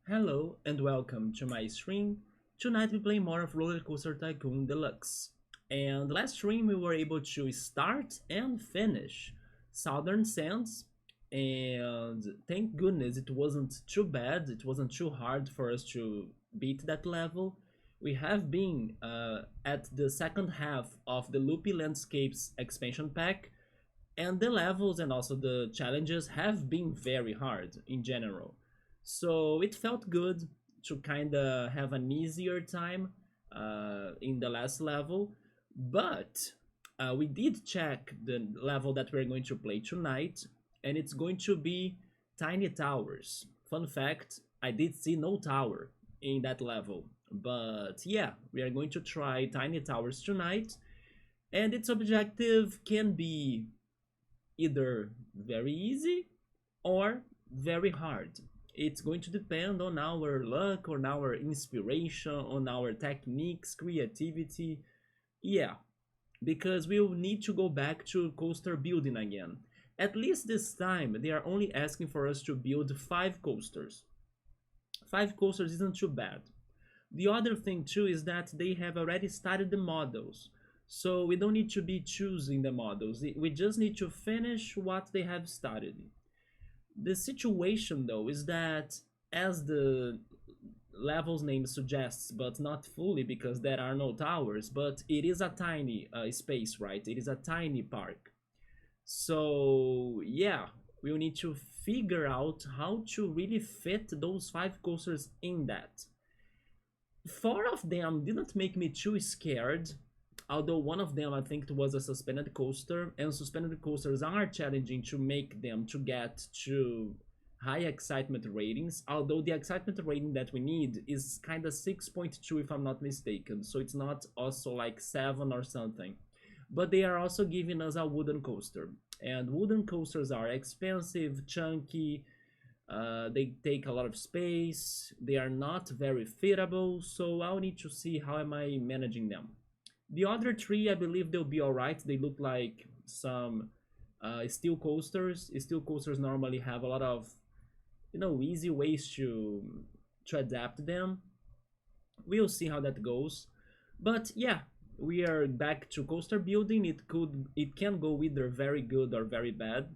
Hello and welcome to my stream. Tonight we play more of RollerCoaster Tycoon Deluxe. And last stream we were able to start and finish Southern Sands, and thank goodness it wasn't too bad, it wasn't too hard for us to beat that level. We have been at the second half of the Loopy Landscapes expansion pack, and the levels and also the challenges have been very hard in general. So it felt good to kind of have an easier time in the last level, but we did check the level that we're going to play tonight, and it's going to be Tiny Towers. Fun fact, I did see no tower in that level, but yeah, we are going to try Tiny Towers tonight, and its objective can be either very easy or very hard. It's going to depend on our luck, on our inspiration, on our techniques, creativity. Yeah, because we'll need to go back to coaster building again. At least this time, they are only asking for us to build 5 coasters. 5 coasters isn't too bad. The other thing too is that they have already started the models. So we don't need to be choosing the models. We just need to finish what they have started. The situation though is that, as the level's name suggests, but not fully because there are no towers, but it is a tiny space, right? It is a tiny park. So yeah, we'll need to figure out how to really fit those 5 coasters in that. 4 of them didn't make me too scared, although one of them I think it was a suspended coaster, and suspended coasters are challenging to make them to get to high excitement ratings, although the excitement rating that we need is kind of 6.2 if I'm not mistaken, so it's not also like 7 or something. But they are also giving us a wooden coaster, and wooden coasters are expensive, chunky, they take a lot of space, they are not very fittable, so I'll need to see how am I managing them. The other 3, I believe they'll be alright. They look like some steel coasters. Steel coasters normally have a lot of, easy ways to adapt them. We'll see how that goes. But yeah, we are back to coaster building. It can go either very good or very bad,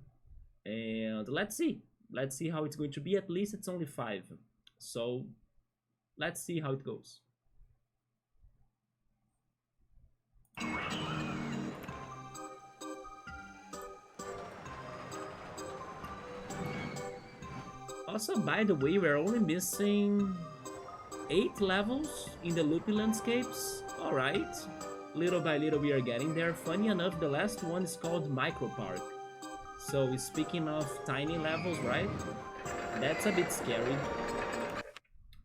and let's see how it's going to be. At least it's only 5, so let's see how it goes. Also, by the way, we're only missing 8 levels in the loopy landscapes. Alright, little by little we are getting there. Funny enough, the last one is called Micro Park. So speaking of tiny levels, right? That's a bit scary.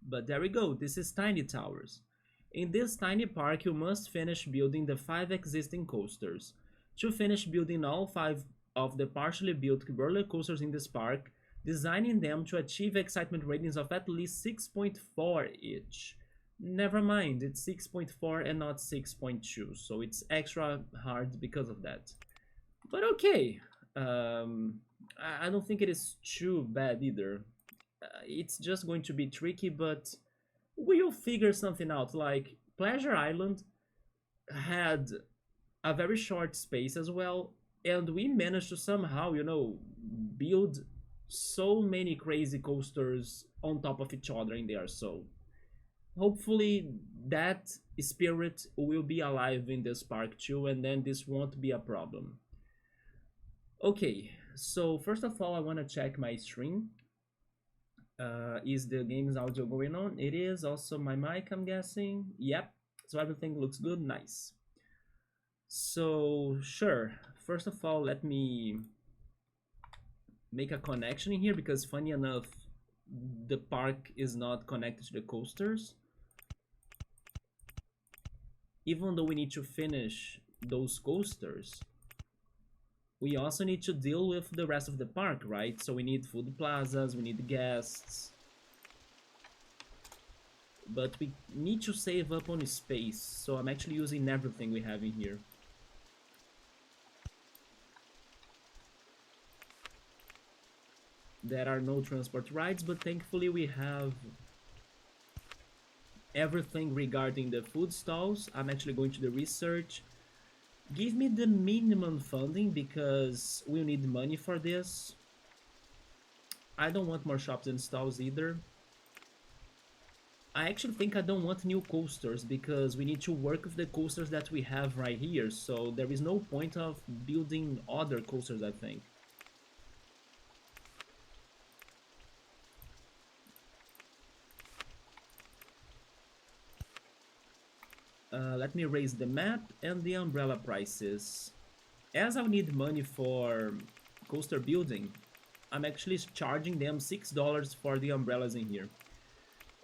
But there we go, this is Tiny Towers. In this tiny park, you must finish building the 5 existing coasters. To finish building all 5 of the partially built roller coasters in this park, designing them to achieve excitement ratings of at least 6.4 each. Never mind, it's 6.4 and not 6.2, so it's extra hard because of that. But okay, I don't think it is too bad either. It's just going to be tricky, but we'll figure something out. Like, Pleasure Island had a very short space as well, and we managed to somehow, build so many crazy coasters on top of each other in there. So hopefully that spirit will be alive in this park too, and then this won't be a problem. Okay, so first of all, I want to check my stream. Is the game's audio going on? It is. Also my mic, I'm guessing. Yep, so everything looks good. Nice. So sure, first of all, let me make a connection in here, because funny enough, the park is not connected to the coasters, even though we need to finish those coasters. We also need to deal with the rest of the park, right? So we need food plazas, we need guests, but we need to save up on space, so I'm actually using everything we have in here. There are no transport rides, but thankfully we have everything regarding the food stalls. I'm actually going to the research. Give me the minimum funding because we'll need money for this. I don't want more shops and stalls either. I actually think I don't want new coasters because we need to work with the coasters that we have right here, so there is no point of building other coasters, I think. Let me raise the map and the umbrella prices. As I need money for coaster building, I'm actually charging them $6 for the umbrellas in here.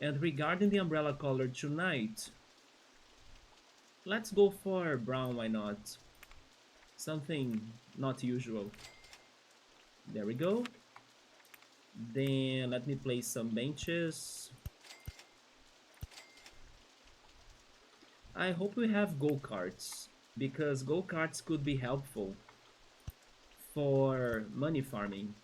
And regarding the umbrella color tonight, let's go for brown, why not? Something not usual. There we go. Then let me place some benches. I hope we have go-karts, because go-karts could be helpful for money farming.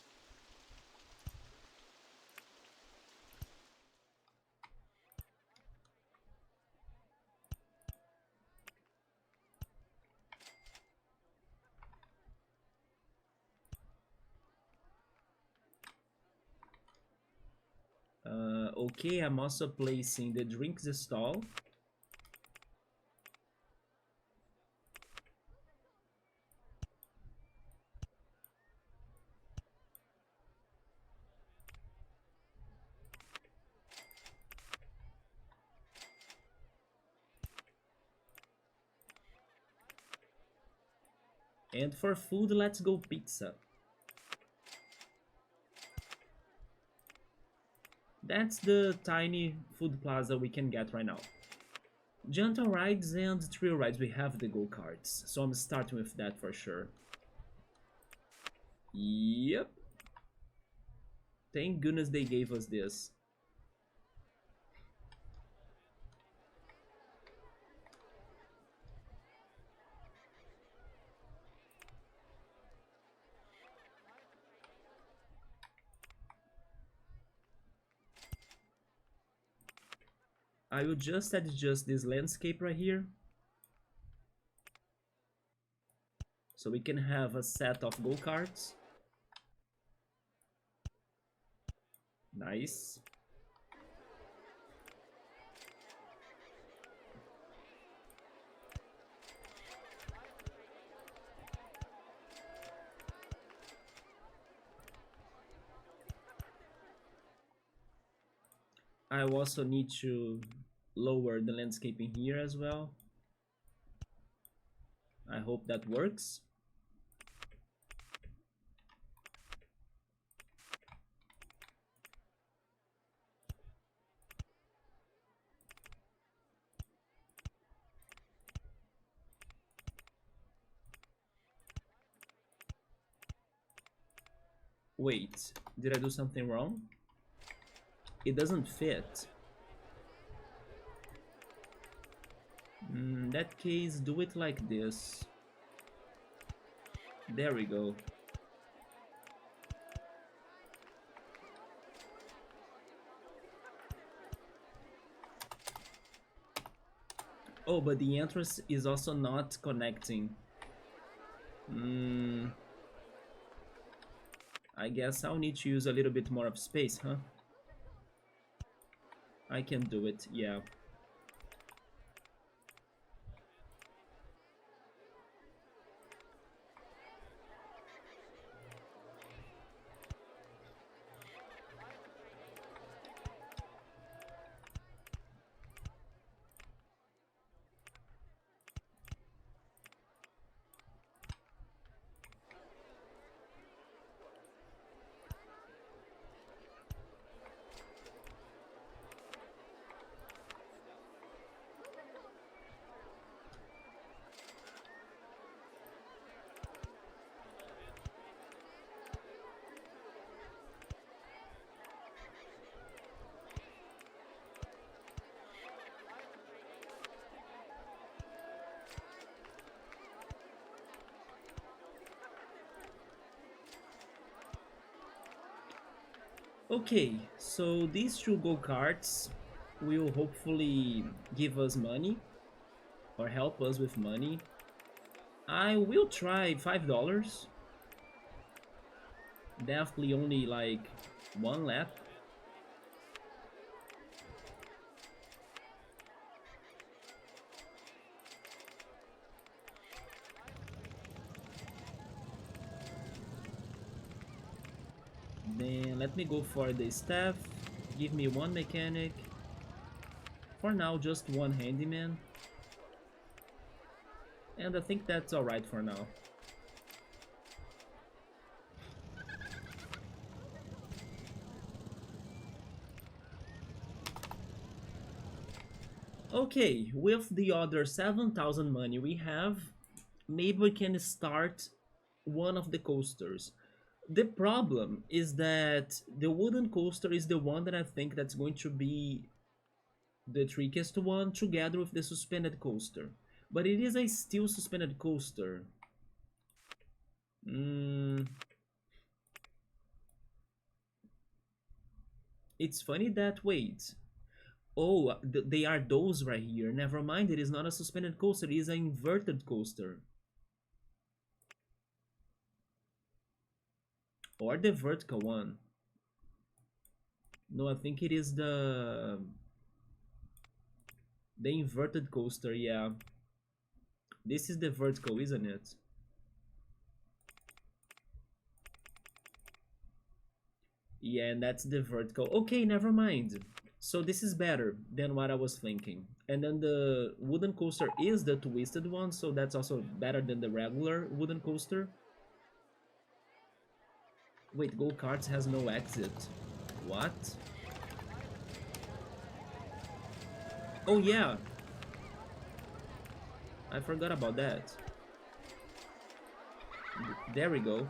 Okay, I'm also placing the drinks stall. And for food, let's go pizza. That's the tiny food plaza we can get right now. Gentle rides and thrill rides, we have the go-karts, so I'm starting with that for sure. Yep. Thank goodness they gave us this. I will just adjust this landscape right here, so we can have a set of go-karts. Nice. I also need to lower the landscaping here as well. I hope that works. Wait, did I do something wrong? It doesn't fit. In that case, do it like this. There we go. Oh, but the entrance is also not connecting. I guess I'll need to use a little bit more of space, huh? I can do it, yeah. Okay, so these two go-karts will hopefully give us money or help us with money. I will try $5. Definitely only like one lap. Then let me go for the staff. Give me one mechanic. For now, just one handyman. And I think that's alright for now. Okay, with the other 7,000 money we have, maybe we can start one of the coasters. The problem is that the wooden coaster is the one that I think that's going to be the trickiest one together with the suspended coaster. But it is a still suspended coaster. It's funny that, wait. Oh, they are those right here. Never mind, it is not a suspended coaster, it is an inverted coaster. Or the vertical one. No, I think it is the inverted coaster, yeah. This is the vertical, isn't it? Yeah, and that's the vertical. Okay, never mind. So this is better than what I was thinking. And then the wooden coaster is the twisted one, so that's also better than the regular wooden coaster. Wait, go-karts has no exit. What? Oh yeah, I forgot about that. There we go.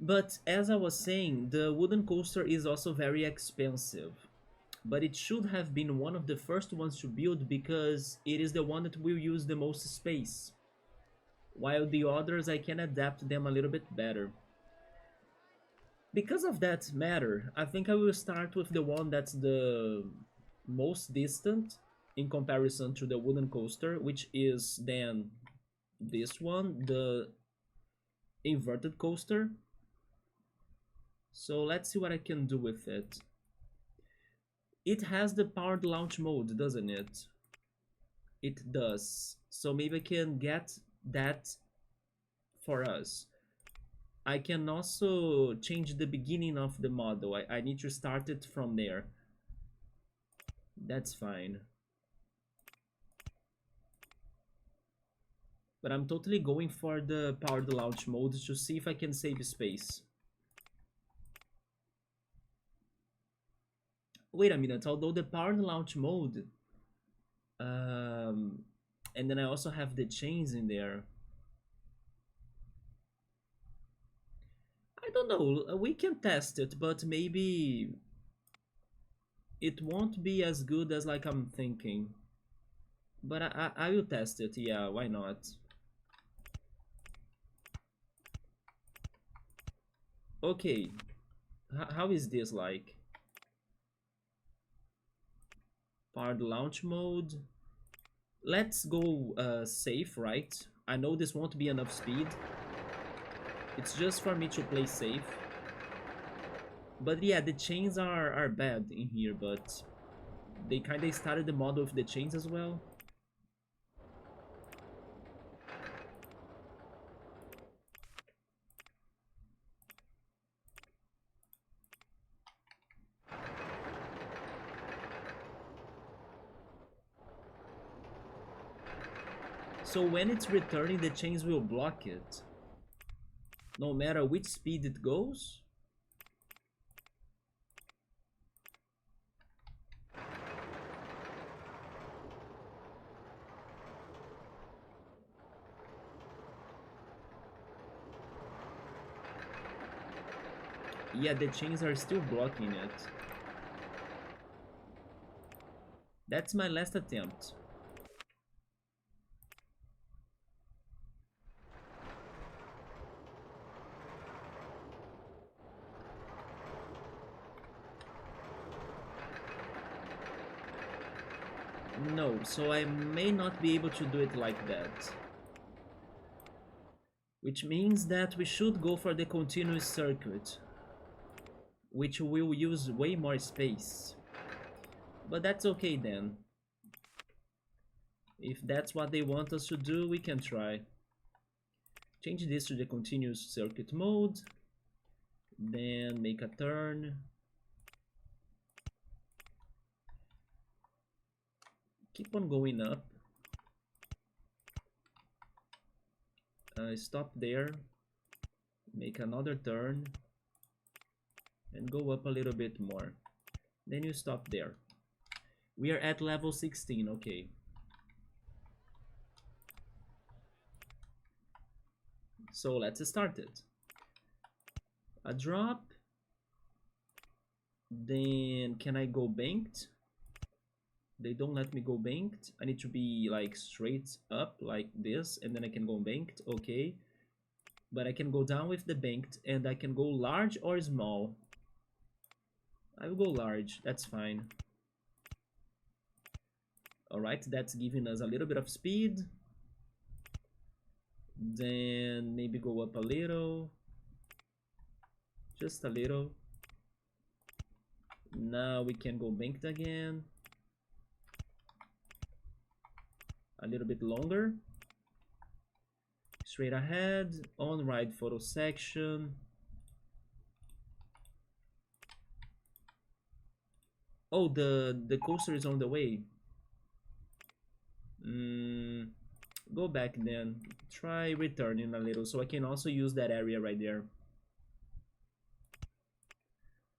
But as I was saying, the wooden coaster is also very expensive. But it should have been one of the first ones to build because it is the one that will use the most space. While the others, I can adapt them a little bit better. Because of that matter, I think I will start with the one that's the most distant in comparison to the wooden coaster, which is then this one, the inverted coaster. So let's see what I can do with it. It has the powered launch mode, doesn't it? It does. So maybe I can get that for us. I can also change the beginning of the model. I need to start it from there. That's fine. But I'm totally going for the powered launch mode to see if I can save space. Wait a minute, although the powered launch mode, and then I also have the chains in there. I don't know, we can test it, but maybe it won't be as good as like I'm thinking. But I will test it, yeah, why not? Okay, how is this like? Powered launch mode. Let's go safe, right? I know this won't be enough speed. It's just for me to play safe. But yeah, the chains are bad in here, but they kinda started the model with the chains as well. So when it's returning, the chains will block it, no matter which speed it goes. Yeah, the chains are still blocking it. That's my last attempt. No, so I may not be able to do it like that. Which means that we should go for the continuous circuit, which will use way more space. But that's okay then. If that's what they want us to do, we can try. Change this to the continuous circuit mode. Then make a turn. Keep on going up. Stop there. Make another turn. And go up a little bit more. Then you stop there. We are at level 16, okay. So let's start it. A drop. Then can I go banked? They don't let me go banked. I need to be like straight up like this, and then I can go banked, okay. But I can go down with the banked, and I can go large or small. I will go large, that's fine. Alright, that's giving us a little bit of speed. Then maybe go up a little. Just a little. Now we can go banked again. A little bit longer. Straight ahead. On ride photo section. Oh, the coaster is on the way. Go back then. Try returning a little so I can also use that area right there.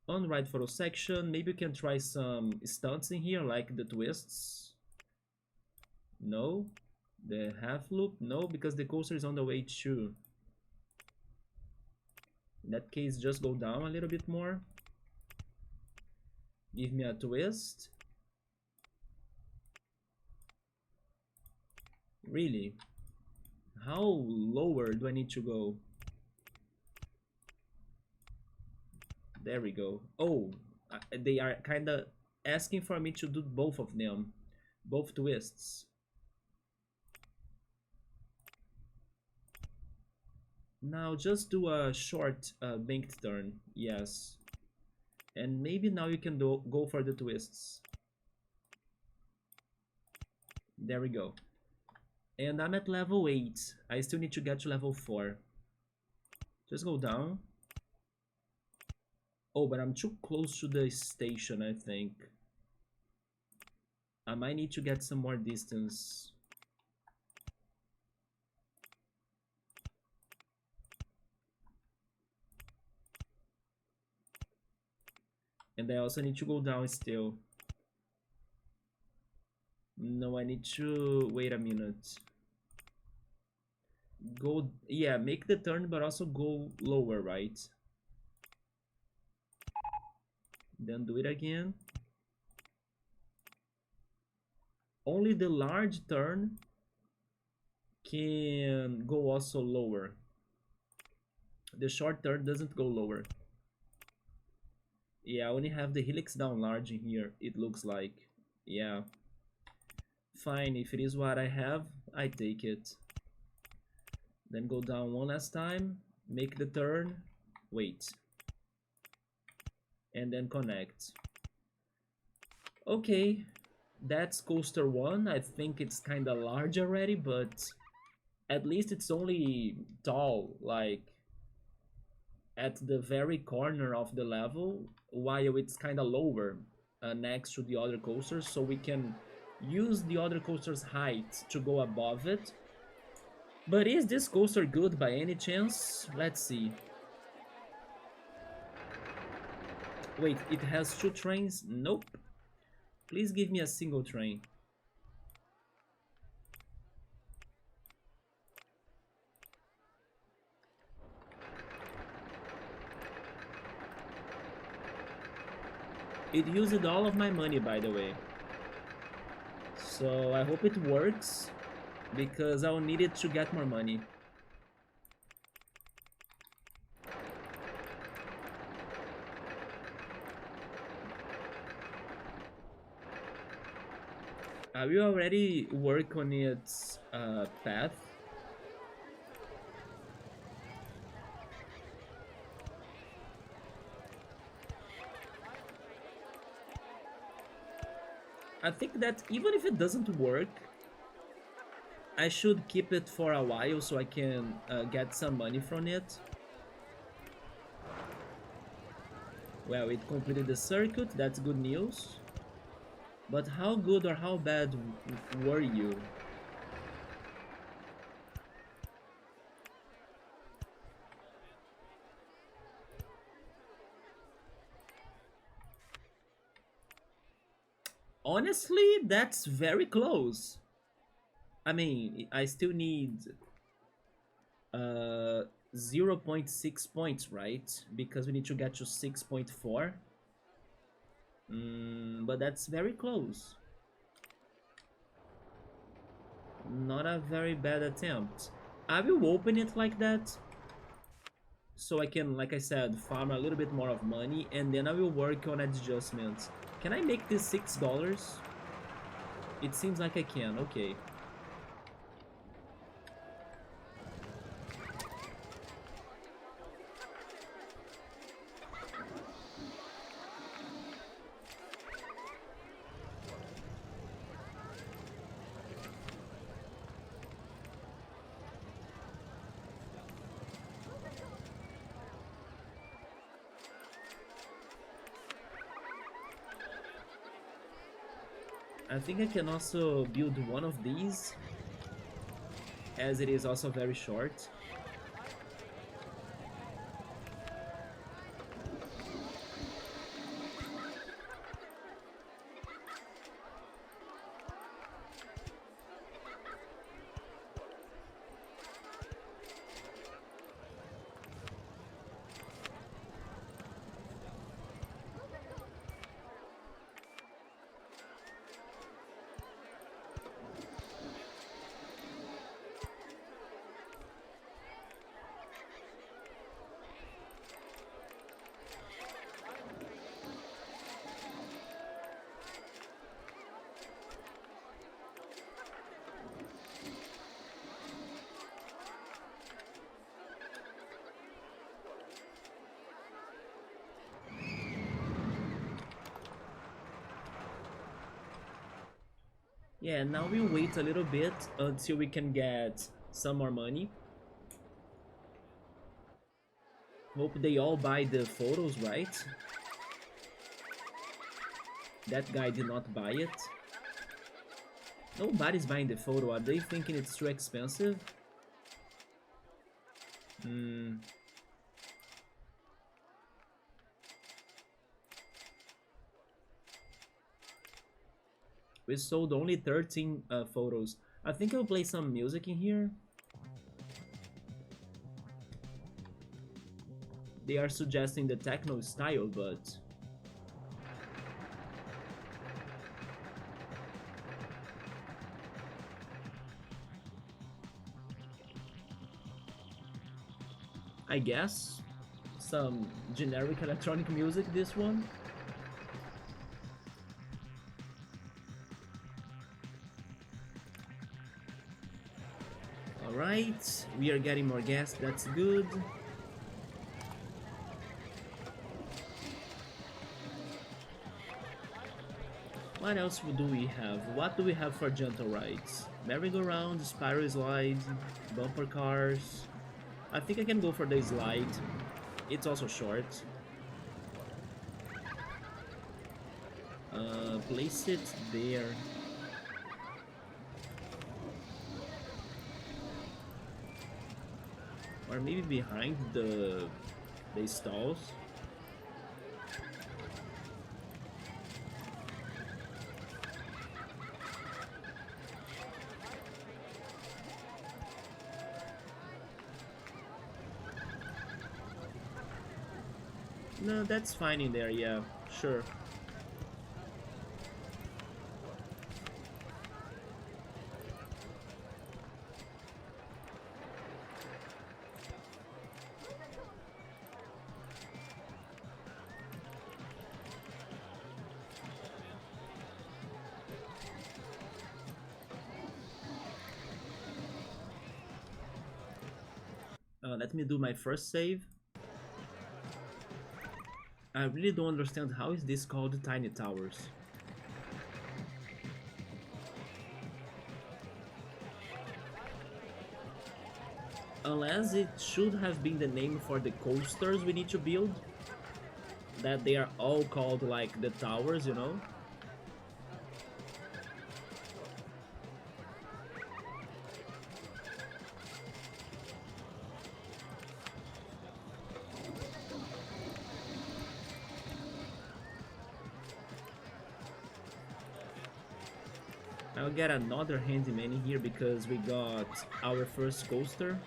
On ride photo section, maybe you can try some stunts in here like the twists. No. The half loop? No, because the coaster is on the way too. In that case, just go down a little bit more. Give me a twist. Really? How lower do I need to go? There we go. Oh, they are kind of asking for me to do both of them. Both twists. Now just do a short banked turn. Yes. And maybe now you can go for the twists. There we go. And I'm at level 8. I still need to get to level 4. Just go down. Oh, but I'm too close to the station, I think. I might need to get some more distance. And I also need to go down still. No, I need to... Wait a minute. Go... Yeah, make the turn, but also go lower, right? Then do it again. Only the large turn can go also lower. The short turn doesn't go lower. Yeah, I only have the helix down large in here, it looks like. Yeah. Fine, if it is what I have, I take it. Then go down one last time, make the turn, wait. And then connect. Okay, that's coaster 1. I think it's kind of large already, but at least it's only tall, like at the very corner of the level, while it's kind of lower next to the other coasters, so we can use the other coaster's height to go above it. But is this coaster good by any chance? Let's see. Wait, it has 2 trains? Nope. Please give me a single train. It used all of my money, by the way. So I hope it works, because I'll need it to get more money. I will already work on its path. I think that even if it doesn't work, I should keep it for a while so I can get some money from it. Well, it completed the circuit, that's good news. But how good or how bad were you? Honestly, that's very close. I mean, I still need uh 0 0.6 points, right? Because we need to get to 6.4. But that's very close. Not a very bad attempt. I will open it like that so I can, like I said, farm a little bit more of money, and then I will work on adjustments. Can I make this $6? It seems like I can. Okay. I think I can also build one of these, as it is also very short. Yeah, now we'll wait a little bit until we can get some more money. Hope they all buy the photos, right? That guy did not buy it. Nobody's buying the photo. Are they thinking it's too expensive? Hmm. We sold only 13 photos. I think I'll play some music in here. They are suggesting the techno style, but I guess some generic electronic music, this one. Alright, we are getting more gas, that's good. What else do we have? What do we have for gentle rides? Merry-go-round, spiral slide, bumper cars. I think I can go for the slide. It's also short. Place it there. Or maybe behind the stalls. No, that's fine in there, yeah, sure. Let me do my first save. I really don't understand how is this called Tiny Towers. Unless it should have been the name for the coasters we need to build. That they are all called like the towers, you know? I'll get another handyman here because we got our first coaster.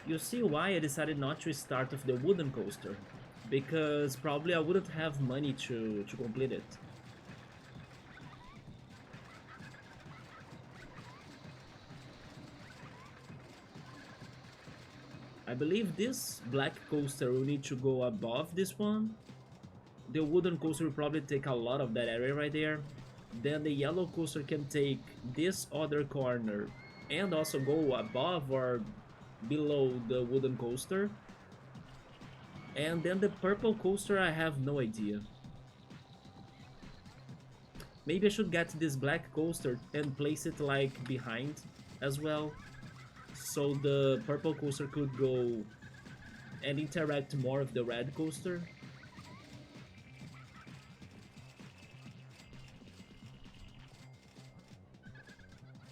You see why I decided not to start with the wooden coaster, because probably I wouldn't have money to complete it. I believe this black coaster will need to go above this one. The wooden coaster will probably take a lot of that area right there. Then the yellow coaster can take this other corner and also go above or below the wooden coaster. And then the purple coaster, I have no idea. Maybe I should get this black coaster and place it like behind as well, so the purple coaster could go and interact more with the red coaster.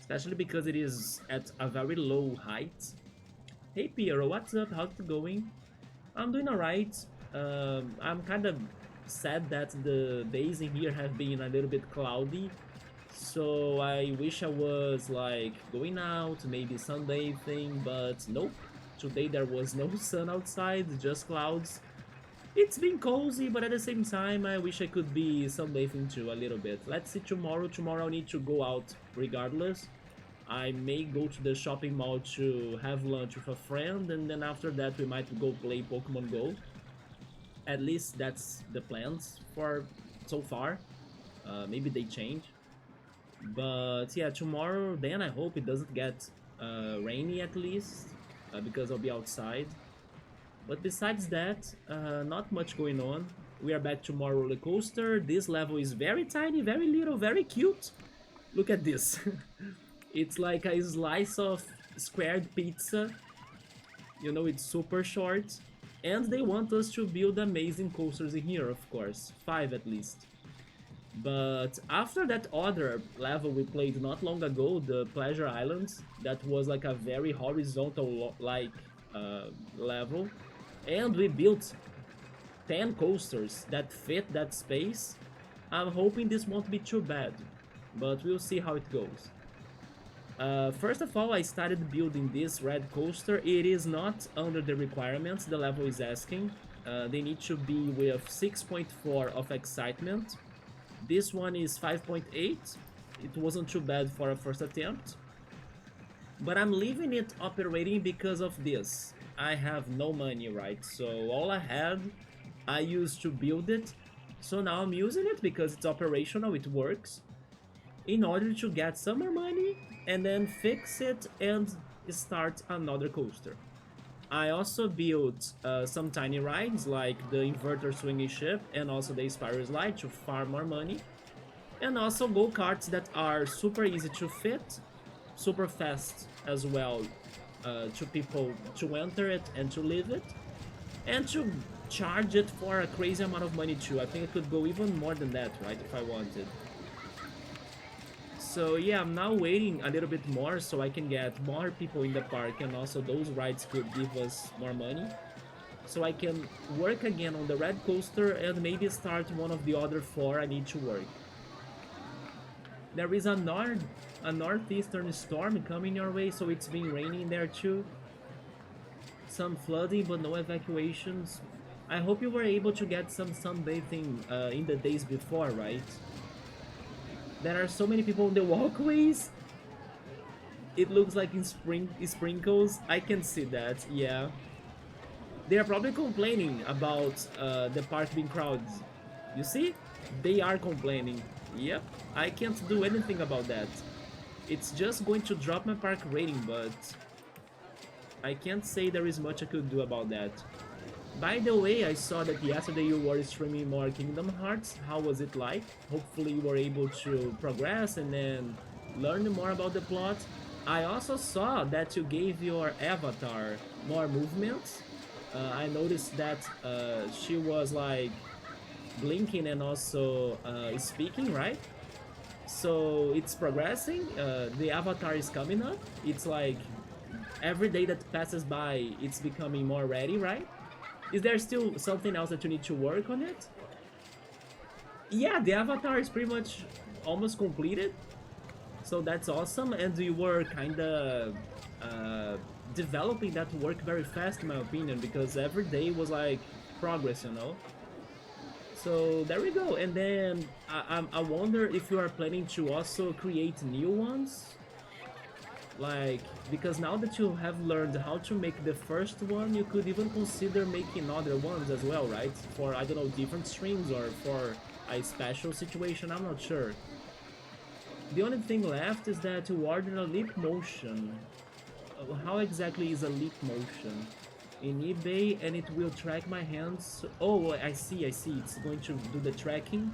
Especially because it is at a very low height. Hey Piero, what's up? How's it going? I'm doing alright. I'm kind of sad that the days in here have been a little bit cloudy. So I wish I was like going out, maybe Sunday thing, but nope. Today there was no sun outside, just clouds. It's been cozy, but at the same time I wish I could be sunbathing too a little bit. Let's see tomorrow. Tomorrow I need to go out regardless. I may go to the shopping mall to have lunch with a friend, and then after that we might go play Pokemon Go. At least that's the plans for so far. Maybe they change. But yeah, tomorrow then I hope it doesn't get rainy at least, because I'll be outside. But besides that, not much going on. We are back tomorrow roller coaster. This level is very tiny, very little, very cute. Look at this. It's like a slice of squared pizza. You know, it's super short. And they want us to build amazing coasters in here, of course. 5 at least. But after that other level we played not long ago, the Pleasure Islands, that was like a very horizontal like level. And we built 10 coasters that fit that space. I'm hoping this won't be too bad, but we'll see how it goes. First of all, I started building this red coaster. It is not under the requirements the level is asking. They need to be with 6.4 of excitement. This one is 5.8. It wasn't too bad for a first attempt. But I'm leaving it operating because of this. I have no money, right? So all I had, I used to build it. So now I'm using it because it's operational, it works, in order to get some more money and then fix it and start another coaster. I also built some tiny rides like the inverter swinging ship and also the spiral slide to farm more money. And also go-karts that are super easy to fit, super fast as well, to people to enter it and to leave it. And to charge it for a crazy amount of money too. I think I could go even more than that, right, if I wanted. So yeah, I'm now waiting a little bit more so I can get more people in the park, and also those rides could give us more money. So I can work again on the red coaster and maybe start one of the other 4 I need to work. There is a northeastern storm coming your way, so it's been raining there too. Some flooding, but no evacuations. I hope you were able to get some sunbathing in the days before, right? There are so many people on the walkways. It looks like in sprinkles. I can see that, yeah. They are probably complaining about the park being crowded. You see? They are complaining. Yep, I can't do anything about that. It's just going to drop my park rating, but I can't say there is much I could do about that. By the way, I saw that yesterday you were streaming more Kingdom Hearts. How was it like? Hopefully you were able to progress and then learn more about the plot. I also saw that you gave your avatar more movements. I noticed that she was like blinking and also speaking, right? So it's progressing. The avatar is coming up. It's like every day that passes by, it's becoming more ready, right? Is there still something else that you need to work on it? Yeah, the avatar is pretty much almost completed. So that's awesome, and you were kinda developing that work very fast in my opinion, because every day was like progress, you know? So there we go, and then I wonder if you are planning to also create new ones? Like, because now that you have learned how to make the first one, you could even consider making other ones as well, right? For, I don't know, different streams or for a special situation, I'm not sure. The only thing left is that to order a leap motion. How exactly is a leap motion? In eBay, and it will track my hands. Oh, I see, it's going to do the tracking.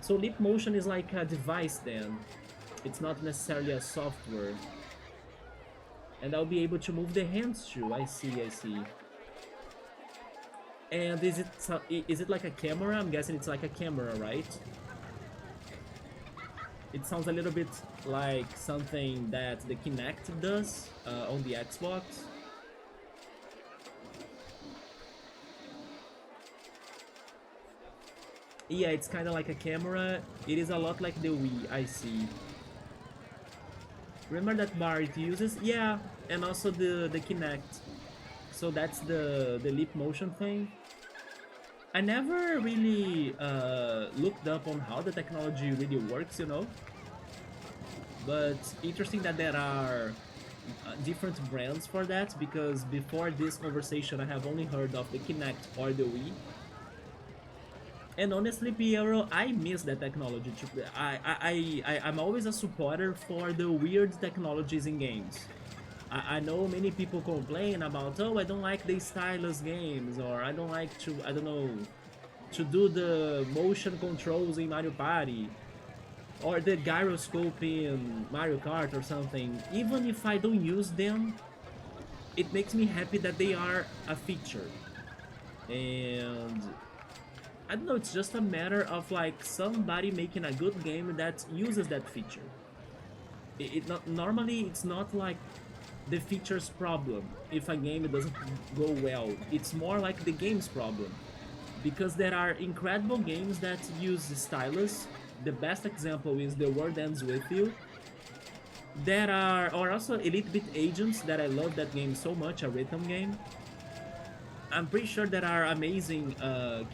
So leap motion is like a device then. It's not necessarily a software. And I'll be able to move the hands too. I see. And is it like a camera? I'm guessing it's like a camera, right? It sounds a little bit like something that the Kinect does on the Xbox. Yeah, it's kind of like a camera. It is a lot like the Wii, I see. Remember that bar it uses? Yeah, and also the Kinect. So that's the leap motion thing. I never really looked up on how the technology really works, you know? But interesting that there are different brands for that, because before this conversation I have only heard of the Kinect or the Wii. And honestly, Piero, I miss that technology. I'm always a supporter for the weird technologies in games. I know many people complain about, oh, I don't like the stylus games, or I don't like to, I don't know, to do the motion controls in Mario Party, or the gyroscope in Mario Kart or something. Even if I don't use them, it makes me happy that they are a feature. And I don't know, it's just a matter of like somebody making a good game that uses that feature. Normally it's not like the feature's problem if a game doesn't go well. It's more like the game's problem, because there are incredible games that use the stylus. The best example is The World Ends With You. There are, or also Elite Beat Agents, that I love that game so much, a rhythm game. I'm pretty sure there are amazing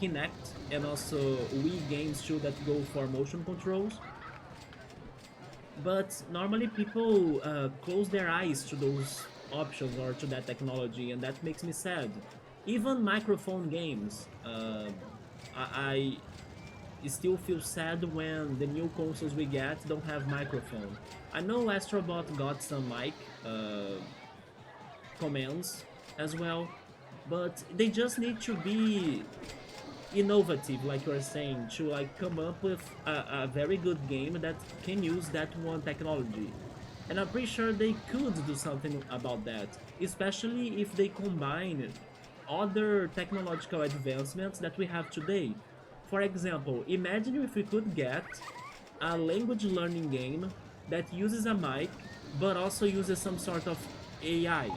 Kinect and also Wii games too that go for motion controls. But normally people close their eyes to those options or to that technology, and that makes me sad. Even microphone games, I still feel sad when the new consoles we get don't have microphone. I know Astrobot got some mic commands as well, but they just need to be innovative, like you're saying, to like come up with a very good game that can use that one technology. And I'm pretty sure they could do something about that, especially if they combine other technological advancements that we have today. For example, imagine if we could get a language learning game that uses a mic but also uses some sort of AI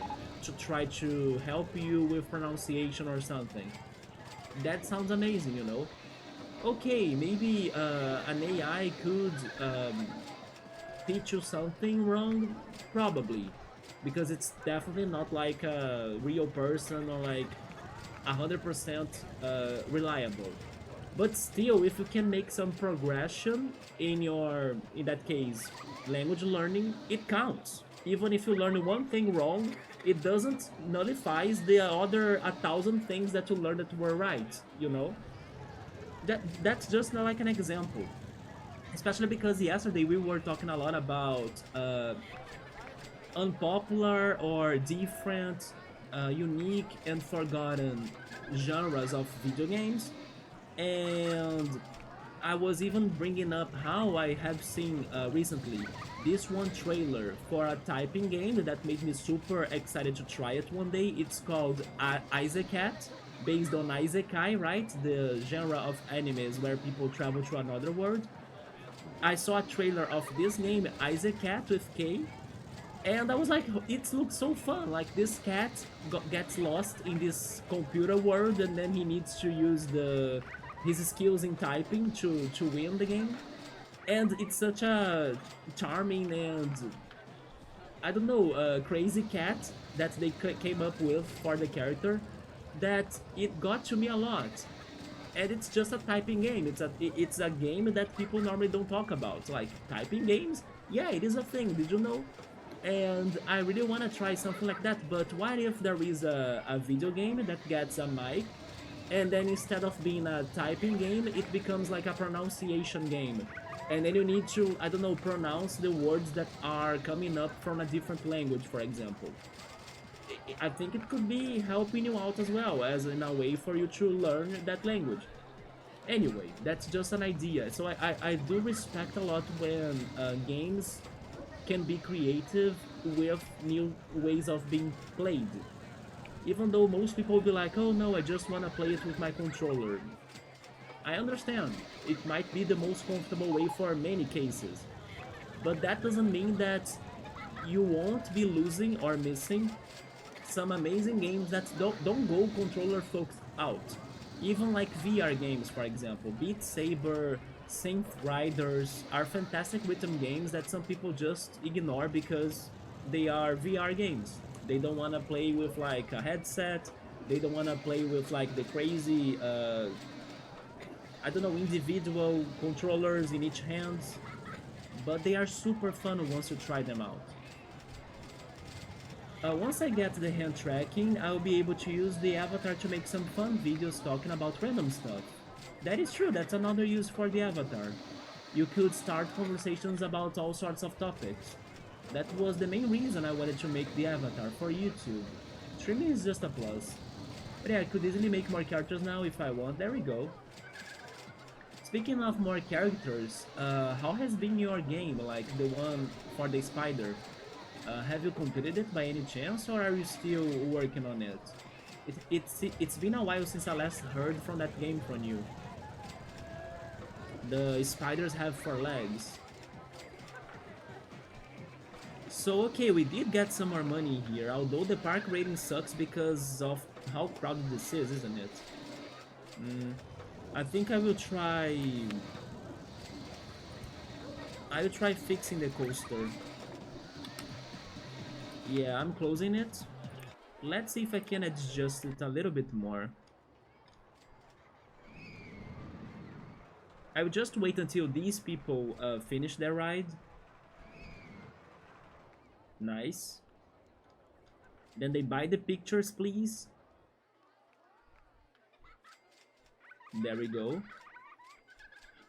to try to help you with pronunciation or something. That sounds amazing, you know? Okay, maybe an AI could teach you something wrong, probably, because it's definitely not like a real person or like 100% reliable. But still, if you can make some progression in your, in that case, language learning, it counts. Even if you learn one thing wrong, it doesn't nullifies the other 1,000 things that you learned that were right. You know, that's just like an example. Especially because yesterday we were talking a lot about unpopular or different, unique and forgotten genres of video games, and I was even bringing up how I have seen recently this one trailer for a typing game that made me super excited to try it one day. It's called Isekai, based on Isekai, right? The genre of animes where people travel to another world. I saw a trailer of this game, Isekai with K, and I was like, it looks so fun. Like this cat gets lost in this computer world, and then he needs to use the his skills in typing to win the game. And it's such a charming and, I don't know, crazy cat that they came up with for the character, that it got to me a lot. And it's just a typing game. It's a game that people normally don't talk about. Like typing games, yeah, it is a thing. Did you know? And I really want to try something like that. But what if there is a video game that gets a mic, and then instead of being a typing game, it becomes like a pronunciation game, and then you need to, I don't know, pronounce the words that are coming up from a different language, for example. I think it could be helping you out as well as in a way for you to learn that language. Anyway, that's just an idea. So I do respect a lot when games can be creative with new ways of being played. Even though most people will be like, oh no, I just want to play it with my controller. I understand. It might be the most comfortable way for many cases. But that doesn't mean that you won't be losing or missing some amazing games that don't go controller folks out. Even like VR games, for example. Beat Saber, Synth Riders are fantastic rhythm games that some people just ignore because they are VR games. They don't want to play with like a headset. They don't want to play with like the crazy, I don't know, individual controllers in each hand. But they are super fun once you try them out. Once I get the hand tracking, I'll be able to use the avatar to make some fun videos talking about random stuff. That is true, that's another use for the avatar. You could start conversations about all sorts of topics. That was the main reason I wanted to make the avatar for YouTube. Streaming is just a plus. But yeah, I could easily make more characters now if I want. There we go. Speaking of more characters, how has been your game, like the one for the spider? Have you completed it by any chance, or are you still working on it? It's been a while since I last heard from that game from you. The spiders have 4 legs. So okay, we did get some more money here, although the park rating sucks because of how crowded this is, isn't it? I think I will try... I will try fixing the coaster. Yeah, I'm closing it. Let's see if I can adjust it a little bit more. I will just wait until these people finish their ride. Nice. Then they buy the pictures, please. There we go.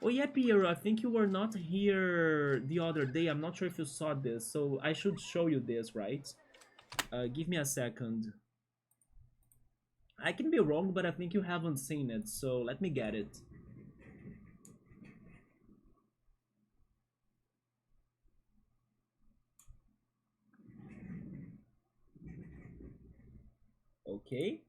Oh yeah, Piero, I think you were not here the other day. I'm not sure if you saw this, so I should show you this, right? Give me a second. I can be wrong, but I think you haven't seen it, so let me get it. Okay.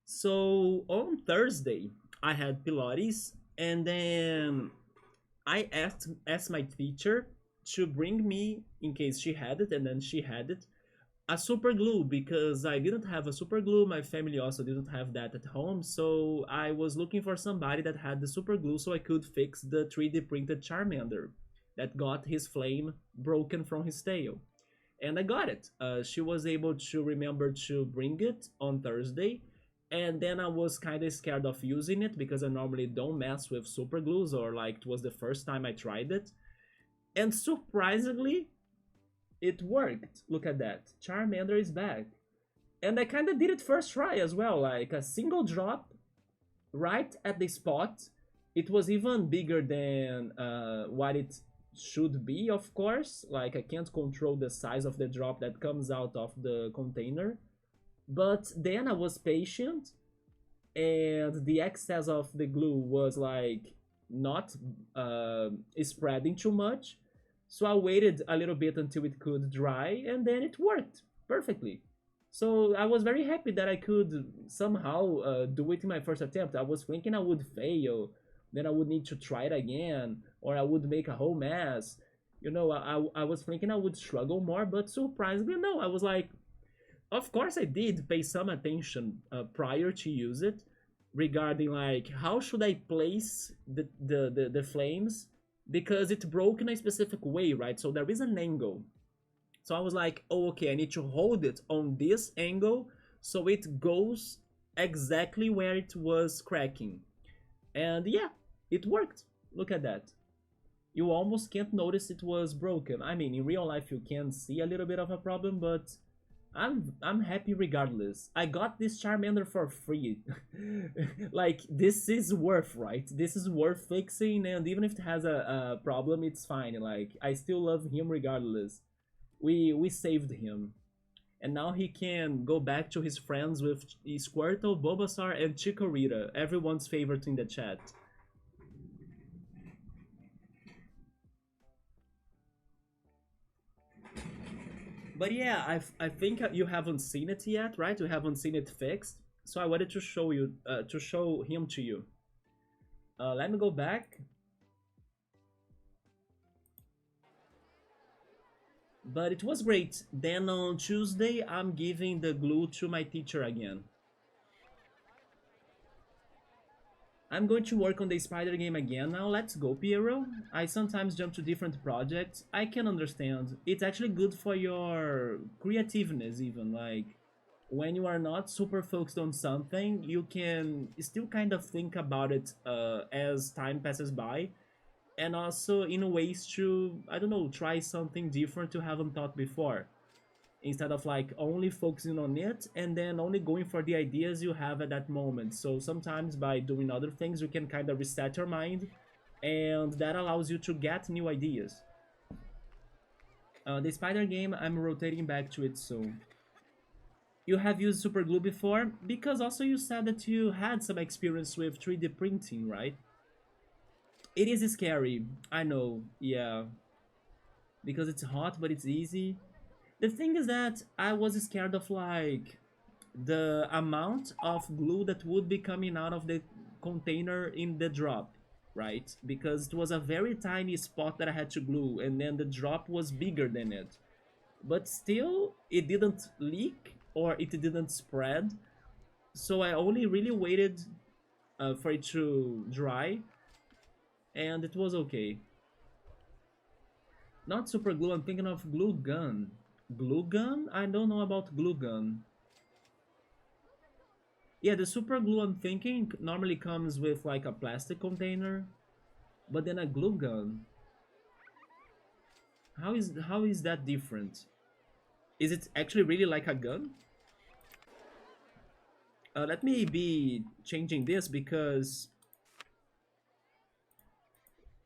So on Thursday, I had Pilates, and then I asked my teacher to bring me, in case she had it, and then she had it, a super glue because I didn't have a super glue. My family also didn't have that at home, so I was looking for somebody that had the super glue so I could fix the 3D printed Charmander that got his flame broken from his tail. And I got it. She was able to remember to bring it on Thursday, and then I was kind of scared of using it because I normally don't mess with super glues, or like it was the first time I tried it. And surprisingly, it worked. Look at that. Charmander is back. And I kind of did it first try as well, like a single drop right at the spot. It was even bigger than what it should be, of course. Like, I can't control the size of the drop that comes out of the container. But then I was patient, and the excess of the glue was like not spreading too much. So I waited a little bit until it could dry, and then it worked perfectly. So I was very happy that I could somehow do it in my first attempt. I was thinking I would fail, then I would need to try it again, or I would make a whole mess. You know, I was thinking I would struggle more, but surprisingly, no. I was like, of course I did pay some attention prior to use it regarding like how should I place the flames because it broke in a specific way, right? So there is an angle. So I was like, oh, okay, I need to hold it on this angle so it goes exactly where it was cracking. And yeah, it worked. Look at that. You almost can't notice it was broken. I mean, in real life you can see a little bit of a problem, but I'm happy regardless. I got this Charmander for free. Like, this is worth, right? This is worth fixing, and even if it has a problem, it's fine. Like, I still love him regardless. We saved him. And now he can go back to his friends with Squirtle, Bulbasaur, and Chikorita, everyone's favorite in the chat. But yeah, I think you haven't seen it yet, right? You haven't seen it fixed. So I wanted to show you, to show him to you. Let me go back. But it was great. Then on Tuesday, I'm giving the glue to my teacher again. I'm going to work on the spider game again now. Let's go, Piero. I sometimes jump to different projects. I can understand. It's actually good for your creativeness, even. Like, when you are not super focused on something, you can still kind of think about it as time passes by. And also in ways to, I don't know, try something different you haven't thought before, instead of like only focusing on it and then only going for the ideas you have at that moment. So sometimes by doing other things you can kind of reset your mind, and that allows you to get new ideas. The spider game, I'm rotating back to it soon. You have used super glue before because also you said that you had some experience with 3D printing, right? It is scary, I know, yeah, because it's hot but it's easy. The thing is that I was scared of like the amount of glue that would be coming out of the container in the drop, right? Because it was a very tiny spot that I had to glue, and then the drop was bigger than it. But still, it didn't leak or it didn't spread. So I only really waited for it to dry, and it was okay. Not super glue, I'm thinking of glue gun. Glue gun? I don't know about glue gun. Yeah, the super glue I'm thinking normally comes with like a plastic container, but then a glue gun. How is that different? Is it actually really like a gun? Let me be changing this because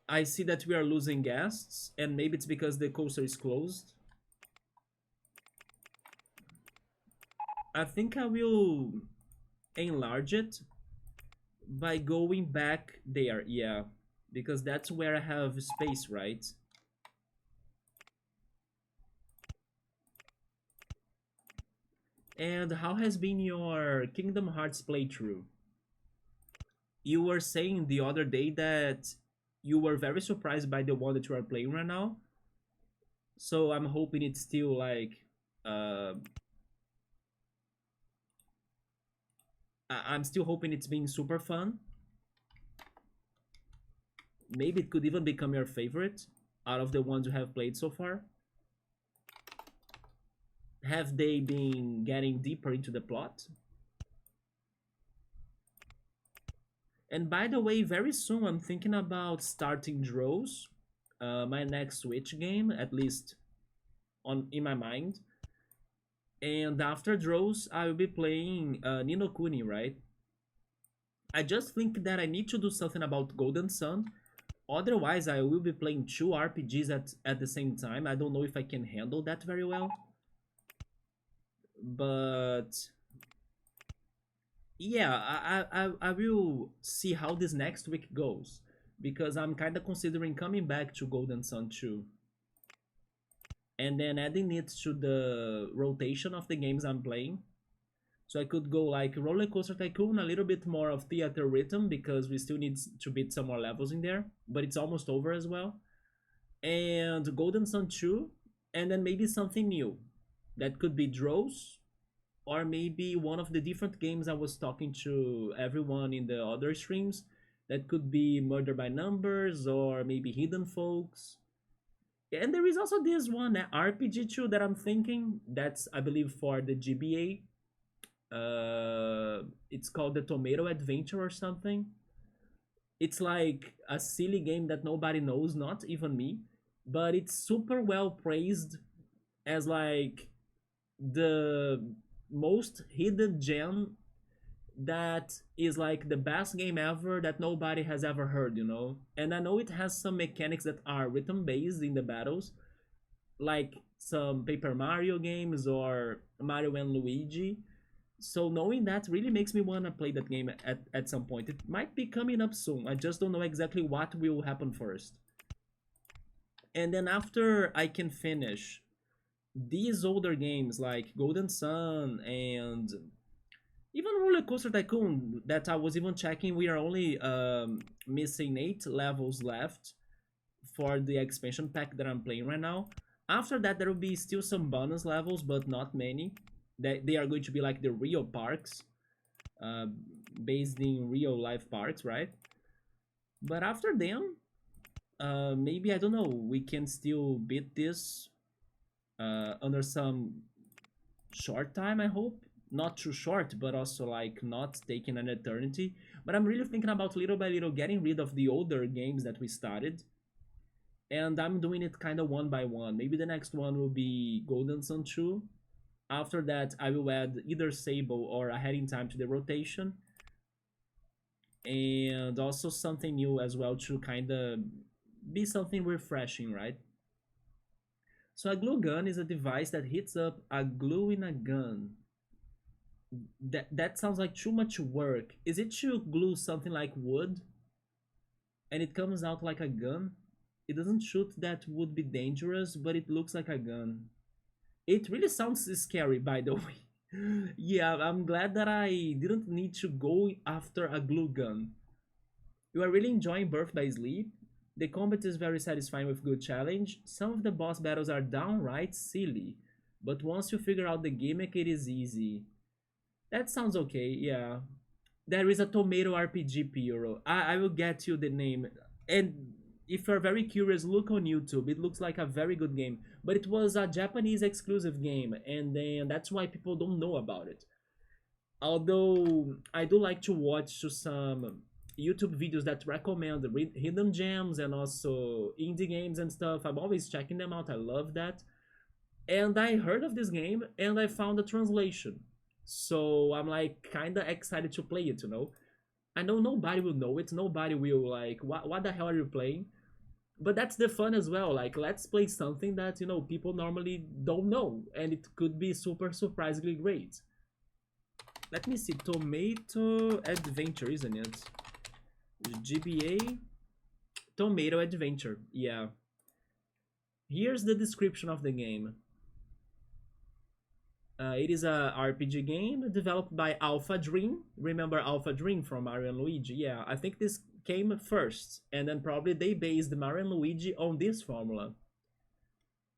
I see that we are losing guests, and maybe it's because the coaster is closed. I think I will enlarge it by going back there, yeah, because that's where I have space, right? And how has been your Kingdom Hearts playthrough? You were saying the other day that you were very surprised by the one that you are playing right now. So I'm hoping it's still like Uh, I'm still hoping it's being super fun. Maybe it could even become your favorite out of the ones you have played so far. Have they been getting deeper into the plot? And by the way, very soon I'm thinking about starting Drows, my next Switch game, at least on in my mind. And after Drows, I will be playing Nino Kuni, right? I just think that I need to do something about Golden Sun. Otherwise, I will be playing two RPGs at the same time. I don't know if I can handle that very well. But yeah, I will see how this next week goes. Because I'm kind of considering coming back to Golden Sun 2. And then adding it to the rotation of the games I'm playing. So I could go like RollerCoaster Tycoon, a little bit more of theater rhythm because we still need to beat some more levels in there, but it's almost over as well. And Golden Sun 2, and then maybe something new. That could be Drows, or maybe one of the different games I was talking to everyone in the other streams. That could be Murder by Numbers, or maybe Hidden Folks. And there is also this one RPG too that I'm thinking. That's I believe for the GBA. It's called the Tomato Adventure or something. It's like a silly game that nobody knows, not even me, but it's super well praised as like the most hidden gem that is like the best game ever that nobody has ever heard, you know? And I know it has some mechanics that are rhythm based in the battles, like some Paper Mario games or Mario and Luigi. So knowing that really makes me want to play that game at some point. It might be coming up soon. I just don't know exactly what will happen first. And then after I can finish these older games like Golden Sun and even Roller Coaster Tycoon that I was even checking, we are only missing 8 levels left for the expansion pack that I'm playing right now. After that, there will be still some bonus levels, but not many. They are going to be like the real parks, uh, based in real life parks, right? But after them, maybe I don't know. We can still beat this under some short time. I hope not too short, but also like not taking an eternity. But I'm really thinking about little by little getting rid of the older games that we started. And I'm doing it kind of one by one. Maybe the next one will be Golden Sun 2. After that, I will add either Sable or Ahead in Time to the rotation. And also something new as well to kind of be something refreshing, right? So a glue gun is a device that heats up a glue in a gun. That sounds like too much work. Is it to glue something like wood and it comes out like a gun? It doesn't shoot that would be dangerous, but it looks like a gun. It really sounds scary, by the way. Yeah, I'm glad that I didn't need to go after a glue gun. You are really enjoying Birth by Sleep? The combat is very satisfying with good challenge. Some of the boss battles are downright silly, but once you figure out the gimmick, it is easy. That sounds okay, yeah. There is a Tomato RPG, Pyro. I will get you the name. And if you're very curious, look on YouTube. It looks like a very good game. But it was a Japanese exclusive game, and then that's why people don't know about it. Although I do like to watch some YouTube videos that recommend hidden gems and also indie games and stuff. I'm always checking them out. I love that. And I heard of this game and I found a translation. So I'm like kind of excited to play it, you know. I know nobody will know it. Nobody will like, what the hell are you playing? But that's the fun as well. Like, let's play something that, you know, people normally don't know. And it could be super surprisingly great. Let me see. Tomato Adventure, isn't it? GBA Tomato Adventure. Yeah. Here's the description of the game. It is a RPG game developed by Alpha Dream. Remember Alpha Dream from Mario and Luigi? Yeah, I think this came first, and then probably they based Mario and Luigi on this formula.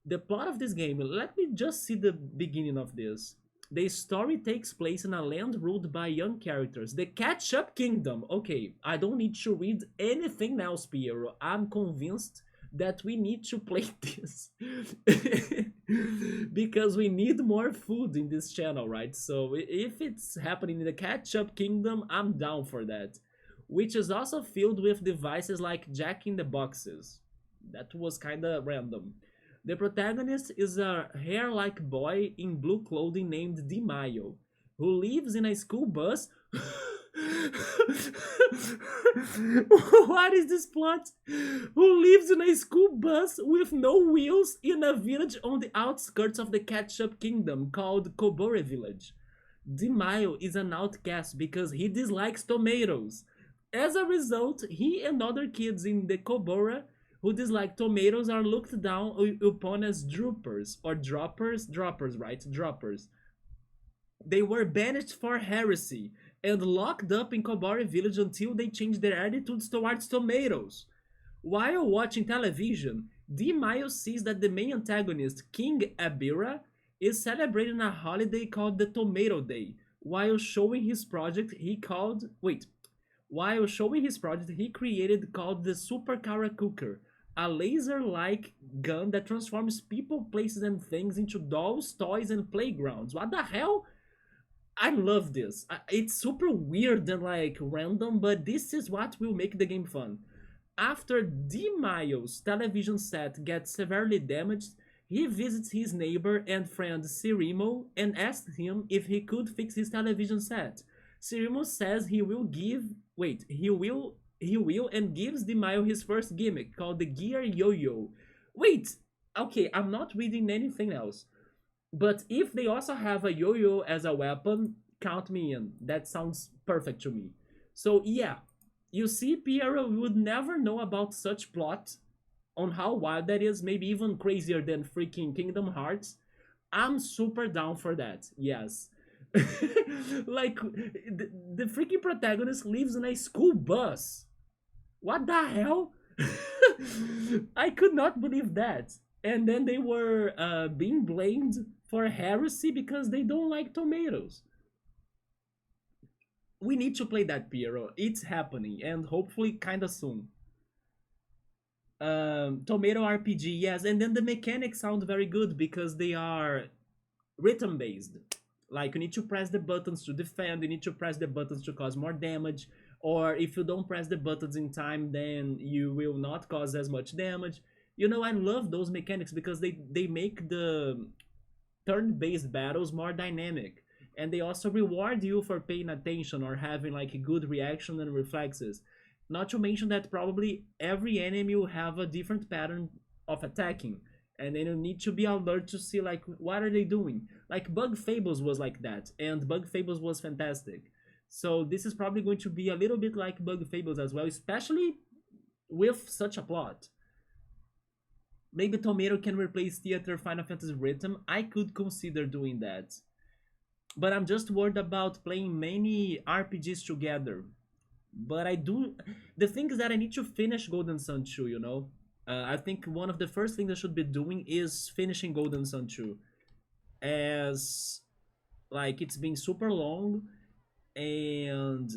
The plot of this game, let me just see the beginning of this. The story takes place in a land ruled by young characters. The Catch-Up Kingdom. Okay, I don't need to read anything else, Piero. I'm convinced that we need to play this. Because we need more food in this channel, right? So if it's happening in the Catch-Up Kingdom, I'm down for that. Which is also filled with devices like Jack in the Boxes. That was kinda random. The protagonist is a hair-like boy in blue clothing named Di Maio, who lives in a school bus. What is this plot? Who lives in a school bus with no wheels in a village on the outskirts of the Ketchup Kingdom called Kobore Village. Di Maio is an outcast because he dislikes tomatoes. As a result, he and other kids in the Kobora who dislike tomatoes are looked down upon as droopers or droppers, right? Droppers. They were banished for heresy and locked up in Kobori village until they changed their attitudes towards tomatoes. While watching television, D. Miles sees that the main antagonist, King Abira, is celebrating a holiday called the Tomato Day. While showing his project, he created called the Super Kara Cooker, a laser-like gun that transforms people, places, and things into dolls, toys, and playgrounds. What the hell? I love this. It's super weird and like random, but this is what will make the game fun. After D. Miles' television set gets severely damaged, he visits his neighbor and friend Cirimo and asks him if he could fix his television set. Cirimo says he will and gives D. Miles his first gimmick called the Gear Yo-Yo. Wait, okay, I'm not reading anything else. But if they also have a yo-yo as a weapon, count me in. That sounds perfect to me. So yeah, you see, Piero would never know about such plot on how wild that is, maybe even crazier than freaking Kingdom Hearts. I'm super down for that, yes. Like, the freaking protagonist lives in a school bus. What the hell? I could not believe that. And then they were being blamed for heresy because they don't like tomatoes. We need to play that, Piero. It's happening, and hopefully kinda soon. Tomato RPG, yes, and then the mechanics sound very good because they are rhythm based. Like you need to press the buttons to defend, you need to press the buttons to cause more damage, or if you don't press the buttons in time, then you will not cause as much damage. You know, I love those mechanics because they make the turn-based battles more dynamic, and they also reward you for paying attention or having like a good reaction and reflexes. Not to mention that probably every enemy will have a different pattern of attacking, and then you need to be alert to see like what are they doing. Like Bug Fables was like that, and Bug Fables was fantastic. So this is probably going to be a little bit like Bug Fables as well, especially with such a plot. Maybe Tomato can replace Theater Final Fantasy Rhythm. I could consider doing that. But I'm just worried about playing many RPGs together. But I do. The thing is that I need to finish Golden Sun 2, you know? I think one of the first things I should be doing is finishing Golden Sun 2. As. Like, it's been super long. And.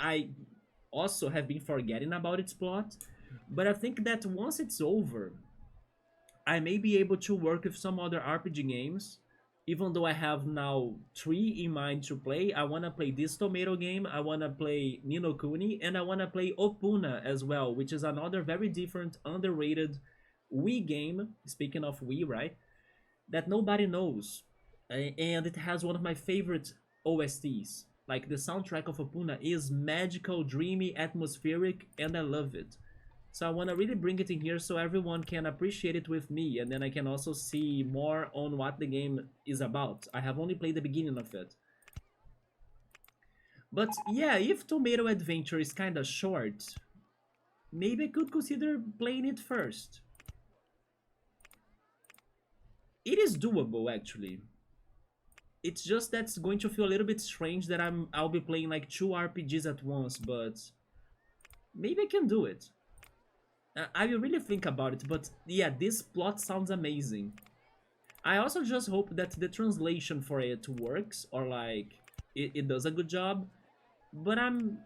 I also have been forgetting about its plot. But I think that once it's over, I may be able to work with some other RPG games. Even though I have now 3 in mind to play, I want to play this Tomato game, I want to play Ni no Kuni, and I want to play Opuna as well, which is another very different, underrated Wii game, speaking of Wii, right? That nobody knows. And it has one of my favorite OSTs. Like, the soundtrack of Opuna is magical, dreamy, atmospheric, and I love it. So I want to really bring it in here so everyone can appreciate it with me, and then I can also see more on what the game is about. I have only played the beginning of it. But yeah, if Tomato Adventure is kinda short, maybe I could consider playing it first. It is doable, actually. It's just that's going to feel a little bit strange that I'll be playing like 2 RPGs at once, but maybe I can do it. I will really think about it, but yeah, this plot sounds amazing. I also just hope that the translation for it works, or like it does a good job. But I'm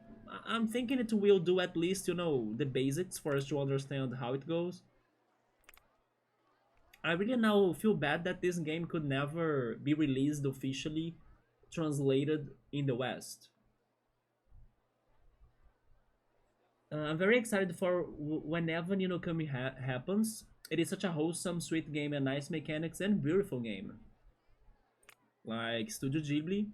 thinking it will do at least, you know, the basics for us to understand how it goes. I really now feel bad that this game could never be released officially translated in the West. I'm very excited for whenever Nino Kami happens. It is such a wholesome, sweet game and nice mechanics and beautiful game. Like Studio Ghibli.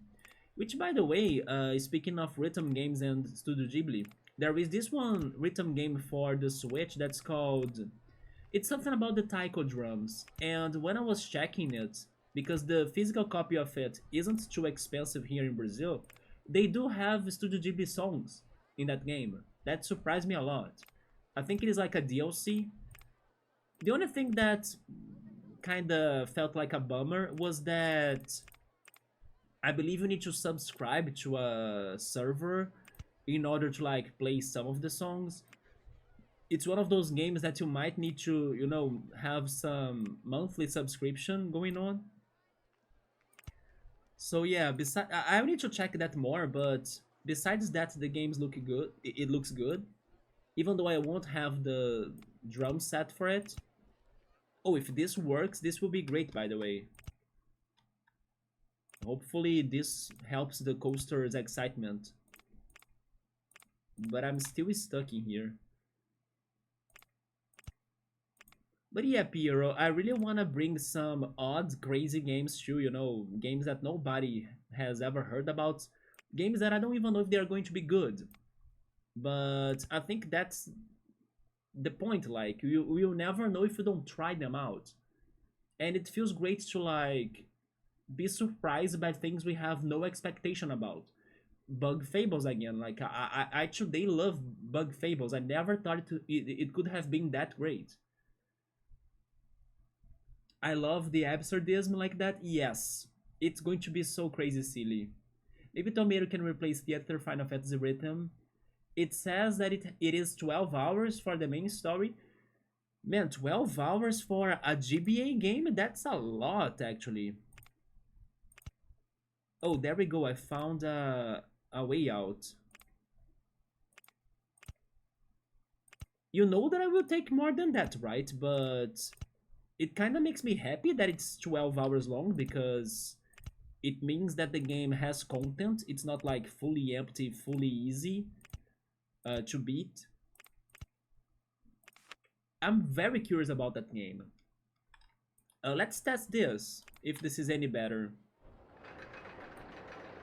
Which, by the way, speaking of rhythm games and Studio Ghibli, there is this one rhythm game for the Switch that's called. It's something about the taiko drums, and when I was checking it, because the physical copy of it isn't too expensive here in Brazil, they do have Studio Ghibli songs in that game. That surprised me a lot. I think it is like a DLC. The only thing that kinda felt like a bummer was that I believe you need to subscribe to a server in order to like play some of the songs. It's one of those games that you might need to, you know, have some monthly subscription going on. So yeah, besides, I need to check that more, but besides that, the games look good. It looks good, even though I won't have the drum set for it. Oh, if this works, this will be great, by the way. Hopefully this helps the coaster's excitement. But I'm still stuck in here. But yeah, Piero, I really want to bring some odd, crazy games too, you know, games that nobody has ever heard about, games that I don't even know if they are going to be good. But I think that's the point, like, you'll never know if you don't try them out. And it feels great to, like, be surprised by things we have no expectation about. Bug Fables again, like, I today love Bug Fables. I never thought it could have been that great. I love the absurdism like that. Yes, it's going to be so crazy silly. Maybe Tomato can replace Theater Final Fantasy Rhythm. It says that it is 12 hours for the main story. Man, 12 hours for a GBA game? That's a lot, actually. Oh, there we go. I found a way out. You know that I will take more than that, right? But it kind of makes me happy that it's 12 hours long because it means that the game has content. It's not like fully empty, fully easy to beat. I'm very curious about that game. Let's test this, if this is any better.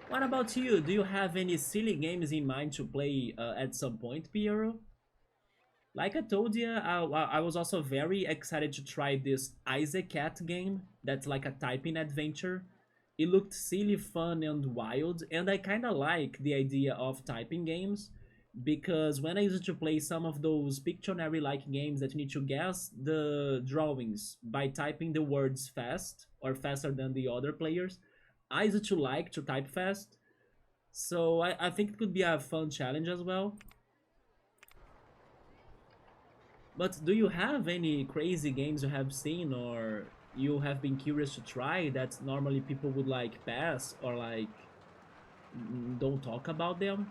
What about you? Do you have any silly games in mind to play at some point, Piero? Like I told you, I was also very excited to try this Isaac Cat game. That's like a typing adventure. It looked silly, fun, and wild, and I kinda like the idea of typing games because when I used to play some of those Pictionary-like games that you need to guess the drawings by typing the words fast or faster than the other players, I used to like to type fast. So I think it could be a fun challenge as well. But do you have any crazy games you have seen or you have been curious to try that normally people would like pass or like don't talk about them?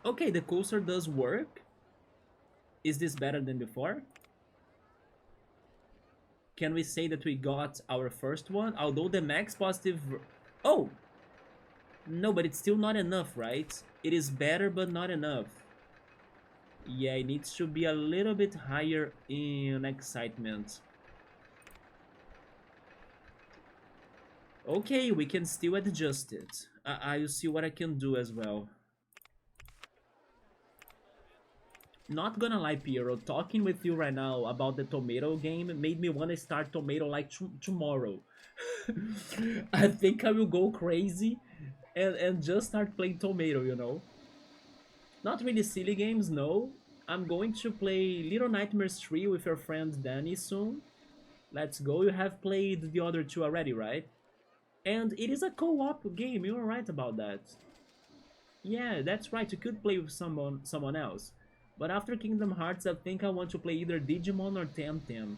Okay, the coaster does work. Is this better than before? Can we say that we got our first one? Although the max positive... Oh! No, but it's still not enough, right? It is better, but not enough. Yeah, it needs to be a little bit higher in excitement. Okay, we can still adjust it. I'll see what I can do as well. Not gonna lie, Piero, talking with you right now about the tomato game made me want to start tomato like tomorrow. I think I will go crazy and just start playing tomato, you know? Not really silly games, no. I'm going to play Little Nightmares 3 with your friend Danny soon. Let's go, you have played the other two already, right? And it is a co-op game, you're right about that. Yeah, that's right, you could play with someone else. But after Kingdom Hearts, I think I want to play either Digimon or Temtem.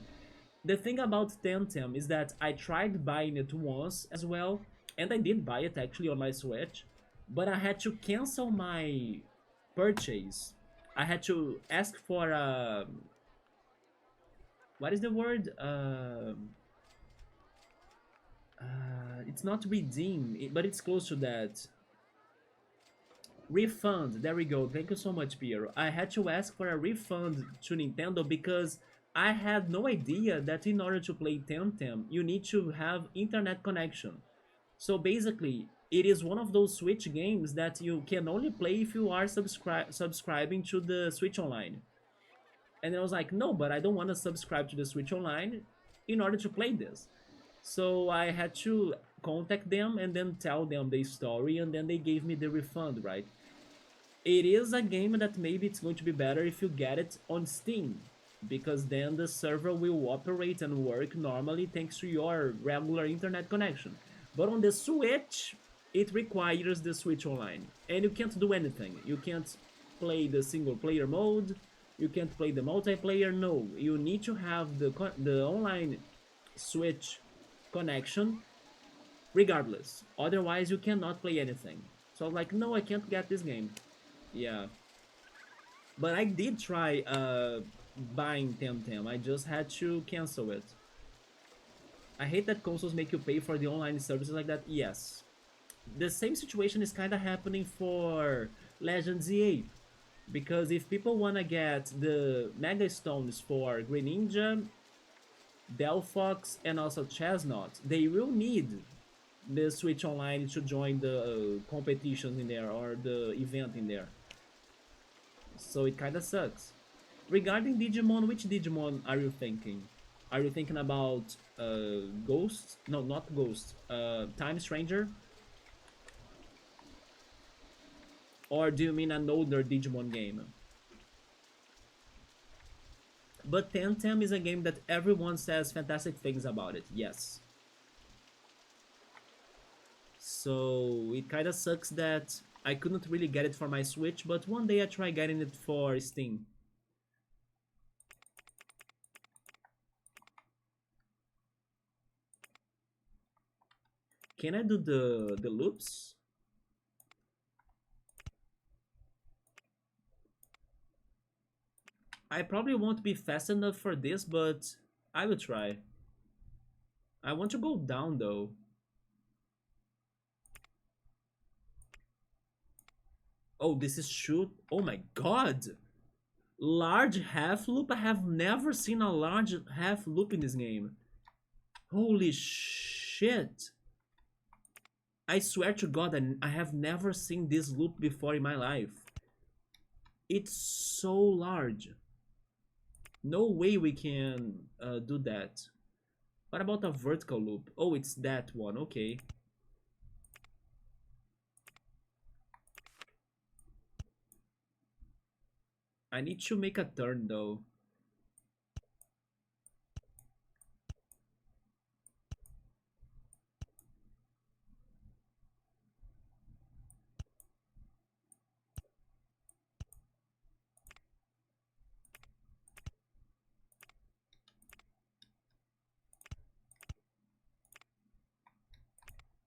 The thing about Temtem is that I tried buying it once as well, and I did buy it actually on my Switch, but I had to cancel my purchase. I had to ask for a... what is the word? It's not redeem, but it's close to that. Refund, there we go. Thank you so much, Piero. I had to ask for a refund to Nintendo because I had no idea that in order to play Temtem, you need to have internet connection. So basically, it is one of those Switch games that you can only play if you are subscribing to the Switch Online. And I was like, no, but I don't want to subscribe to the Switch Online in order to play this. So I had to contact them and then tell them the story, and then they gave me the refund, right? It is a game that maybe it's going to be better if you get it on Steam, because then the server will operate and work normally thanks to your regular internet connection. But on the Switch, it requires the Switch Online, and you can't do anything. You can't play the single player mode, you can't play the multiplayer, no. You need to have the online Switch connection regardless. Otherwise, you cannot play anything. So I was like, no, I can't get this game. Yeah. But I did try buying Temtem. I just had to cancel it. I hate that consoles make you pay for the online services like that. Yes. The same situation is kind of happening for Legends EA. Because if people want to get the Mega Stones for Greninja, Delphox, and also Chestnut, they will need the Switch Online to join the competitions in there or the event in there. So it kinda sucks. Regarding Digimon, which Digimon are you thinking? Are you thinking about Ghost? No, not Ghost. Time Stranger? Or do you mean an older Digimon game? But Temtem is a game that everyone says fantastic things about it, yes. So it kinda sucks that I couldn't really get it for my Switch, but one day I try getting it for Steam. Can I do the loops? I probably won't be fast enough for this, but I will try. I want to go down though. Oh, this is shoot. Oh my god! Large half loop? I have never seen a large half loop in this game. Holy shit! I swear to god, I have never seen this loop before in my life. It's so large. No way we can do that. What about a vertical loop? Oh, it's that one, okay. I need to make a turn though.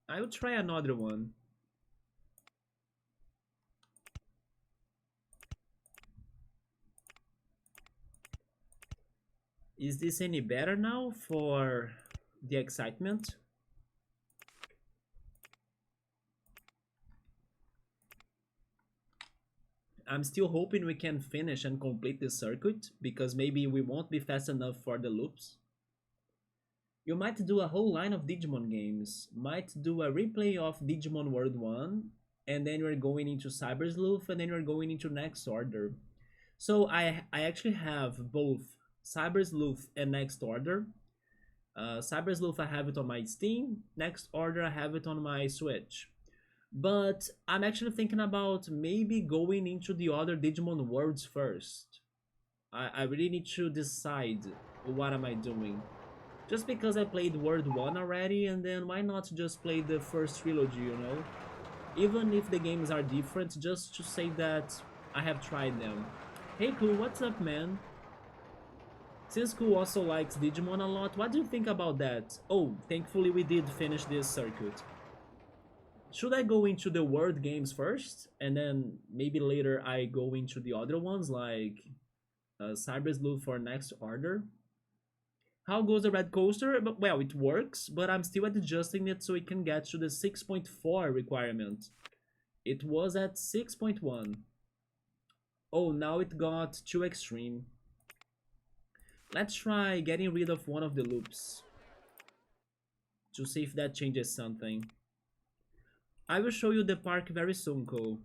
I will try another one. Is this any better now for the excitement? I'm still hoping we can finish and complete this circuit, because maybe we won't be fast enough for the loops. You might do a whole line of Digimon games. Might do a replay of Digimon World 1, and then you're going into Cyber Sleuth, and then you're going into Next Order. So I actually have both Cyber Sleuth and Next Order. Cyber Sleuth, I have it on my Steam. Next Order, I have it on my Switch. But I'm actually thinking about maybe going into the other Digimon worlds first. I really need to decide what am I doing. Just because I played World 1 already, and then why not just play the first trilogy, you know? Even if the games are different, just to say that I have tried them. Hey Cool, what's up, man? Since Cool also likes Digimon a lot, what do you think about that? Oh, thankfully we did finish this circuit. Should I go into the word games first, and then maybe later I go into the other ones like Cyber's Loop for next order? How goes the red coaster? Well, it works, but I'm still adjusting it so it can get to the 6.4 requirement. It was at 6.1. Oh, now it got too extreme. Let's try getting rid of one of the loops to see if that changes something. I will show you the park very soon, Cole.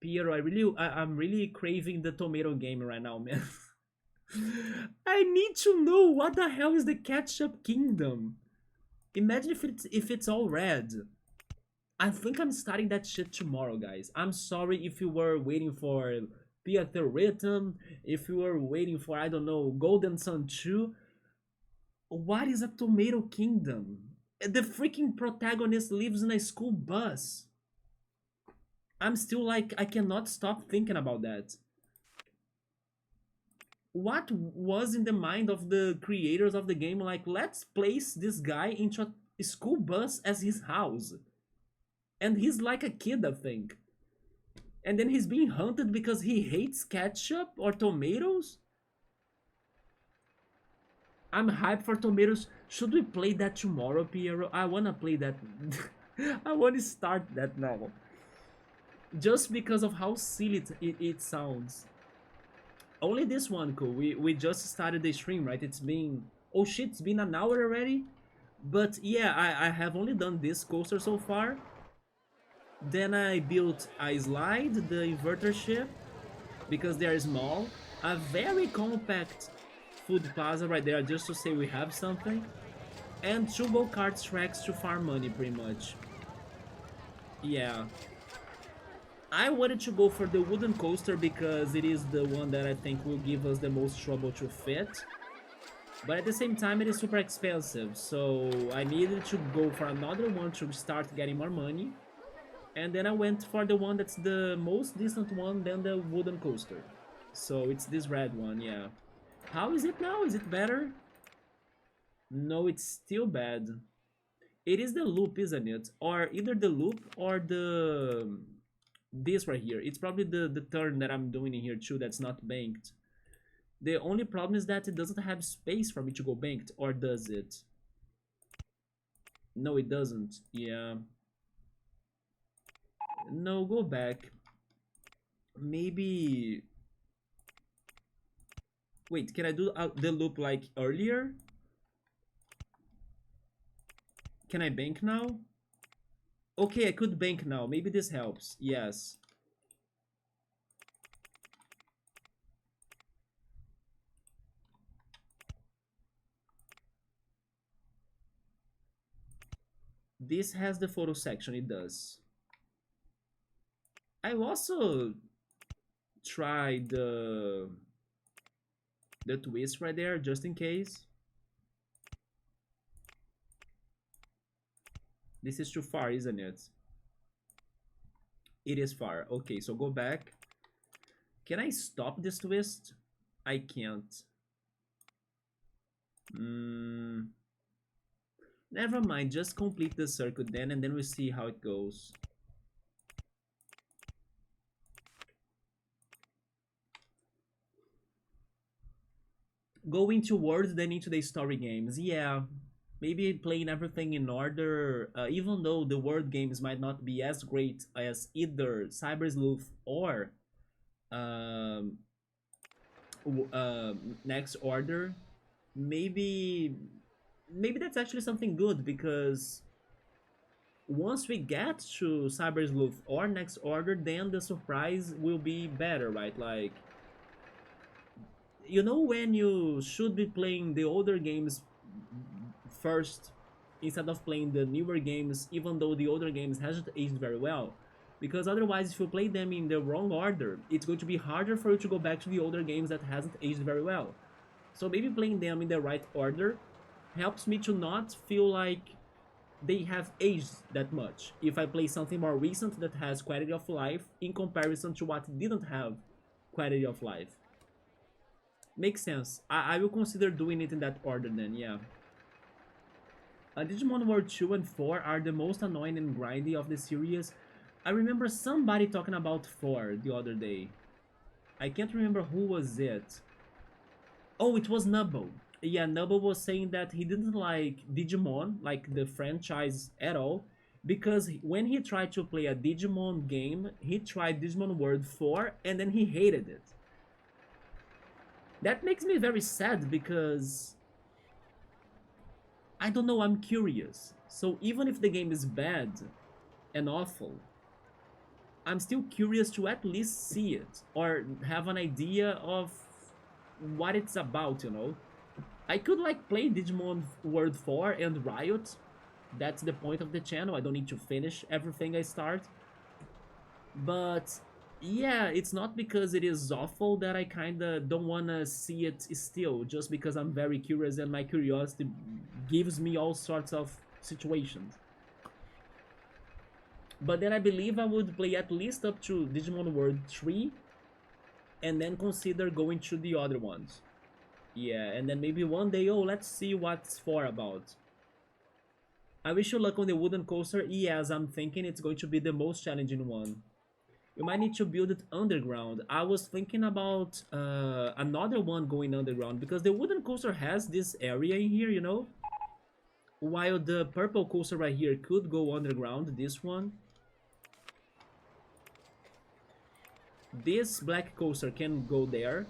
Piero, I'm really craving the tomato game right now, man. I need to know what the hell is the Ketchup Kingdom. Imagine if it's all red. I think I'm starting that shit tomorrow, guys. I'm sorry if you were waiting for Theater Rhythm, if you were waiting for, I don't know, Golden Sun 2. What is a Tomato Kingdom? The freaking protagonist lives in a school bus. I'm still like, I cannot stop thinking about that. What was in the mind of the creators of the game? Like, let's place this guy into a school bus as his house. And he's like a kid, I think. And then he's being hunted because he hates ketchup or tomatoes? I'm hyped for tomatoes. Should we play that tomorrow, Piero? I wanna play that. I wanna start that now. Just because of how silly it sounds. Only this one, cool. We just started the stream, right? It's been... Oh shit, it's been an hour already? But yeah, I have only done this coaster so far. Then I built a slide, the inverter ship, because they are small. A very compact food plaza right there, just to say we have something. And 2 go-kart tracks to farm money, pretty much. Yeah. I wanted to go for the wooden coaster because it is the one that I think will give us the most trouble to fit. But at the same time, it is super expensive, so I needed to go for another one to start getting more money. And then I went for the one that's the most distant one than the wooden coaster. So it's this red one, yeah. How is it now? Is it better? No, it's still bad. It is the loop, isn't it? Or either the loop or the... This right here. It's probably the turn that I'm doing in here too that's not banked. The only problem is that it doesn't have space for me to go banked. Or does it? No, it doesn't. Yeah. No, go back. Maybe... Wait, can I do the loop like earlier? Can I bank now? Okay, I could bank now. Maybe this helps. Yes. This has the photo section. It does. I've also tried the twist right there, just in case. This is too far, isn't it? It is far. Okay, so go back. Can I stop this twist? I can't. Never mind, just complete the circuit then, and then we see how it goes. Going towards then into the story games. Yeah, maybe playing everything in order, even though the word games might not be as great as either Cyber Sleuth or um, Next Order. Maybe that's actually something good, because once we get to Cyber Sleuth or Next Order, then the surprise will be better, right? Like, you know, when you should be playing the older games first instead of playing the newer games, even though the older games hasn't aged very well, because otherwise if you play them in the wrong order, it's going to be harder for you to go back to the older games that hasn't aged very well. So maybe playing them in the right order helps me to not feel like they have aged that much. If I play something more recent that has quality of life in comparison to what didn't have quality of life. Makes sense. I will consider doing it in that order then, yeah. Digimon World 2 and 4 are the most annoying and grindy of the series. I remember somebody talking about 4 the other day. I can't remember who was it. Oh, it was Nubble. Yeah, Nubble was saying that he didn't like Digimon, like the franchise at all, because when he tried to play a Digimon game, he tried Digimon World 4 and then he hated it. That makes me very sad because I don't know, I'm curious. So even if the game is bad and awful, I'm still curious to at least see it or have an idea of what it's about, you know? I could like play Digimon World 4 and Riot. That's the point of the channel. I don't need to finish everything I start. But yeah, it's not because it is awful that I kinda don't wanna see it still, just because I'm very curious and my curiosity gives me all sorts of situations. But then I believe I would play at least up to Digimon World 3 and then consider going to the other ones. Yeah, and then maybe one day, oh, let's see what's 4 about. I wish you luck on the wooden coaster. Yes, I'm thinking it's going to be the most challenging one. You might need to build it underground. I was thinking about another one going underground because the wooden coaster has this area in here, you know? While the purple coaster right here could go underground, this one. This black coaster can go there.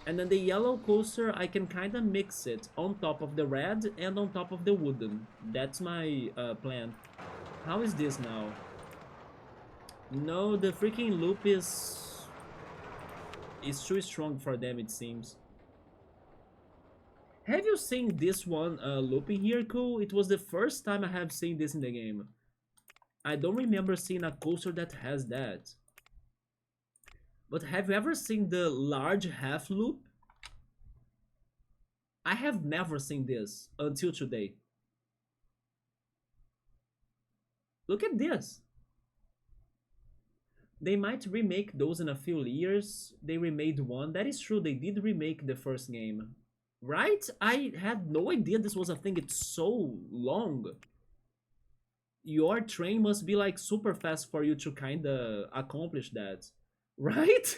And then the yellow coaster, I can kind of mix it on top of the red and on top of the wooden. That's my plan. How is this now? No, the freaking loop is too strong for them, it seems. Have you seen this one looping here, Cool? It was the first time I have seen this in the game. I don't remember seeing a coaster that has that. But have you ever seen the large half loop? I have never seen this until today. Look at this. They might remake those in a few years. They remade one. That is true, they did remake the first game. Right? I had no idea this was a thing. It's so long. Your train must be like super fast for you to kinda accomplish that. Right?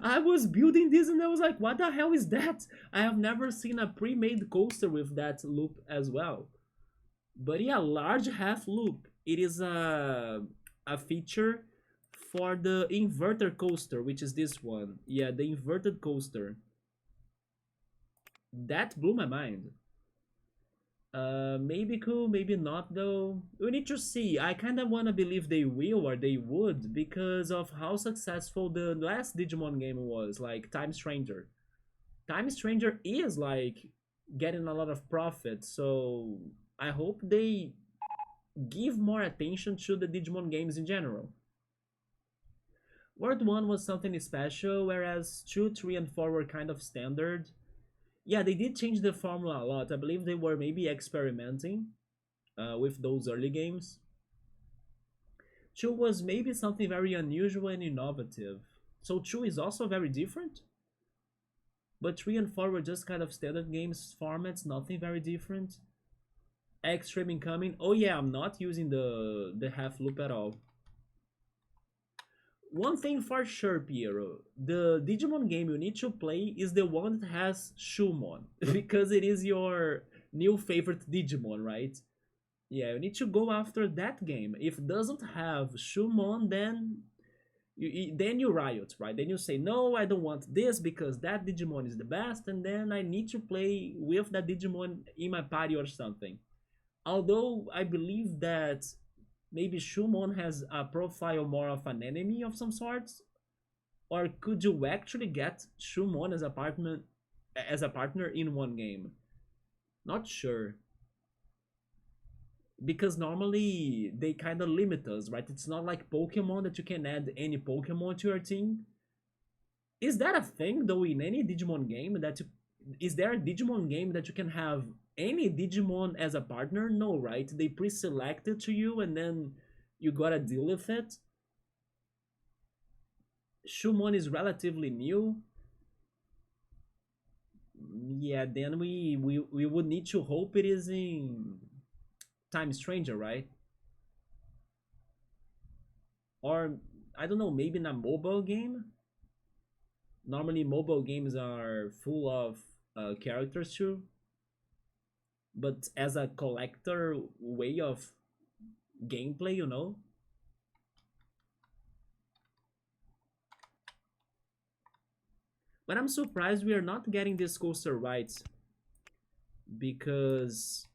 I was building this and I was like, what the hell is that? I have never seen a pre-made coaster with that loop as well. But yeah, large half loop. It is a feature for the inverter coaster, which is this one. Yeah, the inverted coaster. That blew my mind. Maybe cool, maybe not though. We need to see. I kind of want to believe they will or they would because of how successful the last Digimon game was, like Time Stranger. Time Stranger is like getting a lot of profit, so I hope they give more attention to the Digimon games in general. World 1 was something special, whereas 2, 3, and 4 were kind of standard. Yeah, they did change the formula a lot. I believe they were maybe experimenting with those early games. 2 was maybe something very unusual and innovative. So 2 is also very different. But 3 and 4 were just kind of standard games formats, nothing very different. Extreme incoming. Oh yeah, I'm not using the half loop at all. One thing for sure, Piero, the Digimon game you need to play is the one that has Shumon, because it is your new favorite Digimon, right? Yeah, you need to go after that game. If it doesn't have Shumon, then you riot, right? Then you say, no, I don't want this because that Digimon is the best, and then I need to play with that Digimon in my party or something. Although I believe that maybe Shumon has a profile more of an enemy of some sorts, or could you actually get Shumon as a partner in one game? Not sure. Because normally they kind of limit us, right? It's not like Pokemon that you can add any Pokemon to your team. Is that a thing though in any Digimon game is there a Digimon game that you can have any Digimon as a partner? No, right? They pre-selected to you and then you gotta deal with it. Shumon is relatively new. Yeah, then we would need to hope it is in Time Stranger, right? Or I don't know, maybe in a mobile game. Normally, mobile games are full of characters too, but as a collector way of gameplay, you know. But I'm surprised we are not getting this coaster right because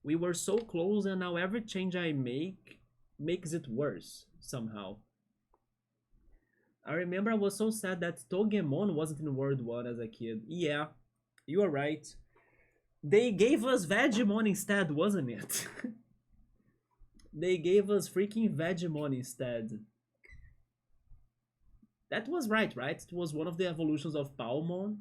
we were so close, and now every change I make makes it worse somehow. I remember I was so sad that Togemon wasn't in World 1 as a kid. Yeah, you are right. They gave us Vegemon instead, wasn't it? They gave us freaking Vegemon instead. That was right, right? It was one of the evolutions of Palmon.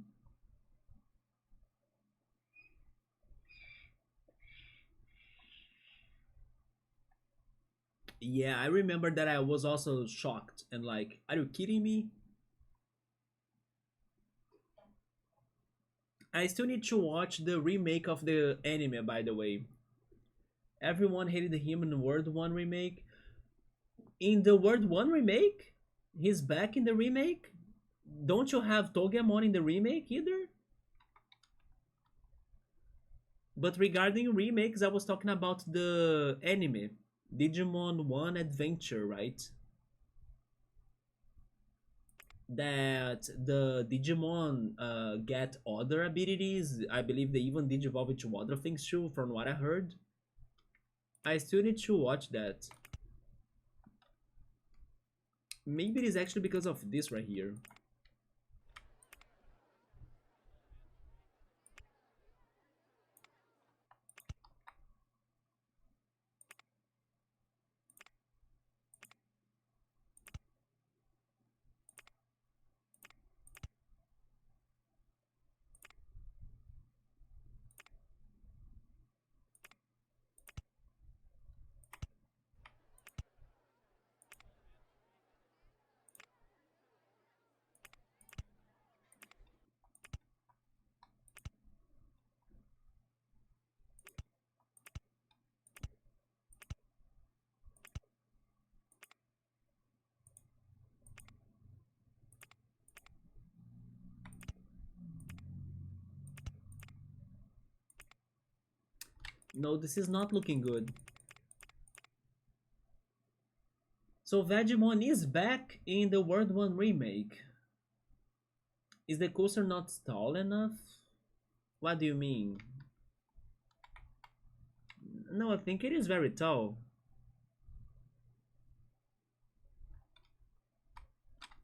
Yeah, I remember that I was also shocked and like, are you kidding me? I still need to watch the remake of the anime, by the way. Everyone hated him in the World 1 remake. In the World 1 remake? He's back in the remake? Don't you have Togemon in the remake either? But regarding remakes, I was talking about the anime. Digimon 1 Adventure, right? That the Digimon get other abilities. I believe they even digivolve into other things too, from what I heard. I still need to watch that. Maybe it is actually because of this right here. No, this is not looking good. So Vegemon is back in the World 1 remake. Is the coaster not tall enough? What do you mean? No, I think it is very tall.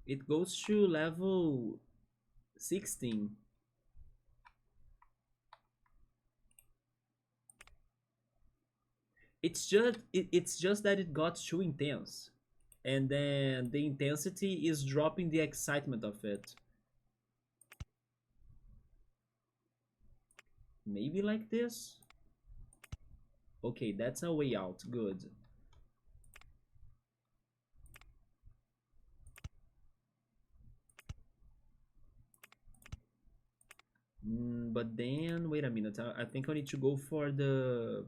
It goes to level 16. It's just that it got too intense. And then the intensity is dropping the excitement of it. Maybe like this? Okay, that's a way out. Good. But then, wait a minute. I think I need to go for the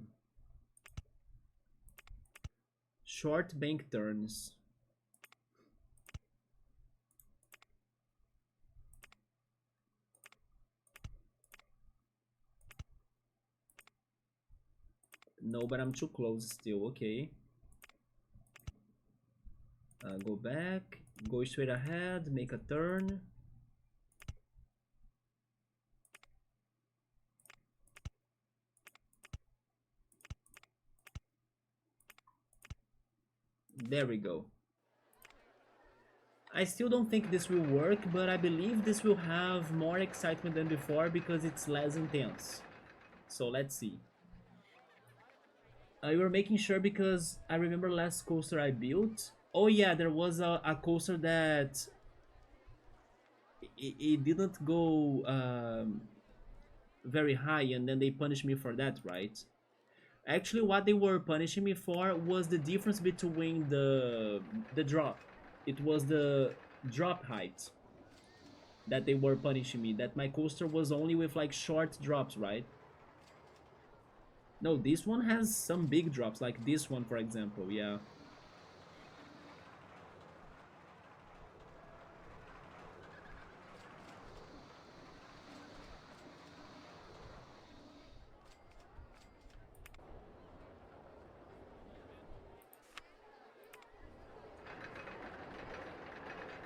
short bank turns. No, but I'm too close still. Okay. Go back. Go straight ahead. Make a turn. There we go. I still don't think this will work, but I believe this will have more excitement than before because it's less intense. So let's see. You were making sure because I remember last coaster I built. Oh yeah, there was a coaster that it didn't go very high, and then they punish me for that, right? Actually, what they were punishing me for was the difference between the drop. It was the drop height that they were punishing me. That my coaster was only with like short drops, right? No, this one has some big drops, like this one, for example. Yeah.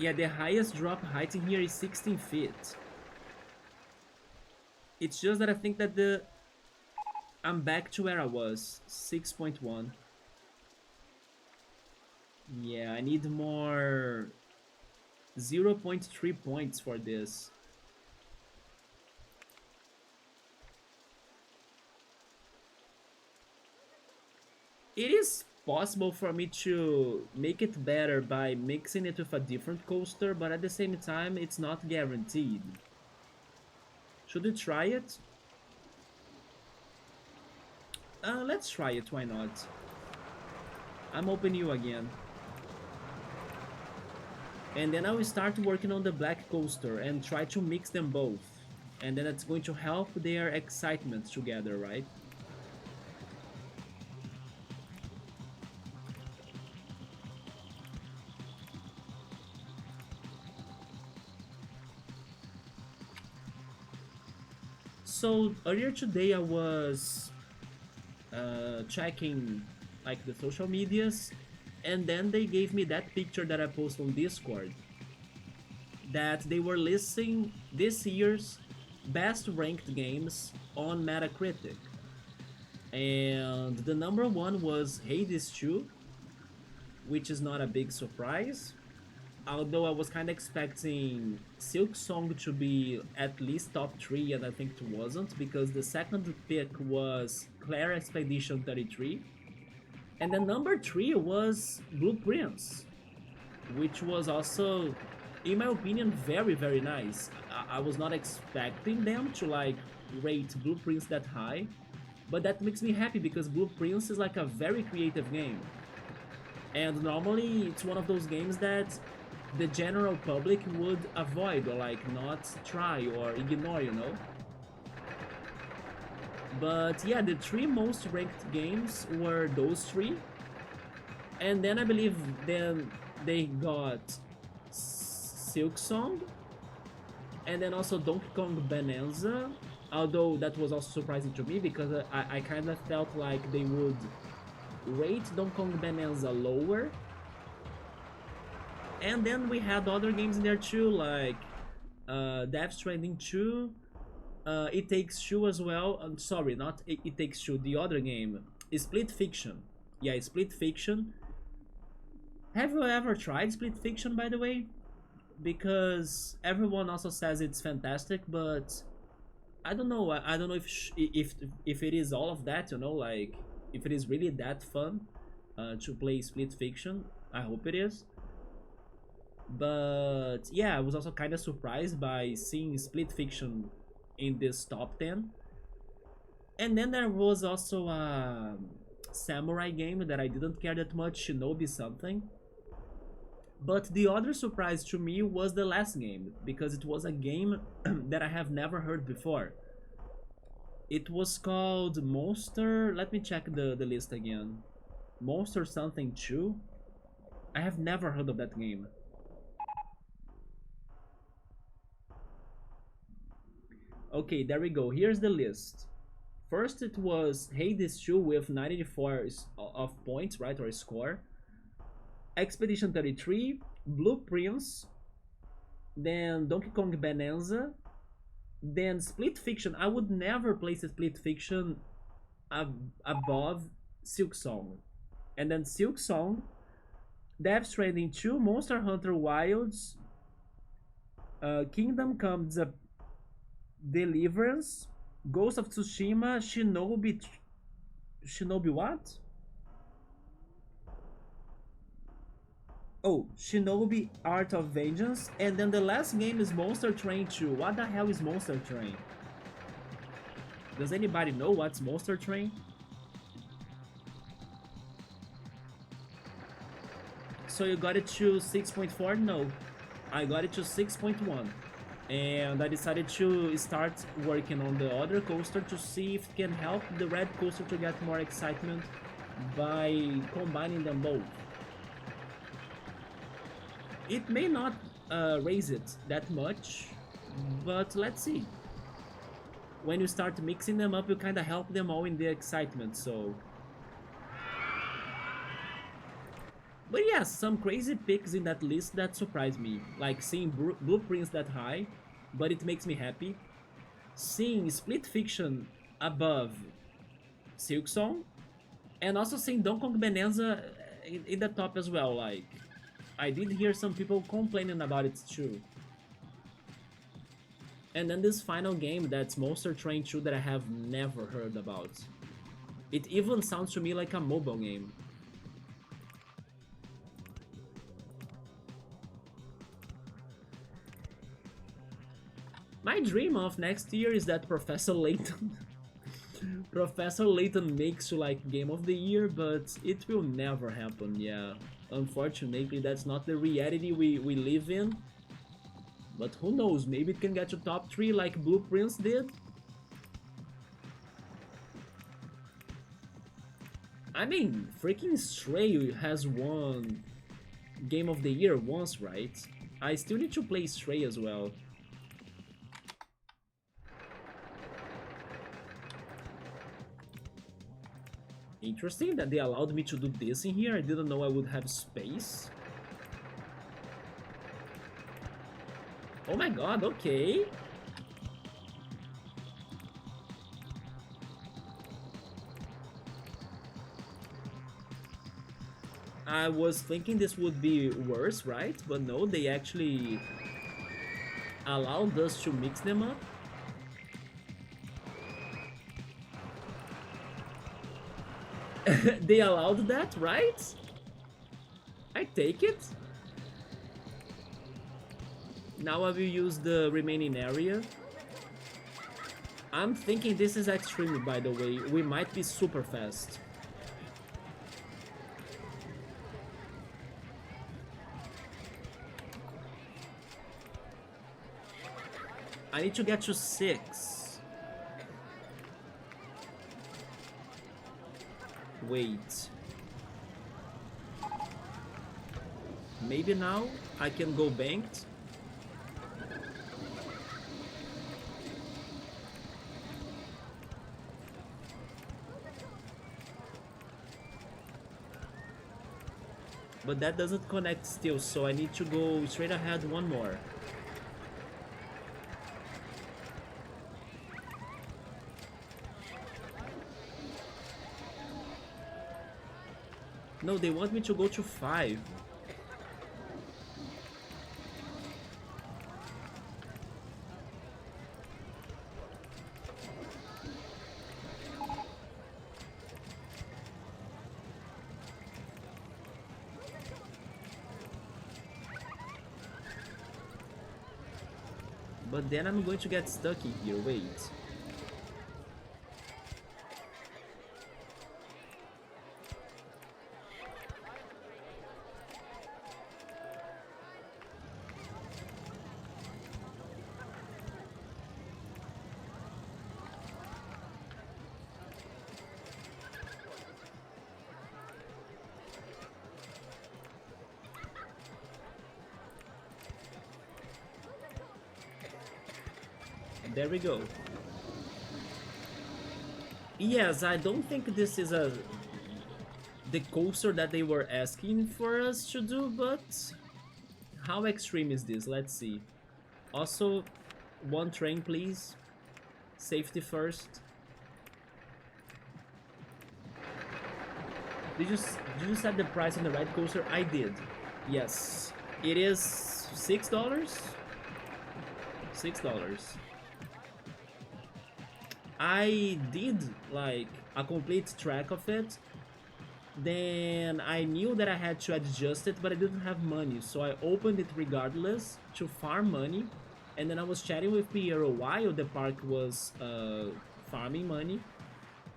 Yeah, the highest drop height in here is 16 feet. It's just that I think that I'm back to where I was, 6.1. Yeah, I need more 0.3 points for this. It is possible for me to make it better by mixing it with a different coaster, but at the same time, it's not guaranteed. Should we try it? Let's try it, why not? I'm open you again. And then I will start working on the black coaster and try to mix them both. And then it's going to help their excitement together, right? So earlier today I was checking like the social medias, and then they gave me that picture that I posted on Discord, that they were listing this year's best ranked games on Metacritic, and the number one was Hades 2, which is not a big surprise. Although I was kind of expecting Silk Song to be at least top 3, and I think it wasn't, because the second pick was Claire Expedition 33, and then number 3 was Blueprints, which was also, in my opinion, very, very nice. I was not expecting them to like rate Blueprints that high, but that makes me happy because Blueprints is like a very creative game. And normally it's one of those games that the general public would avoid or like not try or ignore, you know? But yeah, the 3 most ranked games were those 3. And then I believe then they got Silk Song, and then also Donkey Kong Bonanza, although that was also surprising to me because I kind of felt like they would rate Donkey Kong Bonanza lower. And then we had other games in there too, like Death Stranding 2, It Takes Two as well. Sorry, not It Takes Two, the other game, Split Fiction. Yeah, Split Fiction. Have you ever tried Split Fiction, by the way? Because everyone also says it's fantastic, but I don't know. I don't know if it is all of that, you know, like if it is really that fun to play Split Fiction. I hope it is. But yeah, I was also kind of surprised by seeing Split Fiction in this top 10. And then there was also a samurai game that I didn't care that much, Shinobi something. But the other surprise to me was the last game, because it was a game that I have never heard before. It was called Monster. Let me check the list again. Monster something 2. I have never heard of that game. Okay, there we go. Here's the list. First it was Hades 2 with 94 of points, right, or score. Expedition 33, Blueprints, then Donkey Kong Bonanza, then Split Fiction. I would never place a Split Fiction above Silk Song. And then Silk Song, Death Stranding 2, Monster Hunter Wilds, Kingdom Come Deliverance, Ghost of Tsushima, Shinobi what? Oh, Shinobi Art of Vengeance, and then the last game is Monster Train 2. What the hell is Monster Train? Does anybody know what's Monster Train? So you got it to 6.4? No, I got it to 6.1. And I decided to start working on the other coaster to see if it can help the red coaster to get more excitement by combining them both. It may not raise it that much, but let's see. When you start mixing them up, you kind of help them all in the excitement, so... But yes, some crazy picks in that list that surprised me, like seeing Blueprints that high, but it makes me happy. Seeing Split Fiction above Silk Song, and also seeing Donkey Kong Bonanza in the top as well. Like, I did hear some people complaining about it too. And then this final game, that's Monster Train 2, that I have never heard about. It even sounds to me like a mobile game. My dream of next year is that Professor Layton Professor Layton makes you like Game of the Year, but it will never happen, yeah. Unfortunately, that's not the reality we live in. But who knows, maybe it can get to top 3 like Blueprints did? I mean, freaking Stray has won Game of the Year once, right? I still need to play Stray as well. Interesting that they allowed me to do this in here. I didn't know I would have space. Oh my god, okay. I was thinking this would be worse, right? But no, they actually allowed us to mix them up. They allowed that, right? I take it. Now I will use the remaining area. I'm thinking this is extreme, by the way. We might be super fast. I need to get to 6. Wait. Maybe now I can go banked. But that doesn't connect still, so I need to go straight ahead one more. No, they want me to go to 5. But then I'm going to get stuck in here, wait. There we go. Yes, I don't think this is the coaster that they were asking for us to do, but how extreme is this? Let's see. Also, one train, please. Safety first. Did you set the price on the red coaster? I did. Yes. It is $6? $6. I did like a complete track of it. Then I knew that I had to adjust it, but I didn't have money, so I opened it regardless to farm money. And then I was chatting with Piero while the park was farming money.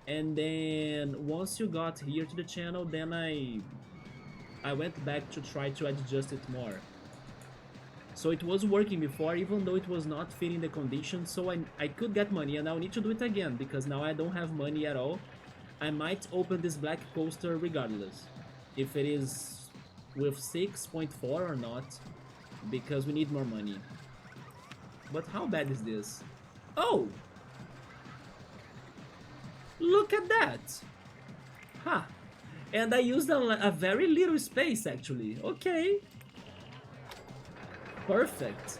And then once you got here to the channel, then I went back to try to adjust it more. So it was working before, even though it was not fitting the conditions, so I could get money, and I'll need to do it again, because now I don't have money at all. I might open this black coaster regardless, if it is with 6.4 or not, because we need more money. But how bad is this? Oh! Look at that! Huh. And I used a very little space, actually. Okay. Perfect.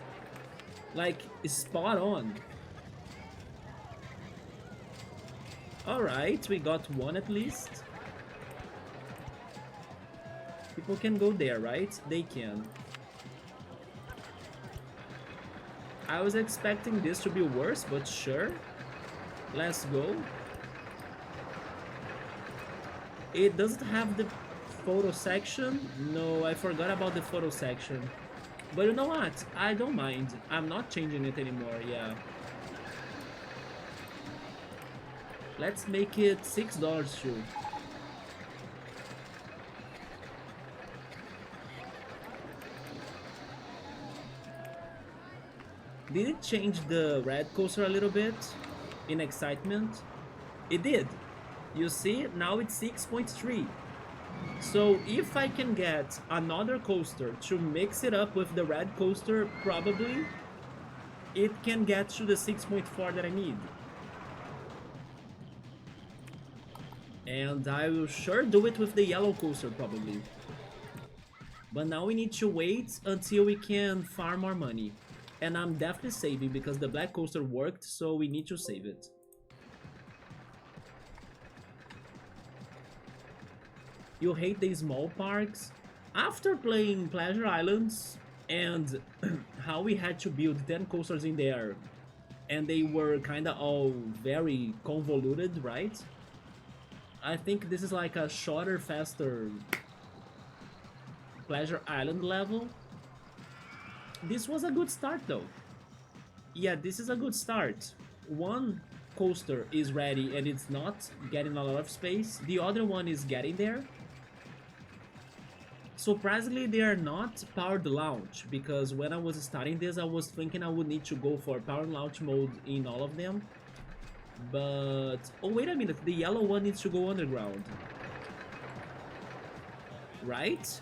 Like, spot on. Alright, we got one at least. People can go there, right? They can. I was expecting this to be worse, but sure. Let's go. It doesn't have the photo section. No, I forgot about the photo section. But you know what? I don't mind. I'm not changing it anymore, yeah. Let's make it $6 too. Did it change the red coaster a little bit in excitement? It did. You see, now it's 6.3. So if I can get another coaster to mix it up with the red coaster, probably it can get to the 6.4 that I need. And I will sure do it with the yellow coaster probably. But now we need to wait until we can farm more money. And I'm definitely saving because the black coaster worked, so we need to save it. You hate the small parks? After playing Pleasure Islands and how we had to build 10 coasters in there and they were kinda all very convoluted, right? I think this is like a shorter, faster Pleasure Island level. This was a good start though. Yeah, this is a good start. One coaster is ready and it's not getting a lot of space. The other one is getting there. Surprisingly, they are not powered launch, because when I was starting this, I was thinking I would need to go for powered launch mode in all of them. But, oh wait a minute, the yellow one needs to go underground. Right?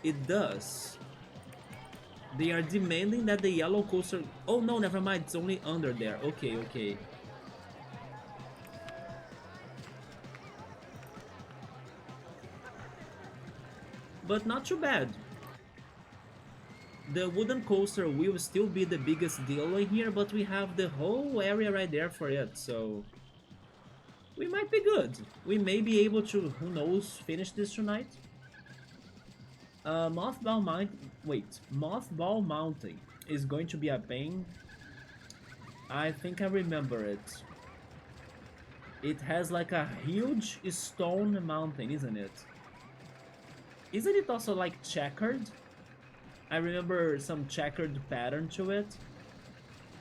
It does. They are demanding that the yellow coaster... Oh no, never mind, it's only under there. Okay, okay. But not too bad. The wooden coaster will still be the biggest deal in here, but we have the whole area right there for it, so... we might be good. We may be able to, who knows, finish this tonight. Mothball Mountain is going to be a pain. I think I remember it. It has like a huge stone mountain, isn't it? Isn't it also like checkered? I remember some checkered pattern to it.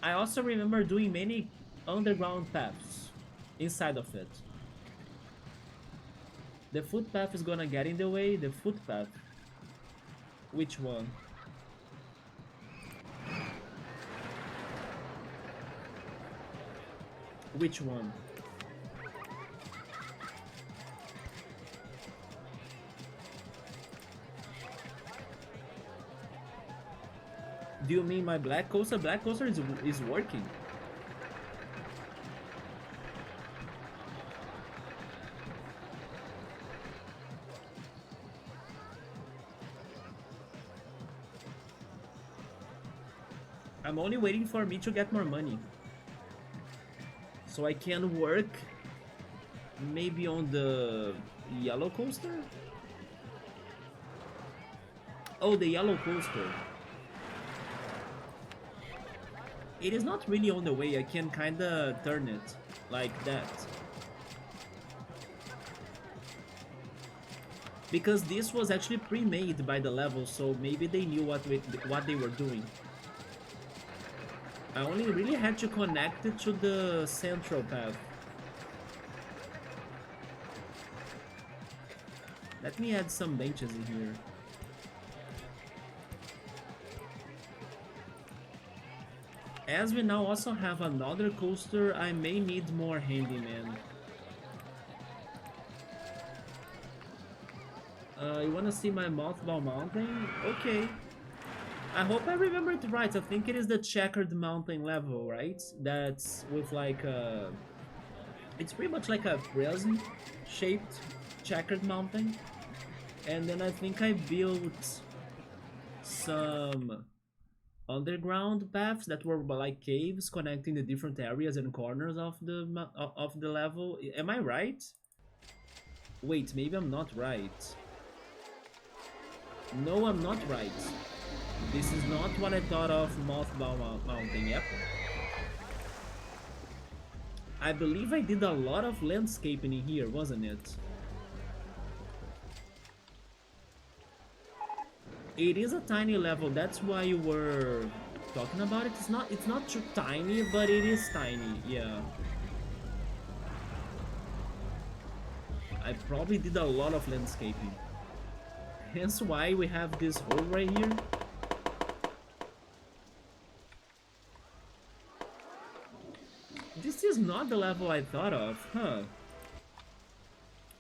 I also remember doing many underground paths inside of it. The footpath is gonna get in the way. The footpath. Which one? Which one? Do you mean my black coaster? Black coaster is working. I'm only waiting for me to get more money, so I can work maybe on the yellow coaster? Oh, the yellow coaster. It is not really on the way. I can kinda turn it like that. Because this was actually pre-made by the level, so maybe they knew what they were doing. I only really had to connect it to the central path. Let me add some benches in here. As we now also have another coaster, I may need more handyman. You wanna see my mothball mountain? Okay. I hope I remember it right. I think it is the checkered mountain level, right? That's with like a... It's pretty much like a prism-shaped checkered mountain. And then I think I built some underground paths that were like caves connecting the different areas and corners of the level. Am I right? Wait, maybe I'm not right. No, I'm not right. This is not what I thought of Mothball Mountain, yep. I believe I did a lot of landscaping in here, wasn't it? It is a tiny level, that's why you were talking about it. It's not too tiny, but it is tiny, yeah. I probably did a lot of landscaping. Hence why we have this hole right here. This is not the level I thought of, huh?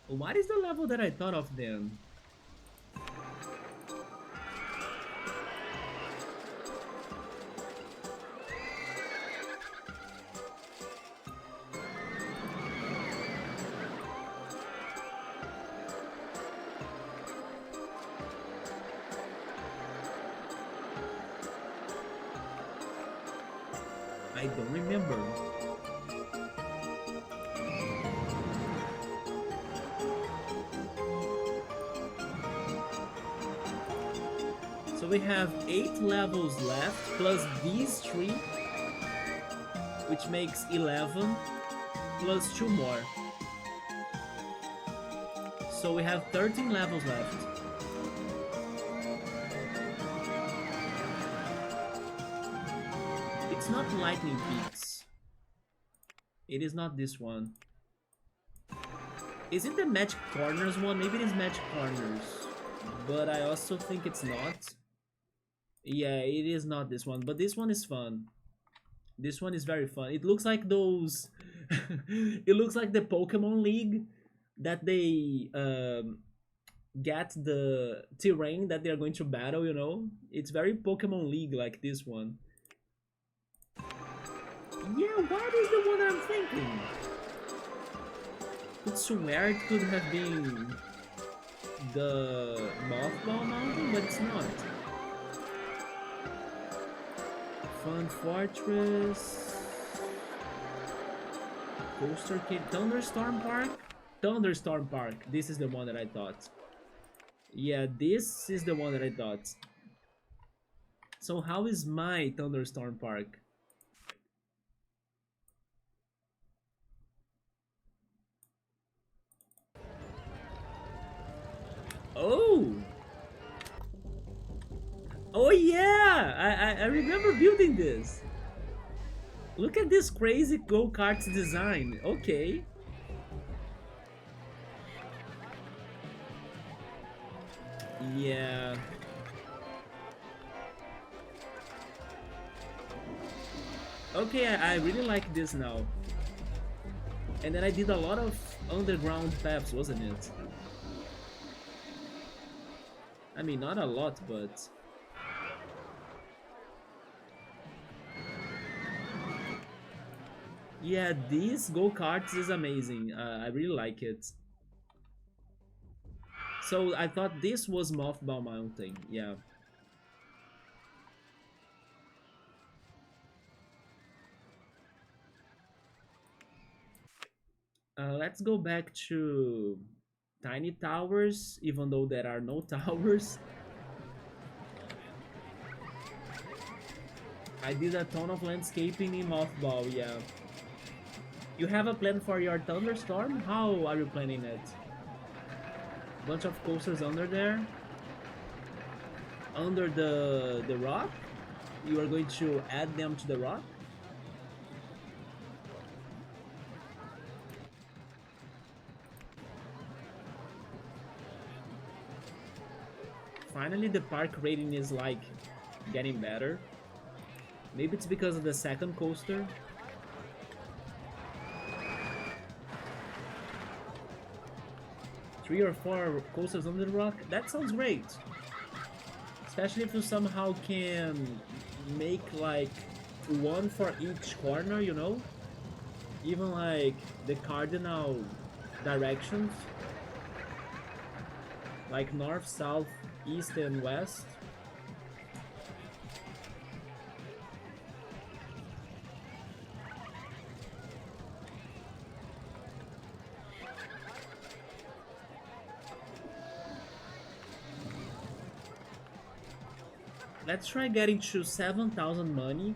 What is the level that I thought of then? I don't remember. So we have 8 levels left, plus these 3, which makes 11, plus 2 more. So we have 13 levels left. It's not Lightning Peaks. It is not this one. Is it the Magic Corners one? Maybe it is Magic Corners. But I also think it's not. Yeah, it is not this one. But this one is fun. This one is very fun. It looks like those... it looks like the Pokemon League that they get the terrain that they're going to battle, you know? It's very Pokemon League like this one. Yeah, what is the one I'm thinking? Could swear it could have been the Mothball Mountain, but it's not. Fun Fortress, Coaster Kid, Thunderstorm Park? Thunderstorm Park, this is the one that I thought. Yeah, this is the one that I thought. So how is my Thunderstorm Park? Oh! Oh yeah! I remember building this. Look at this crazy go-karts design. Okay. Yeah. Okay, I really like this now. And then I did a lot of underground paths, wasn't it? I mean, not a lot, but... Yeah, these go-karts is amazing. I really like it. So I thought this was Mothball Mountain, yeah. Let's go back to Tiny Towers, even though there are no towers. I did a ton of landscaping in Mothball, yeah. You have a plan for your thunderstorm? How are you planning it? Bunch of coasters under there? Under the rock? You are going to add them to the rock? Finally, the park rating is like getting better. Maybe it's because of the second coaster. Three or four coasters on the rock. That sounds great. Especially if you somehow can make like one for each corner, you know? Even like the cardinal directions. Like north, south, east, and west. Let's try getting to 7,000 money,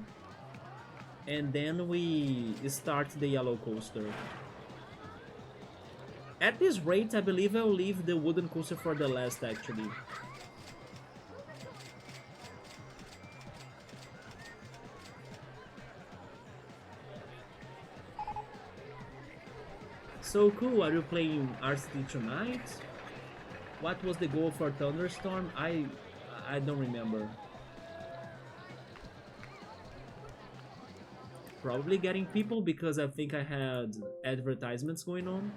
and then we start the yellow coaster. At this rate, I believe I'll leave the wooden coaster for the last, actually. So cool, are you playing RCT tonight? What was the goal for Thunderstorm? I don't remember. Probably getting people because I think I had advertisements going on.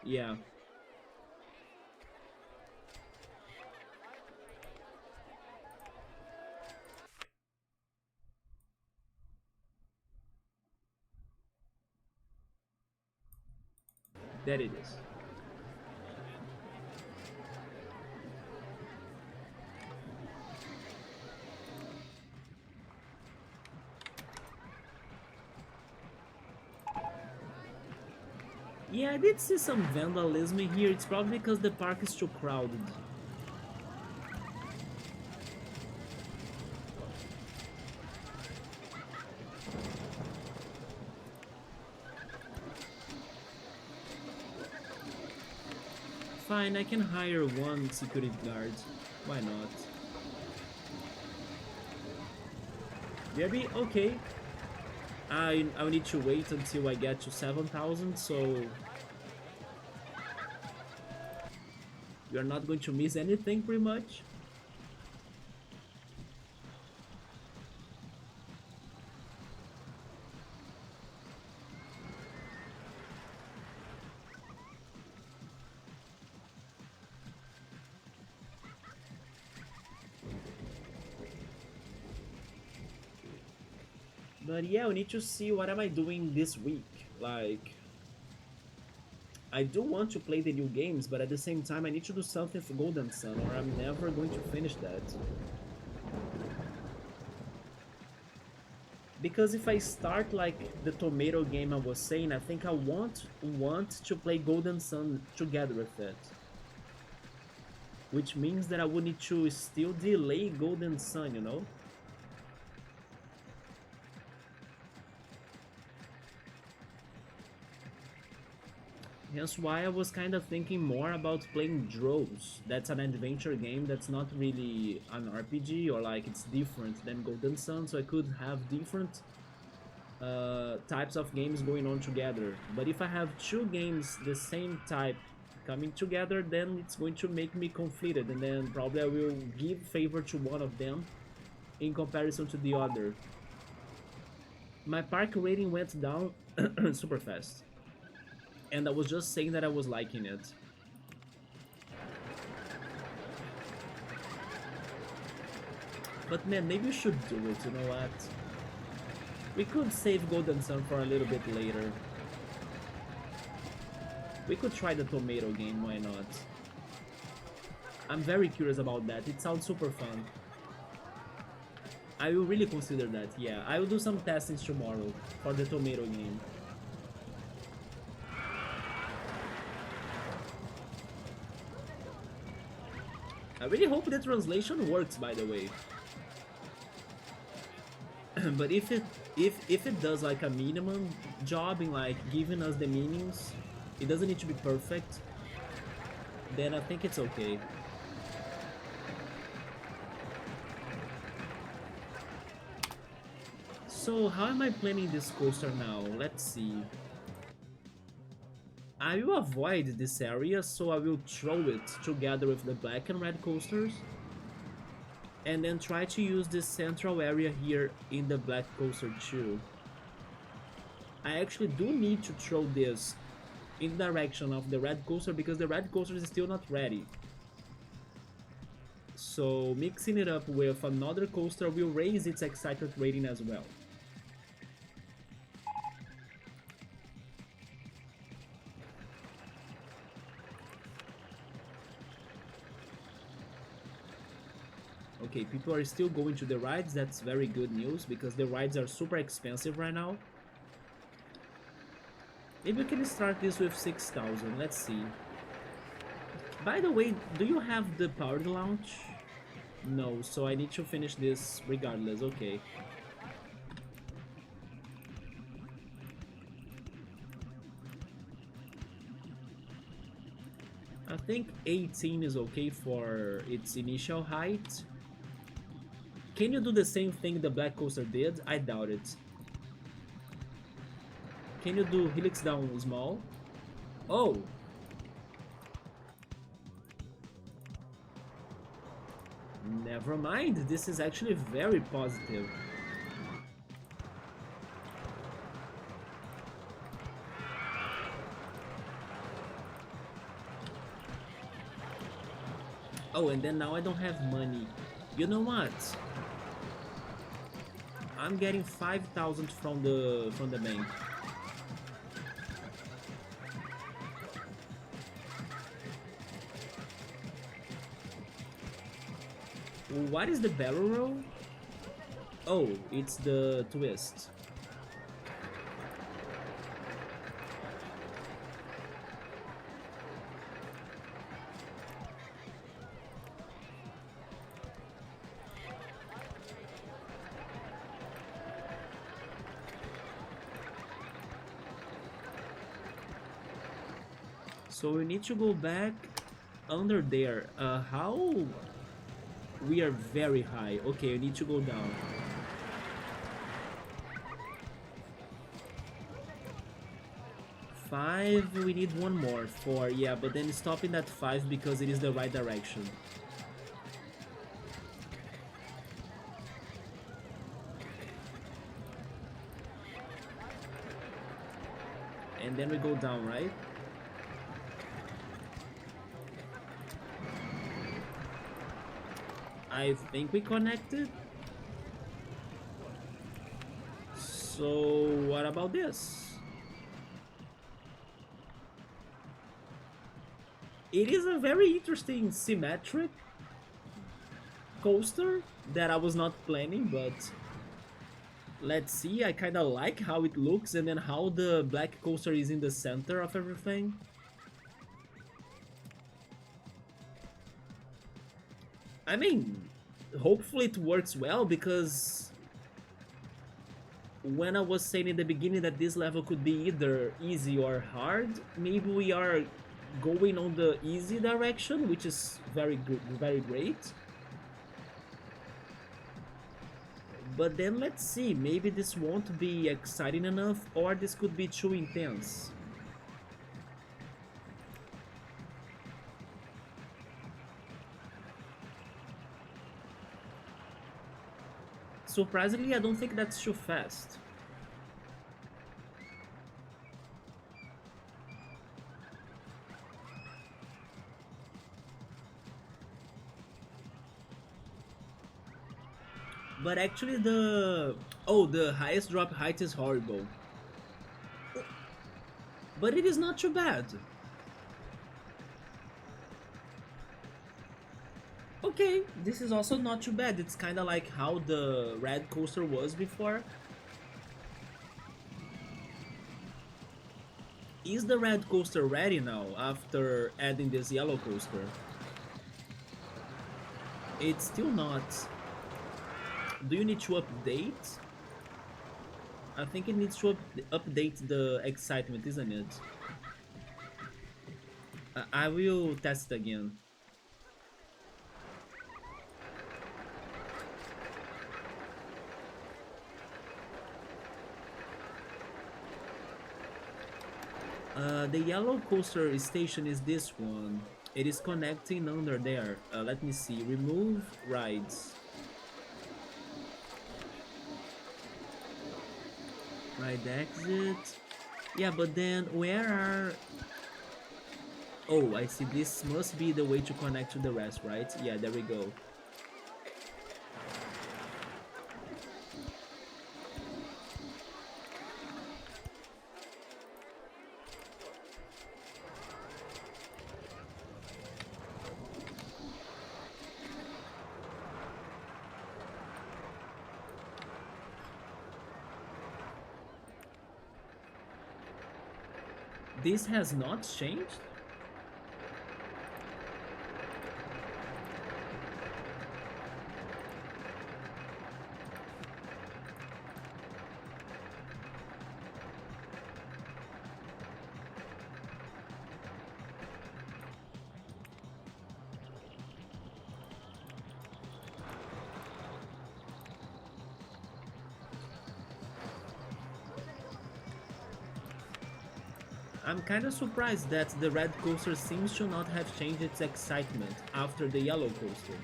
Yeah. There it is. Yeah, I did see some vandalism here. It's probably because the park is too crowded. Fine, I can hire one security guard. Why not? Maybe okay. I'll need to wait until I get to 7,000, so you're not going to miss anything pretty much. But yeah, we need to see what am I doing this week. Like, I do want to play the new games, but at the same time I need to do something for Golden Sun or I'm never going to finish that. Because if I start like the tomato game I was saying, I think I want to play Golden Sun together with it. Which means that I would need to still delay Golden Sun, you know? Hence why I was kind of thinking more about playing Droves. That's an adventure game that's not really an RPG or like it's different than Golden Sun, so I could have different types of games going on together. But if I have two games the same type coming together, then it's going to make me conflicted, and then probably I will give favor to one of them in comparison to the other. My park rating went down super fast. And I was just saying that I was liking it. But man, maybe we should do it, you know what? We could save Golden Sun for a little bit later. We could try the tomato game, why not? I'm very curious about that, it sounds super fun. I will really consider that, yeah. I will do some testings tomorrow for the tomato game. I really hope the translation works, by the way. But if it does like a minimum job in like giving us the meanings, it doesn't need to be perfect, then I think it's okay. So how am I planning this coaster now? Let's see. I will avoid this area, so I will throw it together with the black and red coasters. And then try to use this central area here in the black coaster too. I actually do need to throw this in the direction of the red coaster because the red coaster is still not ready. So mixing it up with another coaster will raise its excitement rating as well. Okay, people are still going to the rides. That's very good news because the rides are super expensive right now. Maybe we can start this with 6,000. Let's see. By the way, do you have the powered launch? No, so I need to finish this regardless. Okay. I think 18 is okay for its initial height. Can you do the same thing the black coaster did? I doubt it. Can you do helix down small? Oh! Never mind, this is actually very positive. Oh, and then now I don't have money. You know what? I'm getting 5,000 from the bank. What is the barrel roll? Oh, it's the twist. So we need to go back under there. How? We are very high. Okay, we need to go down. Five, we need one more. Four, yeah, but then stopping at 5 because it is the right direction. And then we go down, right? I think we connected. So what about this? It is a very interesting symmetric coaster that I was not planning, but let's see. I kind of like how it looks and then how the black coaster is in the center of everything. I mean, hopefully it works well because when I was saying in the beginning that this level could be either easy or hard, maybe we are going on the easy direction, which is very good, very great. But then let's see, maybe this won't be exciting enough or this could be too intense. Surprisingly, I don't think that's too fast. But actually the highest drop height is horrible. But it is not too bad. Okay, this is also not too bad. It's kind of like how the red coaster was before. Is the red coaster ready now after adding this yellow coaster? It's still not. Do you need to update? I think it needs to update the excitement, isn't it? I will test again. The yellow coaster station is this one. It is connecting under there. Let me see. Remove rides. Ride exit. Yeah, but then where are... Oh, I see. This must be the way to connect to the rest, right? Yeah, there we go. This has not changed? I'm kinda surprised that the red coaster seems to not have changed its excitement after the yellow coaster.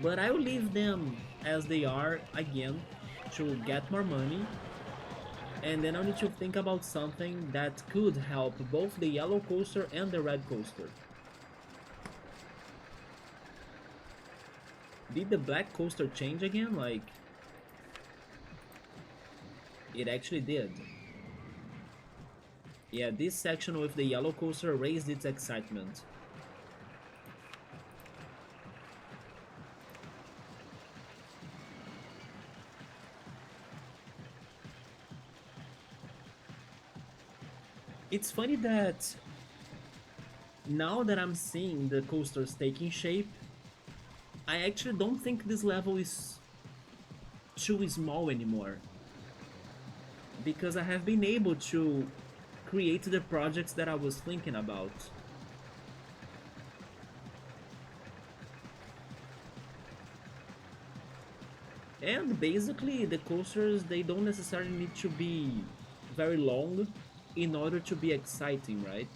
But I will leave them as they are again to get more money, and then I need to think about something that could help both the yellow coaster and the red coaster. Did the black coaster change again? Like, it actually did. Yeah, this section with the yellow coaster raised its excitement. It's funny that now that I'm seeing the coasters taking shape, I actually don't think this level is too small anymore. Because I have been able to create the projects that I was thinking about. And basically, the coasters, they don't necessarily need to be very long in order to be exciting, right?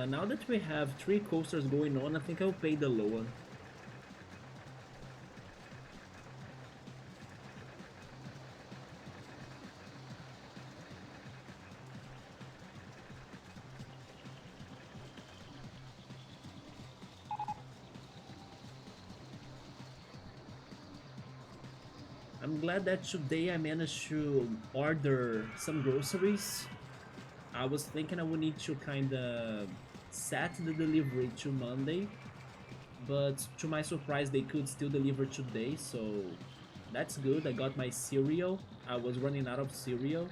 Now that we have 3 coasters going on, I think I'll pay the low one. I'm glad that today I managed to order some groceries. I was thinking I would need to kinda set the delivery to Monday, but to my surprise they could still deliver today, so that's good. I got my cereal. I was running out of cereal.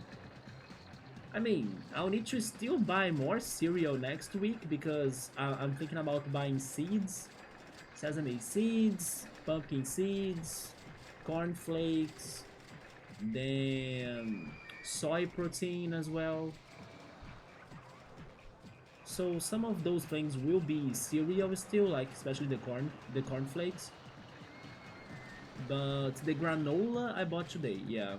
I mean, I'll need to still buy more cereal next week because I'm thinking about buying seeds, sesame seeds, pumpkin seeds, corn flakes, then soy protein as well. So some of those things will be cereal still, like especially the corn flakes. But the granola I bought today, yeah.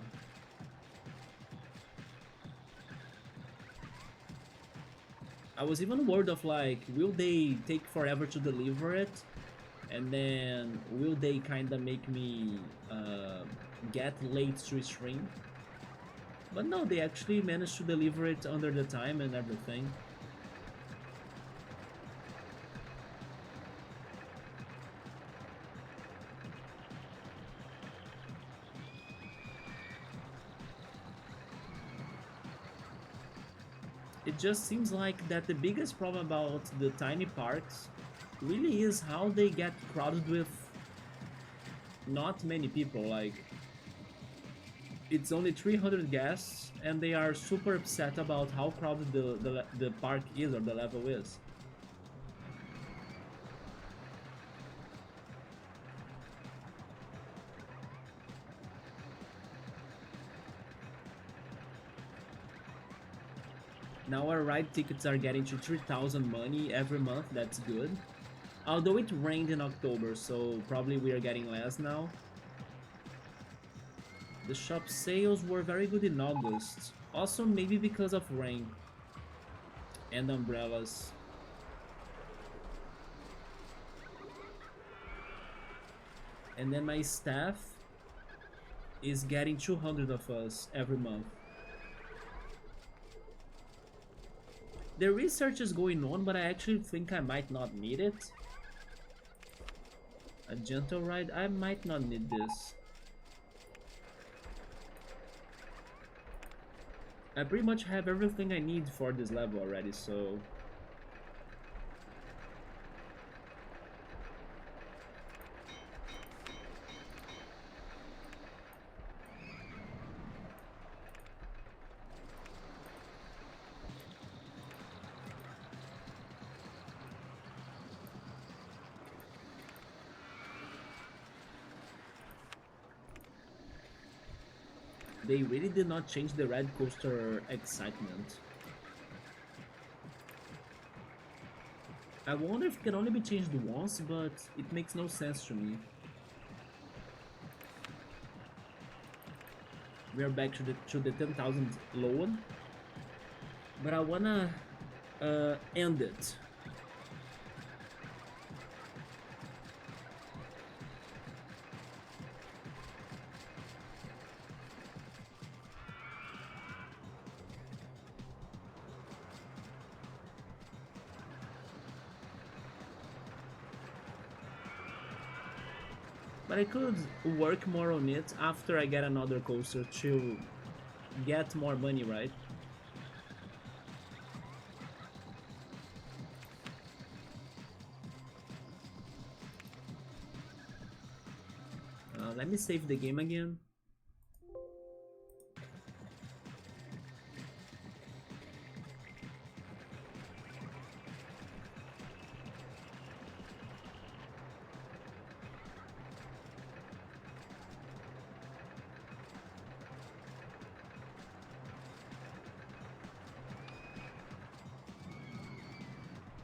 I was even worried of like, will they take forever to deliver it? And then will they kinda make me get late to stream? But no, they actually managed to deliver it under the time and everything. It just seems like that the biggest problem about the tiny parks really is how they get crowded with not many people. Like, it's only 300 guests and they are super upset about how crowded the park is or the level is. Now our ride tickets are getting to 3,000 money every month, that's good. Although it rained in October, so probably we are getting less now. The shop sales were very good in August. Also maybe because of rain and umbrellas. And then my staff is getting 200 of us every month. The research is going on, but I actually think I might not need it. A gentle ride, I might not need this. I pretty much have everything I need for this level already, so... They really did not change the red coaster excitement. I wonder if it can only be changed once, but it makes no sense to me. We are back to the 10,000 loan, but I wanna end it. But I could work more on it after I get another coaster to get more money, right? Let me save the game again.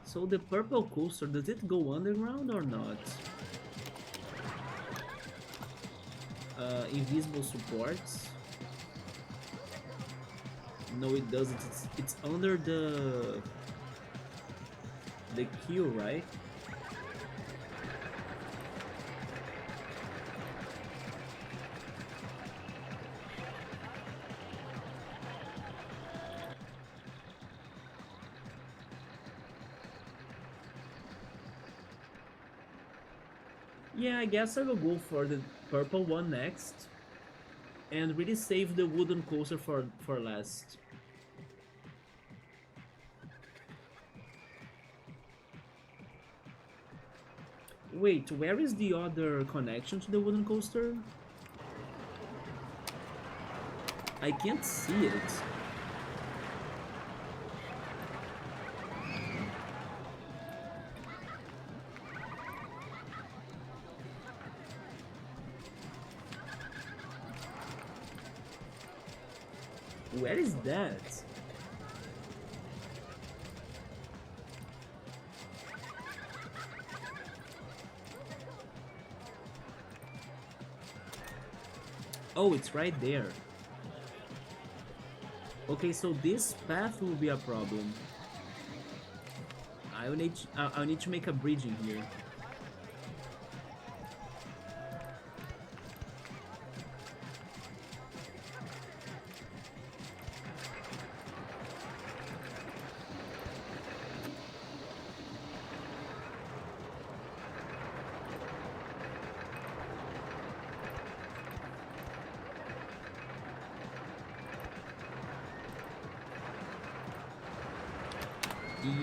So the purple coaster, does it go underground or not? Invisible supports. No, it doesn't. It's under the queue, right? Yeah, I guess I will go for the purple one next. And really save the wooden coaster for last. Wait, where is the other connection to the wooden coaster? I can't see it. Where is that? Oh, it's right there. Okay, so this path will be a problem. I'll need to make a bridge in here.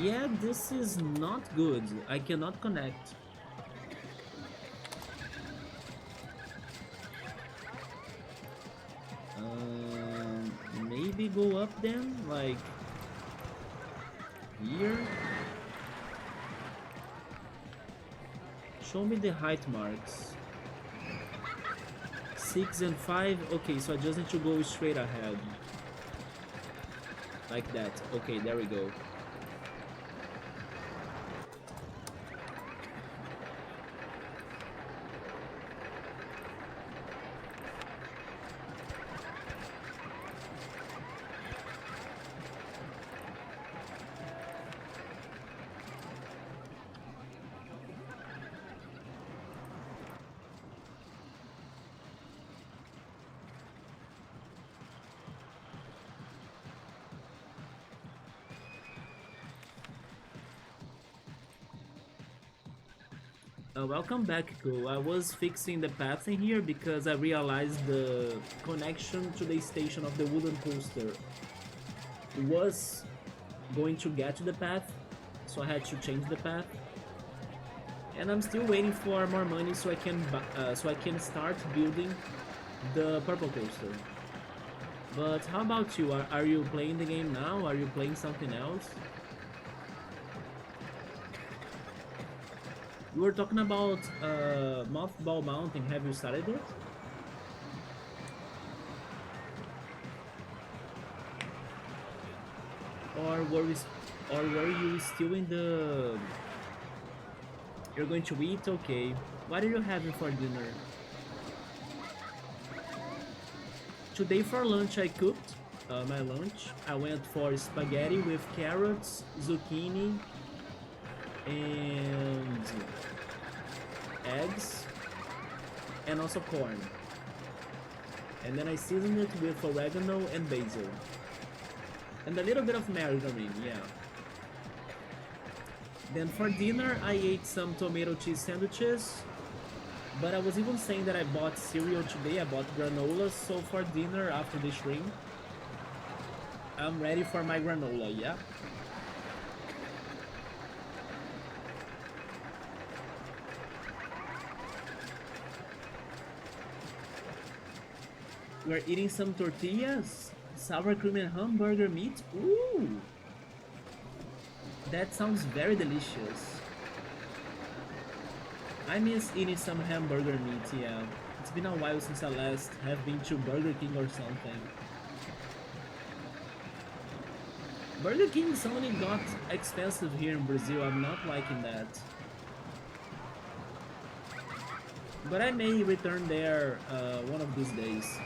Yeah, this is not good. I cannot connect. Maybe go up then, like here. Show me the height marks. 6 and 5. Okay, so I just need to go straight ahead. Like that. Okay, there we go. Welcome back, Go. I was fixing the path in here because I realized the connection to the station of the wooden coaster was going to get to the path, so I had to change the path. And I'm still waiting for more money so I can start building the purple coaster. But how about you? Are you playing the game now? Are you playing something else? We were talking about Mothball Mountain. Have you started it? Or were you still in the... You're going to eat? Okay. What are you having for dinner? Today for lunch I cooked my lunch. I went for spaghetti with carrots, zucchini, and eggs, and also corn. And then I seasoned it with oregano and basil. And a little bit of margarine, yeah. Then for dinner I ate some tomato cheese sandwiches. But I was even saying that I bought cereal today, I bought granola, so for dinner after the stream, I'm ready for my granola, yeah? We're eating some tortillas, sour cream and hamburger meat. Ooh! That sounds very delicious. I miss eating some hamburger meat, yeah. It's been a while since I last have been to Burger King or something. Burger King suddenly got expensive here in Brazil, I'm not liking that. But I may return there one of these days.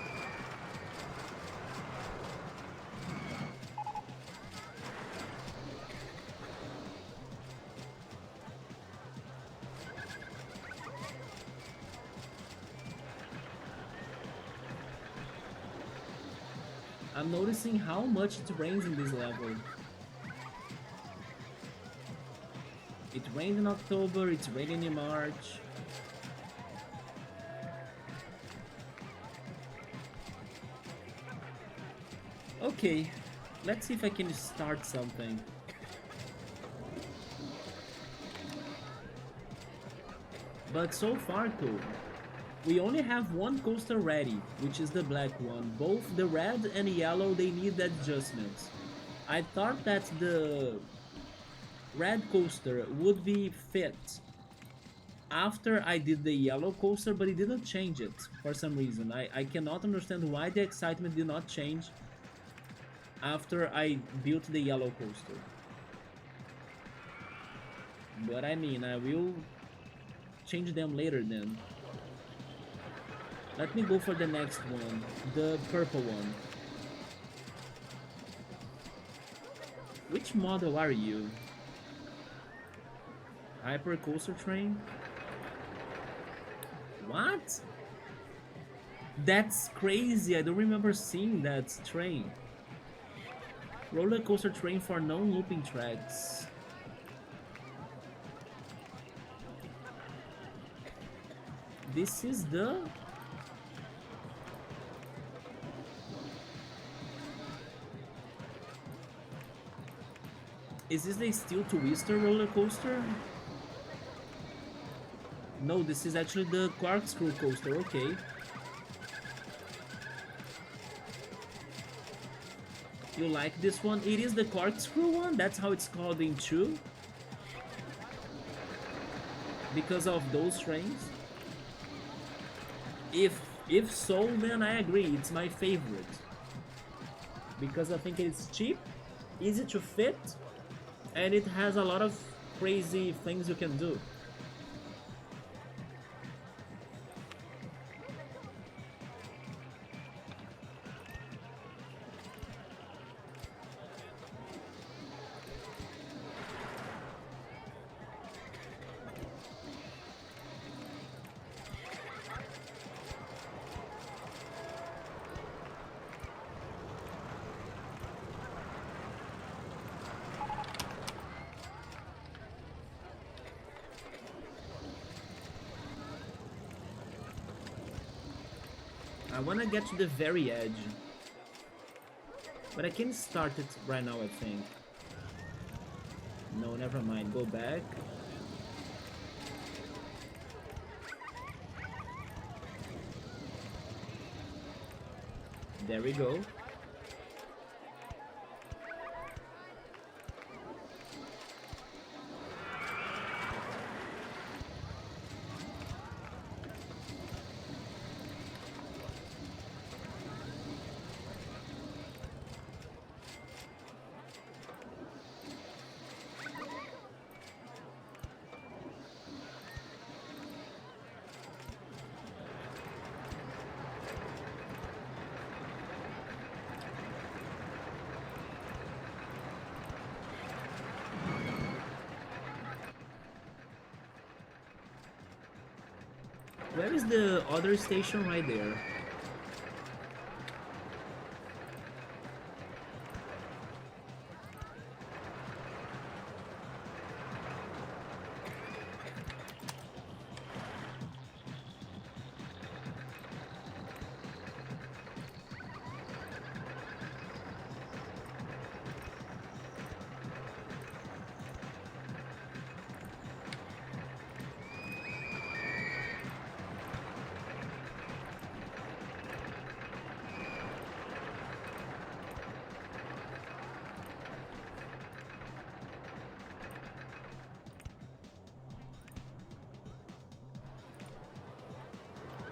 I'm noticing how much it rains in this level. It rained in October, it's raining in March. Okay, let's see if I can start something. But so far, cool. We only have one coaster ready, which is the black one. Both the red and yellow, they need adjustments. I thought that the red coaster would be fit after I did the yellow coaster, but it didn't change it for some reason. I cannot understand why the excitement did not change after I built the yellow coaster. But I mean, I will change them later then. Let me go for the next one, the purple one. Which model are you? Hyper Coaster Train? What? That's crazy, I don't remember seeing that train. Roller coaster train for non-looping tracks. This is the... Is this the Steel Twister roller coaster? No, this is actually the corkscrew coaster, okay. You like this one? It is the corkscrew one? That's how it's called in 2? Because of those trains? If so, then I agree, it's my favorite. Because I think it's cheap easy to fit, and it has a lot of crazy things you can do. I wanna get to the very edge, but I can start it right now, I think. No, never mind, go back. There we go. Where is the other station? Right there.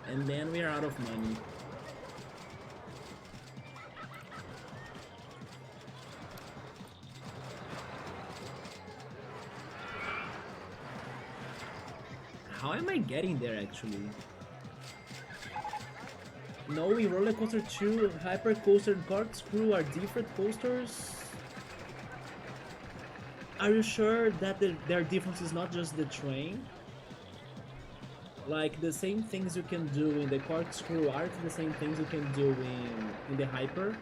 And then we are out of money. How am I getting there actually? No, in RollerCoaster 2, Hypercoaster and Corkscrew are different coasters. Are you sure that their difference is not just the train? Like the same things you can do in the Corkscrew aren't the same things you can do in the Hyper?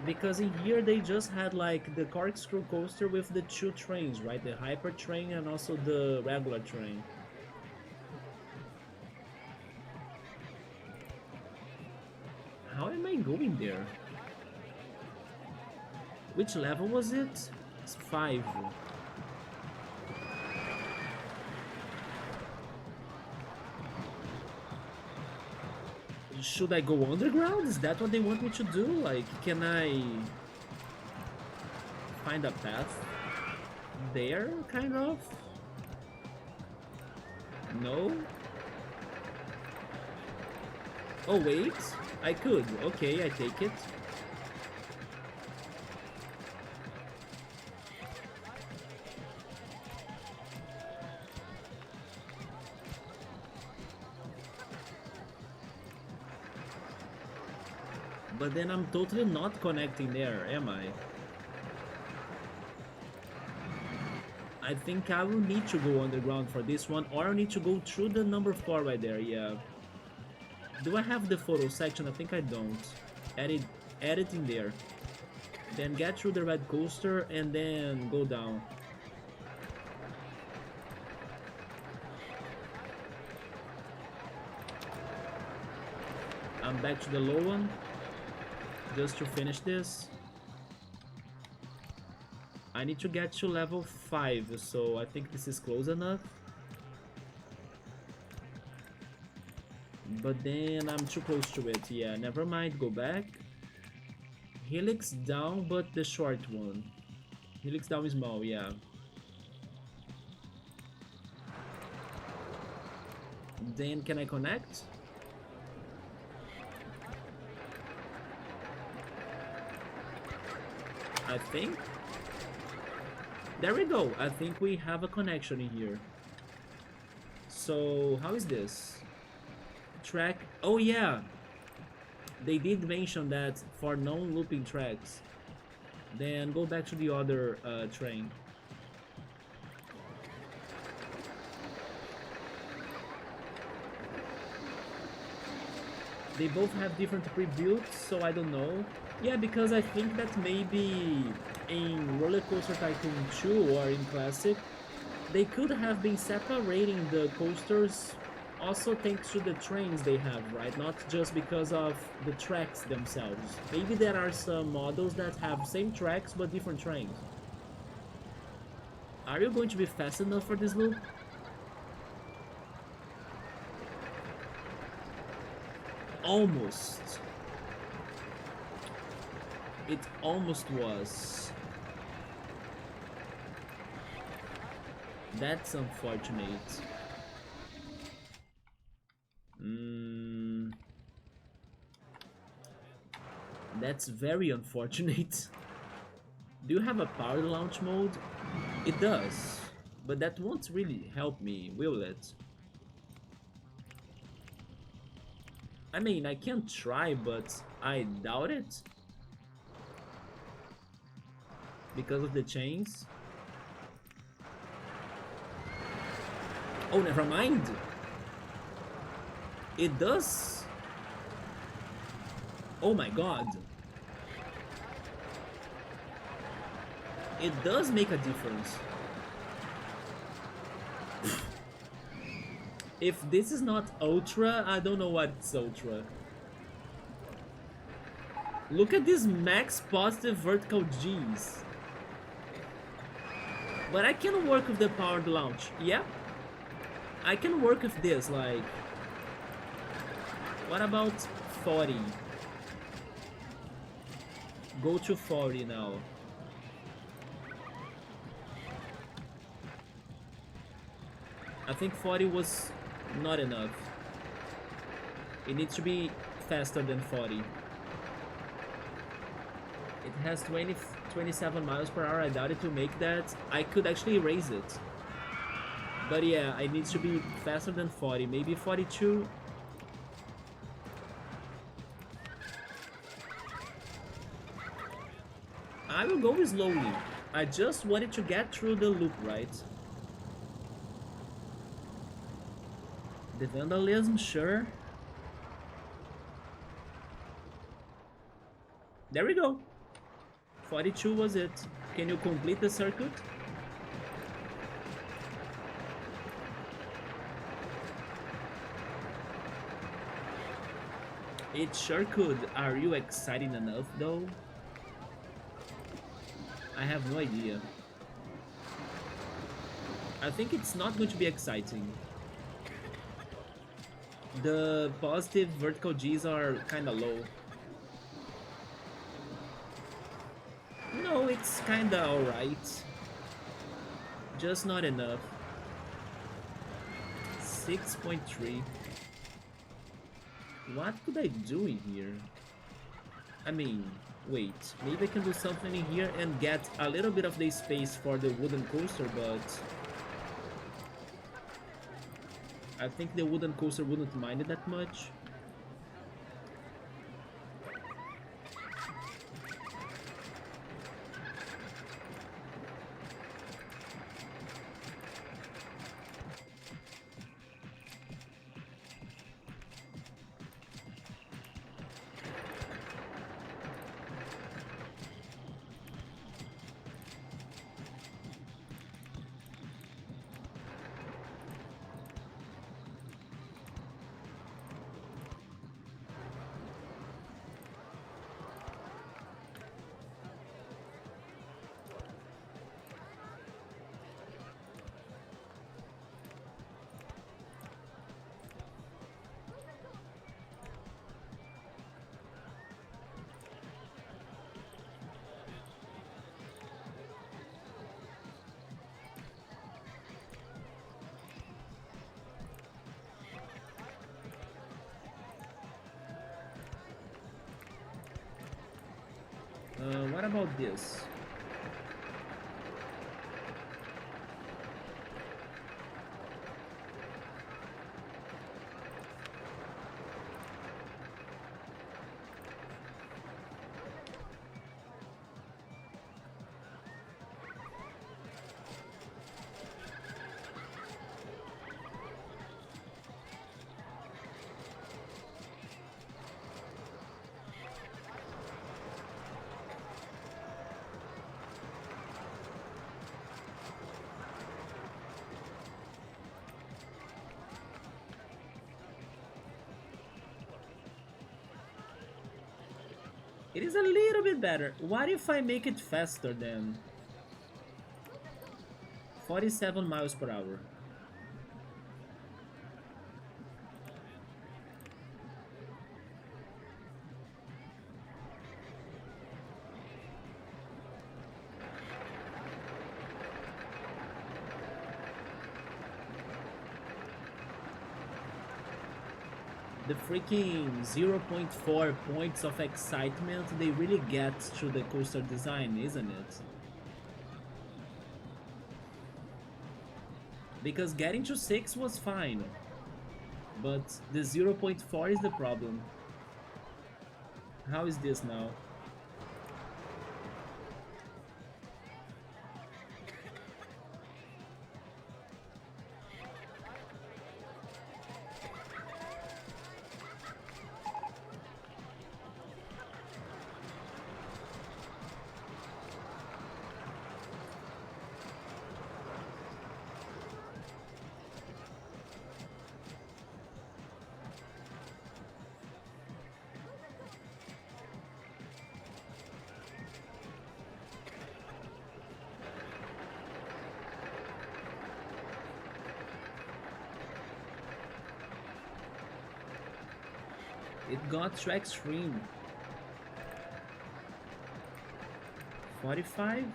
Because in here they just had like the Corkscrew coaster with the two trains, right? The Hyper train and also the regular train. How am I going there? Which level was it? It's 5. Should I go underground? Is that what they want me to do? Like, can I find a path there, kind of? No? Oh, wait. I could. Okay, I take it. But then I'm totally not connecting there, am I? I think I will need to go underground for this one, or I need to go through the number 4 right there, yeah. Do I have the photo section? I think I don't. Add it in there. Then get through the red coaster and then go down. I'm back to the low one. Just to finish this. I need to get to level 5, so I think this is close enough. But then I'm too close to it, yeah, never mind, go back. Helix down, but the short one. Helix down is small, yeah. Then can I connect? I think. There we go. I think we have a connection in here. So, how is this? Track. Oh, yeah. They did mention that for non-looping tracks. Then go back to the other train. They both have different pre-builds, so I don't know. Yeah, because I think that maybe in RollerCoaster Tycoon 2 or in Classic, they could have been separating the coasters also thanks to the trains they have, right? Not just because of the tracks themselves. Maybe there are some models that have same tracks but different trains. Are you going to be fast enough for this loop? Almost. It almost was. That's unfortunate. That's very unfortunate. Do you have a power launch mode? It does, but that won't really help me, will it? I mean, I can try, but I doubt it. Because of the chains. Oh, never mind. It does. Oh my god. It does make a difference. If this is not ultra, I don't know what's ultra. Look at this max positive vertical G's. But I can work with the powered launch. Yeah. I can work with this, like... What about 40? Go to 40 now. I think 40 was not enough. It needs to be faster than 40. It has 27 miles per hour. I doubt it will make that. I could actually raise it. But yeah, it needs to be faster than 40. Maybe 42. I will go slowly. I just wanted to get through the loop, right? The vandalism, sure. There we go. 42 was it. Can you complete the circuit? It sure could. Are you excited enough though? I have no idea. I think it's not going to be exciting. The positive vertical G's are kinda low. No, it's kinda alright. Just not enough. 6.3. What could I do in here? I mean, wait, maybe I can do something in here and get a little bit of the space for the wooden coaster, but I think the wooden coaster wouldn't mind it that much. What about this? It is a little bit better. What if I make it faster then? 47 miles per hour. The freaking zero point 0.4 points of excitement they really get to the coaster design, isn't it? Because getting to 6 was fine, but the zero point 0.4 is the problem. How is this now? It got to extreme. 45?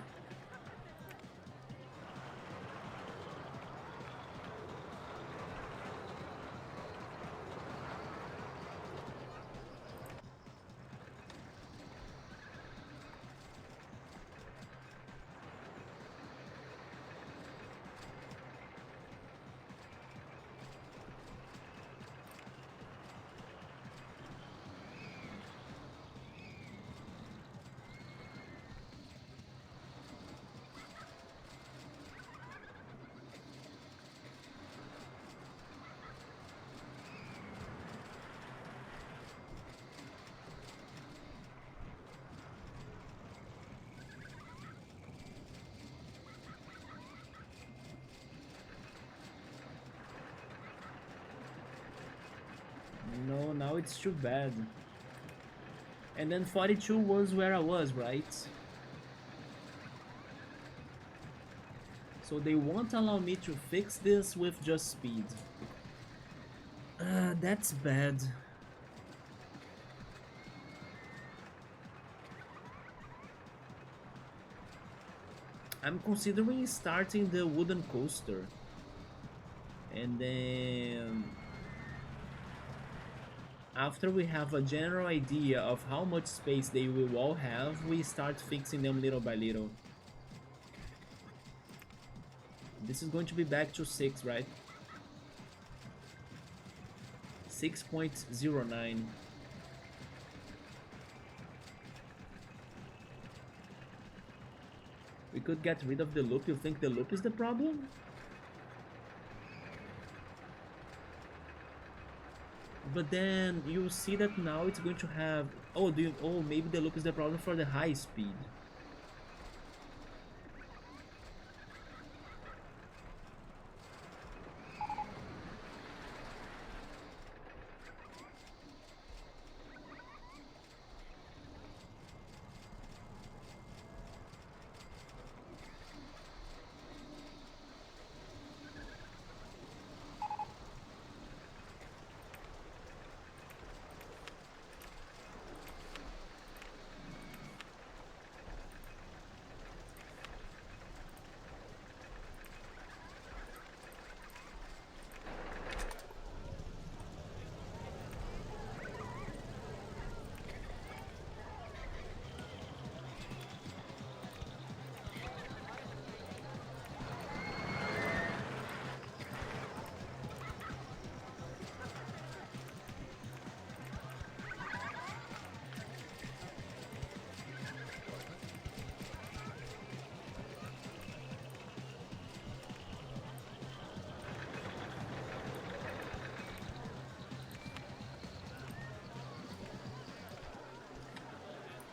No, now it's too bad. And then 42 was where I was, right? So they won't allow me to fix this with just speed. That's bad. I'm considering starting the wooden coaster. And then after we have a general idea of how much space they will all have, we start fixing them little by little. This is going to be back to 6, right? 6.09. We could get rid of the loop. You think the loop is the problem? But then you see that now it's going to have... Oh, maybe the loop is the problem for the high speed.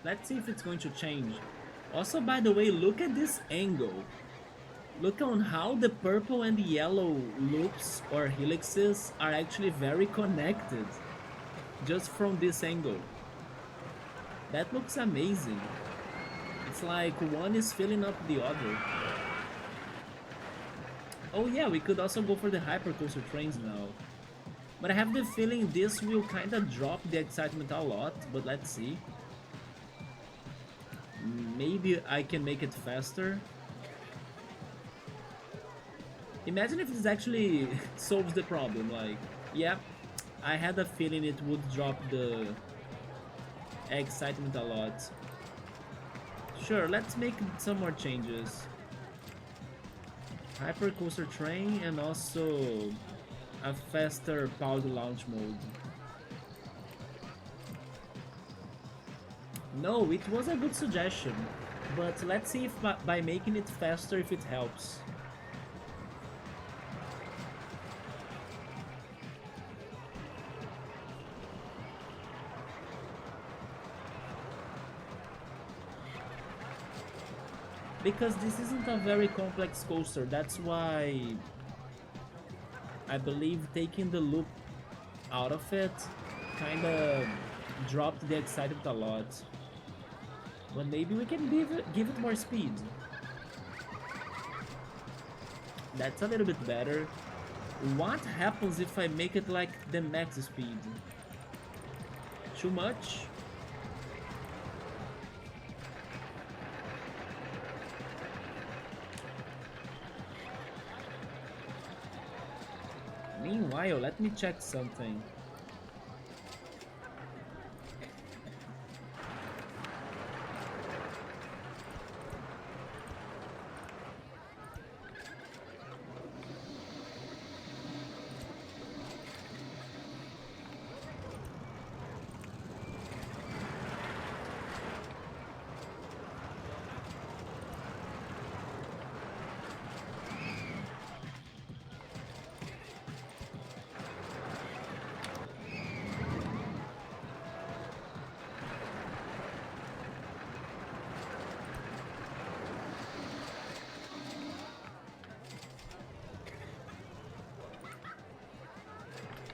Let's see if it's going to change. Also, by the way, look at this angle. Look on how the purple and the yellow loops or helixes are actually very connected. Just from this angle. That looks amazing. It's like one is filling up the other. Oh yeah, we could also go for the hypercoaster trains now. But I have the feeling this will kinda drop the excitement a lot, but let's see. Maybe I can make it faster. Imagine if this actually solves the problem, like, yeah, I had a feeling it would drop the excitement a lot. Sure, let's make some more changes. Hypercoaster train and also a faster powered launch mode. No, it was a good suggestion, but let's see if by making it faster if it helps. Because this isn't a very complex coaster, that's why I believe taking the loop out of it kinda dropped the excitement a lot. But maybe we can give it more speed. That's a little bit better. What happens if I make it like the max speed? Too much? Meanwhile, let me check something.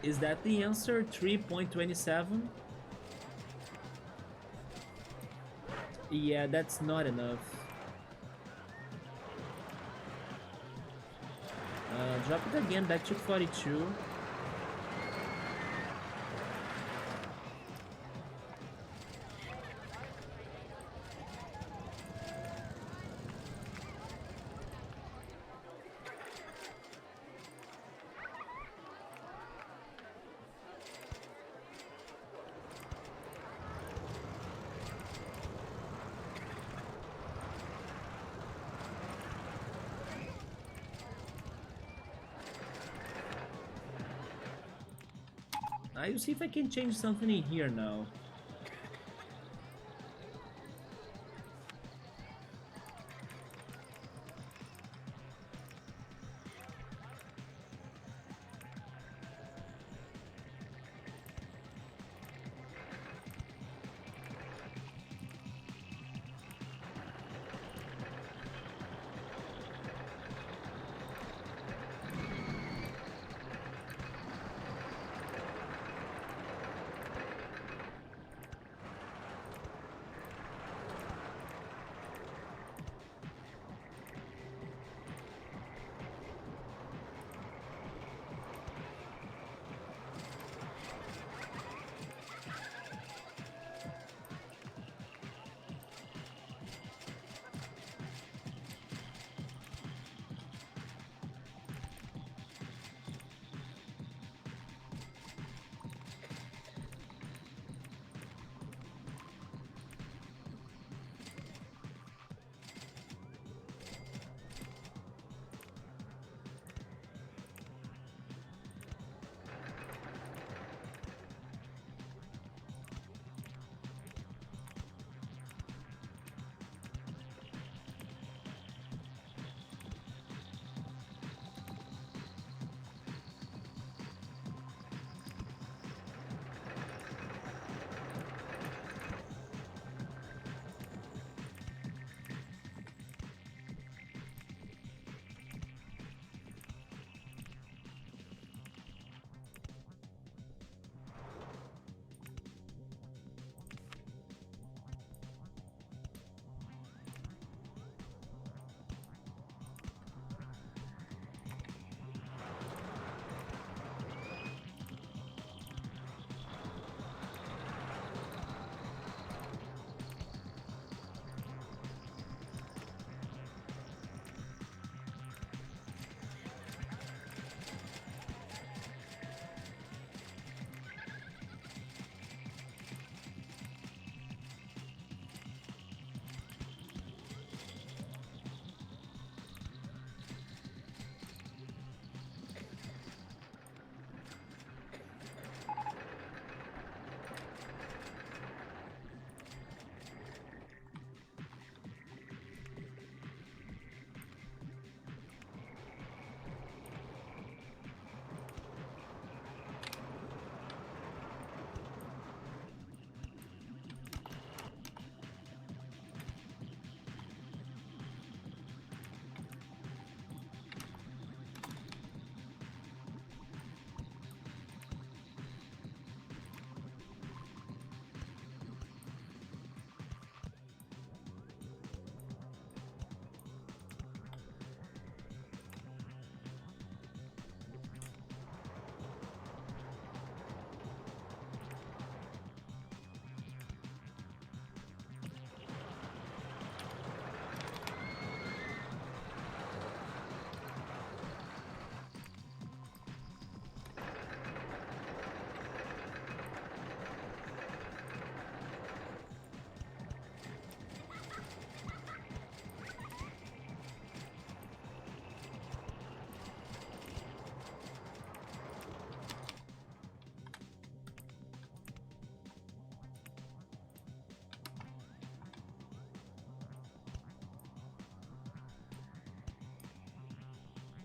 Is that the answer? 3.27? Yeah, that's not enough. Drop it again back to 42. I'll see if I can change something in here now.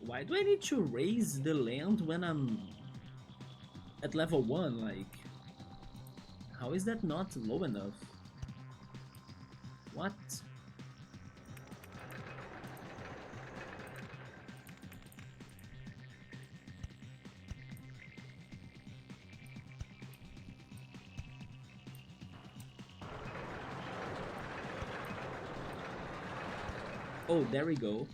Why do I need to raise the land when I'm at level 1? Like, how is that not low enough? What? Oh, there we go.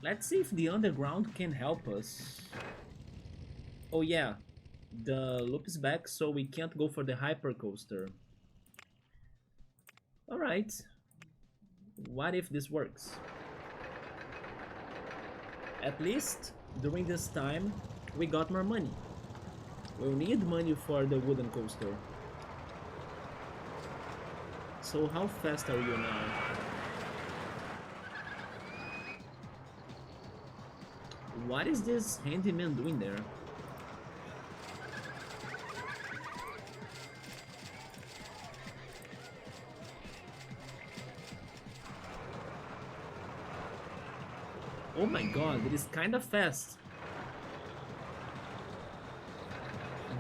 Let's see if the underground can help us. Oh yeah, the loop is back, so we can't go for the hypercoaster. Alright, what if this works? At least, during this time, we got more money. We'll need money for the wooden coaster. So how fast are you now? What is this handyman doing there? Oh my god, it is kind of fast.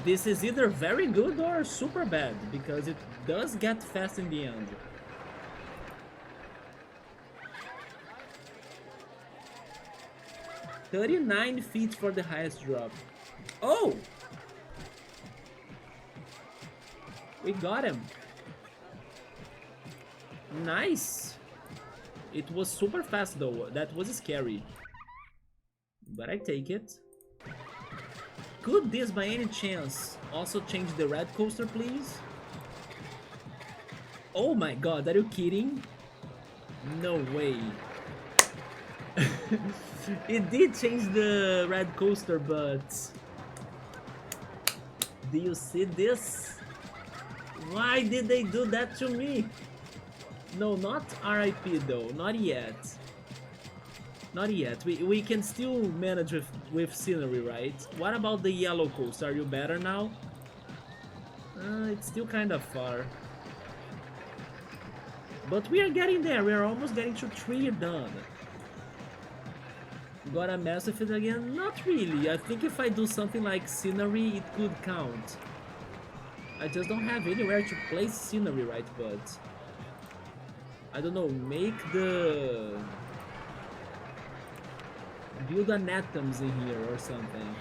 This is either very good or super bad, because it does get fast in the end. "39 feet for the highest drop." Oh! We got him. Nice! It was super fast though, that was scary. But I take it. Could this by any chance also change the red coaster, please? Oh my god, are you kidding? No way. It did change the red coaster, but... Do you see this? Why did they do that to me? No, not RIP though, not yet. Not yet, we can still manage with scenery, right? What about the yellow coaster? Are you better now? It's still kind of far. But we are getting there, we are almost getting to 3 done. Gotta mess with it again? Not really, I think if I do something like scenery, it could count. I just don't have anywhere to place scenery, right, but... I don't know, make the... Build an atoms in here or something.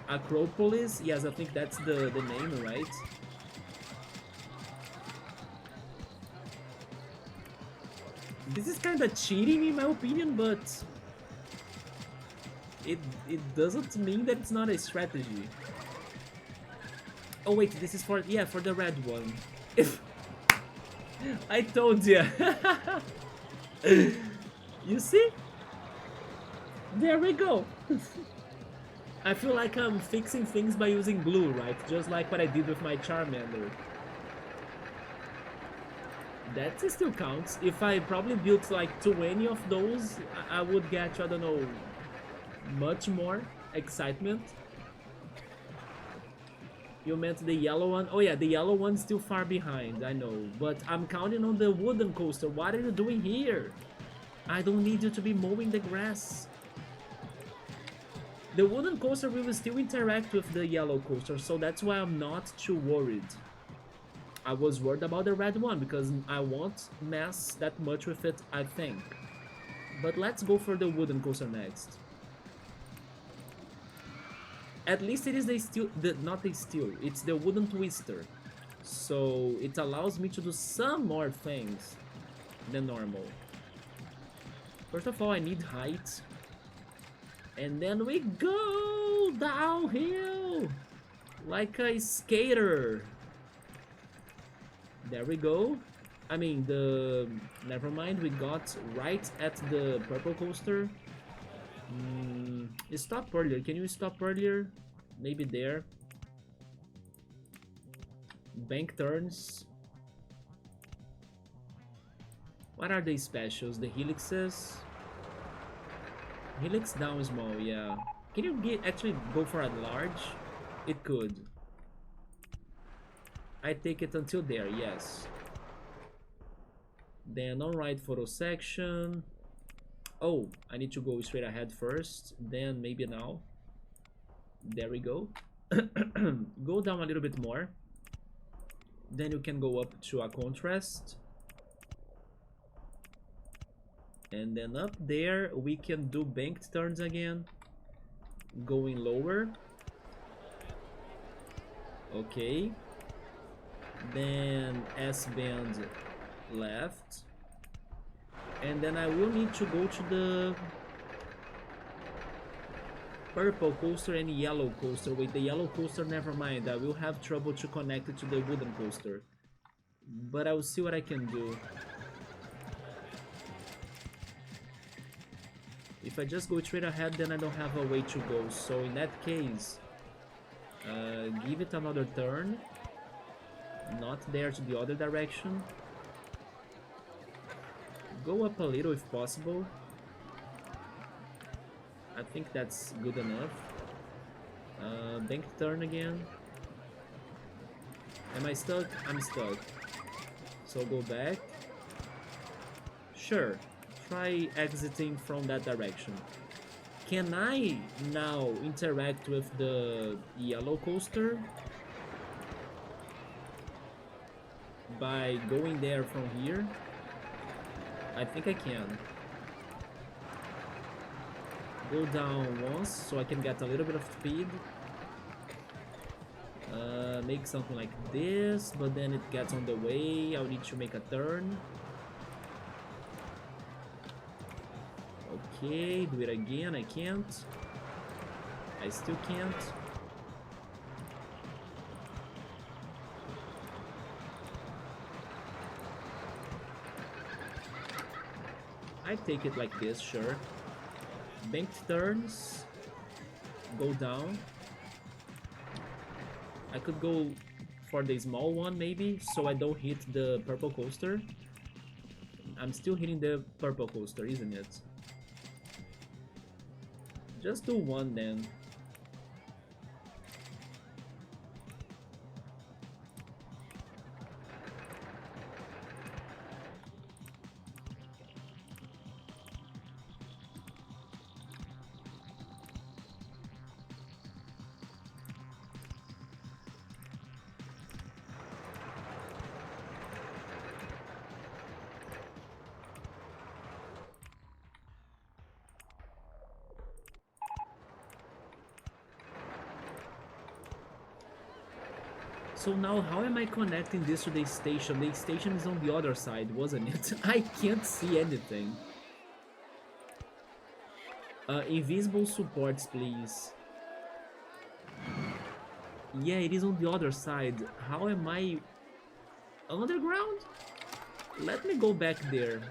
Acropolis? Yes, I think that's the name, right? This is kind of cheating in my opinion, but it doesn't mean that it's not a strategy. Oh wait, this is for, yeah, for the red one. If I told you. You see? There we go. I feel like I'm fixing things by using glue, right? Just like what I did with my Charmander. That still counts. If I probably built like 20 of those, I would get, I don't know, much more excitement. You meant the yellow one? Oh yeah, the yellow one's still far behind, I know. But I'm counting on the wooden coaster. What are you doing here? I don't need you to be mowing the grass. The wooden coaster will still interact with the yellow coaster, so that's why I'm not too worried. I was worried about the red one because I won't mess that much with it, I think. But let's go for the wooden coaster next. At least it is not the steel, it's the wooden twister. So it allows me to do some more things than normal. First of all, I need height. And then we go downhill like a skater. There we go. I mean, never mind, we got right at the purple coaster. Stop earlier. Can you stop earlier? Maybe there. Bank turns. What are the specials? The helixes? Helix down small, yeah. Can you actually go for a large? It could. I take it until there, yes. Then on right photo section. Oh, I need to go straight ahead first. Then maybe now. There we go. Go down a little bit more. Then you can go up to a contrast. And then up there we can do banked turns again. Going lower. Okay. Then S-band left. And then I will need to go to the purple coaster and yellow coaster. Wait, the yellow coaster, never mind. I will have trouble to connect it to the wooden coaster. But I will see what I can do. If I just go straight ahead, then I don't have a way to go. So in that case, give it another turn. Not there, to the other direction. Go up a little if possible. I think that's good enough. Bank turn again. Am I stuck? I'm stuck. So go back. Sure. Try exiting from that direction. Can I now interact with the yellow coaster? By going there from here? I think I can. Go down once so I can get a little bit of speed. Make something like this, but then it gets on the way. I'll need to make a turn. Okay, do it again. I can't. I still can't. I take it like this, sure. Banked turns. Go down. I could go for the small one maybe, so I don't hit the purple coaster. I'm still hitting the purple coaster, isn't it? Just do one then. So now how am I connecting this to the station? The station is on the other side, wasn't it? I can't see anything. Invisible supports, please. Yeah, it is on the other side. How am I... underground? Let me go back there.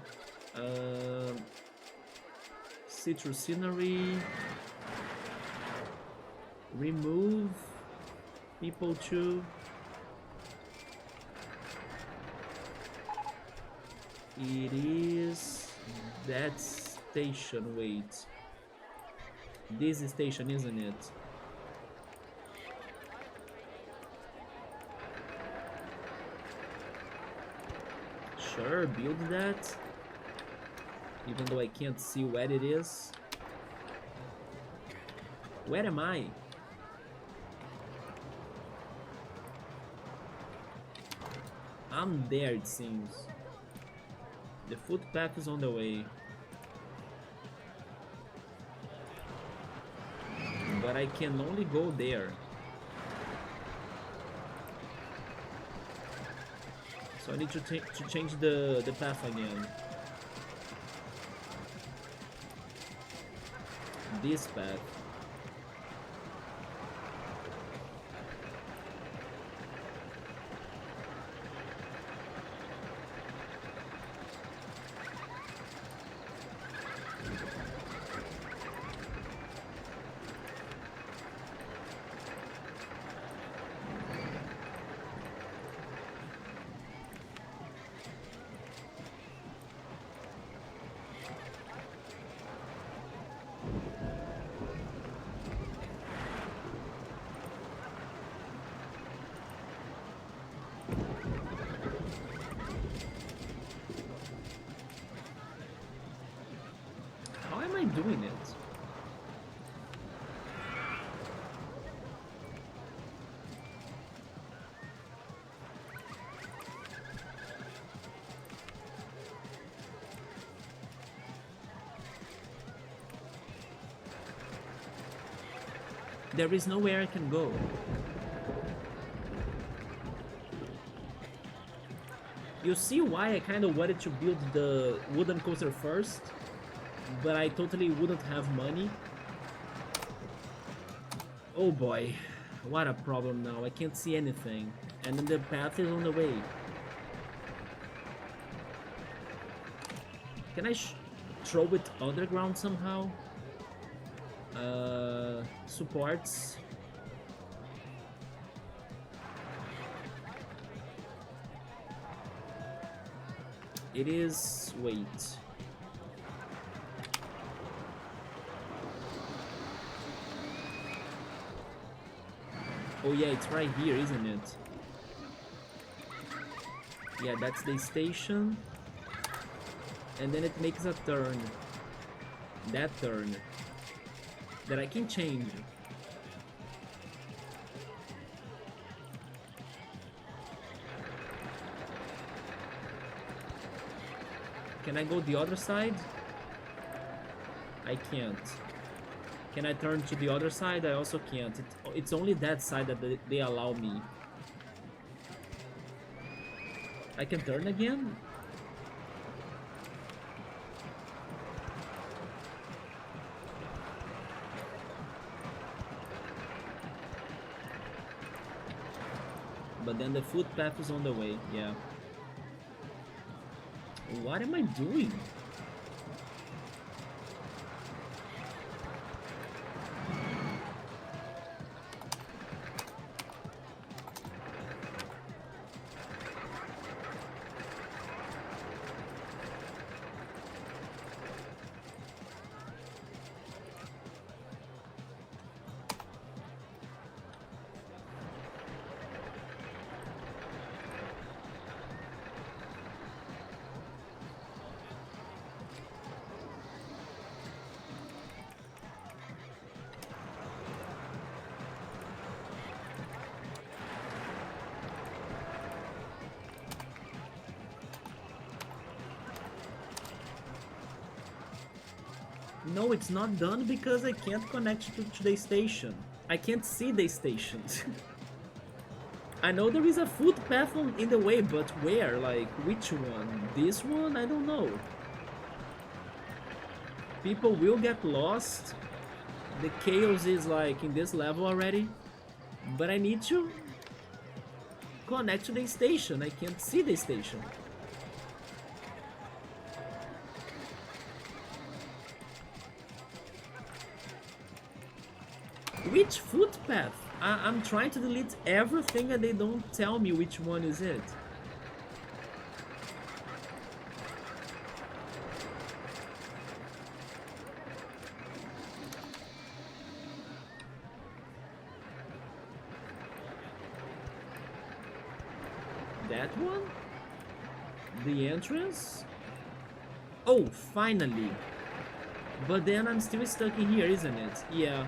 Citrus scenery. Remove people to... It is that station, wait. This station, isn't it? Sure, build that. Even though I can't see where it is. Where am I? I'm there, it seems. The footpath is on the way. But I can only go there. So I need to change the path again. This path. How am I doing it? There is nowhere I can go. You see why I kind of wanted to build the wooden coaster first, but I totally wouldn't have money. Oh boy, what a problem now. I can't see anything. And then the path is on the way. Can I throw it underground somehow? Supports. It is... wait. Oh yeah, it's right here, isn't it? Yeah, that's the station. And then it makes a turn. That turn. That I can change. Can I go the other side? I can't. Can I turn to the other side? I also can't. It's only that side that they allow me. I can turn again? But then the footpath is on the way, yeah. What am I doing? No, it's not done because I can't connect to the station. I can't see the stations. I know there is a footpath in the way, but where? Like, which one? This one? I don't know. People will get lost. The chaos is like in this level already. But I need to connect to the station. I can't see the station. Which footpath? I'm trying to delete everything and they don't tell me which one is it. That one? The entrance? Oh, finally! But then I'm still stuck in here, isn't it? Yeah.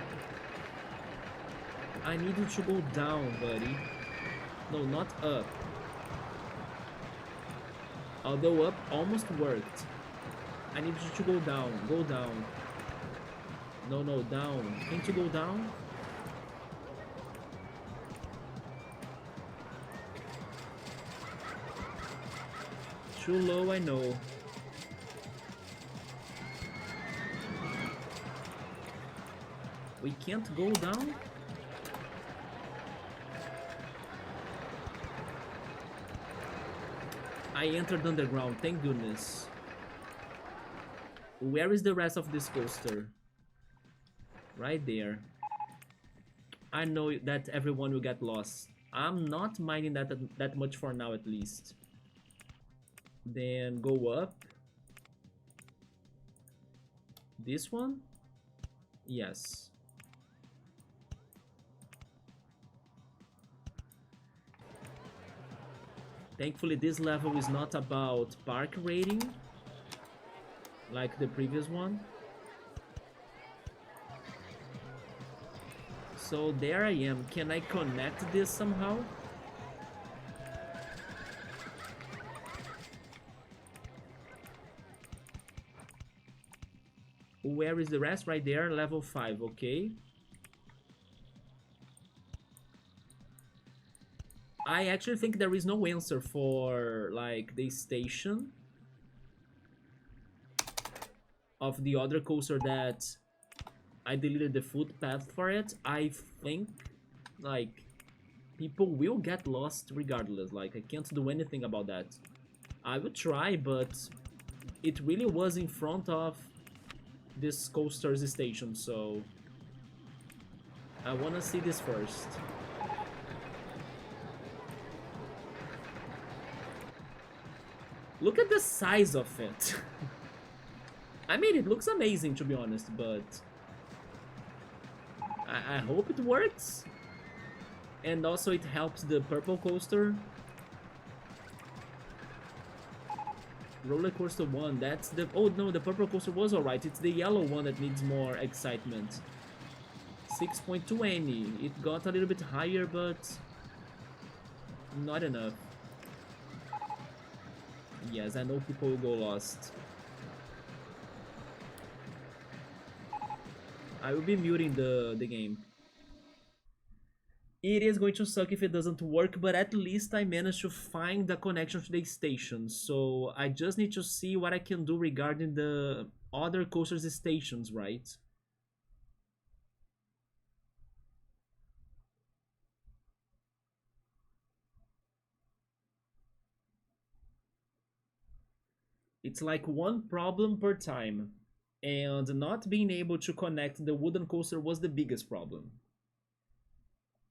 I need you to go down, buddy. No, not up. Although up almost worked. I need you to go down. Go down. No, no, down. Can't you go down? Too low, I know. We can't go down? I entered underground, thank goodness. Where is the rest of this coaster? Right there. I know that everyone will get lost. I'm not minding that much for now, at least. Then go up. This one? Yes. Thankfully, this level is not about park rating, like the previous one. So there I am. Can I connect this somehow? Where is the rest? Right there, level 5, okay. I actually think there is no answer for, like, the station of the other coaster that I deleted the footpath for it. I think, like, people will get lost regardless. Like, I can't do anything about that. I would try, but it really was in front of this coaster's station, so I wanna see this first. Look at the size of it. I mean, it looks amazing, to be honest, but I hope it works. And also it helps the purple coaster. RollerCoaster 1, that's the... Oh no, the purple coaster was alright. It's the yellow one that needs more excitement. 6.20. It got a little bit higher, but not enough. Yes, I know people will go lost. I will be muting the game. It is going to suck if it doesn't work, but at least I managed to find the connection to the station. So I just need to see what I can do regarding the other coasters stations, right? It's like one problem per time. And not being able to connect the wooden coaster was the biggest problem,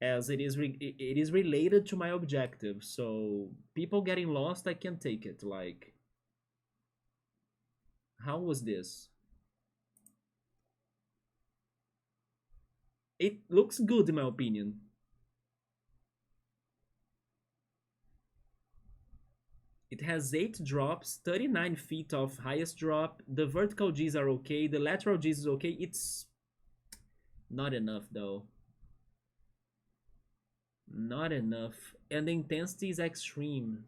as it is related to my objective. So people getting lost, I can take it. Like, how was this? It looks good in my opinion. It has 8 drops, 39 feet of highest drop. The vertical Gs are okay, the lateral Gs is okay. It's not enough though. Not enough. And the intensity is extreme.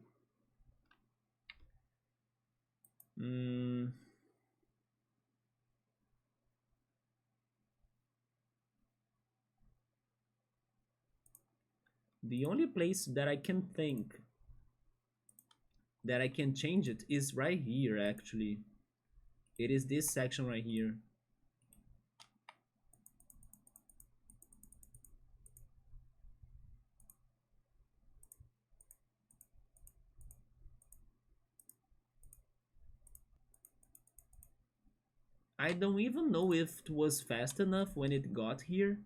The only place that I can think that I can change it is right here, actually. It is this section right here. I don't even know if it was fast enough when it got here.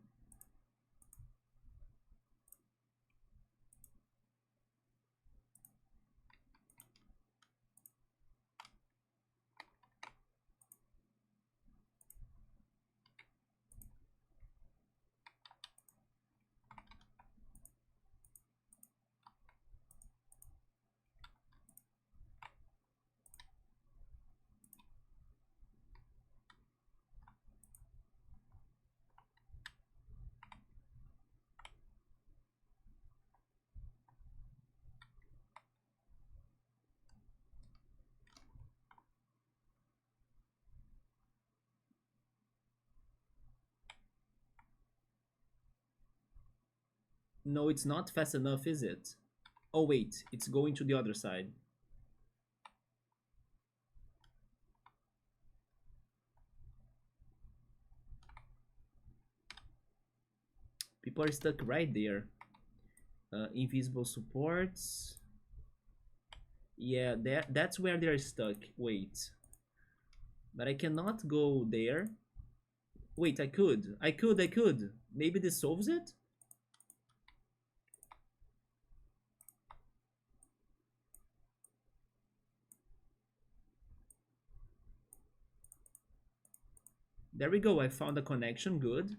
No, it's not fast enough, is it? Oh wait, it's going to the other side. People are stuck right there. Invisible supports. Yeah, that's where they're stuck. Wait. But I cannot go there. Wait, I could. I could. Maybe this solves it? There we go, I found a connection, good.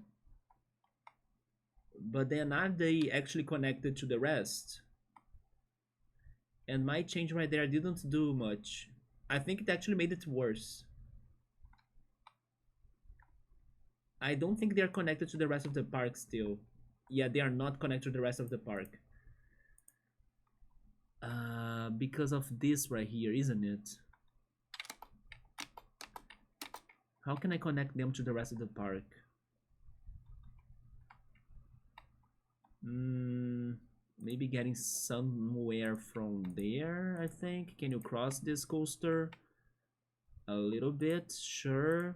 But then are they actually connected to the rest? And my change right there didn't do much. I think it actually made it worse. I don't think they're connected to the rest of the park still. Yeah, they are not connected to the rest of the park. Because of this right here, isn't it? How can I connect them to the rest of the park? Maybe getting somewhere from there, I think. Can you cross this coaster? A little bit, sure.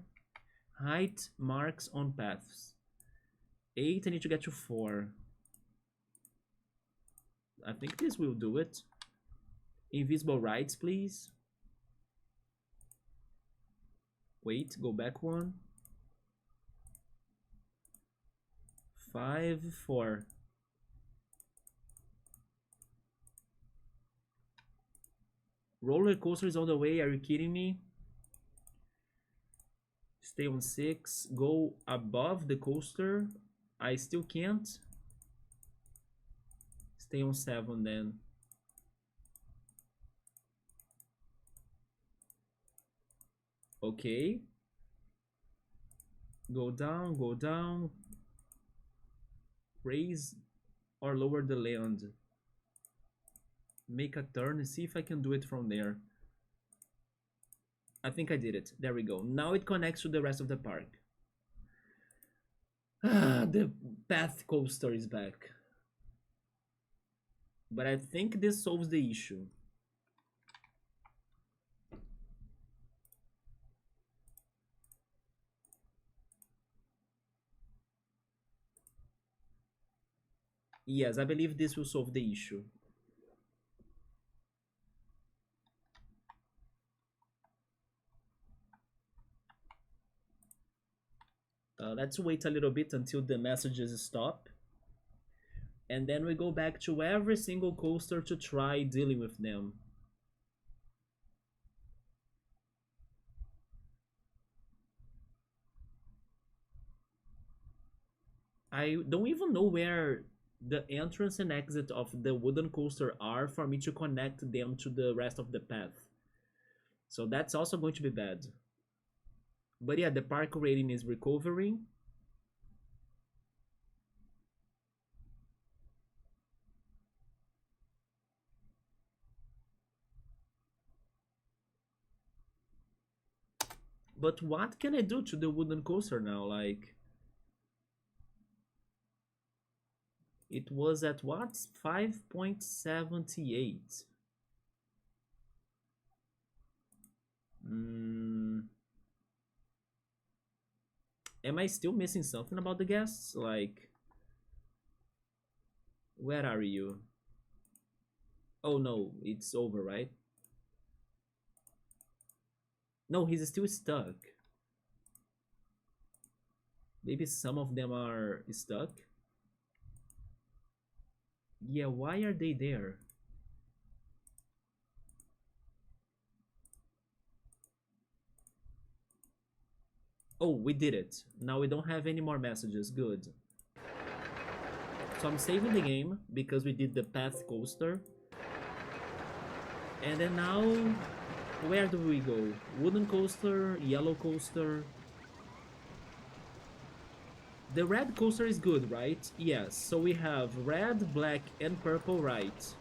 Height marks on paths. 8, I need to get to 4. I think this will do it. Invisible rides, please. Wait, go back 1. 5, 4. Roller coaster is on the way, are you kidding me? Stay on 6, go above the coaster. I still can't. Stay on 7 then. Okay. Go down, go down. Raise or lower the land. Make a turn and see if I can do it from there. I think I did it. There we go. Now it connects to the rest of the park. The path coaster is back. But I think this solves the issue. Yes, I believe this will solve the issue. Let's wait a little bit until the messages stop. And then we go back to every single coaster to try dealing with them. I don't even know where the entrance and exit of the wooden coaster are for me to connect them to the rest of the path. So that's also going to be bad. But yeah, the park rating is recovering. But what can I do to the wooden coaster now? Like, it was at what? 5.78. Am I still missing something about the guests? Like, where are you? Oh no, it's over, right? No, he's still stuck. Maybe some of them are stuck. Yeah, why are they there? Oh, we did it. Now we don't have any more messages. Good. So I'm saving the game because we did the path coaster. And then now, where do we go? Wooden coaster, yellow coaster. The red coaster is good, right? Yes, so we have red, black, and purple, right?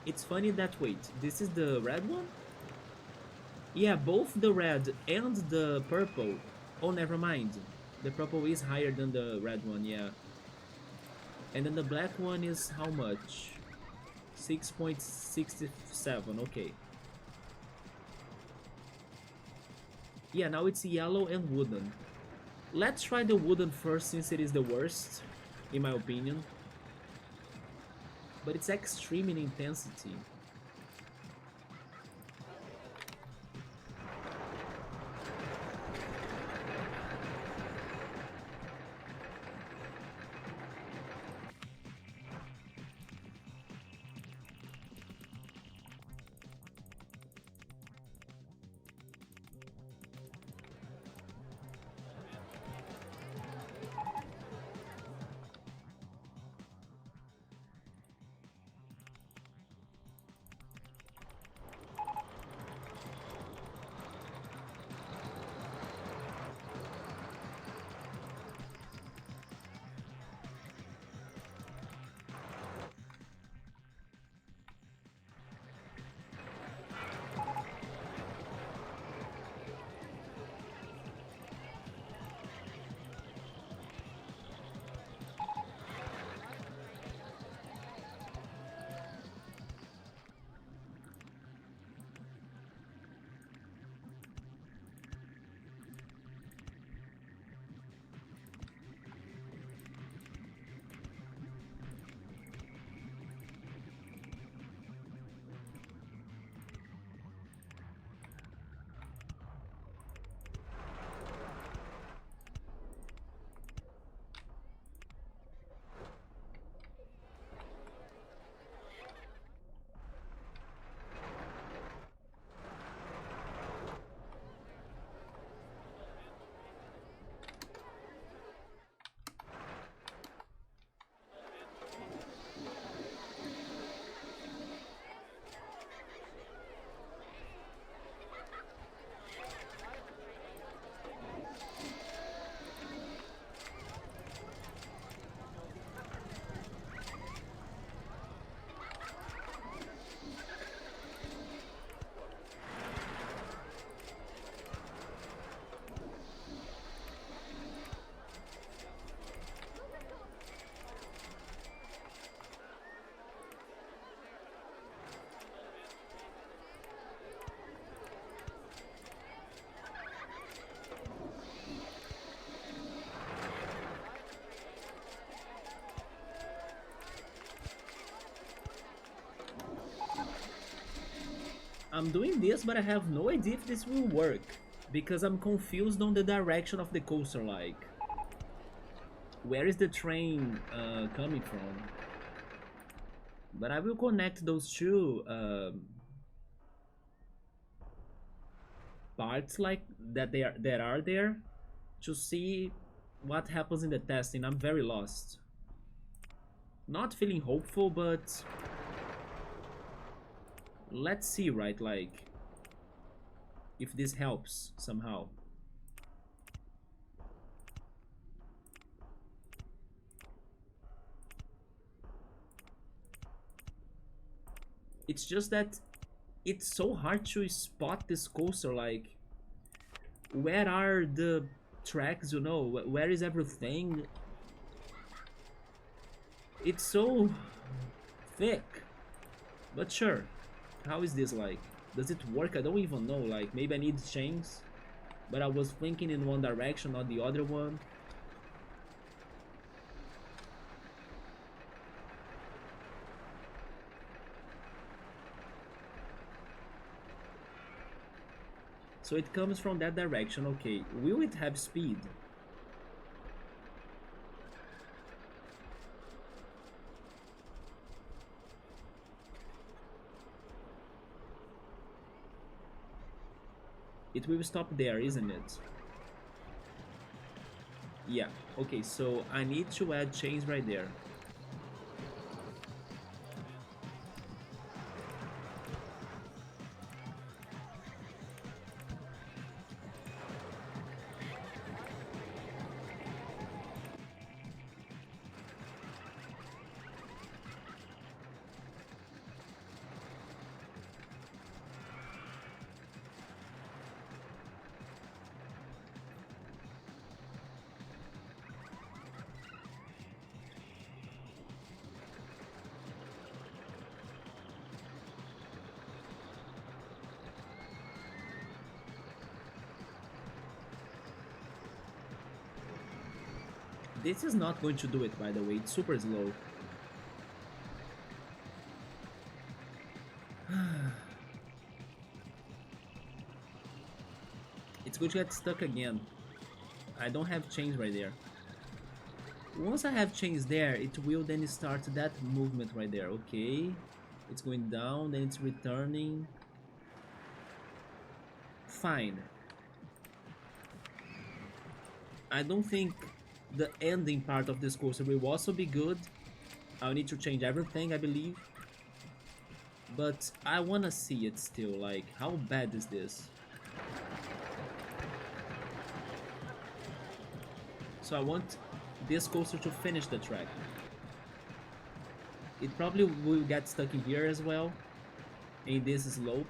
It's funny that, wait, this is the red one? Yeah, both the red and the purple. Oh, never mind. The purple is higher than the red one, yeah. And then the black one is how much? 6.67, okay. Yeah, now it's yellow and wooden. Let's try the wooden first since it is the worst, in my opinion. But it's extreme in intensity. I'm doing this, but I have no idea if this will work. Because I'm confused on the direction of the coaster, like. Where is the train coming from? But I will connect those two parts like that are there to see what happens in the testing. I'm very lost. Not feeling hopeful, but let's see, right? Like if this helps somehow. It's just that it's so hard to spot this coaster, like where are the tracks, you know, where is everything? It's so thick. But sure, how is this like? Does it work? I don't even know, like maybe I need chains, but I was thinking in one direction, not the other one. So it comes from that direction, okay. Will it have speed? It will stop there, isn't it? Yeah, okay, so I need to add chains right there. This is not going to do it, by the way. It's super slow. It's going to get stuck again. I don't have chains right there. Once I have chains there, it will then start that movement right there. Okay. It's going down, then it's returning. Fine. I don't think the ending part of this coaster will also be good. I'll need to change everything, I believe. But I wanna see it still, like, how bad is this? So I want this coaster to finish the track. It probably will get stuck in here as well, in this slope.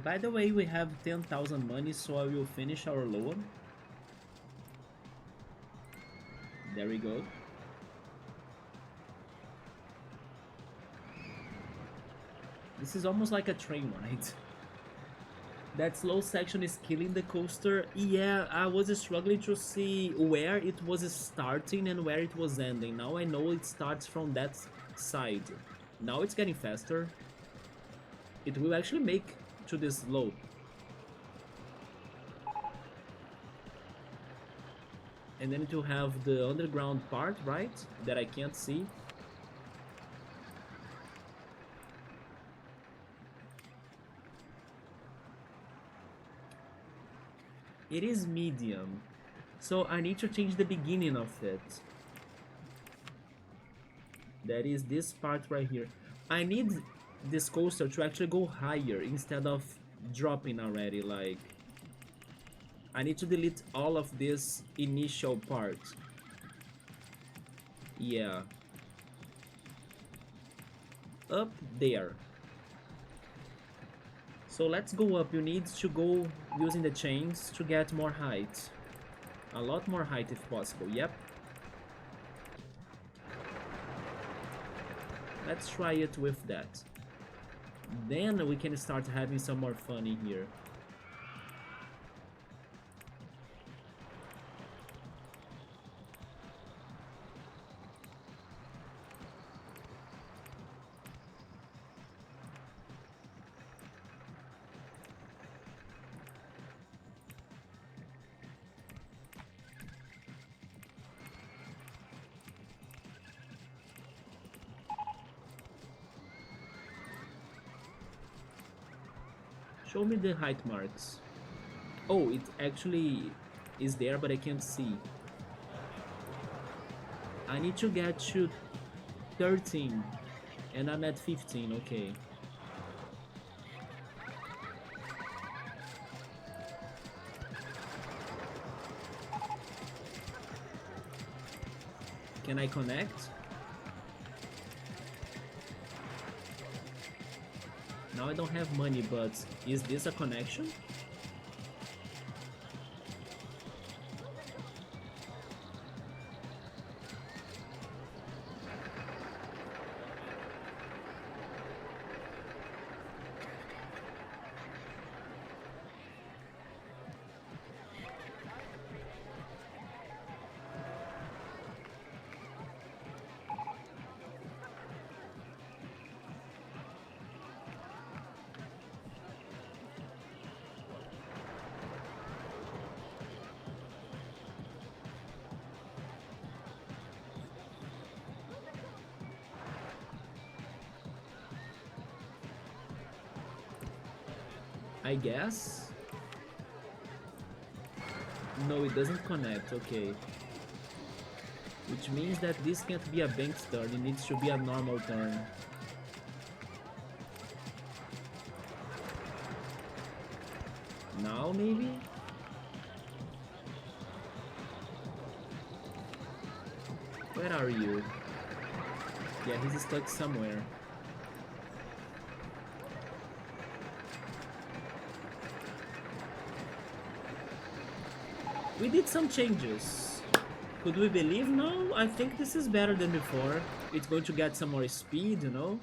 By the way, we have 10,000 money, so I will finish our loan. There we go. This is almost like a train ride. That slow section is killing the coaster. Yeah, I was struggling to see where it was starting and where it was ending. Now I know it starts from that side. Now it's getting faster. It will actually make to this slope. And then it will have the underground part, right? That I can't see. It is medium, so I need to change the beginning of it. That is this part right here. I need this coaster to actually go higher instead of dropping already, like... I need to delete all of this initial part. Yeah. Up there. So let's go up. You need to go using the chains to get more height. A lot more height if possible. Yep. Let's try it with that. Then we can start having some more fun in here. Show me the height marks. Oh, it actually is there, but I can't see. I need to get to 13, and I'm at 15, okay. Can I connect? Now I don't have money, but is this a connection? I guess? No, it doesn't connect, okay. Which means that this can't be a bank's turn, it needs to be a normal turn. Now, maybe? Where are you? Yeah, he's stuck somewhere. We did some changes. Could we believe now? I think this is better than before. It's going to get some more speed, you know?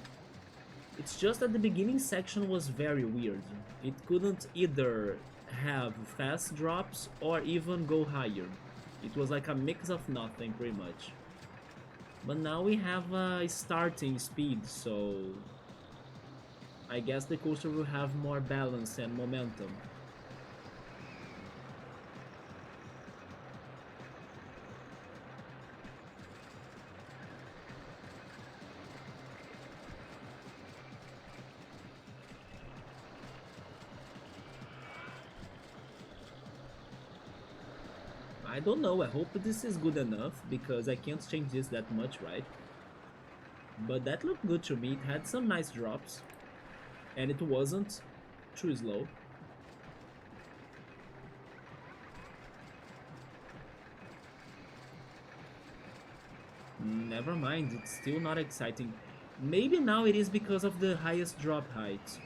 It's just that the beginning section was very weird. It couldn't either have fast drops or even go higher. It was like a mix of nothing, pretty much. But now we have a starting speed, so I guess the coaster will have more balance and momentum. I don't know, I hope this is good enough, because I can't change this that much, right? But that looked good to me, it had some nice drops. And it wasn't too slow. Never mind, it's still not exciting. Maybe now it is because of the highest drop height.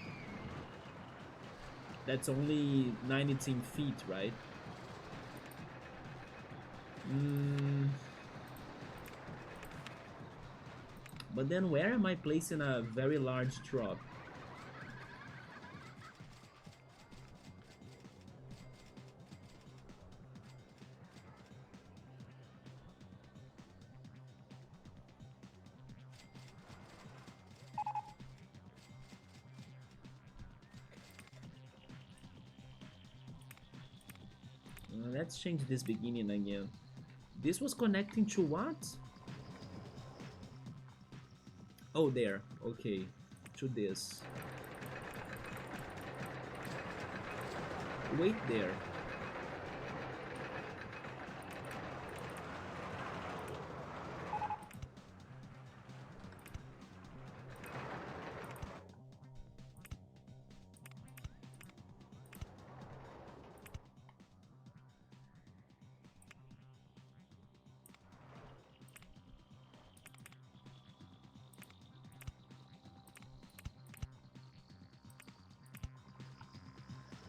That's only 19 feet, right? But then where am I placing a very large drop? Let's change this beginning again. This was connecting to what? Oh, there. Okay. To this. Wait there.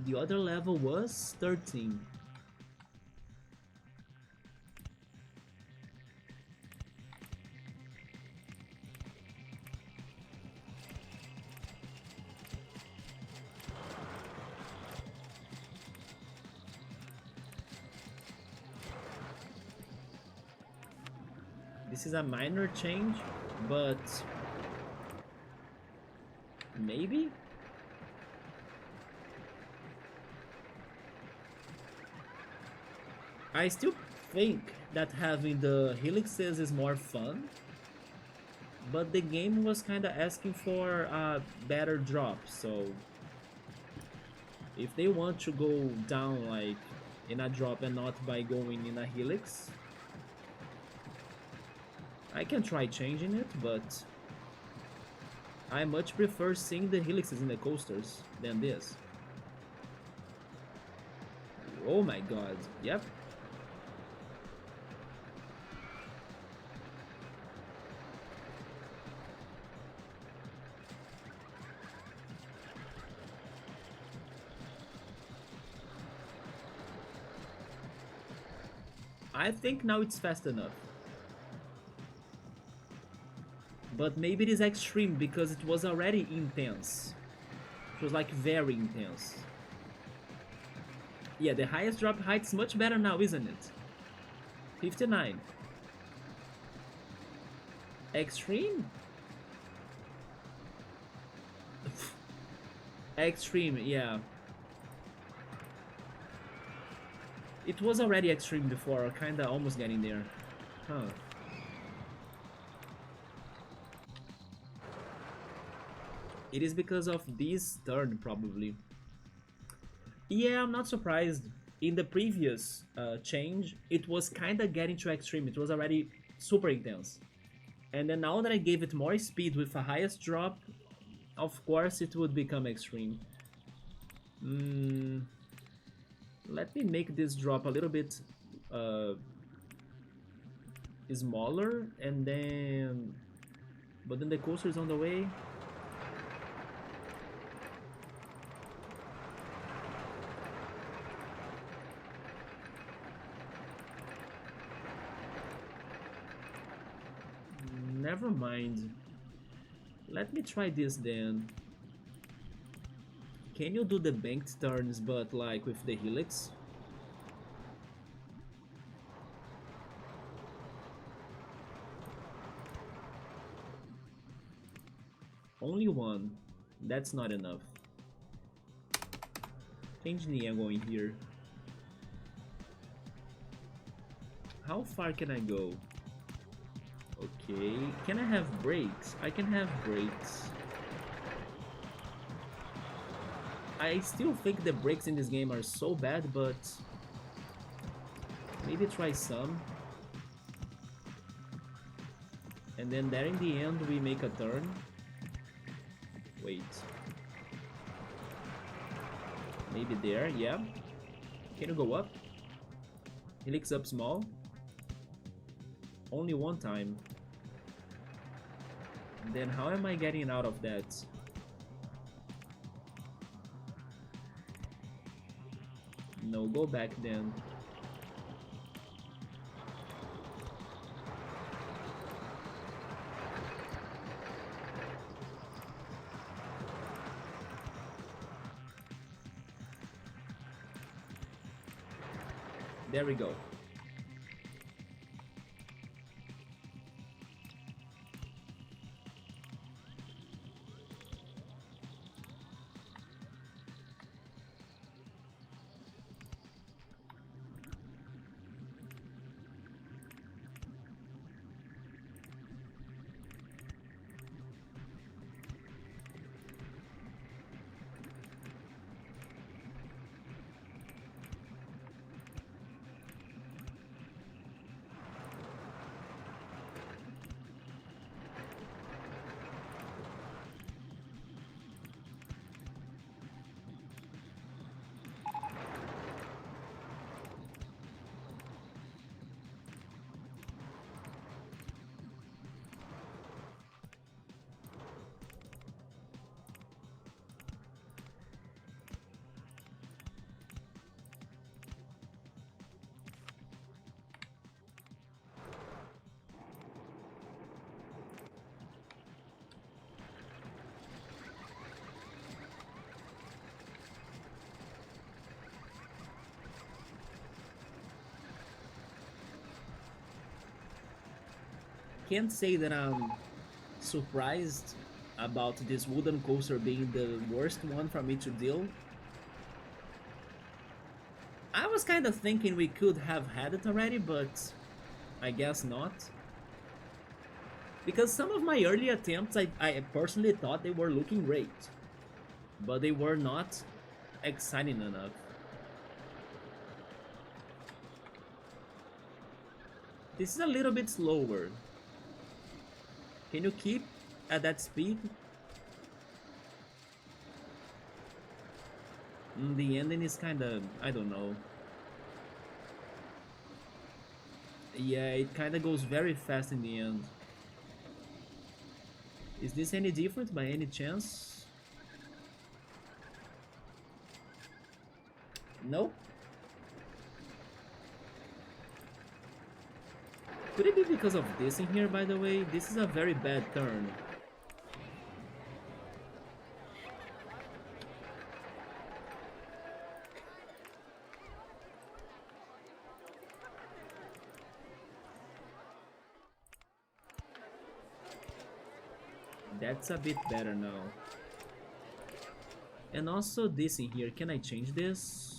The other level was 13. This is a minor change, but maybe? I still think that having the helixes is more fun, but the game was kinda asking for a better drop, so if they want to go down like in a drop and not by going in a helix, I can try changing it, but I much prefer seeing the helixes in the coasters than this. Oh my god, yep. I think now it's fast enough. But maybe it is extreme because it was already intense. It was like very intense. Yeah, the highest drop height's much better now, isn't it? 59. Extreme? Extreme, yeah. It was already extreme before, kinda almost getting there. Huh. It is because of this turn, probably. Yeah, I'm not surprised. In the previous change, it was kinda getting to extreme. It was already super intense. And then now that I gave it more speed with a highest drop, of course it would become extreme. Let me make this drop a little bit uh, smaller, and then... But then the coaster is on the way. Never mind. Let me try this then. Can you do the banked turns but like with the helix? Only one. That's not enough. Change the angle in here. How far can I go? Okay, can I have brakes? I can have brakes. I still think the brakes in this game are so bad, but maybe try some. And then there in the end we make a turn. Wait. Maybe there, yeah. Can you go up? Helix up small. Only one time. Then how am I getting out of that? No, go back then. There we go. Can't say that I'm surprised about this wooden coaster being the worst one for me to deal. I was kind of thinking we could have had it already, but I guess not. Because some of my early attempts, I personally thought they were looking great, but they were not exciting enough. This is a little bit slower. Can you keep at that speed? The ending is kinda... I don't know. Yeah, it kinda goes very fast in the end. Is this any different by any chance? Nope. Could it be because of this in here, by the way? This is a very bad turn. That's a bit better now. And also this in here, can I change this?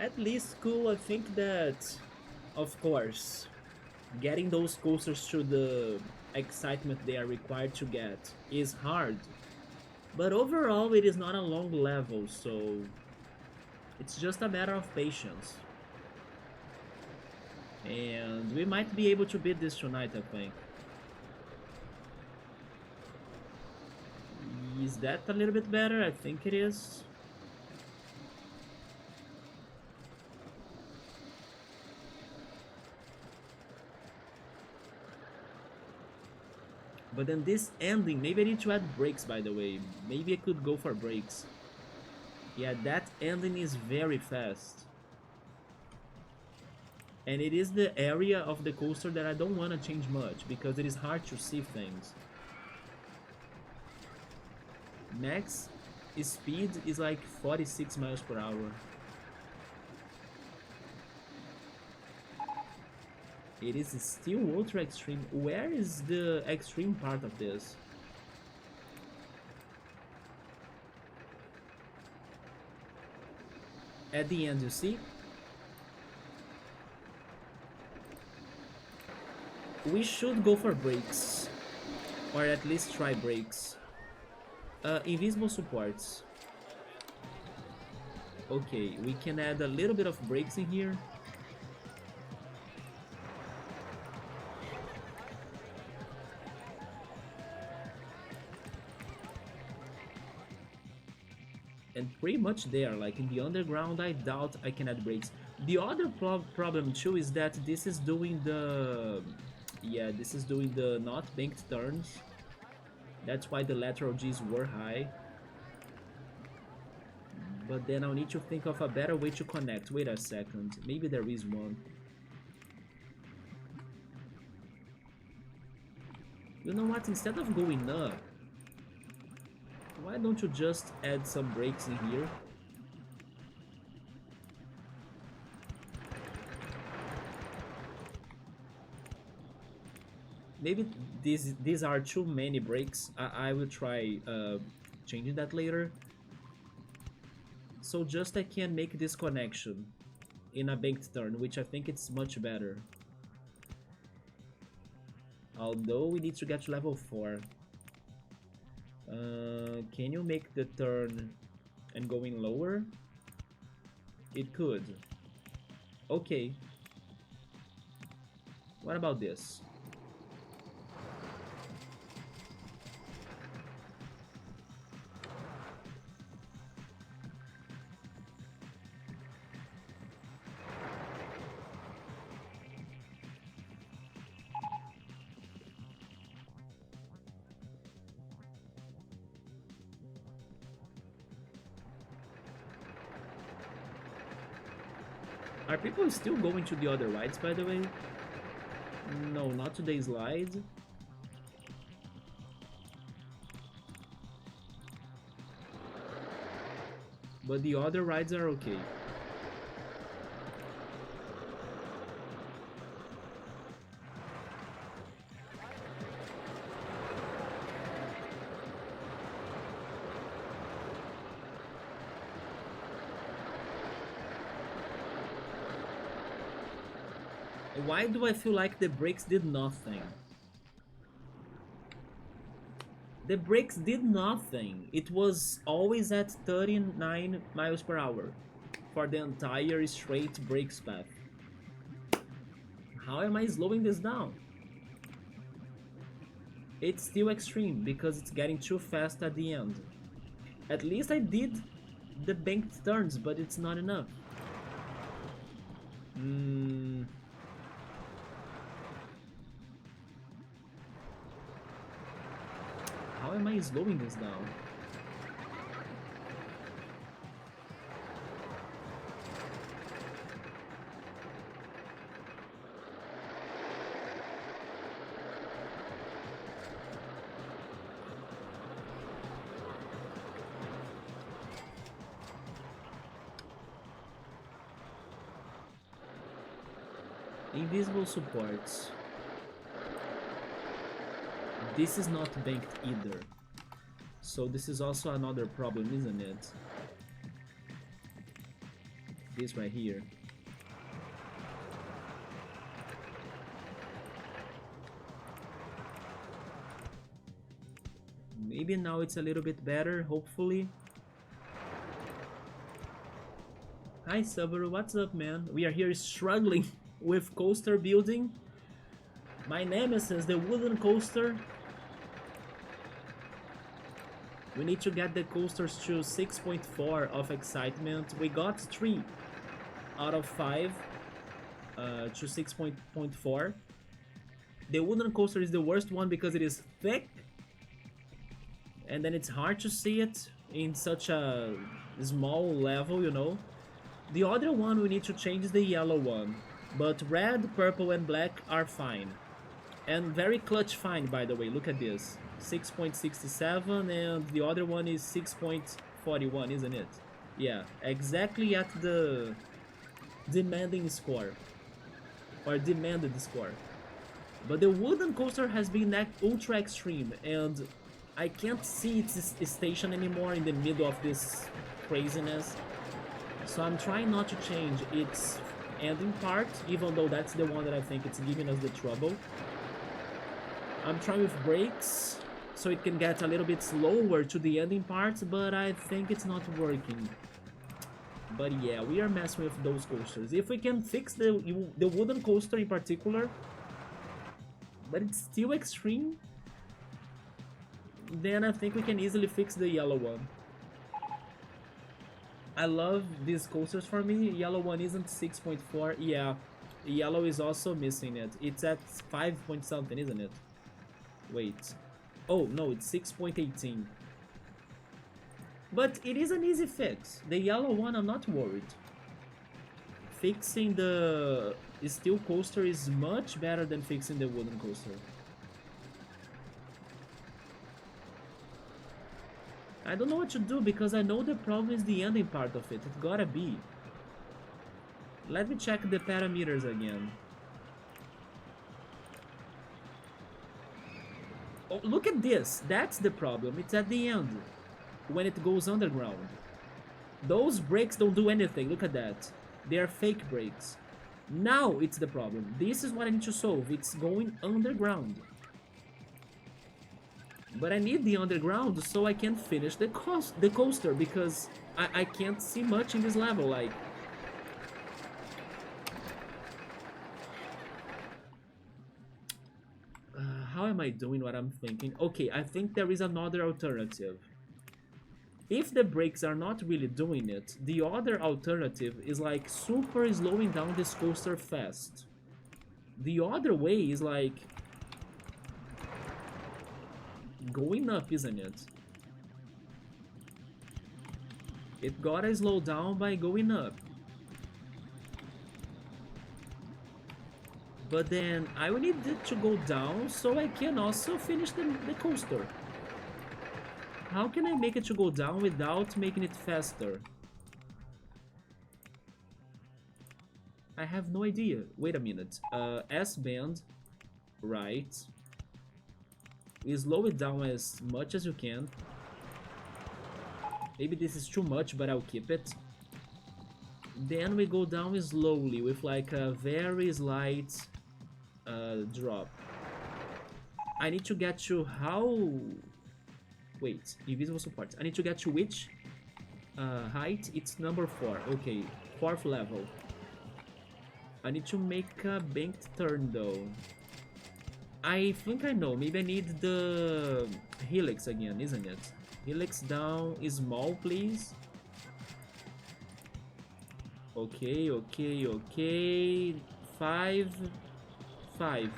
At least cool, I think that, of course, getting those coasters to the excitement they are required to get is hard. But overall, it is not a long level, so it's just a matter of patience. And we might be able to beat this tonight, I think. Is that a little bit better? I think it is. But then this ending, maybe I need to add brakes, by the way. Maybe I could go for brakes. Yeah, that ending is very fast. And it is the area of the coaster that I don't want to change much, because it is hard to see things. Max speed is like 46 miles per hour. It is still ultra extreme. Where is the extreme part of this? At the end, you see? We should go for brakes. Or at least try brakes. Invisible supports. Okay, we can add a little bit of brakes in here. And pretty much there, like in the underground, I doubt I can add brakes. The other problem too is that this is doing the... Yeah, this is doing the not banked turns. That's why the lateral Gs were high. But then I'll need to think of a better way to connect. Wait a second, maybe there is one. You know what, instead of going up, why don't you just add some brakes in here? Maybe these are too many brakes. I will try changing that later. So just I can make this connection in a banked turn, which I think it's much better. Although we need to get to level 4. Can you make the turn and going lower? It could. Okay. What about this? Are people still going to the other rides, by the way? No, not today's slide. But the other rides are okay. Why do I feel like the brakes did nothing? The brakes did nothing. It was always at 39 miles per hour for the entire straight brakes path. How am I slowing this down? It's still extreme because it's getting too fast at the end. At least I did the banked turns, but it's not enough. How am I slowing this down? Invisible supports. This is not banked either. So this is also another problem, isn't it? This right here. Maybe now it's a little bit better, hopefully. Hi Subaru, what's up, man? We are here struggling with coaster building. My nemesis, the wooden coaster. We need to get the coasters to 6.4 of excitement. We got 3 out of 5 to 6.4. The wooden coaster is the worst one because it is thick. And then it's hard to see it in such a small level, you know. The other one we need to change is the yellow one. But red, purple, and black are fine. And very clutch fine, by the way. Look at this. 6.67 and the other one is 6.41, isn't it? Yeah, exactly at the demanding score. Or demanded score. But the wooden coaster has been ultra extreme and I can't see its station anymore in the middle of this craziness. So I'm trying not to change its ending part, even though that's the one that I think it's giving us the trouble. I'm trying with brakes, so it can get a little bit slower to the ending part, but I think it's not working. But yeah, we are messing with those coasters. If we can fix the wooden coaster in particular, but it's still extreme, then I think we can easily fix the yellow one. I love these coasters for me. Yellow one isn't 6.4. Yeah, yellow is also missing it. It's at 5 point something, isn't it? Wait. Oh, no, it's 6.18. But it is an easy fix. The yellow one, I'm not worried. Fixing the steel coaster is much better than fixing the wooden coaster. I don't know what to do because I know the problem is the ending part of it. It gotta be. Let me check the parameters again. Oh, look at this. That's the problem. It's at the end. When it goes underground. Those brakes don't do anything. Look at that. They are fake brakes. Now it's the problem. This is what I need to solve. It's going underground. But I need the underground so I can finish the coaster because I can't see much in this level. Like, how am I doing what I'm thinking? Okay, I think there is another alternative. If the brakes are not really doing it, the other alternative is like super slowing down this coaster fast. The other way is like going up, isn't it? It gotta slow down by going up. But then I will need it to go down so I can also finish the coaster. How can I make it to go down without making it faster? I have no idea. Wait a minute. S-band, right. We slow it down as much as you can. Maybe this is too much, but I'll keep it. Then we go down slowly with like a very slight drop. I need to get to how... Wait, invisible support. I need to get to which height? It's number 4. Okay, 4th level. I need to make a banked turn though. I think I know. Maybe I need the helix again, isn't it? Helix down, small, please. Okay, okay, okay. 5, 5.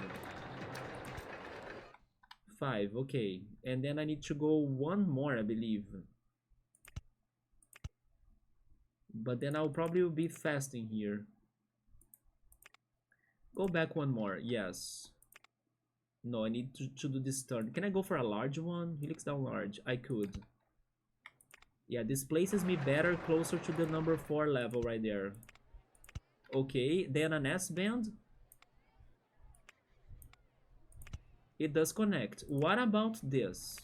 5, okay. And then I need to go one more, I believe. But then I'll probably be fasting here. Go back one more, yes. No, I need to do this turn. Can I go for a large one? Helix down large. I could. Yeah, this places me better closer to the number 4 level right there. Okay, then an S-band. It does connect. What about this?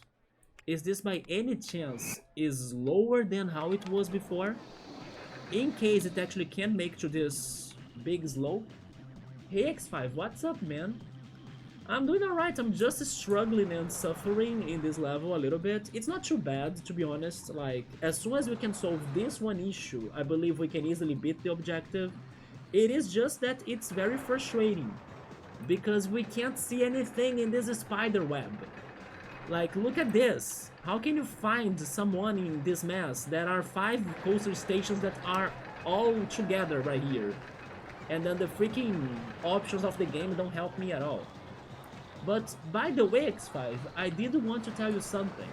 Is this by any chance is lower than how it was before? in case it actually can't make to this big slope. Hey X5, what's up, man? I'm doing alright, I'm just struggling and suffering in this level a little bit. It's not too bad, to be honest. Like, as soon as we can solve this one issue, I believe we can easily beat the objective. It is just that it's very frustrating, because we can't see anything in this spider web. Like, look at this. How can you find someone in this mess? There are 5 coaster stations that are all together right here. And then the freaking options of the game don't help me at all. But by the way, X5, I did want to tell you something.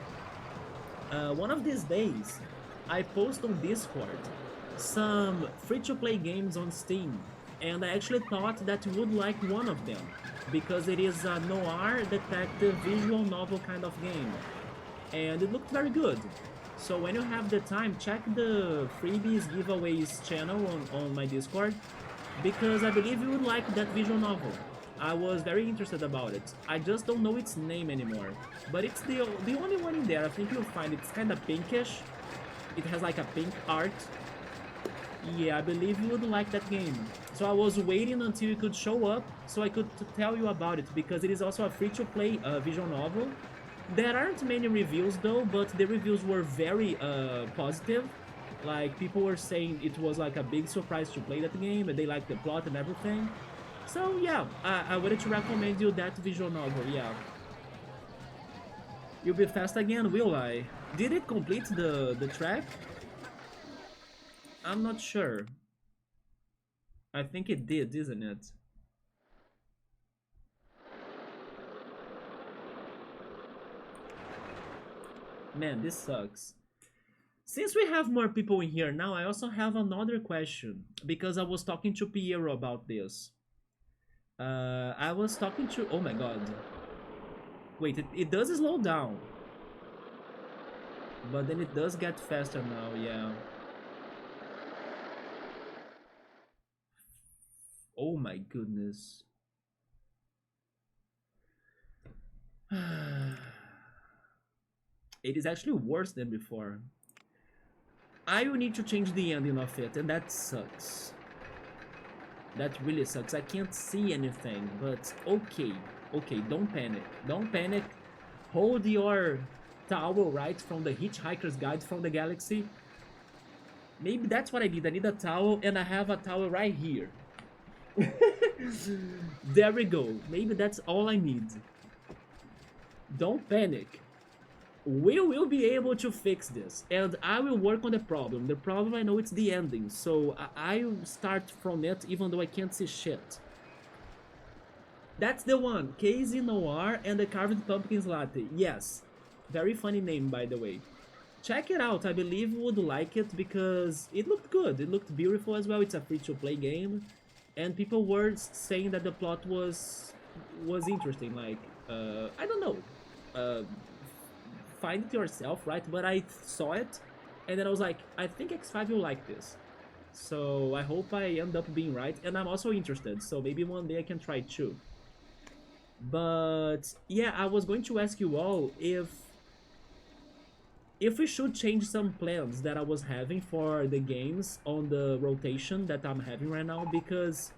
One of these days, I post on Discord some free-to-play games on Steam, and I actually thought that you would like one of them, because it is a noir detective visual novel kind of game, and it looked very good. So when you have the time, check the freebies giveaways channel on my Discord, because I believe you would like that visual novel. I was very interested about it. I just don't know its name anymore. But it's the only one in there. I think you'll find it's kind of pinkish. It has like a pink art. Yeah, I believe you would like that game. So I was waiting until you could show up so I could tell you about it, because it is also a free-to-play visual novel. There aren't many reviews though, but the reviews were very positive. Like, people were saying it was like a big surprise to play that game, and they liked the plot and everything. So yeah, I wanted to recommend you that visual novel, yeah. You'll be fast again, will I? Did it complete the track? I'm not sure. I think it did, isn't it? Man, this sucks. Since we have more people in here now, I also have another question, because I was talking to Piero about this. I was talking to... Oh my god. Wait, it does slow down. But then it does get faster now, yeah. Oh my goodness. It is actually worse than before. I will need to change the ending of it, and that sucks. That really sucks. I can't see anything, but okay. Okay, don't panic. Don't panic. Hold your towel, right, from the Hitchhiker's Guide from the Galaxy. Maybe that's what I need. I need a towel, and I have a towel right here. There we go. Maybe that's all I need. Don't panic. We will be able to fix this, and I will work on the problem. The problem, I know it's the ending, so I'll start from it even though I can't see shit. That's the one, Casey Noir and the Carved Pumpkins Latte. Yes, very funny name, by the way. Check it out, I believe you would like it because it looked good, it looked beautiful as well. It's a free-to-play game, and people were saying that the plot was interesting. Like, I don't know. Find it yourself, right? But I saw it, and then I was like, I think X5 will like this. So I hope I end up being right, and I'm also interested, so maybe one day I can try it too. But yeah, I was going to ask you all if we should change some plans that I was having for the games on the rotation that I'm having right now, because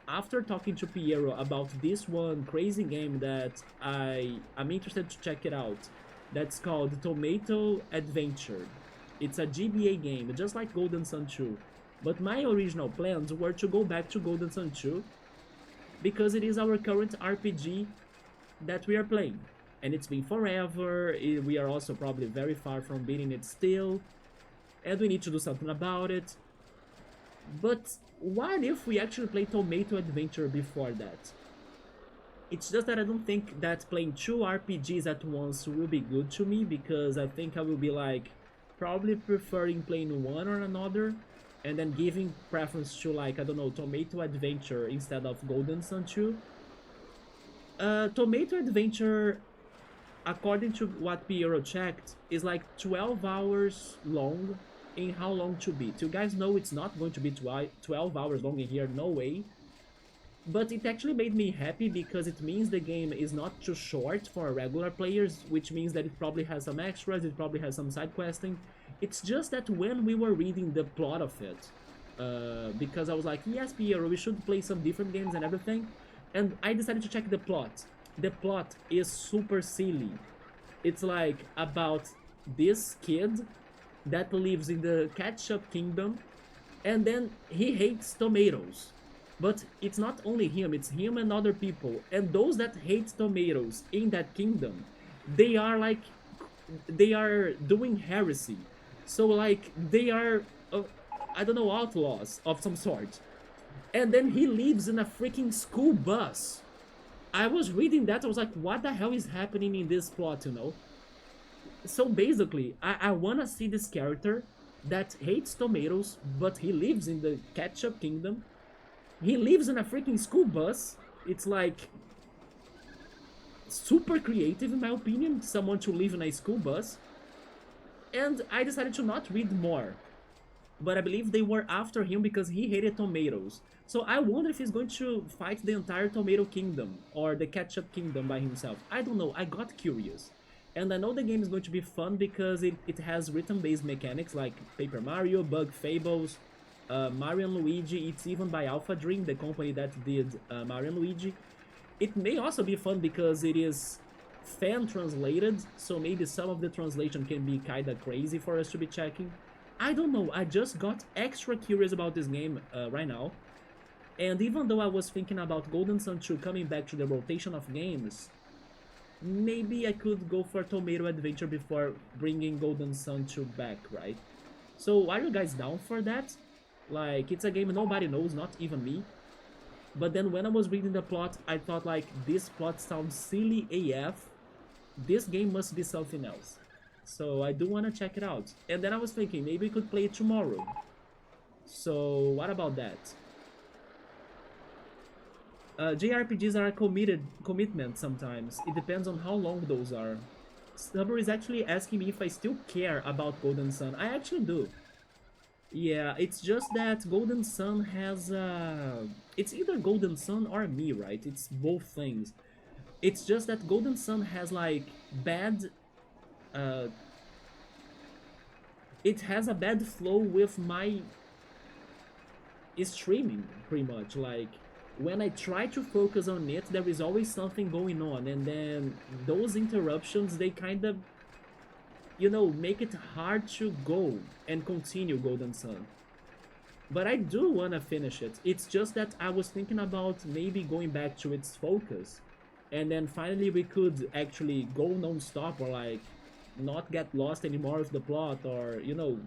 after talking to Piero about this one crazy game that I'm interested to check it out, that's called Tomato Adventure. It's a GBA game, just like Golden Sun 2. But my original plans were to go back to Golden Sun 2, because it is our current RPG that we are playing. And it's been forever, we are also probably very far from beating it still, and we need to do something about it. But what if we actually play Tomato Adventure before that? It's just that I don't think that playing 2 RPGs at once will be good to me, because I think I will be like probably preferring playing one or another, and then giving preference to, like, I don't know, Tomato Adventure instead of Golden Sun 2. Tomato Adventure, according to what Piero checked, is like 12 hours long in How Long to Beat. You guys know it's not going to be 12 hours long in here, no way. But it actually made me happy, because it means the game is not too short for regular players, which means that it probably has some extras, it probably has some side questing. It's just that when we were reading the plot of it, because I was like, yes, Piero, we should play some different games and everything. And I decided to check the plot. The plot is super silly. It's like about this kid that lives in the ketchup kingdom, and then he hates tomatoes. But it's not only him, it's him and other people. And those that hate tomatoes in that kingdom, they are like, they are doing heresy. So like they are, I don't know, outlaws of some sort. And then he lives in a freaking school bus. I was reading that, I was like, what the hell is happening in this plot, you know? So basically, I wanna see this character that hates tomatoes, but he lives in the ketchup kingdom. He lives in a freaking school bus. It's like super creative in my opinion, someone to live in a school bus. And I decided to not read more. But I believe they were after him because he hated tomatoes. So I wonder if he's going to fight the entire tomato kingdom or the ketchup kingdom by himself. I don't know, I got curious. And I know the game is going to be fun because it has rhythm-based mechanics like Paper Mario, Bug Fables, Mario & Luigi. It's even by Alpha Dream, the company that did Mario & Luigi. It may also be fun because it is fan-translated, so maybe some of the translation can be kinda crazy for us to be checking. I don't know, I just got extra curious about this game right now. And even though I was thinking about Golden Sun 2 coming back to the rotation of games, maybe I could go for Tomato Adventure before bringing Golden Sun 2 back, right? So are you guys down for that? Like, it's a game nobody knows, not even me. But then when I was reading the plot, I thought like, this plot sounds silly AF. This game must be something else. So I do want to check it out. And then I was thinking, maybe we could play it tomorrow. So what about that? JRPGs are a commitment sometimes. It depends on how long those are. Stubber is actually asking me if I still care about Golden Sun. I actually do. Yeah, it's just that Golden Sun has it's either Golden Sun or me, right? It's both things. It's just that Golden Sun has like bad uh it has a bad flow with my streaming, pretty much. Like when I try to focus on it, there is always something going on, and then those interruptions, they kind of, you know, make it hard to go and continue Golden Sun. But I do want to finish it. It's just that I was thinking about maybe going back to its focus, and then finally we could actually go non-stop, or like not get lost anymore with the plot, or, you know,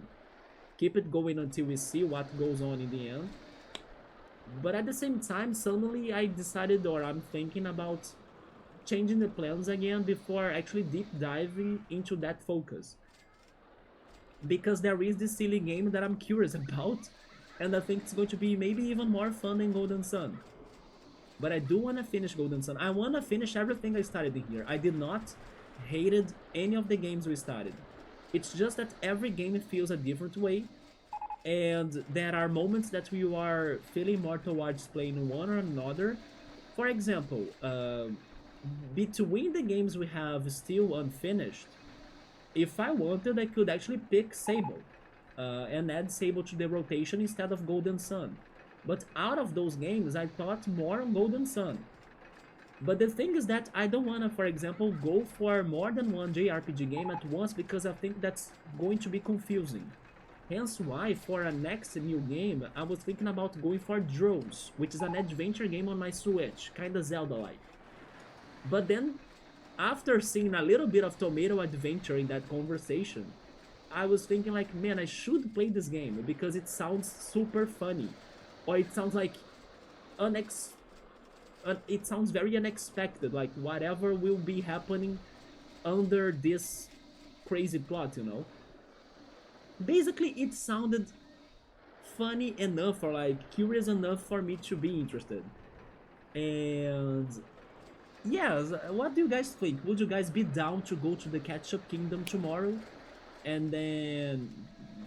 keep it going until we see what goes on in the end. But at the same time, suddenly I decided, or I'm thinking about changing the plans again before actually deep diving into that focus. Because there is this silly game that I'm curious about, and I think it's going to be maybe even more fun than Golden Sun. But I do want to finish Golden Sun. I want to finish everything I started in here. I did not hated any of the games we started. It's just that every game feels a different way, and there are moments that we are feeling more towards playing one or another. For example, between the games we have still unfinished, if I wanted, I could actually pick Sable and add Sable to the rotation instead of Golden Sun. But out of those games, I thought more on Golden Sun. But the thing is that I don't want to, for example, go for more than one JRPG game at once, because I think that's going to be confusing. Hence why, for a next new game, I was thinking about going for Drones, which is an adventure game on my Switch, kinda Zelda-like. But then, after seeing a little bit of Tomato Adventure in that conversation, I was thinking like, man, I should play this game because it sounds super funny. Or it sounds like it sounds very unexpected, like whatever will be happening under this crazy plot, you know? Basically, it sounded funny enough, or like curious enough for me to be interested. And yeah, what do you guys think? Would you guys be down to go to the Ketchup Kingdom tomorrow and then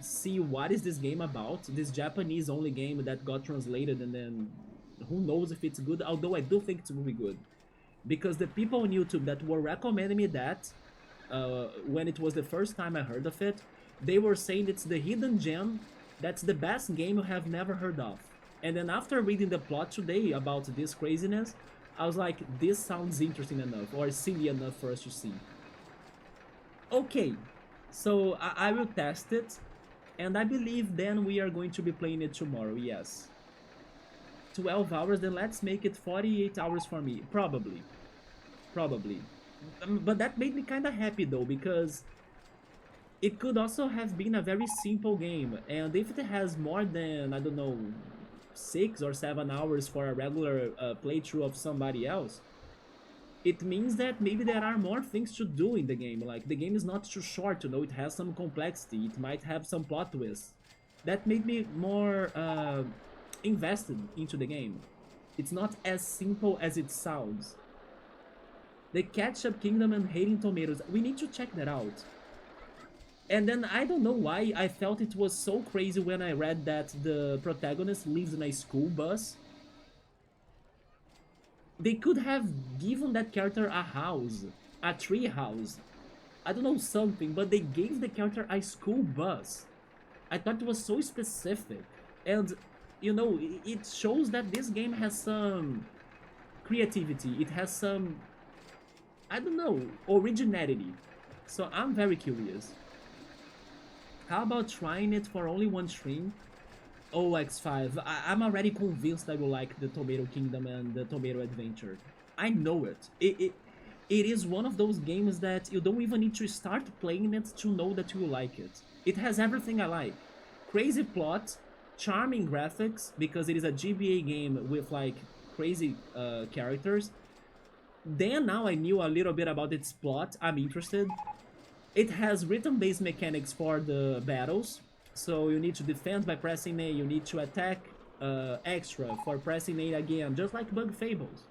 see what is this game about? This Japanese only game that got translated, and then who knows if it's good, although I do think it's really good. Because the people on YouTube that were recommending me that, when it was the first time I heard of it, they were saying it's the hidden gem That's the best game you have never heard of. And then after reading the plot today about this craziness, I was like, this sounds interesting enough or silly enough for us to see. Okay, so I will test it, and I believe then we are going to be playing it tomorrow, yes. 12 hours, then let's make it 48 hours for me, probably. Probably. But that made me kinda happy though, because it could also have been a very simple game, and if it has more than, I don't know, 6 or 7 hours for a regular playthrough of somebody else, it means that maybe there are more things to do in the game. Like, the game is not too short, you know, it has some complexity, it might have some plot twists. That made me more invested into the game. It's not as simple as it sounds. The Ketchup Kingdom and Hating Tomatoes, we need to check that out. And then I don't know why I felt it was so crazy when I read that the protagonist lives in a school bus. They could have given that character a house, a tree house, I don't know, something, but they gave the character a school bus. I thought it was so specific. And, you know, it shows that this game has some creativity, it has some, I don't know, originality. So I'm very curious. How about trying it for only one stream? Oh, X5, I'm already convinced I will like the Tomato Kingdom and the Tomato Adventure. I know it. It is one of those games that you don't even need to start playing it to know that you like it. It has everything I like. Crazy plot, charming graphics, because it is a GBA game with like crazy characters. Then now I knew a little bit about its plot, I'm interested. It has rhythm-based mechanics for the battles, so you need to defend by pressing A, you need to attack extra for pressing A again, just like Bug Fables.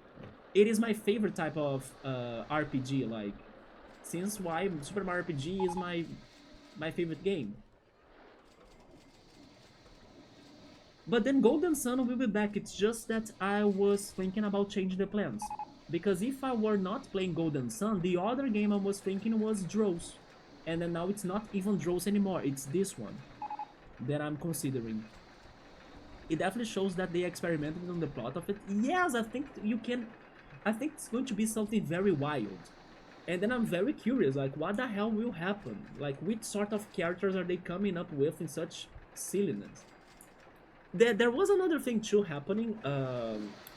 It is my favorite type of RPG, like, since why Super Mario RPG is my favorite game. But then Golden Sun will be back, it's just that I was thinking about changing the plans. Because if I were not playing Golden Sun, the other game I was thinking was Dross. And then now it's not even Dross anymore, it's this one that I'm considering. It definitely shows that they experimented on the plot of it. Yes, I think you can... I think it's going to be something very wild. And then I'm very curious, like, what the hell will happen? Like, which sort of characters are they coming up with in such silliness? There was another thing too happening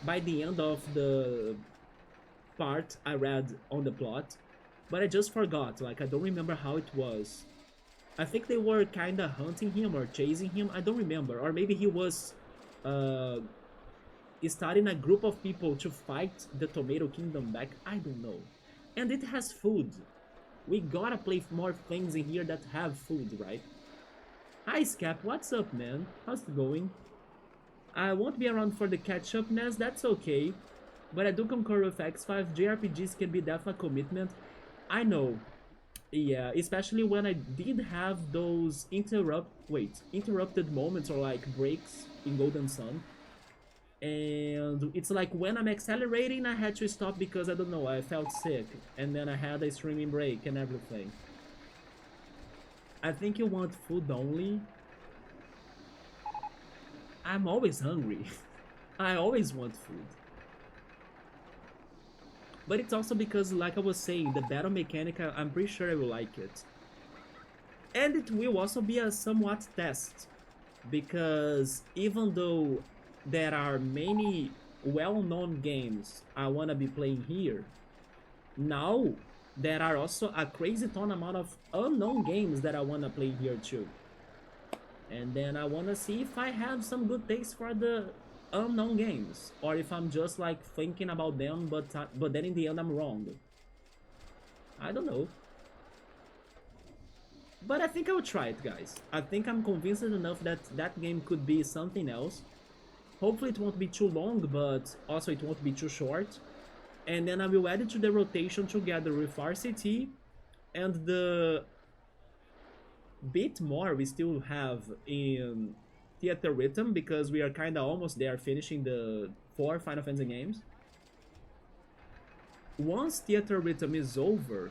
by the end of the part I read on the plot, but I just forgot, like, I don't remember how it was. I think they were kinda hunting him or chasing him, I don't remember, or maybe he was starting a group of people to fight the Tomato Kingdom back, I don't know. And it has food. We gotta play more things in here that have food, right? Hi Scap, what's up, man? How's it going? I won't be around for the catch-upness, that's okay. But I do concur with X5, JRPGs can be definitely a commitment. I know. Yeah, especially when I did have those interrupted moments or like breaks in Golden Sun. And it's like when I'm accelerating, I had to stop because, I don't know, I felt sick. And then I had a streaming break and everything. I think you want food only. I'm always hungry. I always want food. But it's also because, like I was saying, the battle mechanic, I'm pretty sure I will like it. And it will also be a somewhat test. Because even though there are many well-known games I wanna be playing here, now there are also a crazy ton amount of unknown games that I wanna play here too. And then I wanna see if I have some good taste for the unknown games, or if I'm just like thinking about them, but then in the end I'm wrong. I don't know. But I think I will try it, guys. I think I'm convinced enough that that game could be something else. Hopefully it won't be too long, but also it won't be too short. And then I will add it to the rotation together with RCT and the bit more we still have in Theater Rhythm, because we are kinda almost there finishing the 4 Final Fantasy games. Once Theater Rhythm is over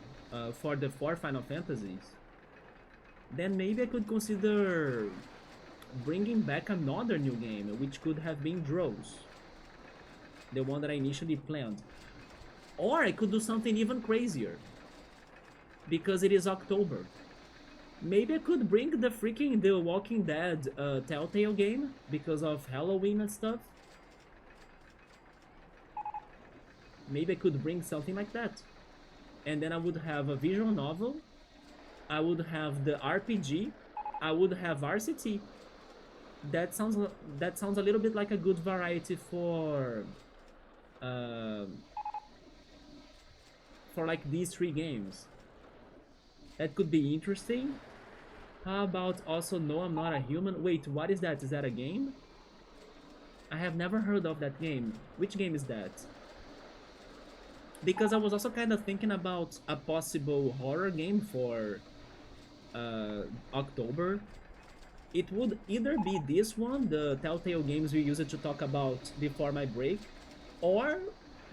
for the 4 Final Fantasies, then maybe I could consider bringing back another new game, which could have been Drows, the one that I initially planned. Or I could do something even crazier, because it is October. Maybe I could bring the freaking The Walking Dead Telltale game, because of Halloween and stuff. Maybe I could bring something like that. And then I would have a visual novel, I would have the RPG, I would have RCT. That sounds a little bit like a good variety uh, for like these three games. That could be interesting. How about also No, I'm Not a Human? Wait, what is that? Is that a game? I have never heard of that game. Which game is that? Because I was also kind of thinking about a possible horror game for October. It would either be this one, the Telltale games we used to talk about before my break, or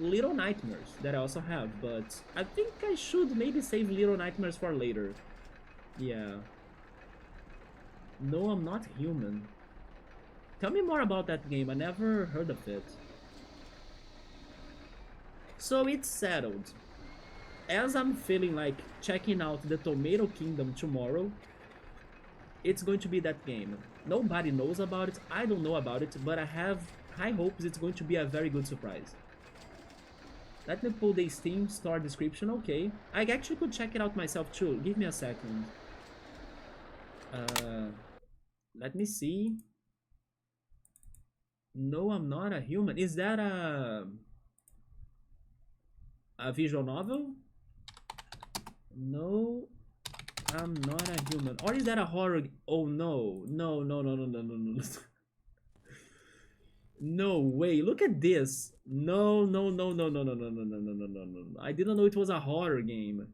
Little Nightmares that I also have, but I think I should maybe save Little Nightmares for later. Yeah. No, I'm Not Human. Tell me more about that game, I never heard of it. So it's settled. As I'm feeling like checking out the Tomato Kingdom tomorrow, it's going to be that game. Nobody knows about it, I don't know about it, but I have high hopes it's going to be a very good surprise. Let me pull the Steam store description, okay. I actually could check it out myself too, give me a second. Let me see. No, I'm Not a Human. Is that a visual novel? No, I'm Not a Human. Or is that a horror? Oh no, no, no, no, no, no, no, no. No way, look at this. No, no, no, no, no, no, no, no, no, no, no, no, no. I didn't know it was a horror game.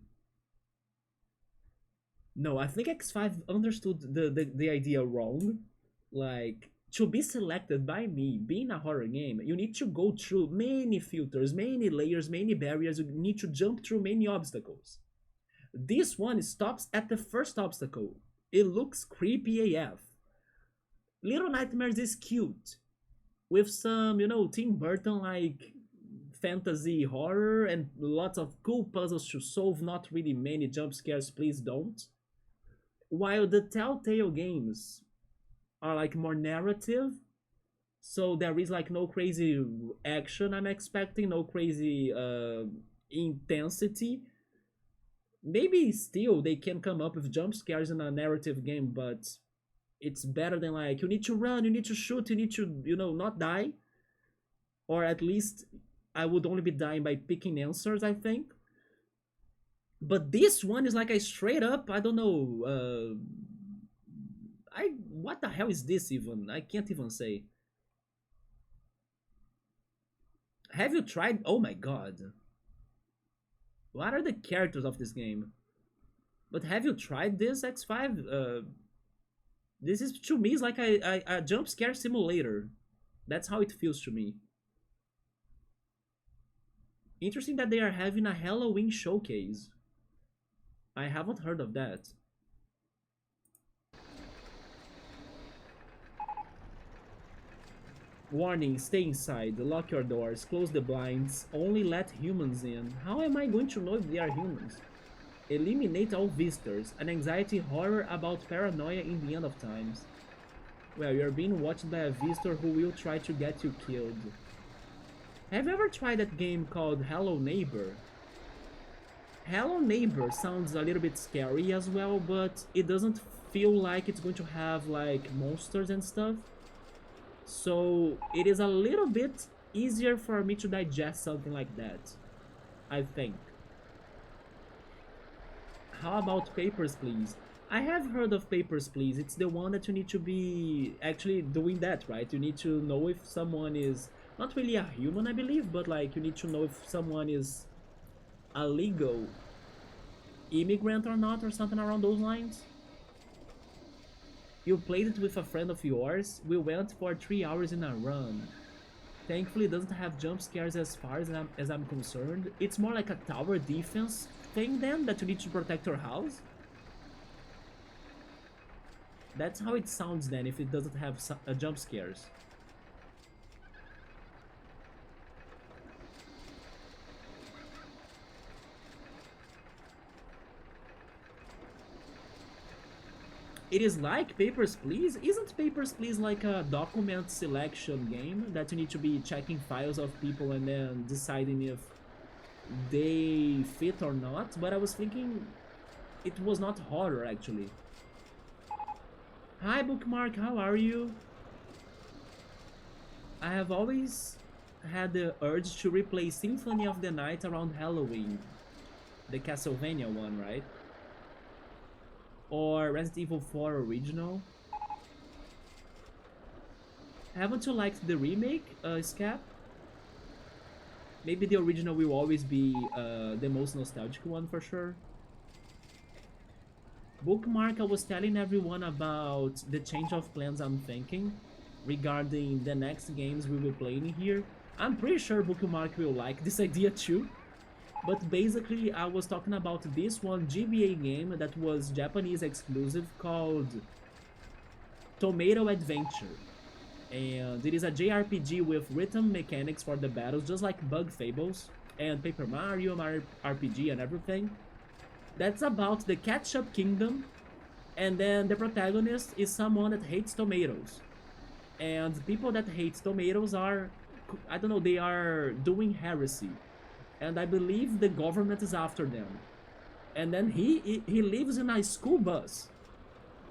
No, I think X5 understood the idea wrong. Like, to be selected by me, being a horror game, you need to go through many filters, many layers, many barriers, you need to jump through many obstacles. This one stops at the first obstacle. It looks creepy AF. Little Nightmares is cute, with some, you know, Tim Burton-like fantasy horror and lots of cool puzzles to solve, not really many jump scares, please don't. While the Telltale games are like more narrative, so there is like no crazy action I'm expecting, no crazy intensity. Maybe still they can come up with jump scares in a narrative game, but it's better than like you need to run, you need to shoot, you need to, you know, not die. Or at least I would only be dying by picking answers, I think. But this one is like a straight up, I don't know, what the hell is this even? I can't even say. Have you tried? Oh my god. What are the characters of this game? But have you tried this, X5? This is, to me, is like a jump scare simulator. That's how it feels to me. Interesting that they are having a Halloween showcase. I haven't heard of that. Warning, stay inside, lock your doors, close the blinds, only let humans in. How am I going to know if they are humans? Eliminate all visitors, an anxiety horror about paranoia in the end of times. Well, you're being watched by a visitor who will try to get you killed. Have you ever tried that game called Hello Neighbor? Hello Neighbor sounds a little bit scary as well, but it doesn't feel like it's going to have like monsters and stuff. So it is a little bit easier for me to digest something like that, I think. How about Papers, Please? I have heard of Papers, Please. It's the one that you need to be actually doing that, right? You need to know if someone is not really a human, I believe, but like you need to know if someone is a legal immigrant or not, or something around those lines. You played it with a friend of yours. We went for 3 hours in a run. Thankfully, it doesn't have jump scares as far as I'm concerned. It's more like a tower defense thing then, that you need to protect your house. That's how it sounds then if it doesn't have jump scares. It is like Papers, Please? Isn't Papers, Please like a document selection game that you need to be checking files of people and then deciding if they fit or not? But I was thinking it was not horror actually. Hi Bookmark, how are you? I have always had the urge to replay Symphony of the Night around Halloween. The Castlevania one, right? Or Resident Evil 4 original. Haven't you liked the remake, Scap? Maybe the original will always be the most nostalgic one for sure. Bookmark, I was telling everyone about the change of plans I'm thinking regarding the next games we will play in here. I'm pretty sure Bookmark will like this idea too. But basically, I was talking about this one GBA game that was Japanese exclusive called Tomato Adventure. And it is a JRPG with rhythm mechanics for the battles, just like Bug Fables and Paper Mario, Mario RPG and everything. That's about the Ketchup Kingdom, and then the protagonist is someone that hates tomatoes. And people that hate tomatoes are, I don't know, they are doing heresy. And I believe the government is after them. And then he lives in a school bus.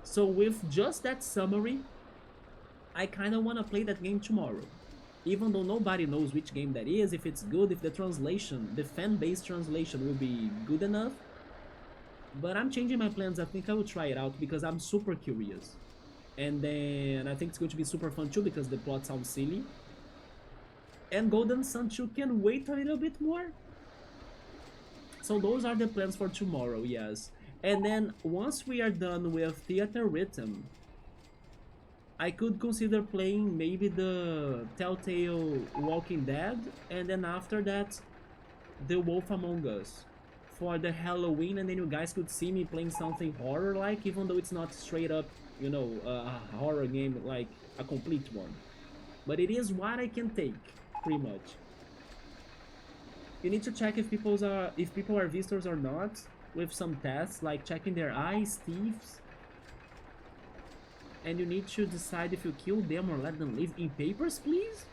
So with just that summary, I kind of want to play that game tomorrow. Even though nobody knows which game that is, if it's good, if the translation, the fan-based translation will be good enough. But I'm changing my plans. I think I will try it out because I'm super curious. And then I think it's going to be super fun too because the plot sounds silly. And Golden Sun 2 can wait a little bit more. So those are the plans for tomorrow, yes. And then once we are done with Theater Rhythm, I could consider playing maybe the Telltale Walking Dead, and then after that, The Wolf Among Us for the Halloween, and then you guys could see me playing something horror-like, even though it's not straight up, you know, a horror game like a complete one. But it is what I can take, pretty much. You need to check if people are visitors or not, with some tests like checking their eyes, teeth, and you need to decide if you kill them or let them live in Papers, Please?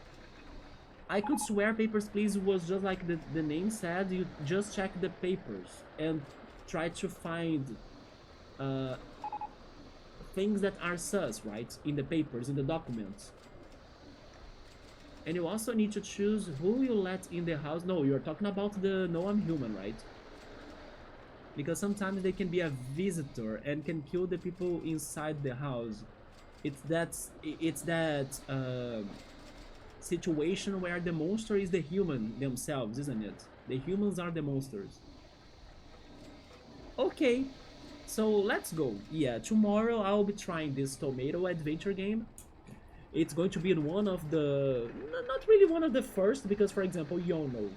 I could swear Papers, Please was just like the name said, you just check the papers and try to find things that are sus, right? In the papers, in the documents. And you also need to choose who you let in the house. No, you're talking about the No I'm Human, right? Because sometimes they can be a visitor and can kill the people inside the house. It's that situation where the monster is the human themselves, isn't it? The humans are the monsters. Okay, so let's go. Yeah, tomorrow I'll be trying this Tomato Adventure game. It's going to be in one of the... not really one of the first, because for example, Yono.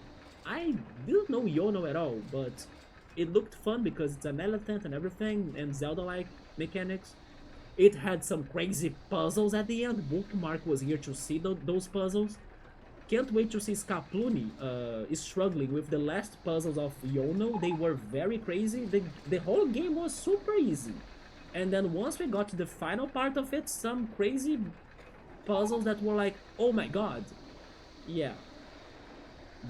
I didn't know Yono at all, but it looked fun because it's an elephant and everything, and Zelda-like mechanics. It had some crazy puzzles at the end. Bookmark was here to see those puzzles. Can't wait to see Scapluni struggling with the last puzzles of Yono. They were very crazy. The whole game was super easy. And then once we got to the final part of it, some crazy puzzles that were like, oh my god. Yeah.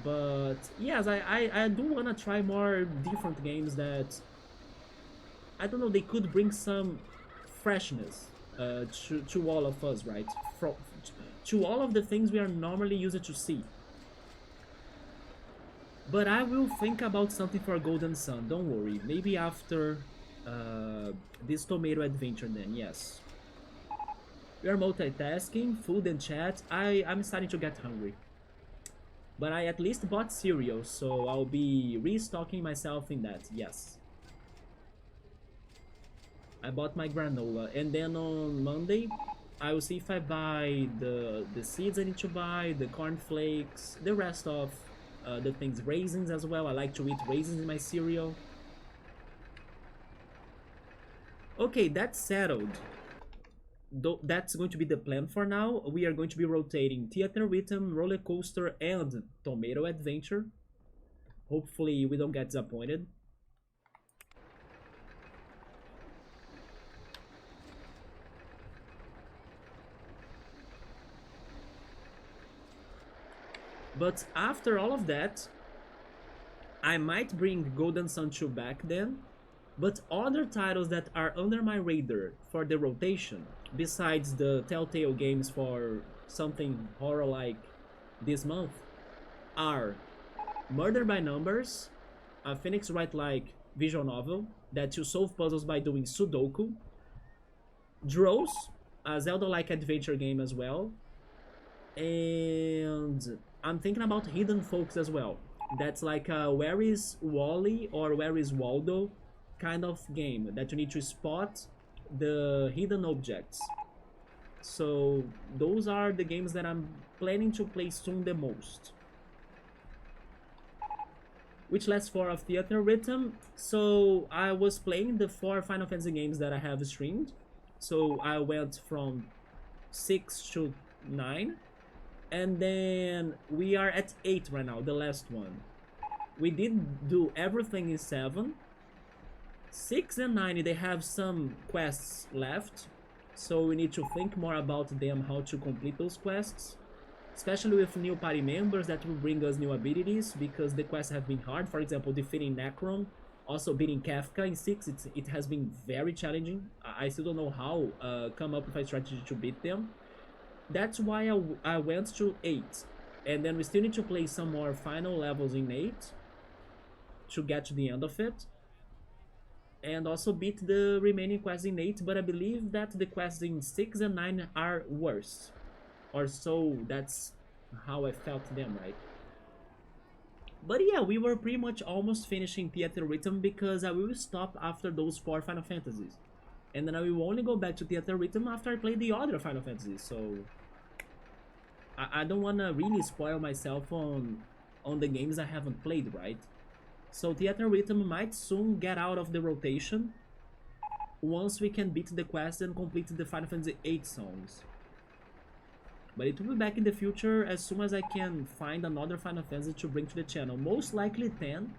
But yes, I do want to try more different games that, I don't know, they could bring some freshness to all of us, right? To all of the things we are normally used to see. But I will think about something for Golden Sun, don't worry. Maybe after this Tomato Adventure then, yes. We are multitasking, food and chat. I'm starting to get hungry. But I at least bought cereal, so I'll be restocking myself in that, yes. I bought my granola, and then on Monday, I will see if I buy the seeds I need to buy, the cornflakes, the rest of the things, raisins as well. I like to eat raisins in my cereal. Okay, that's settled. that's going to be the plan for now. We are going to be rotating Theater Rhythm, Roller Coaster, and Tomato Adventure. Hopefully we don't get disappointed. But after all of that, I might bring Golden Sun 2 back then, but other titles that are under my radar for the rotation, besides the Telltale games for something horror-like this month, are Murder by Numbers, a Phoenix Wright-like visual novel that you solve puzzles by doing Sudoku, Dross, a Zelda-like adventure game as well, and I'm thinking about Hidden Folks as well. That's like a Where is Wally or Where is Waldo kind of game that you need to spot the hidden objects. So those are the games that I'm planning to play soon the most. Which last 4 of Theater Rhythm. So I was playing the 4 Final Fantasy games that I have streamed. So I went from 6 to 9. And then we are at 8 right now, the last one. We did do everything in 7. 6 and 9, they have some quests left. So we need to think more about them, how to complete those quests. Especially with new party members that will bring us new abilities, because the quests have been hard. For example, defeating Necron, also beating Kafka in 6, it has been very challenging. I still don't know how come up with a strategy to beat them. That's why I went to 8. And then we still need to play some more final levels in 8 to get to the end of it. And also beat the remaining quests in 8, but I believe that the quests in 6 and 9 are worse. Or so, that's how I felt them, right? But yeah, we were pretty much almost finishing Theater Rhythm, because I will stop after those 4 Final Fantasies. And then I will only go back to Theater Rhythm after I play the other Final Fantasies, so... I don't wanna really spoil myself on the games I haven't played, right? So Theater Rhythm might soon get out of the rotation once we can beat the quest and complete the Final Fantasy VIII songs. But it will be back in the future as soon as I can find another Final Fantasy to bring to the channel. Most likely 10,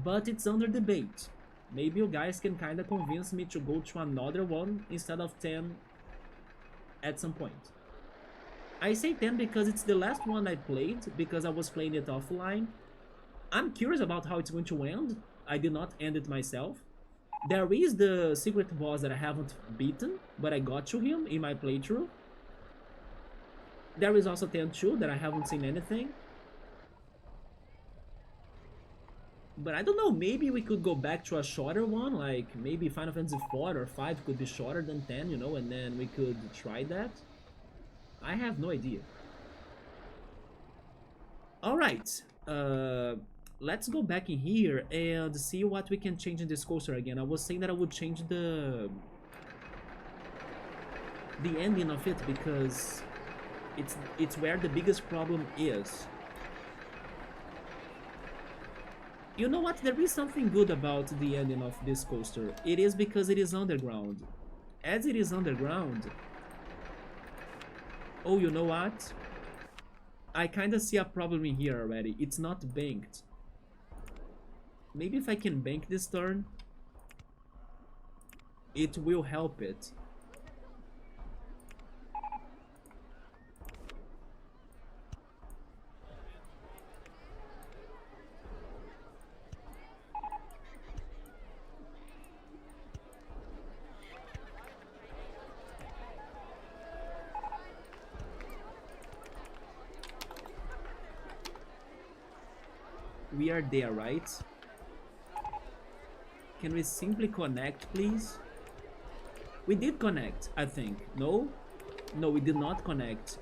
but it's under debate. Maybe you guys can kinda convince me to go to another one instead of 10 at some point. I say 10 because it's the last one I played, because I was playing it offline. I'm curious about how it's going to end. I did not end it myself. There is the secret boss that I haven't beaten, but I got to him in my playthrough. There is also 10-2 that I haven't seen anything. But I don't know, maybe we could go back to a shorter one, like maybe Final Fantasy 4 or 5 could be shorter than 10, you know, and then we could try that. I have no idea. Alright, let's go back in here and see what we can change in this coaster again. I was saying that I would change the ending of it, because it's where the biggest problem is. You know what? There is something good about the ending of this coaster. It is because it is underground. As it is underground... Oh, you know what? I kinda see a problem in here already. It's not banked. Maybe if I can bank this turn, it will help it. We are there, right? Can we simply connect, please? We did connect, I think. No? No, we did not connect.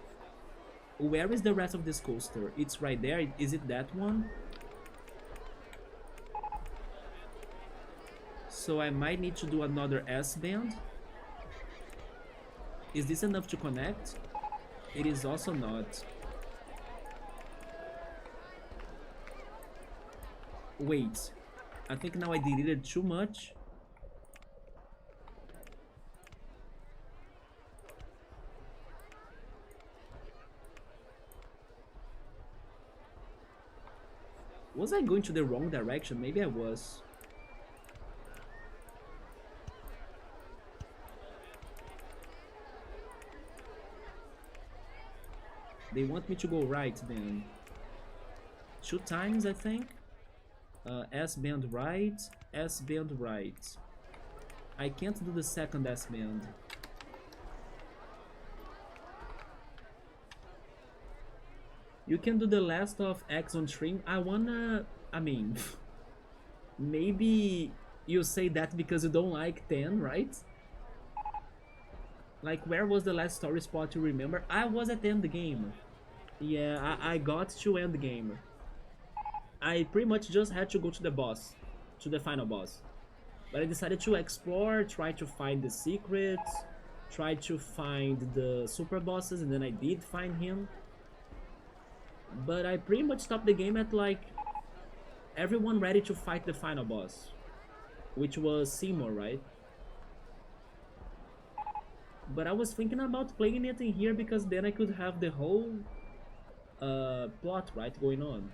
Where is the rest of this coaster? It's right there. Is it that one? So I might need to do another S-band. Is this enough to connect? It is also not. Wait, I think now I deleted too much. Was I going to the wrong direction? Maybe I was. They want me to go right then. 2 times, I think. S bend right, S bend right. I can't do the second S bend. You can do the last of X on string. I mean, maybe you say that because you don't like 10, right? Like, where was the last story spot you remember? I was at the end of the game. Yeah, I got to end the game. I pretty much just had to go to the boss, to the final boss. But I decided to explore, try to find the secrets, try to find the super bosses, and then I did find him. But I pretty much stopped the game at like everyone ready to fight the final boss, which was Seymour, right? But I was thinking about playing it in here because then I could have the whole plot, right, going on.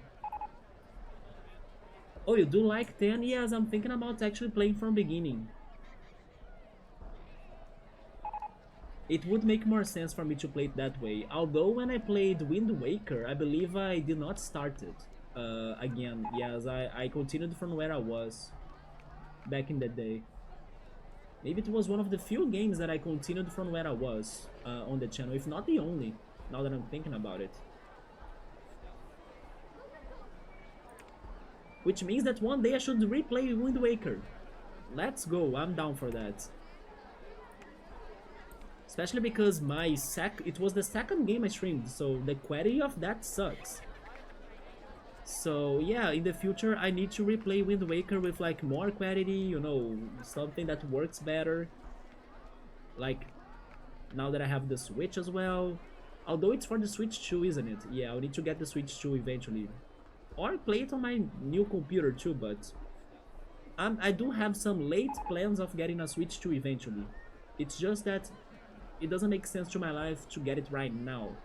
Oh, you do like 10? Yes, I'm thinking about actually playing from beginning. It would make more sense for me to play it that way. Although when I played Wind Waker, I believe I did not start it again. Yes, I continued from where I was back in the day. Maybe it was one of the few games that I continued from where I was on the channel, if not the only, now that I'm thinking about it. Which means that one day I should replay Wind Waker. Let's go, I'm down for that. Especially because it was the second game I streamed, so the quality of that sucks. So yeah, in the future I need to replay Wind Waker with like more quality, you know, something that works better. Like, now that I have the Switch as well. Although it's for the Switch 2, isn't it? Yeah, I'll need to get the Switch 2 eventually. Or play it on my new computer too, but I do have some late plans of getting a Switch 2 eventually. It's just that it doesn't make sense to my life to get it right now,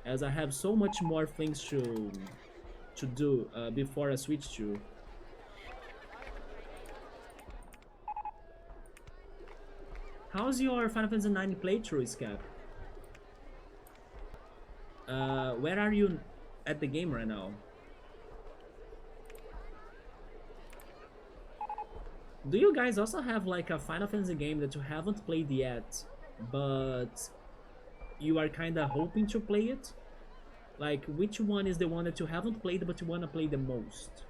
as I have so much more things to do before I switch to. How's your Final Fantasy IX playthrough, Scap? Where are you at the game right now? Do you guys also have like a Final Fantasy game that you haven't played yet, but you are kinda hoping to play it? Like, which one is the one that you haven't played but you wanna play the most?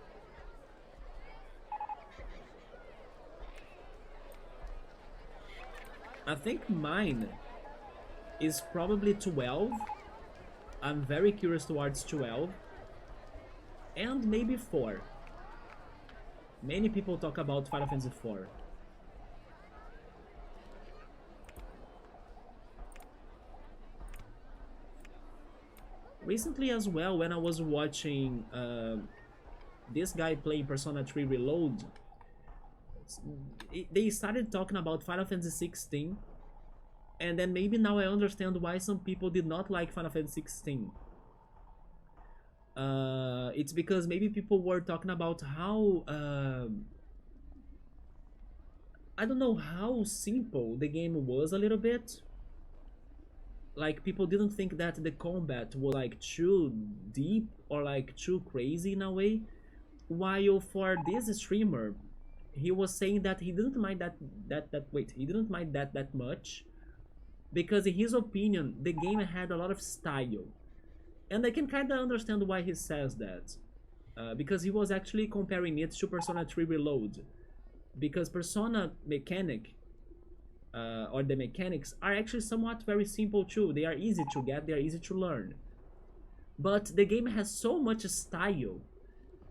I think mine is probably 12. I'm very curious towards 12. And maybe 4. Many people talk about Final Fantasy 4. Recently as well, when I was watching this guy playing Persona 3 Reload, they started talking about Final Fantasy 16, and then maybe now I understand why some people did not like Final Fantasy 16. It's because maybe people were talking about how I don't know how simple the game was a little bit. Like, people didn't think that the combat was like too deep or like too crazy in a way, while for this streamer he was saying that he didn't mind he didn't mind that much, because in his opinion the game had a lot of style. And I can kind of understand why he says that, because he was actually comparing it to Persona 3 Reload, because Persona mechanic or the mechanics are actually somewhat very simple too. They are easy to get, they are easy to learn. But the game has so much style,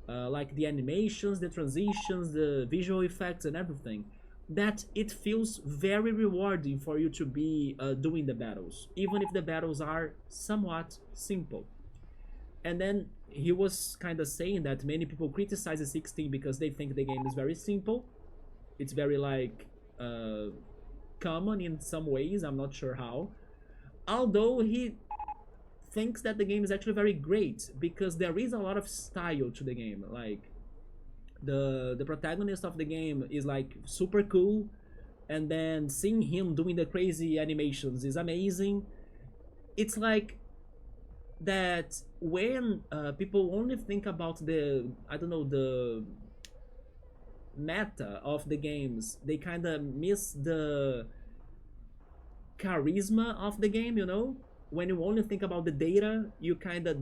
like the animations, the transitions, the visual effects and everything, that it feels very rewarding for you to be doing the battles, even if the battles are somewhat simple. And then he was kind of saying that many people criticize the 16 because they think the game is very simple. It's very like common in some ways, I'm not sure how. Although he thinks that the game is actually very great because there is a lot of style to the game. Like the protagonist of the game is like super cool, and then seeing him doing the crazy animations is amazing. It's like that when people only think about the, I don't know, the meta of the games, they kind of miss the charisma of the game, you know? When you only think about the data, you kind of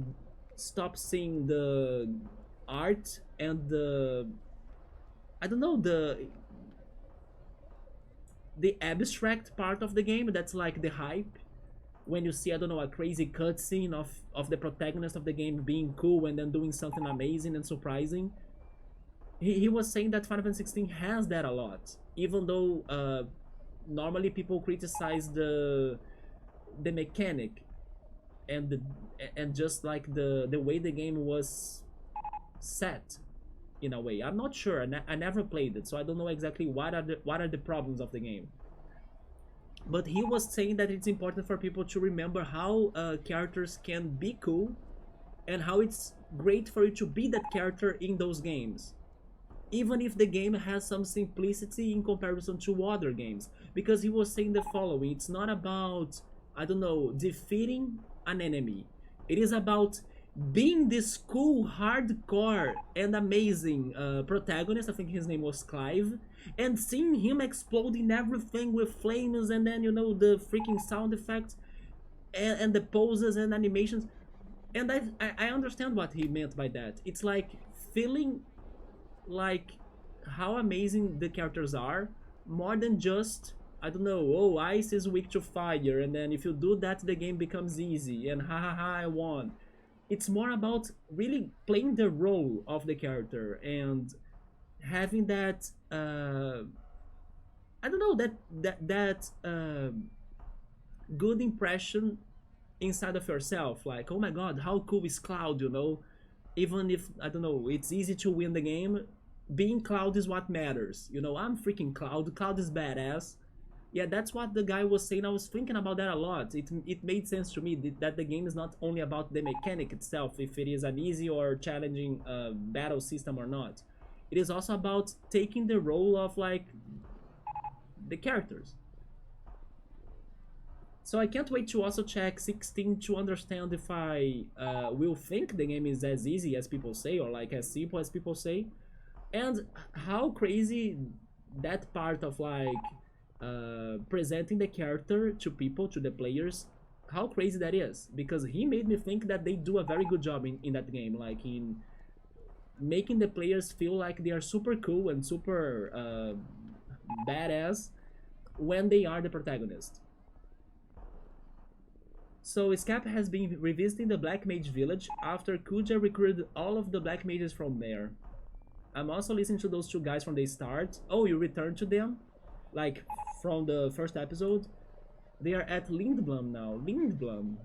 stop seeing the art and the, I don't know, the abstract part of the game. That's like the hype. When you see, I don't know, a crazy cutscene of the protagonist of the game being cool and then doing something amazing and surprising. He was saying that Final Fantasy 16 has that a lot, even though normally people criticize the mechanic and the and just like the way the game was set in a way. I'm not sure. I never played it, so I don't know exactly what are the problems of the game. But he was saying that it's important for people to remember how characters can be cool and how it's great for you to be that character in those games, even if the game has some simplicity in comparison to other games. Because he was saying the following: it's not about, I don't know, defeating an enemy. It is about being this cool, hardcore, and amazing protagonist. I think his name was Clive, and seeing him exploding everything with flames, and then, you know, the freaking sound effects and the poses and animations. And I understand what he meant by that. It's like feeling like how amazing the characters are, more than just, I don't know, oh, ice is weak to fire, and then if you do that the game becomes easy and ha ha ha, I won. It's more about really playing the role of the character and having that I don't know, that good impression inside of yourself, like, oh my god, how cool is Cloud, you know? Even if, I don't know, it's easy to win the game, being Cloud is what matters, you know? I'm freaking Cloud is badass. Yeah, that's what the guy was saying. I was thinking about that a lot. It made sense to me that the game is not only about the mechanic itself, if it is an easy or challenging battle system or not. It is also about taking the role of like the characters. So I can't wait to also check 16 to understand if I will think the game is as easy as people say, or like as simple as people say, and how crazy that part of like presenting the character to people, to the players, how crazy that is. Because he made me think that they do a very good job in that game, like in making the players feel like they are super cool and super badass when they are the protagonist. So Scap has been revisiting the Black Mage Village after Kuja recruited all of the Black Mages from there. I'm also listening to those two guys from the start. Oh, you returned to them? Like, from the first episode? They are at Lindblom now. Lindblom.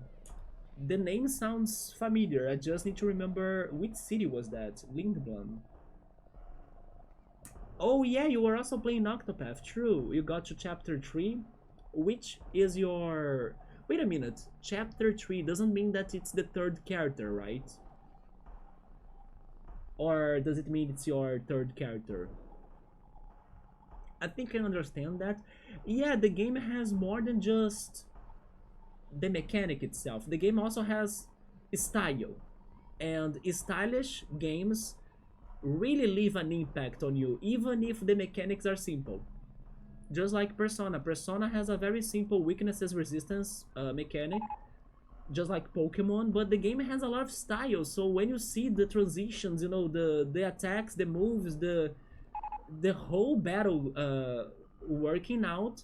The name sounds familiar. I just need to remember which city was that. Lindblom. Oh yeah, you were also playing Octopath. True. You got to chapter 3. Which is your... Wait a minute. Chapter 3 doesn't mean that it's the third character, right? Or does it mean it's your third character? I think I understand that. Yeah, the game has more than just the mechanic itself. The game also has style. And stylish games really leave an impact on you, even if the mechanics are simple. Just like Persona. Persona has a very simple weaknesses resistance mechanic, just like Pokemon, but the game has a lot of style. So when you see the transitions, you know, the attacks, the moves, the whole battle working out,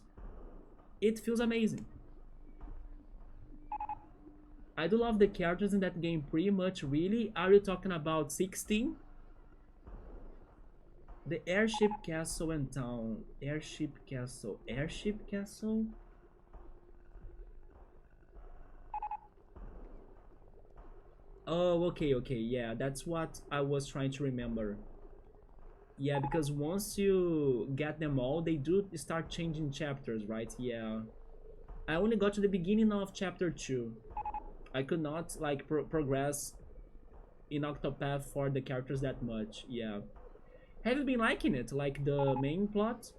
it feels amazing. I do love the characters in that game pretty much, really. Are you talking about 16? The airship castle and town. Airship castle. Airship castle? Oh, okay, okay, yeah, that's what I was trying to remember. Yeah, because once you get them all, they do start changing chapters, right? Yeah. I only got to the beginning of chapter 2. I could not like progress in Octopath for the characters that much. Yeah. Have you been liking it? Like the main plot?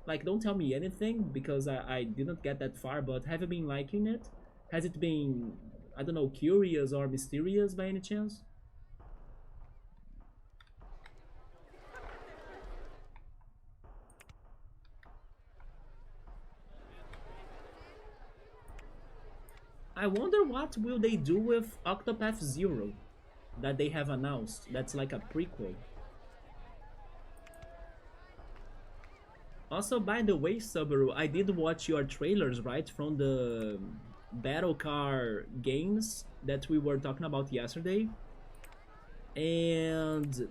Like, don't tell me anything because I didn't get that far, but have you been liking it? Has it been, I don't know, curious or mysterious by any chance? I wonder what will they do with Octopath Zero that they have announced. That's like a prequel. Also, by the way, Subaru, I did watch your trailers, right, from the battle car games that we were talking about yesterday. And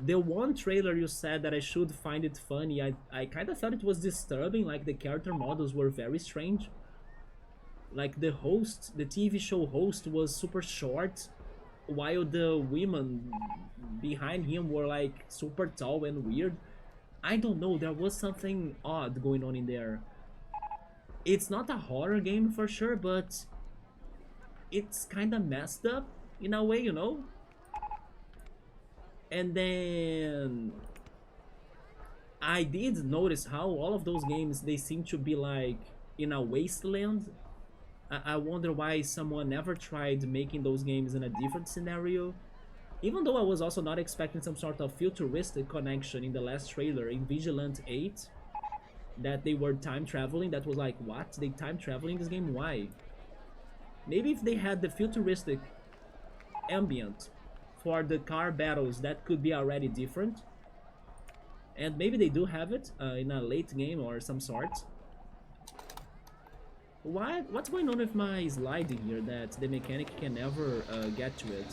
the one trailer you said that I should find it funny, I kind of thought it was disturbing, like the character models were very strange. Like the host, the TV show host was super short, while the women behind him were like super tall and weird. I don't know, there was something odd going on in there. It's not a horror game for sure, but it's kind of messed up in a way, you know? And then I did notice how all of those games, they seem to be like in a wasteland. I wonder why someone never tried making those games in a different scenario. Even though I was also not expecting some sort of futuristic connection in the last trailer in Vigilant 8, that they were time traveling, that was like, what? They time traveling this game? Why? Maybe if they had the futuristic ambient for the car battles, that could be already different. And maybe they do have it in a late game or some sort. What's going on with my sliding here that the mechanic can never get to it?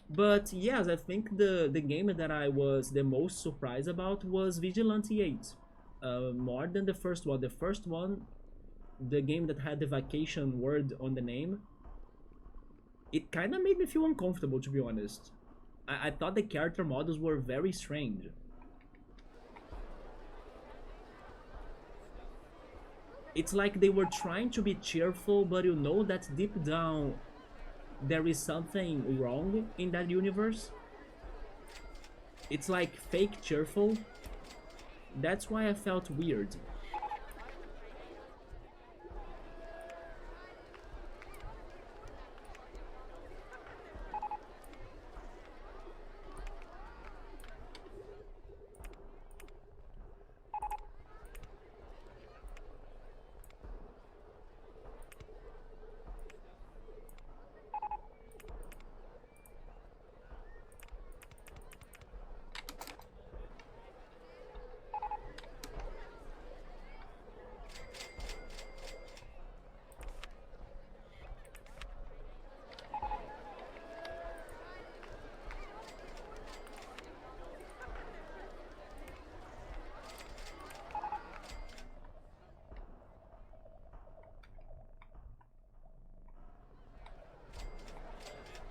But yes, I think the game that I was the most surprised about was Vigilante 8. More than the first one. The first one, the game that had the vacation word on the name, it kind of made me feel uncomfortable, to be honest. I thought the character models were very strange. It's like they were trying to be cheerful, but you know that deep down there is something wrong in that universe. It's like fake cheerful. That's why I felt weird.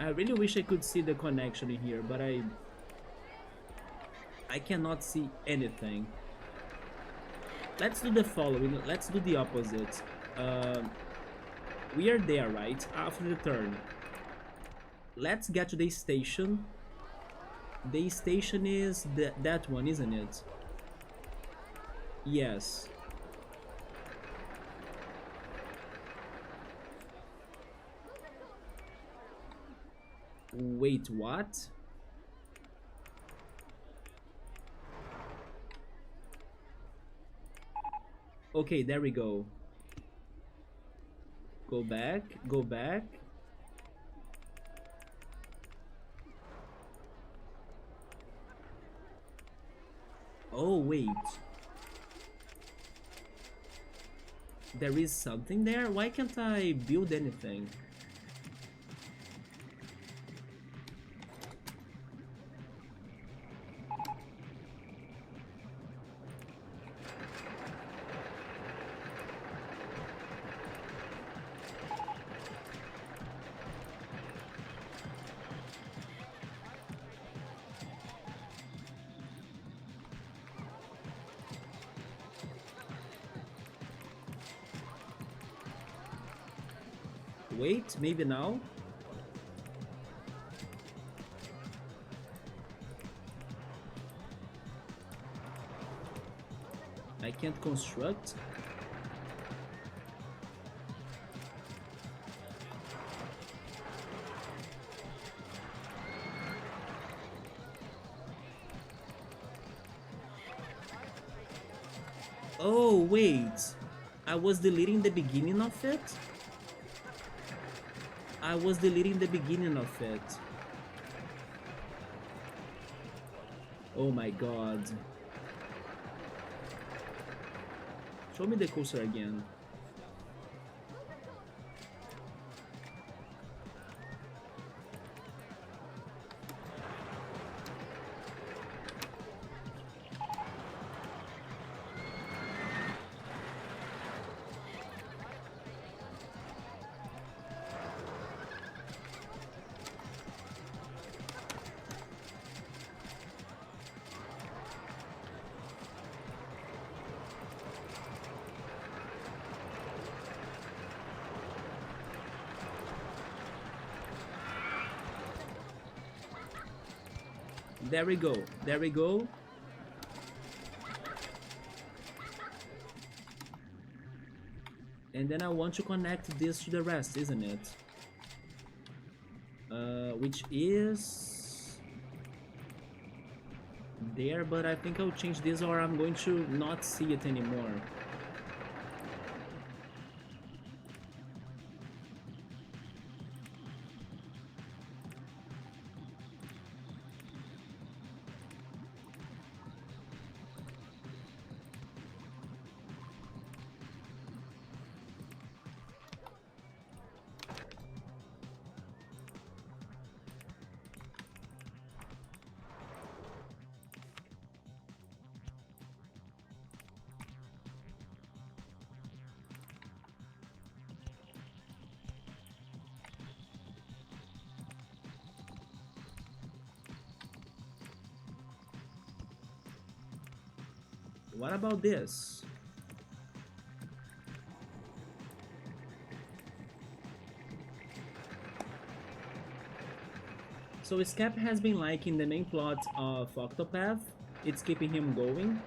I really wish I could see the connection in here, but I cannot see anything. Let's do the following. Let's do the opposite. We are there, right? After the turn. Let's get to the station. The station is that one, isn't it? Yes. Wait, what? Okay, there we go. Go back, go back. Oh, wait. There is something there? Why can't I build anything? Wait, maybe now? I can't construct? Oh, wait. I was deleting the beginning of it? I was deleting the beginning of it. Oh my god. Show me the coaster again. There we go. There we go. And then I want to connect this to the rest, isn't it? Which is there, but I think I'll change this or I'm going to not see it anymore. What about this? So Scap has been liking the main plot of Octopath. It's keeping him going.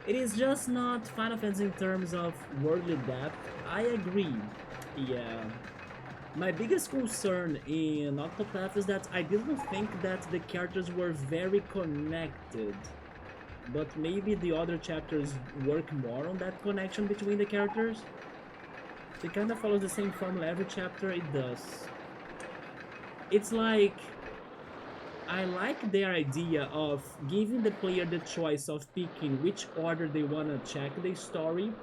It is just not Final Fantasy in terms of worldly depth. I agree. Yeah. My biggest concern in Octopath is that I didn't think that the characters were very connected. But maybe the other chapters work more on that connection between the characters. They kind of follow the same formula every chapter, it does. It's like, I like their idea of giving the player the choice of picking which order they want to check the story.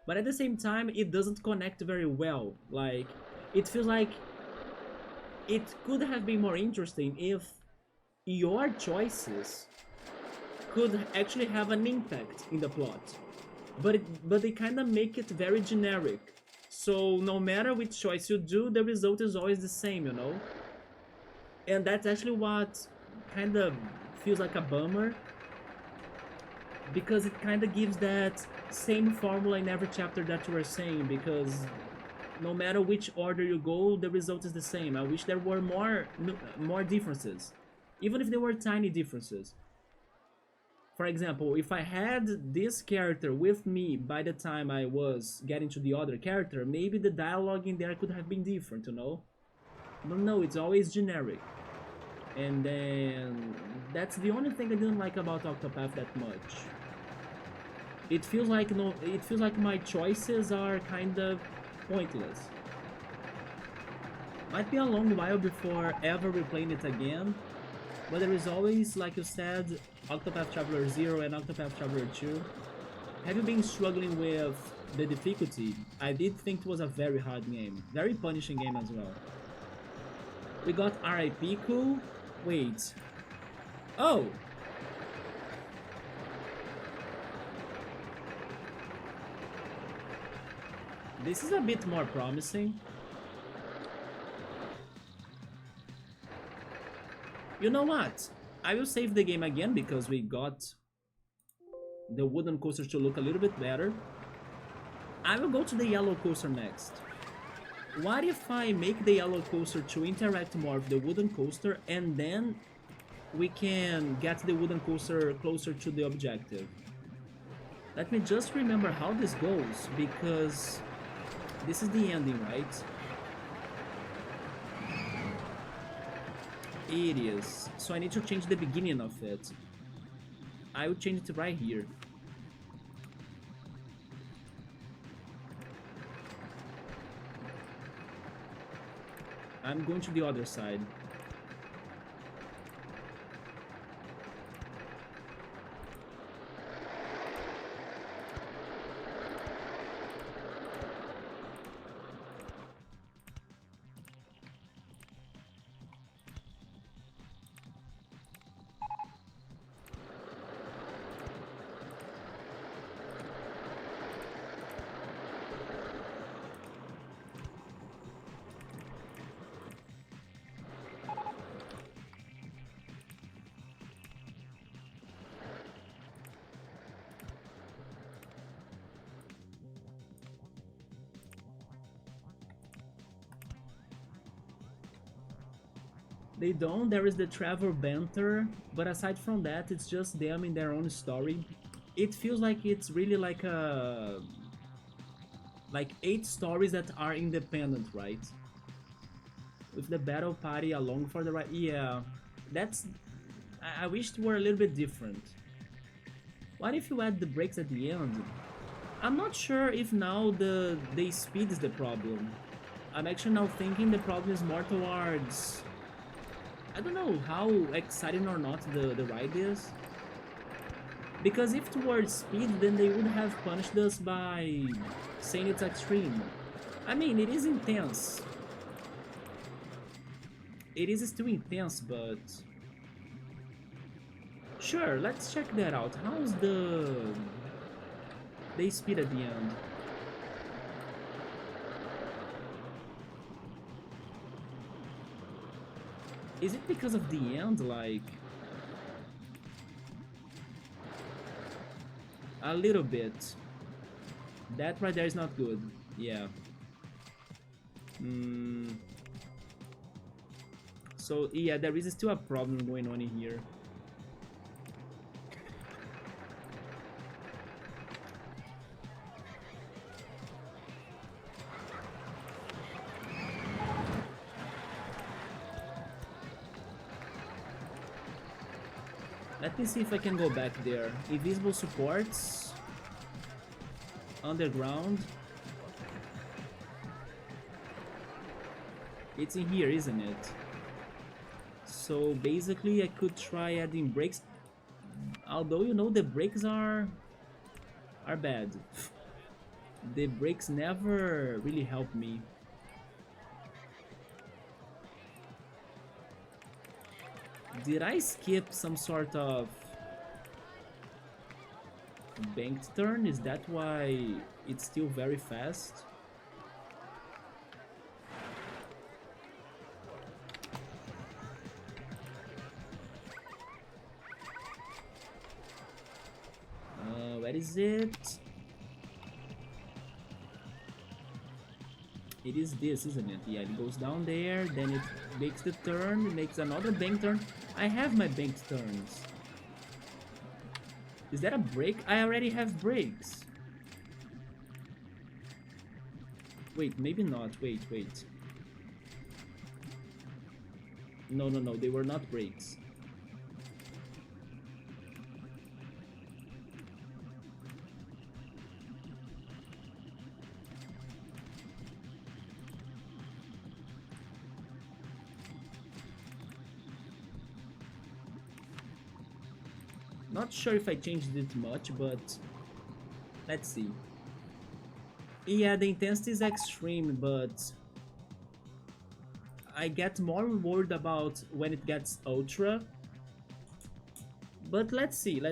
But at the same time, it doesn't connect very well. Like, it feels like it could have been more interesting if your choices could actually have an impact in the plot, but they kind of make it very generic, so no matter which choice you do, the result is always the same, you know. And that's actually what kind of feels like a bummer, because it kind of gives that same formula in every chapter that you were saying, because no matter which order you go, the result is the same. I wish there were more differences, even if they were tiny differences. For example, if I had this character with me by the time I was getting to the other character, maybe the dialogue in there could have been different, you know? But no, it's always generic. And then that's the only thing I didn't like about Octopath that much. It feels like my choices are kind of pointless. Might be a long while before ever replaying it again, but there is always, like you said, Octopath Traveler 0 and Octopath Traveler 2. Have you been struggling with the difficulty? I did think it was a very hard game. Very punishing game as well. We got RIP, cool. Wait. Oh! This is a bit more promising. You know what? I will save the game again because we got the wooden coasters to look a little bit better. I will go to the yellow coaster next. What if I make the yellow coaster to interact more with the wooden coaster and then we can get the wooden coaster closer to the objective? Let me just remember how this goes, because this is the ending, right? It is. So I need to change the beginning of it. I will change it right here. I'm going to the other side. They don't. There is the travel banter, but aside from that, it's just them in their own story. It feels like it's really like a like 8 stories that are independent, right? With the battle party along for the right. Yeah, that's. I wish it were a little bit different. What if you add the brakes at the end? I'm not sure if now the speed is the problem. I'm actually now thinking the problem is more towards, I don't know how exciting or not the ride is. Because if towards speed, then they would have punished us by saying it's extreme. I mean, it is intense. It is still intense, but... Sure, let's check that out. How's the speed at the end? Is it because of the end, like... A little bit. That right there is not good. Yeah. So, yeah, there is still a problem going on in here. Let me see if I can go back there. Invisible supports. Underground. It's in here, isn't it? So basically I could try adding brakes. Although, you know, the brakes are bad. The brakes never really help me. Did I skip some sort of banked turn? Is that why it's still very fast? Where is it? It is this, isn't it? Yeah, it goes down there, then it makes the turn, it makes another bank turn. I have my banked turns. Is that a brake? I already have brakes. Wait, maybe not. Wait. No, they were not brakes. Not sure if I changed it much, but let's see. Yeah, the intensity is extreme, but I get more worried about when it gets ultra. But let's see.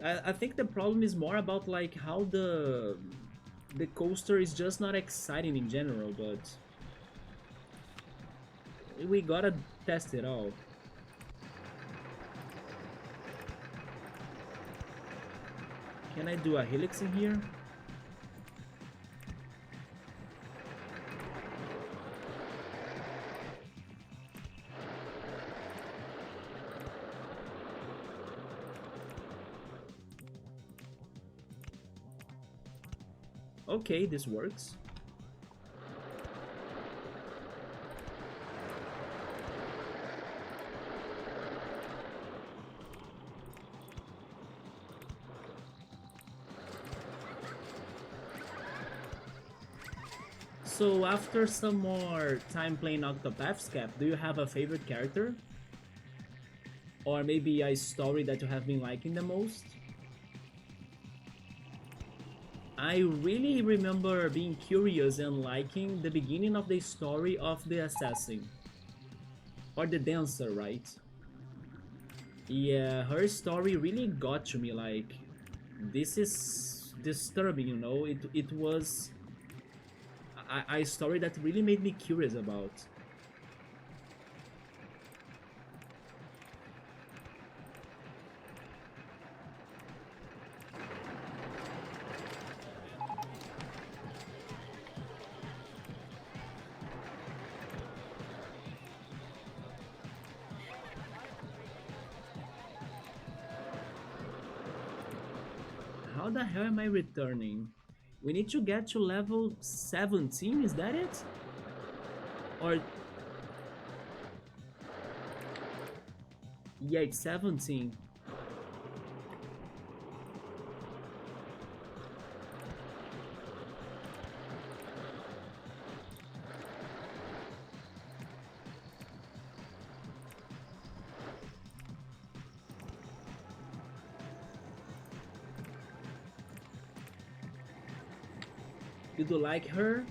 I think the problem is more about like how the coaster is just not exciting in general, but we gotta test it all. Can I do a helix in here? Okay, this works. So after some more time playing Octopath Cap, do you have a favorite character? Or maybe a story that you have been liking the most? I really remember being curious and liking the beginning of the story of the assassin. Or the dancer, right? Yeah, her story really got to me, like, this is disturbing, you know? It was a story that really made me curious about. How the hell am I returning? We need to get to level 17, is that it? Or... yeah, it's 17. You do like her,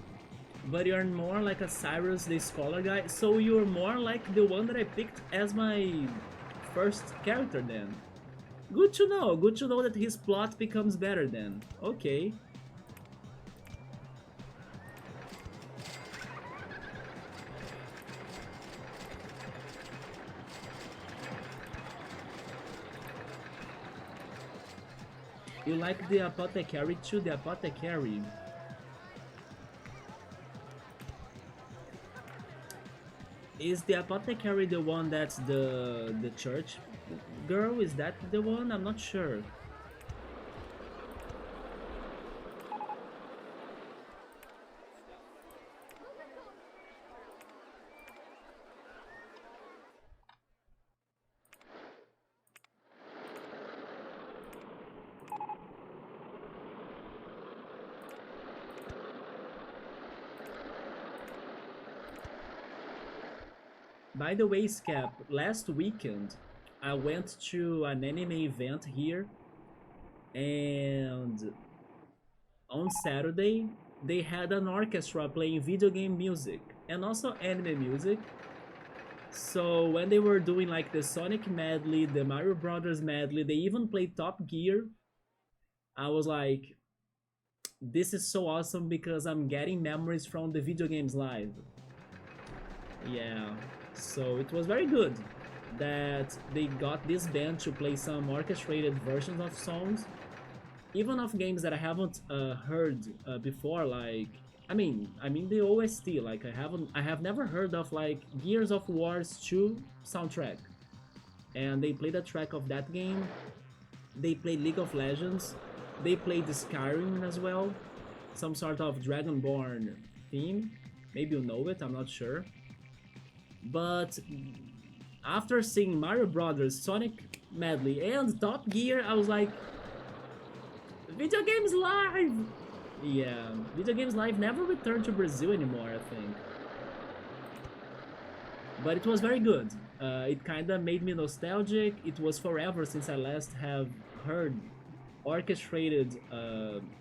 but you're more like a Cyrus the Scholar guy, so you're more like the one that I picked as my first character then. Good to know that his plot becomes better then. Okay. You like the apothecary too? The apothecary. Is the apothecary the one that's the church girl? Is that the one? I'm not sure. By the way, Scap, last weekend I went to an anime event here, and on Saturday they had an orchestra playing video game music and also anime music. So when they were doing like the Sonic medley, the Mario Brothers medley, they even played Top Gear. I was like, this is so awesome because I'm getting memories from the video games live. Yeah, so it was very good that they got this band to play some orchestrated versions of songs, even of games that I haven't heard before. Like, I mean the OST. Like I have never heard of like Gears of War's 2 soundtrack, and they played a track of that game. They played League of Legends. They played Skyrim as well, some sort of Dragonborn theme. Maybe you know it. I'm not sure. But after seeing Mario Brothers, Sonic medley, and Top Gear, I was like, video games live! Yeah, video games live never returned to Brazil anymore, I think. But it was very good. It kinda made me nostalgic. It was forever since I last have heard orchestrated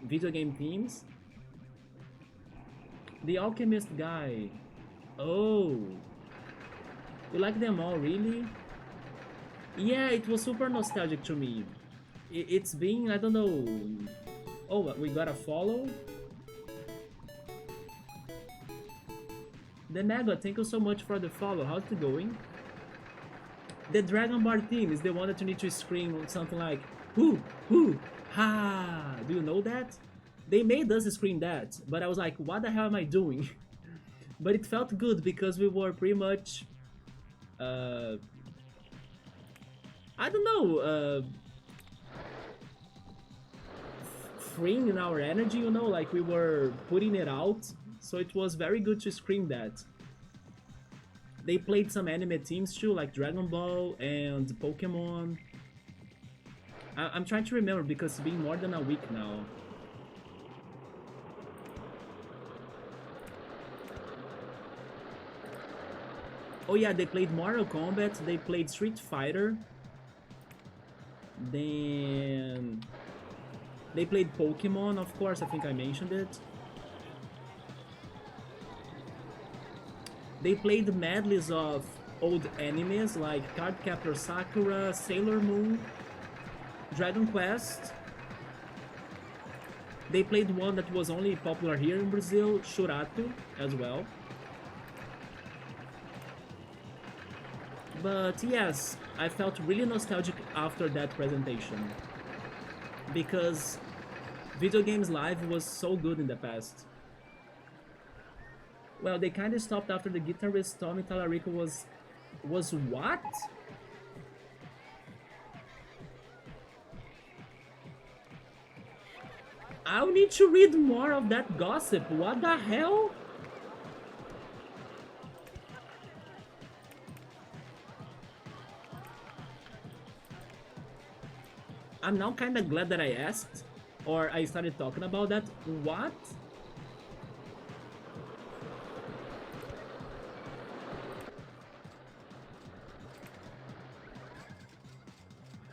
video game themes. The Alchemist guy. Oh. You like them all, really? Yeah, it was super nostalgic to me. It's been, I don't know... Oh, we got a follow? The Mega, thank you so much for the follow. How's it going? The Dragon Bar theme is the one that you need to scream something like, "Hoo, hoo, ha!" Do you know that? They made us scream that, but I was like, what the hell am I doing? But it felt good because we were pretty much... I don't know, freeing in our energy, you know, like we were putting it out. So it was very good to scream that. They played some anime teams too, like Dragon Ball and Pokemon. I'm trying to remember because it's been more than a week now. Oh yeah, they played Mortal Kombat, they played Street Fighter. Then they played Pokemon, of course, I think I mentioned it. They played medleys of old animes like Cardcaptor Sakura, Sailor Moon, Dragon Quest. They played one that was only popular here in Brazil, Shurato, as well. But yes, I felt really nostalgic after that presentation. Because video games live was so good in the past. Well, they kinda stopped after the guitarist Tommy Tallarico was what? I'll need to read more of that gossip. What the hell? I'm now kinda glad that I asked, or I started talking about that. What?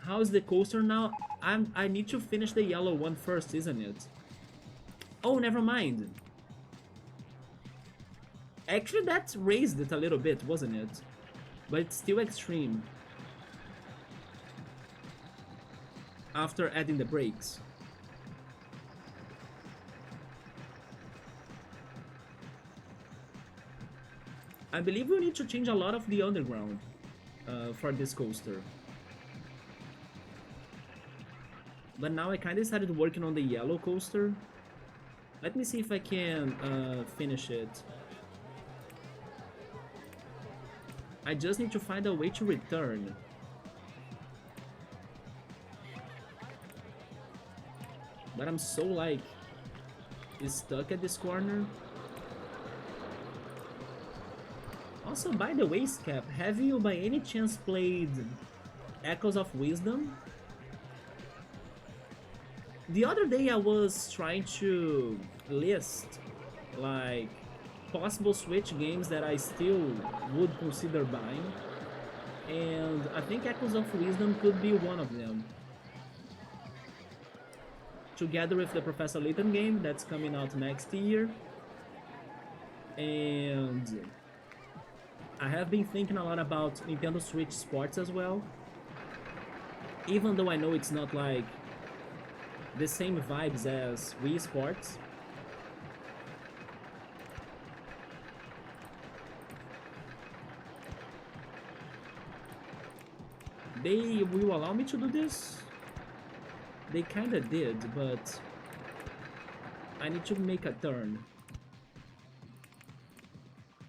How's the coaster now? I need to finish the yellow one first, isn't it? Oh, never mind. Actually, that raised it a little bit, wasn't it? But it's still extreme. After adding the brakes. I believe we need to change a lot of the underground for this coaster. But now I kinda started working on the yellow coaster. Let me see if I can finish it. I just need to find a way to return. But I'm so like stuck at this corner. Also, by the way, Scap, have you by any chance played Echoes of Wisdom? The other day I was trying to list like possible Switch games that I still would consider buying, and I think Echoes of Wisdom could be one of them. Together with the Professor Layton game that's coming out next year. And I have been thinking a lot about Nintendo Switch Sports as well. Even though I know it's not like the same vibes as Wii Sports. They will allow me to do this? They kinda did, but I need to make a turn.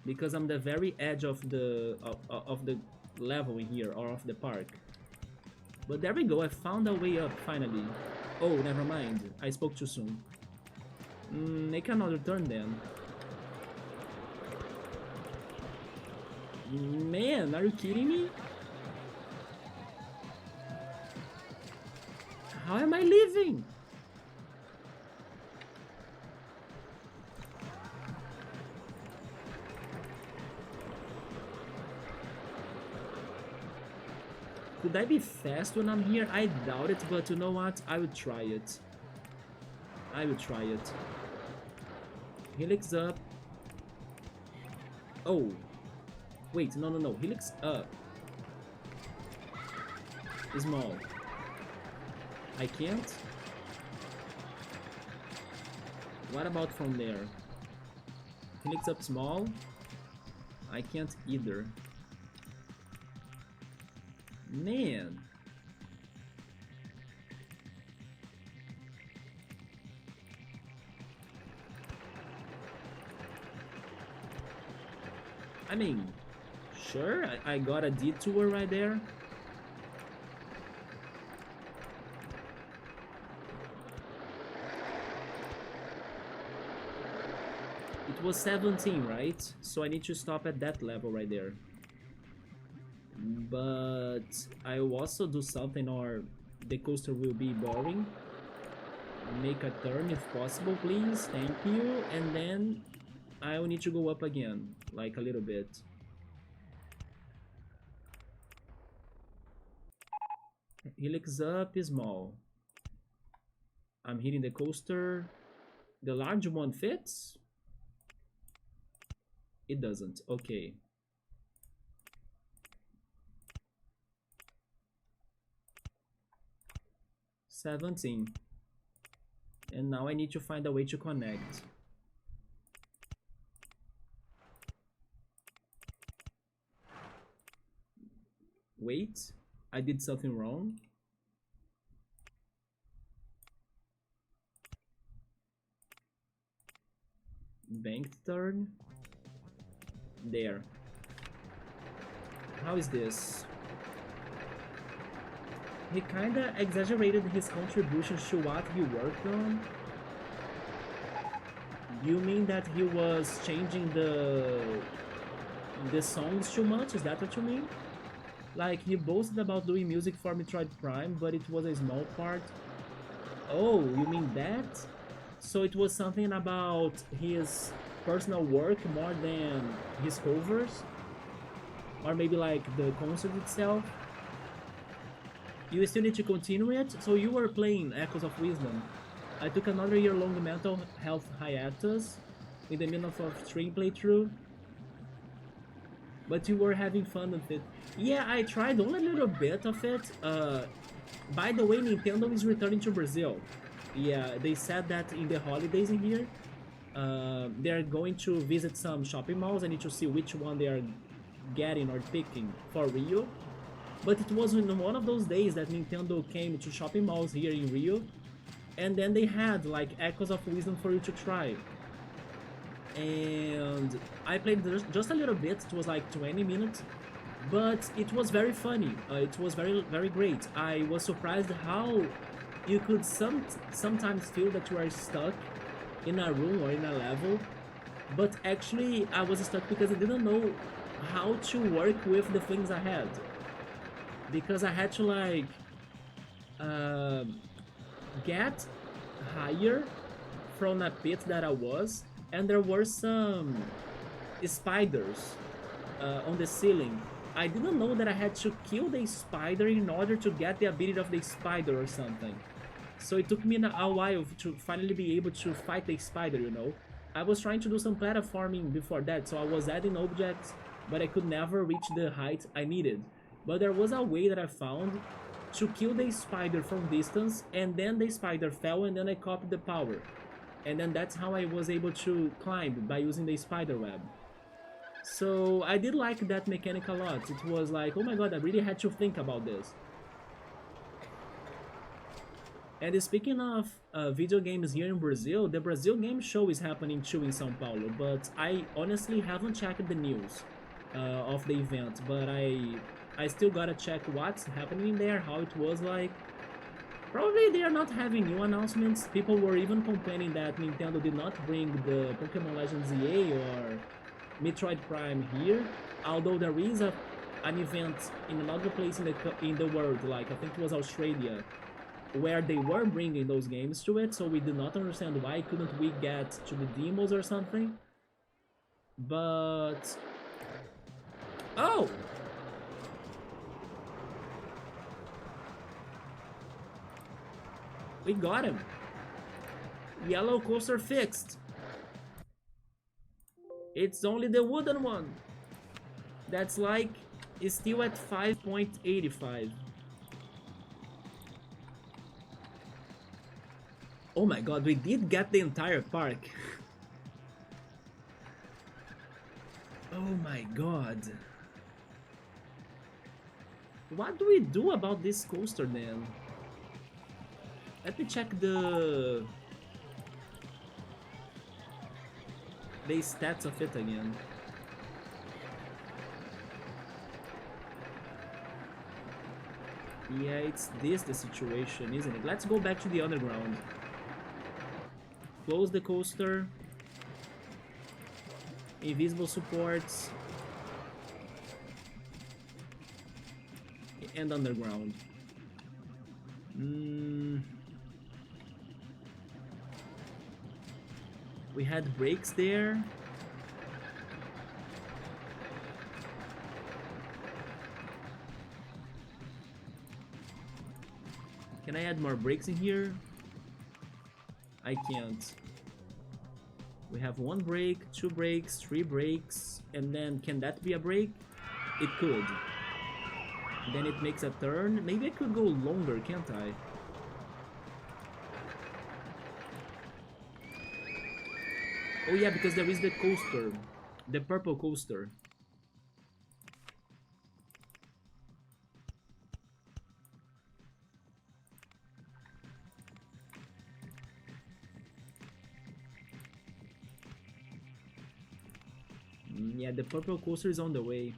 Because I'm the very edge of the level in here, or of the park. But there we go, I found a way up finally. Oh, never mind, I spoke too soon. Make another turn then. Man, are you kidding me? How am I leaving? Could I be fast when I'm here? I doubt it, but you know what? I would try it. I would try it. Helix up. Oh. Wait, no. Helix up. Small. I can't? What about from there? Helix up small? I can't either. Man. I mean, sure, I got a detour right there. It was 17, right? So I need to stop at that level right there. But I will also do something or the coaster will be boring. Make a turn if possible, please. Thank you. And then I will need to go up again, like a little bit. Helix up is small. I'm hitting the coaster. The large one fits? It doesn't. Okay. $17. And now I need to find a way to connect. Wait, I did something wrong. Banked turn. There. How is this? He kinda exaggerated his contributions to what he worked on. You mean that he was changing the songs too much? Is that what you mean? Like, he boasted about doing music for Metroid Prime, but it was a small part. Oh, you mean that? So it was something about his personal work more than his covers? Or maybe like the concert itself? You still need to continue it? So you were playing Echoes of Wisdom. I took another year-long mental health hiatus in the middle of a stream playthrough. But you were having fun with it. Yeah, I tried only a little bit of it. By the way, Nintendo is returning to Brazil. Yeah, they said that in the holidays in here. They're going to visit some shopping malls. I need to see which one they are getting or picking for Rio. But it was in one of those days that Nintendo came to shopping malls here in Rio. And then they had like Echoes of Wisdom for you to try. And I played just a little bit. It was like 20 minutes. But it was very funny. It was very great. I was surprised how you could sometimes feel that you are stuck in a room or in a level. But actually I was stuck because I didn't know how to work with the things I had. Because I had to like get higher from a pit that I was, and there were some spiders on the ceiling. I didn't know that I had to kill the spider in order to get the ability of the spider or something. So it took me a while to finally be able to fight the spider, you know. I was trying to do some platforming before that, so I was adding objects, but I could never reach the height I needed. But there was a way that I found to kill the spider from distance, and then the spider fell, and then I copied the power. And then that's how I was able to climb, by using the spider web. So I did like that mechanic a lot. It was like, oh my god, I really had to think about this. And speaking of video games here in Brazil, the Brazil Game Show is happening too in São Paulo, but I honestly haven't checked the news of the event, but I still gotta check what's happening there, how it was like. Probably they are not having new announcements. People were even complaining that Nintendo did not bring the Pokemon Legends EA or Metroid Prime here, although there is an event in another place in the world, like I think it was Australia, where they were bringing those games to it, so we did not understand why couldn't we get to the demos or something. But oh! We got him! Yellow coaster fixed! It's only the wooden one! That's like, it's still at 5.85. Oh my god, we did get the entire park! Oh my god. What do we do about this coaster then? Let me check the stats of it again. Yeah, it's this the situation, isn't it? Let's go back to the underground. Close the coaster. invisible supports, and underground. We had brakes there. Can I add more brakes in here? I can't. We have 1 brake, 2 brakes, 3 brakes, and then can that be a brake? It could. Then it makes a turn. Maybe I could go longer, can't I? Oh yeah, because there is the coaster. The purple coaster. Yeah, the purple coaster is on the way.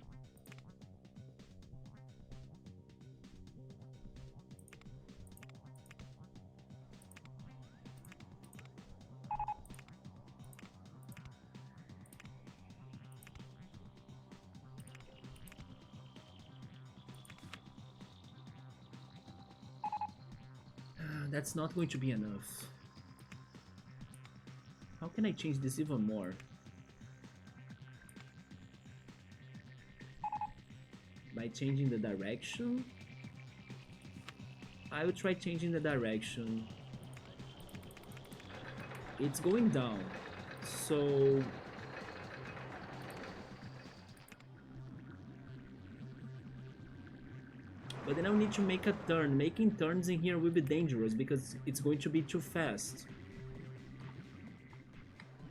That's not going to be enough. How can I change this even more? By changing the direction? I will try changing the direction. It's going down, so... But then I'll need to make a turn. Making turns in here will be dangerous because it's going to be too fast.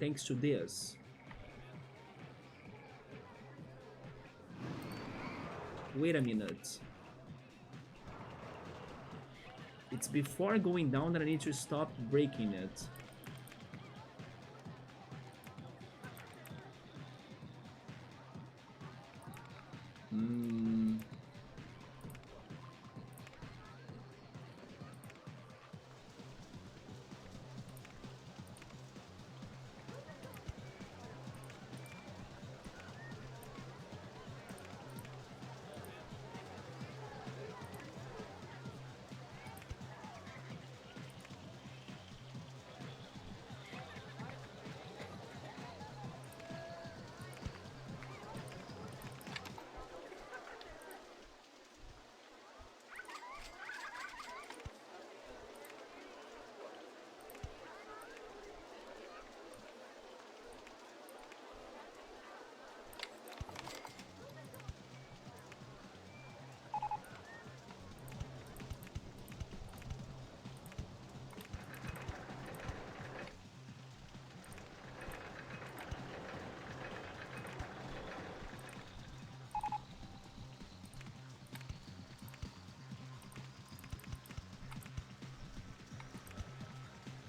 Thanks to this. Wait a minute. It's before going down that I need to stop braking it.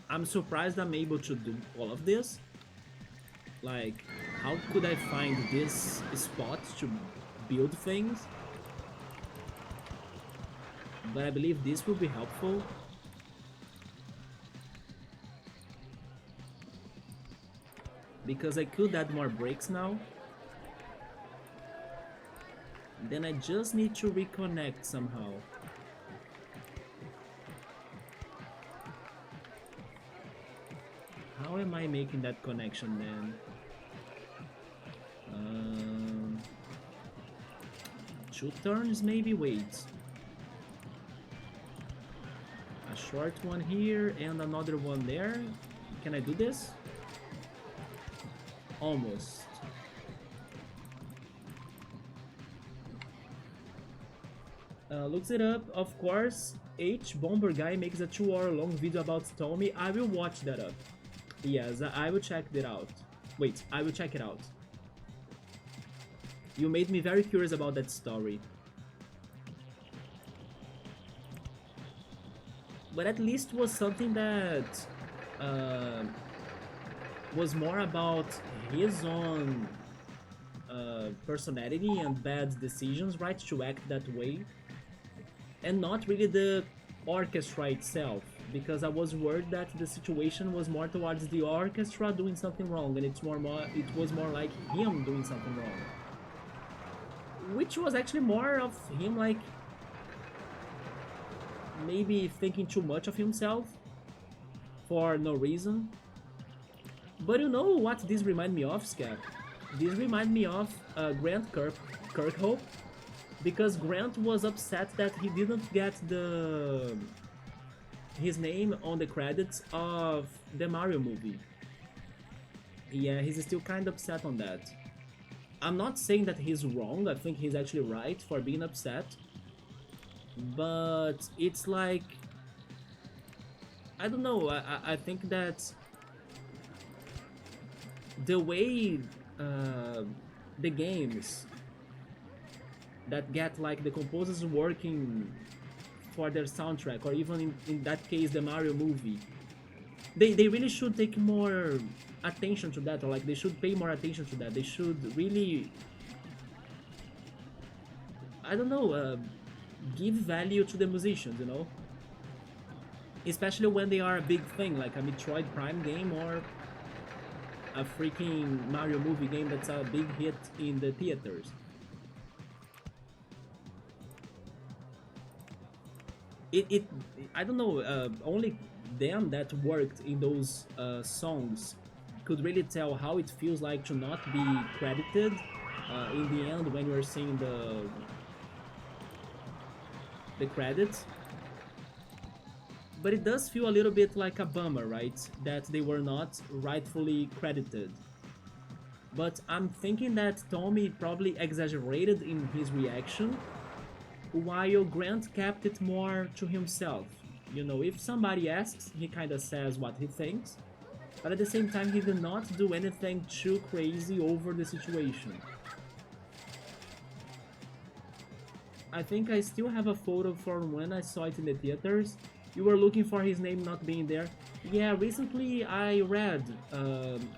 I'm surprised I'm able to do all of this. Like, how could I find this spot to build things? But I believe this will be helpful. Because I could add more brakes now. Then I just need to reconnect somehow. How am I making that connection then? 2 turns maybe? Wait. A short one here and another one there. Can I do this? Almost. Looks it up, of course. Bomber Guy makes a 2-hour long video about Tommy. I will watch that up. Yes, I will check that out. Wait, I will check it out. You made me very curious about that story. But at least was something that was more about his own personality and bad decisions, right, to act that way, and not really the orchestra itself. because I was worried that the situation was more towards the orchestra doing something wrong, and it was more like him doing something wrong, which was actually more of him like maybe thinking too much of himself for no reason. But you know what this remind me of, Scap? This remind me of Kirkhope, because Grant was upset that he didn't get his name on the credits of the Mario movie. Yeah, he's still kind of upset on that. I'm not saying that he's wrong, I think he's actually right for being upset. But it's like, I don't know, I think that the way the games that get like the composers working for their soundtrack, or even in that case the Mario movie, they really should take more attention to that, or like they should pay more attention to that. They should really, I don't know, give value to the musicians, you know, especially when they are a big thing like a Metroid Prime game or a freaking Mario movie game that's a big hit in the theaters. It I don't know, only them that worked in those songs could really tell how it feels like to not be credited in the end when you're seeing the credits. But it does feel a little bit like a bummer, right? That they were not rightfully credited. But I'm thinking that Tommy probably exaggerated in his reaction, while Grant kept it more to himself. You know, if somebody asks, he kinda says what he thinks, but at the same time he did not do anything too crazy over the situation. I think I still have a photo from when I saw it in the theaters. You were looking for his name not being there. Yeah, recently I read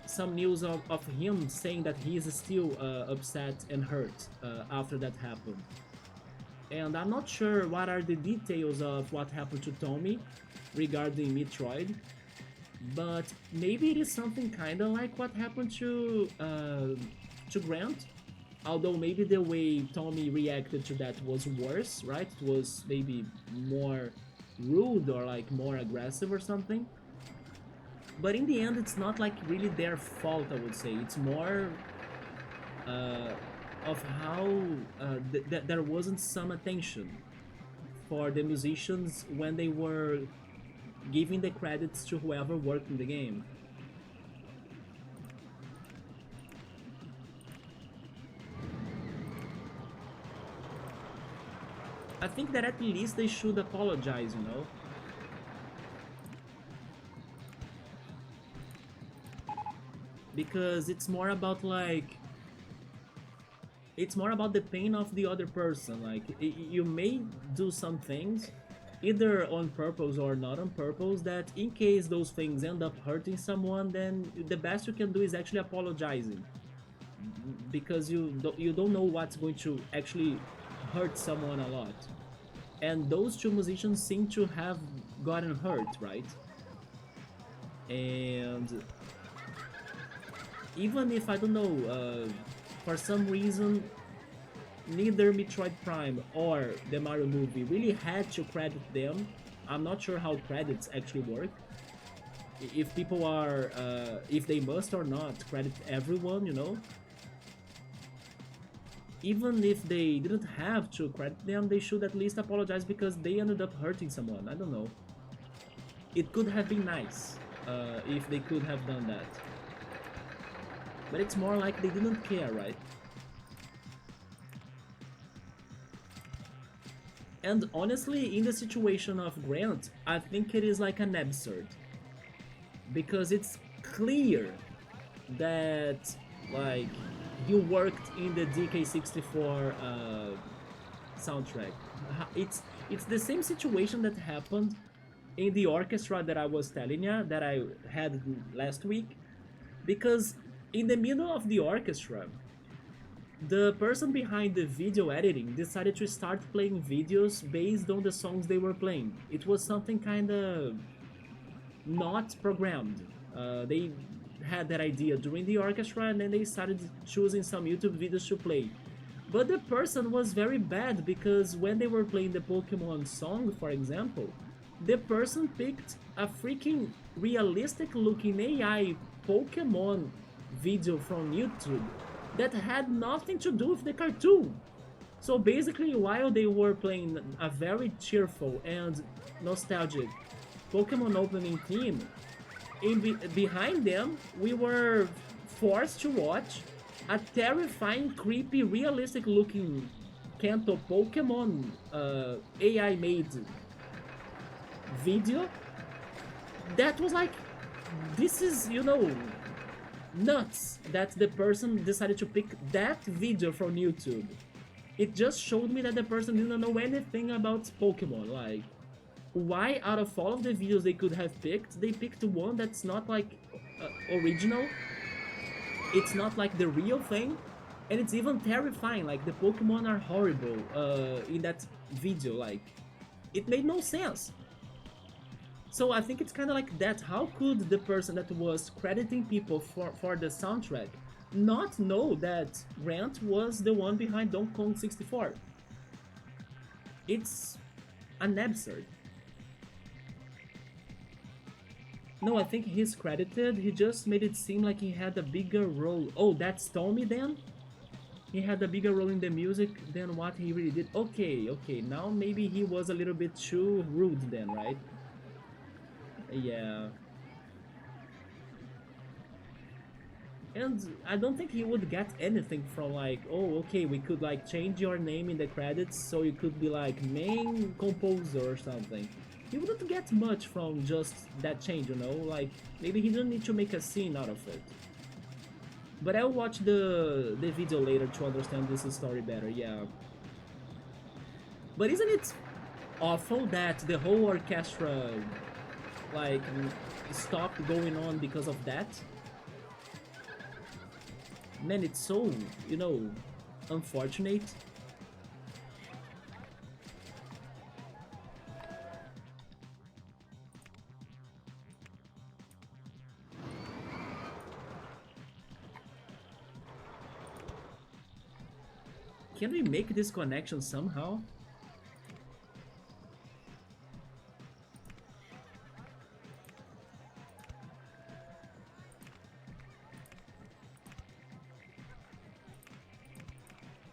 some news of him saying that he is still upset and hurt after that happened. And I'm not sure what are the details of what happened to Tommy regarding Metroid, but maybe it is something kinda like what happened to Grant. Although maybe the way Tommy reacted to that was worse, right? It was maybe more rude or like more aggressive or something. But in the end, it's not like really their fault, I would say. It's more of how there wasn't some attention for the musicians when they were giving the credits to whoever worked in the game. I think that at least they should apologize, you know? Because it's more about like, it's more about the pain of the other person. Like, you may do some things, either on purpose or not on purpose, that in case those things end up hurting someone, then the best you can do is actually apologizing. Because you don't know what's going to actually hurt someone a lot. And those two musicians seem to have gotten hurt, right? And even if, I don't know, for some reason neither Metroid Prime or the Mario movie really had to credit them, I'm not sure how credits actually work. If people are, if they must or not credit everyone, you know? Even if they didn't have to credit them, they should at least apologize because they ended up hurting someone. I don't know. It could have been nice if they could have done that. But it's more like they didn't care, right? And honestly, in the situation of Grant, I think it is like an absurd. Because it's clear that, like, you worked in the DK64 soundtrack. It's the same situation that happened in the orchestra that I was telling you, that I had last week. Because in the middle of the orchestra, the person behind the video editing decided to start playing videos based on the songs they were playing. It was something kinda not programmed. They had that idea during the orchestra and then they started choosing some YouTube videos to play. But the person was very bad because when they were playing the Pokemon song, for example, the person picked a freaking realistic looking AI Pokemon video from YouTube that had nothing to do with the cartoon. So basically, while they were playing a very cheerful and nostalgic Pokemon opening theme, behind them, we were forced to watch a terrifying, creepy, realistic-looking Kanto Pokemon AI-made video that was like, this is, nuts that the person decided to pick that video from YouTube. It just showed me that the person didn't know anything about Pokemon. Like, why out of all of the videos they could have picked, they picked one that's not like original. It's not like the real thing, and it's even terrifying. Like, the Pokemon are horrible in that video. Like, it made no sense. So I think it's kind of like that. How could the person that was crediting people for the soundtrack not know that Grant was the one behind Donkey Kong 64? It's an absurd. No, I think he's credited. He just made it seem like he had a bigger role. Oh, that's Tommy then? He had a bigger role in the music than what he really did. Okay, okay. Now maybe he was a little bit too rude then, right? Yeah. And I don't think he would get anything from like, oh, okay, we could like change your name in the credits so you could be like main composer or something. He wouldn't get much from just that change, like maybe he didn't need to make a scene out of it. But I'll watch the video later to understand this story better, yeah. But isn't it awful that the whole orchestra like stopped going on because of that? Man, it's so, unfortunate. Can we make this connection somehow?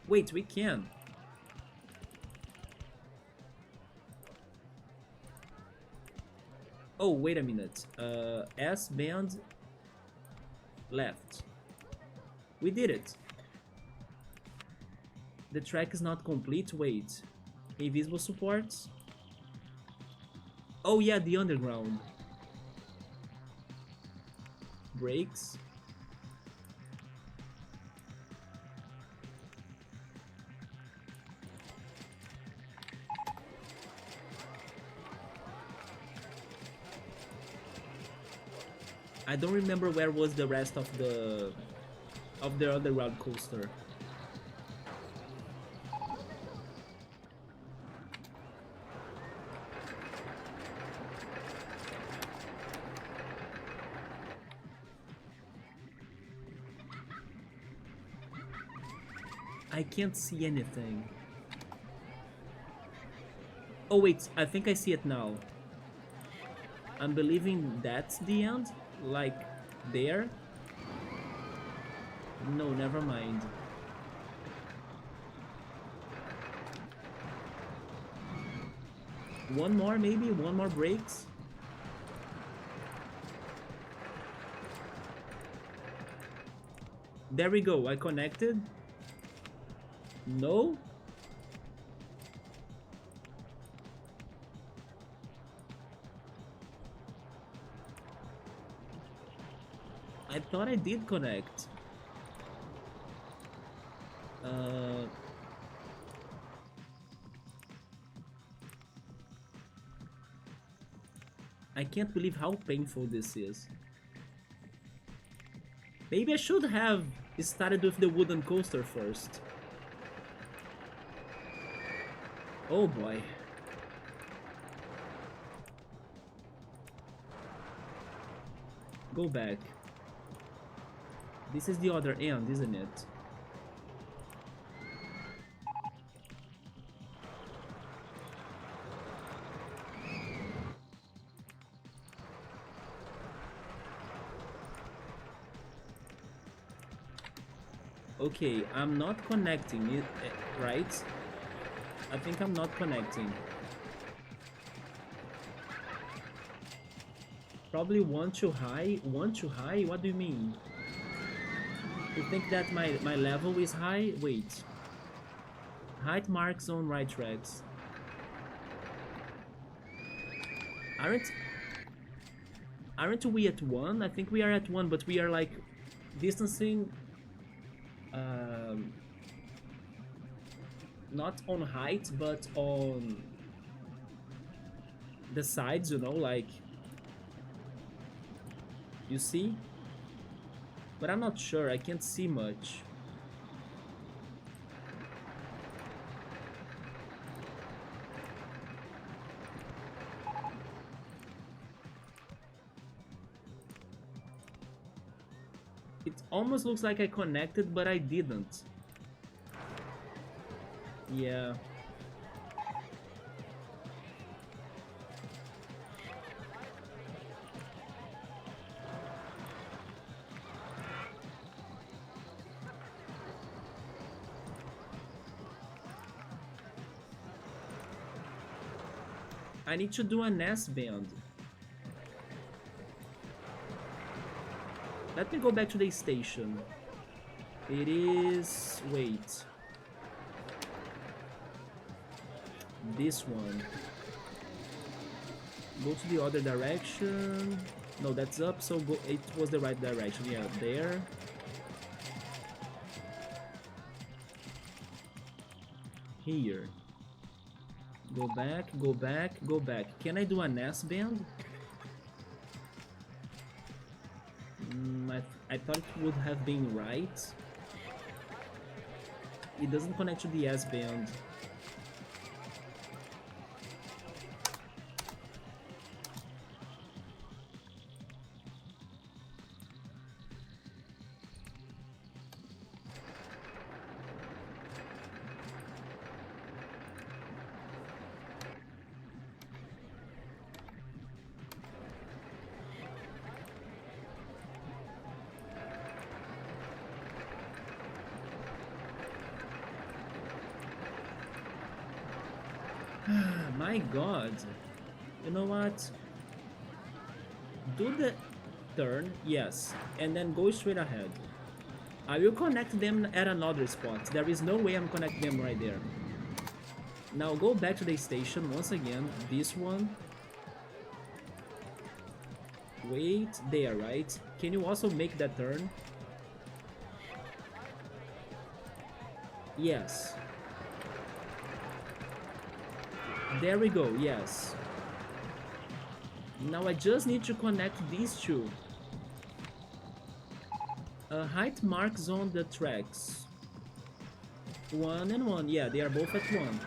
Wait, we can. Oh, wait a minute. S band left. We did it. The track is not complete. Wait. Invisible supports. Oh yeah, the underground. Breaks. I don't remember where was the rest of the other roller coaster. I can't see anything. Oh wait, I think I see it now. I'm believing that's the end? Like, there? No, never mind. One more maybe? One more breaks? There we go, I connected. No? I thought I did connect. I can't believe how painful this is. Maybe I should have started with the wooden coaster first. Oh boy. Go back. This is the other end, isn't it? Okay, I'm not connecting it, right? I think I'm not connecting. Probably one too high. One too high? What do you mean? You think that my level is high? Wait. Height marks on right tracks. Aren't we at 1? I think we are at 1, but we are like distancing not on height but on the sides, you know, like, you see? But I'm not sure, I can't see much. It almost looks like I connected, but I didn't. Yeah. I need to do an S-bend. Let me go back to the station. It is... wait. This one. Go to the other direction. No, that's up, so go. It was the right direction. Yeah, there. Here. Go back, go back, go back. Can I do an S-bend? I thought it would have been right. It doesn't connect to the S-bend. My god. You know what? Do the turn, yes, and then go straight ahead. I will connect them at another spot. There is no way I'm connecting them right there. Now go back to the station once again. This one. Wait, there, right? Can you also make that turn? Yes. There we go, yes. Now I just need to connect these two. Height marks on the tracks. 1 and 1, yeah, they are both at 1.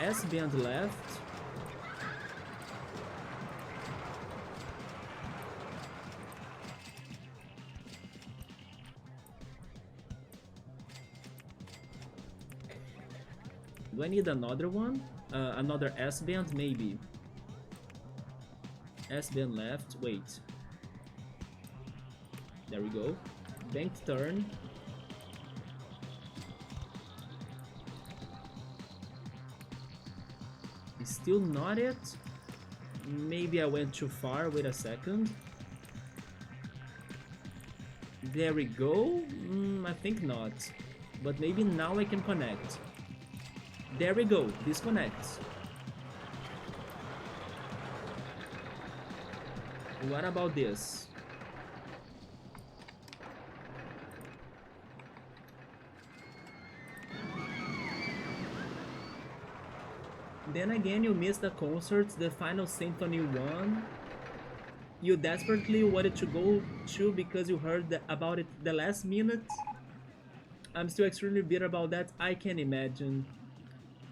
S-bend left. Do I need another one? Another S-bend, maybe. S-bend left, wait. There we go. Banked turn. Still not it. Maybe I went too far, wait a second. There we go. I think not. But maybe now I can connect. There we go, disconnects. What about this? Then again, you missed the concerts, the final symphony one. You desperately wanted to go to because you heard about it the last minute. I'm still extremely bitter about that, I can imagine.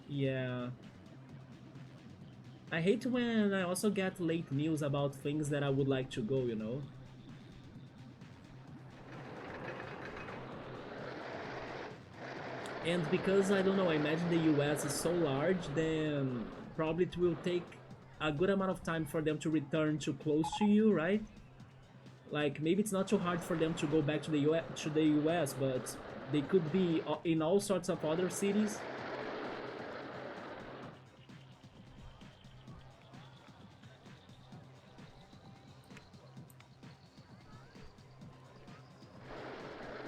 Yeah. I hate when I also get late news about things that I would like to go, you know? And because, I don't know, I imagine the US is so large, then probably it will take a good amount of time for them to return too close to you, right? Like, maybe it's not too hard for them to go back to the US, but they could be in all sorts of other cities.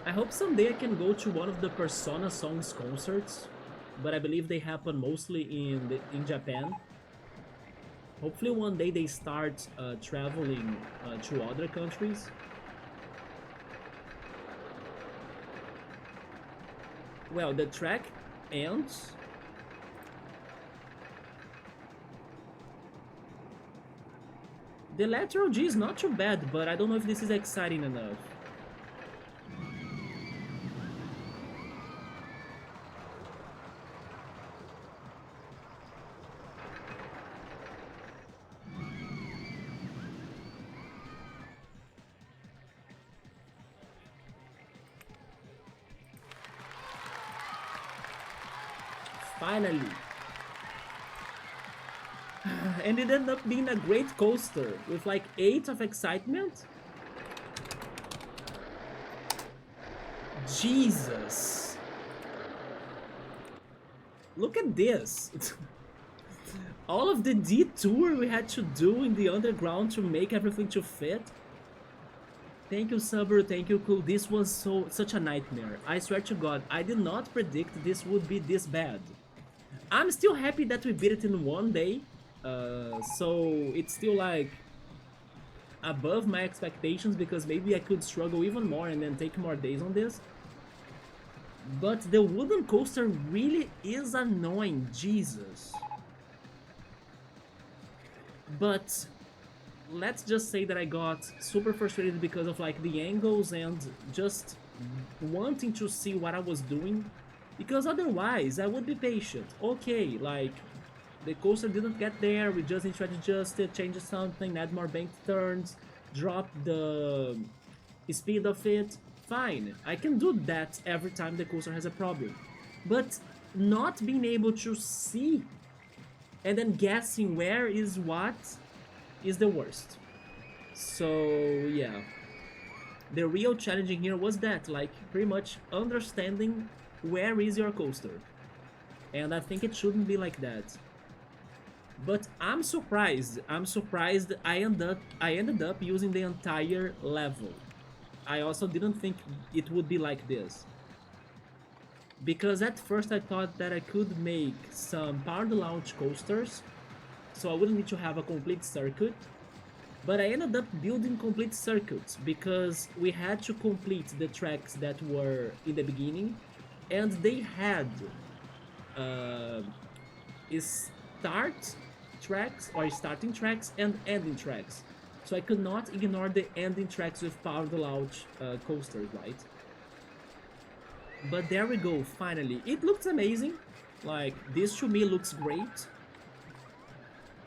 I hope someday I can go to one of the Persona songs concerts, but I believe they happen mostly in Japan. Hopefully one day they start traveling to other countries. Well, the track ends. The lateral G is not too bad, but I don't know if this is exciting enough. Finally. And it ended up being a great coaster with like 8 of excitement. Jesus. Look at this. All of the detour we had to do in the underground to make everything to fit. Thank you, Subaru. Thank you, Cool. This was such a nightmare. I swear to God, I did not predict this would be this bad. I'm still happy that we beat it in one day. So it's still like above my expectations because maybe I could struggle even more and then take more days on this. But the wooden coaster really is annoying, Jesus. But let's just say that I got super frustrated because of like the angles and just wanting to see what I was doing, because otherwise I would be patient. Okay, like the coaster didn't get there, we just need to adjust it, change something, add more bank turns, drop the speed of it. Fine, I can do that every time the coaster has a problem. But not being able to see and then guessing where is what is the worst. So yeah, the real challenging here was that, like, pretty much understanding where is your coaster. And I think it shouldn't be like that. But I'm surprised I ended up using the entire level. I also didn't think it would be like this. Because at first I thought that I could make some powered launch coasters, so I wouldn't need to have a complete circuit. But I ended up building complete circuits because we had to complete the tracks that were in the beginning, and they had start tracks or starting tracks and ending tracks. So I could not ignore the ending tracks with powered launch coasters, right? But there we go, finally. It looks amazing. Like, this to me looks great.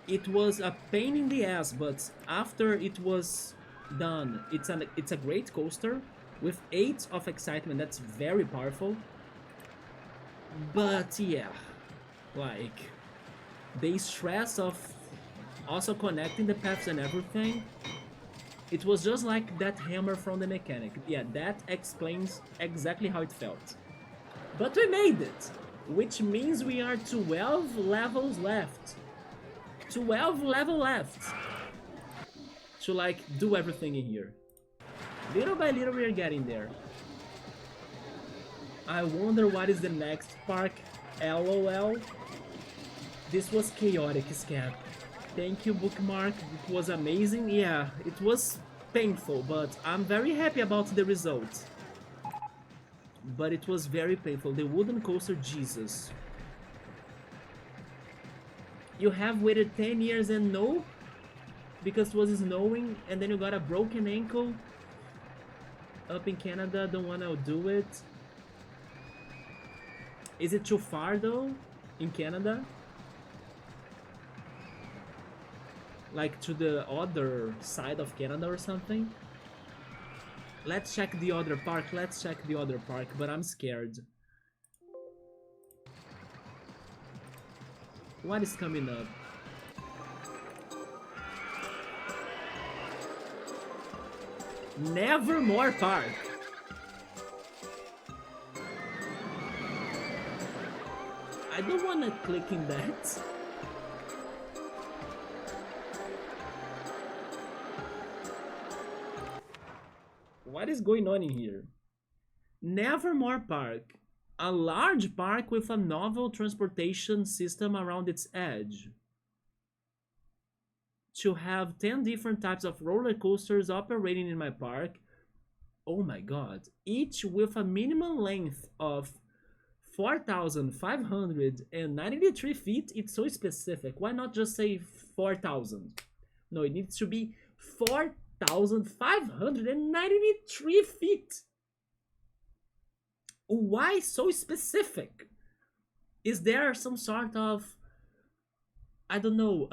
It was a pain in the ass, but after it was done, it's a great coaster with 8 of excitement. That's very powerful. But yeah, like, the stress of also connecting the paths and everything, it was just like that hammer from the mechanic. Yeah, that explains exactly how it felt. But we made it, which means we are 12 levels left. 12 level left to like do everything in here. Little by little we are getting there. I wonder what is the next park. LOL. This was chaotic, Scap. Thank you, Bookmark. It was amazing. Yeah, it was painful, but I'm very happy about the result. But it was very painful. The wooden coaster, Jesus. You have waited 10 years and no? Because it was snowing and then you got a broken ankle up in Canada, don't wanna do it. Is it too far though, in Canada? like to the other side of Canada or something. Let's check the other park, but I'm scared. What is coming up? Nevermore Park. I don't wanna click in that. What is going on in here? Nevermore Park. A large park with a novel transportation system around its edge. To have 10 different types of roller coasters operating in my park. Oh my god. Each with a minimum length of 4,593 feet. It's so specific. Why not just say 4,000? No, it needs to be 4,593 feet. Why so specific? Is there some sort of, I don't know,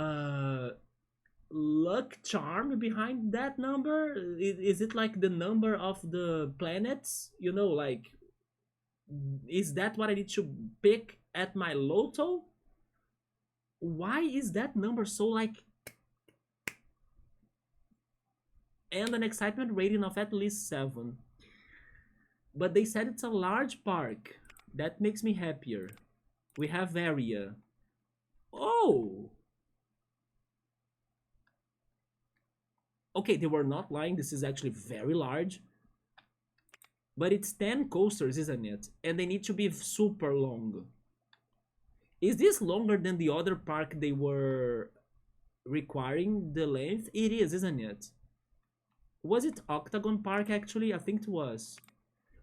luck charm behind that number? Is it like the number of the planets? You know, like, is that what I need to pick at my lotto? Why is that number so like... And an excitement rating of at least 7. But they said it's a large park. That makes me happier. We have area. Oh! Okay, they were not lying. This is actually very large. But it's 10 coasters, isn't it? And they need to be super long. Is this longer than the other park they were requiring the length? It is, isn't it? Was it Octagon Park actually? I think it was.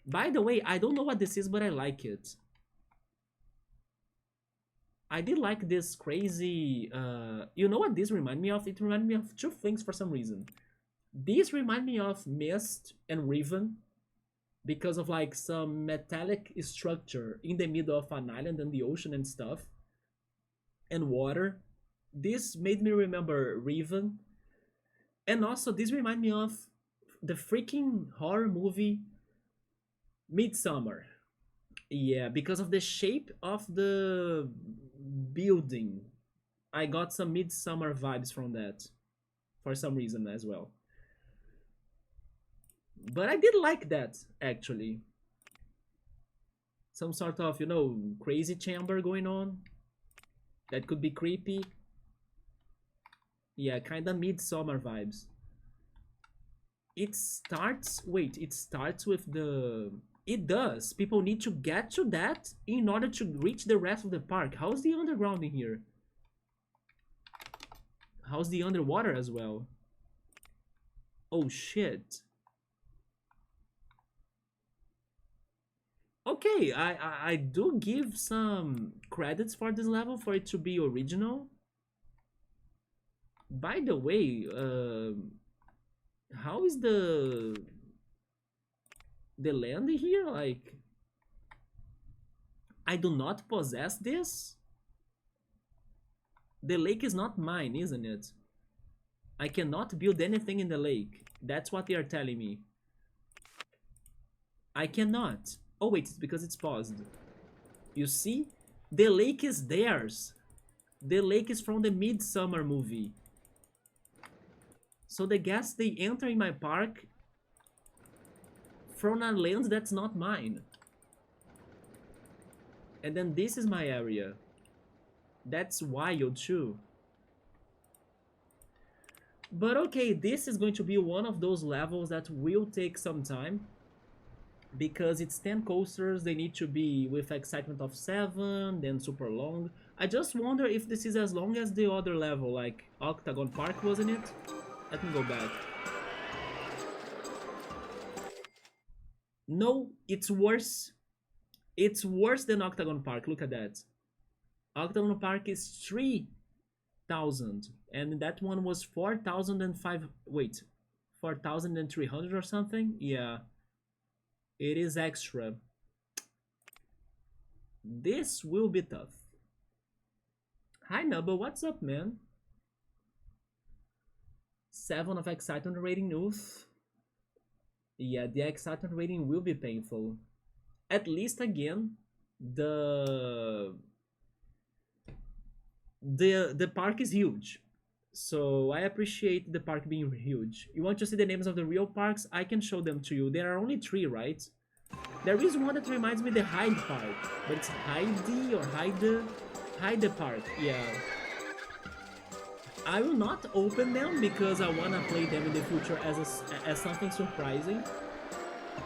By the way, I don't know what this is, but I like it. I did like this crazy... you know what this reminded me of? It reminded me of 2 things for some reason. This reminded me of Mist and Riven, because of like some metallic structure in the middle of an island and the ocean and stuff. And water. This made me remember Riven. And also this reminded me of the freaking horror movie Midsummer. Yeah, because of the shape of the building. I got some Midsummer vibes from that. For some reason as well. But I did like that, actually. Some sort of, you know, crazy chamber going on. That could be creepy. Yeah, kinda Midsummer vibes. It starts... Wait, it starts with the... It does. People need to get to that in order to reach the rest of the park. How's the underground in here? How's the underwater as well? Oh, shit. Okay, I do give some credits for this level for it to be original. By the way, how is the land here? Like, I do not possess this. The lake is not mine, isn't it? I cannot build anything in the lake. That's what they are telling me. I cannot. Oh wait, it's because it's paused. You see? The lake is theirs. The lake is from the Midsummer movie. So the guests, they enter in my park from a land that's not mine. And then this is my area. That's wild too. But okay, this is going to be one of those levels that will take some time. Because it's 10 coasters, they need to be with excitement of 7, then super long. I just wonder if this is as long as the other level, like Octagon Park, wasn't it? Let me go back. No, it's worse. It's worse than Octagon Park, look at that. Octagon Park is 3,000, and that one was 4,005, wait, 4,300 or something? Yeah. It is extra. This will be tough. Hi Nubba, what's up, man? 7 of excitement rating. Oof. Yeah, the excitement rating will be painful. At least again, the the park is huge. So I appreciate the park being huge. You want to see the names of the real parks? I can show them to you. There are only 3, right? There is one that reminds me of the Hyde Park, but it's Heidi or Hyde Park. Yeah. I will not open them because I wanna play them in the future as something surprising.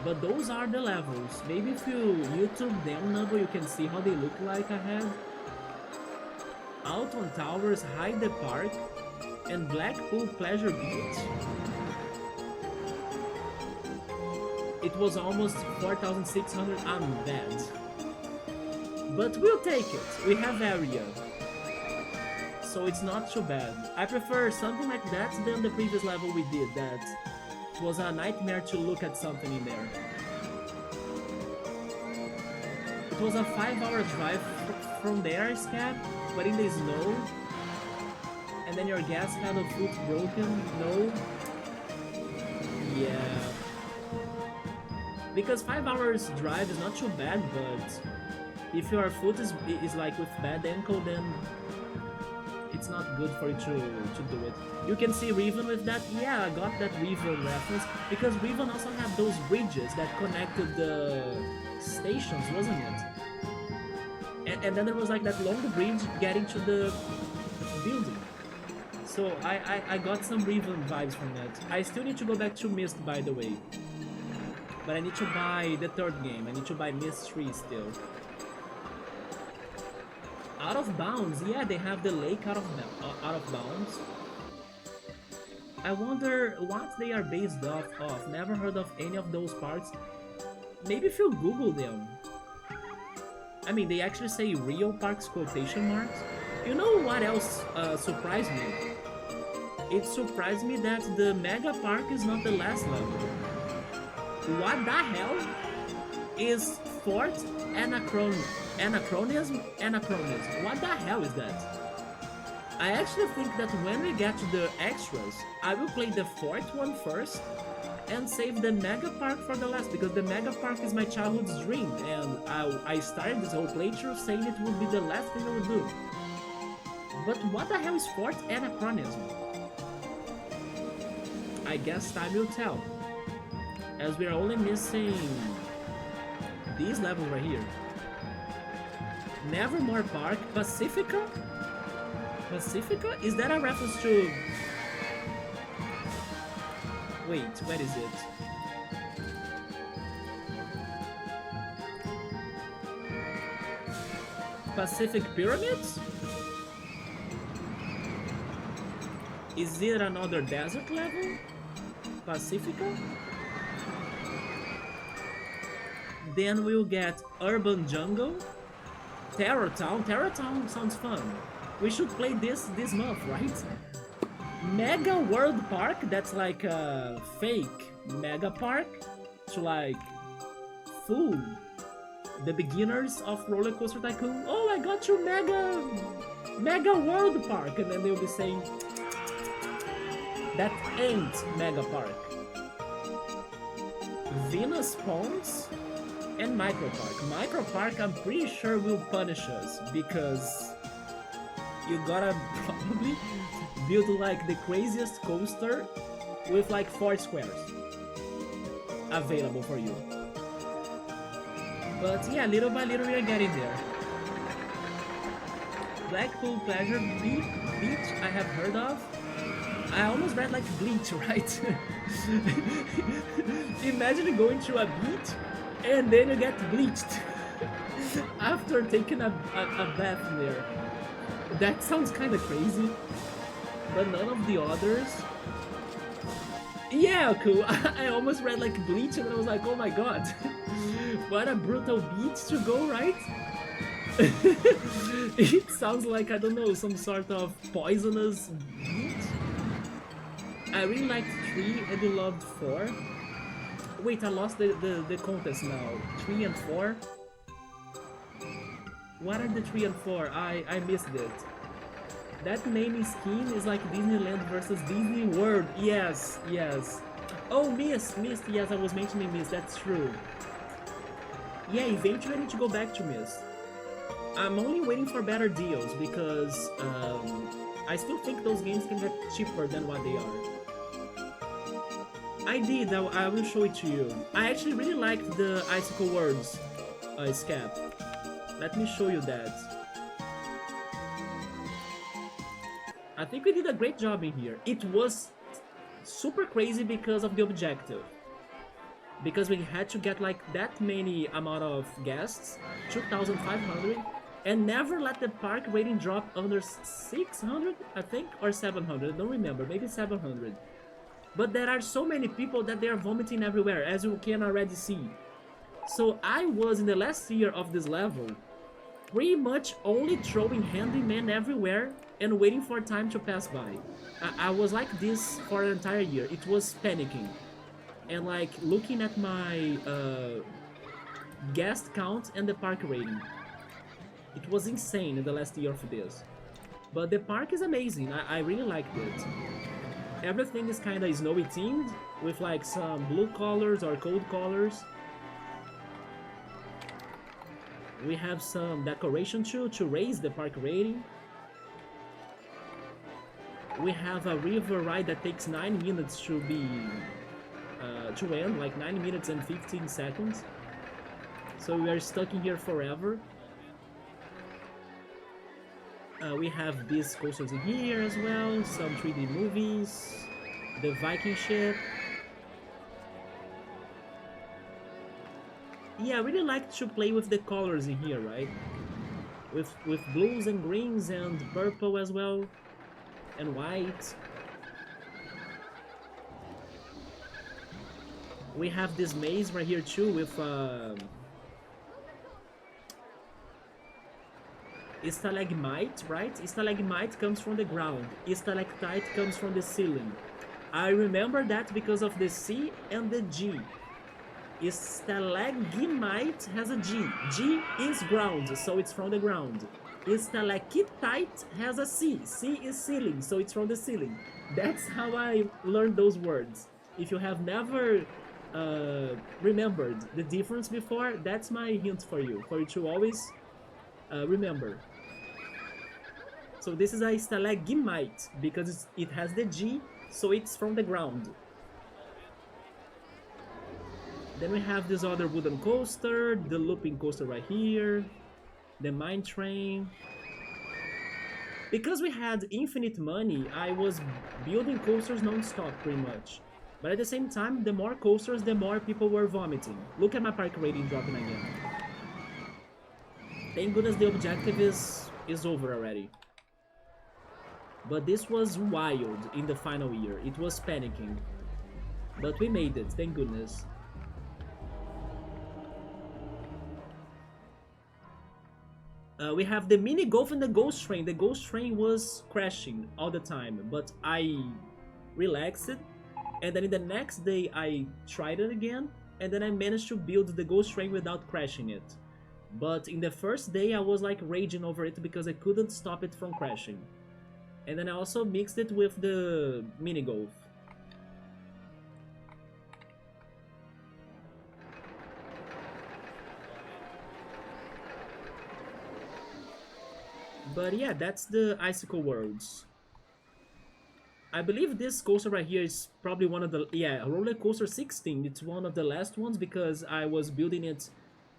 But those are the levels. Maybe if you YouTube them, Nubble, you can see how they look like ahead. Alton Towers, Hyde Park, and Blackpool Pleasure Beach. It was almost 4,600. I'm bad. But we'll take it. We have area. So it's not too bad. I prefer something like that than the previous level we did. That was a nightmare to look at something in there. It was a 5-hour drive from there, Scab, but in the snow. And then your gas pedal foot broken. No. Yeah. Because 5 hours drive is not too bad, but if your foot is like with bad ankle, then it's not good for you to do it. You can see Riven with that. Yeah, I got that Riven reference because Riven also had those bridges that connected the stations, wasn't it? And then there was like that long bridge getting to the building. So I got some Riven vibes from that. I still need to go back to Mist, by the way. But I need to buy the 3rd game. I need to buy Mist 3 still. Out of Bounds, yeah, they have the lake out of Bounds. I wonder what they are based off of. Never heard of any of those parts. Maybe if you Google them. I mean, they actually say real parks quotation marks. You know what else surprised me? It surprised me that the Mega Park is not the last level. What the hell is Fort Anachronism? What the hell is that? I actually think that when we get to the extras, I will play the Fort one first and save the Mega Park for the last, because the Mega Park is my childhood's dream, and I started this whole playthrough saying it would be the last thing I would do. But what the hell is Fort Anachronism? I guess time will tell, as we are only missing this level right here. Nevermore Park, Pacifica? Pacifica? Is that a reference to... Wait, where is it? Pacific Pyramids? Is it another desert level? Pacifica? Then we'll get Urban Jungle. Terror Town. Terror Town sounds fun. We should play this month, right? Mega World Park, that's like a fake Mega Park to like fool the beginners of RollerCoaster Tycoon. Oh, I got you Mega World Park, and then they'll be saying that ain't Mega Park. Venus Ponds and Micro Park. Micro Park, I'm pretty sure will punish us because you gotta probably build like the craziest coaster with like 4 squares available for you. But yeah, little by little we are getting there. Blackpool Pleasure Beach, I have heard of. I almost read like Bleach, right? Imagine going to a beach and then you get bleached after taking a bath there. That sounds kind of crazy, but none of the others. Yeah, cool. I almost read like Bleach and I was like, oh my god, what a brutal beach to go, right? It sounds like, I don't know, some sort of poisonous beach. I really liked 3 and I loved 4. Wait, I lost the contest now. 3 and 4? What are the 3 and 4? I missed it. That naming scheme is like Disneyland versus Disney World. Yes, yes. Oh, Mist, yes, I was mentioning Mist, that's true. Yeah, eventually I need to go back to Mist. I'm only waiting for better deals because I still think those games can get cheaper than what they are. I did, I will show it to you. I actually really liked the Icicle Words scap. Let me show you that. I think we did a great job in here. It was super crazy because of the objective. Because we had to get like that many amount of guests, 2,500, and never let the park rating drop under 600, I think, or 700, I don't remember, maybe 700. But there are so many people that they are vomiting everywhere, as you can already see. So I was, in the last year of this level, pretty much only throwing handyman everywhere and waiting for time to pass by. I was like this for an entire year. It was panicking. And like looking at my guest count and the park rating. It was insane in the last year of this. But the park is amazing. I really liked it. Everything is kind of snowy themed with like some blue colors or cold colors. We have some decoration too to raise the park rating. We have a river ride that takes 9 minutes to end, like 9 minutes and 15 seconds. So we are stuck in here forever. We have these coasters in here as well, some 3D movies, the Viking ship. Yeah, I really like to play with the colors in here, right? With blues and greens and purple as well, and white. We have this maze right here too with stalagmite, right? Stalagmite comes from the ground. Stalactite comes from the ceiling. I remember that because of the C and the G. Stalagmite has a G. G is ground, so it's from the ground. Stalactite has a C. C is ceiling, so it's from the ceiling. That's how I learned those words. If you have never remembered the difference before, that's my hint for you to always remember. So this is a stalagmite because it has the G, so it's from the ground. Then we have this other wooden coaster, the looping coaster right here, the mine train. Because we had infinite money, I was building coasters non-stop pretty much. But at the same time, the more coasters, the more people were vomiting. Look at my park rating dropping again. Thank goodness the objective is over already. But this was wild in the final year. It was panicking. But we made it, thank goodness. We have the mini golf and the ghost train. The ghost train was crashing all the time, but I relaxed it. And then in the next day I tried it again, and then I managed to build the ghost train without crashing it. But in the first day I was like raging over it because I couldn't stop it from crashing. And then I also mixed it with the mini golf. But yeah, that's the Icicle Worlds. I believe this coaster right here is probably one of the... Yeah, RollerCoaster 16. It's one of the last ones because I was building it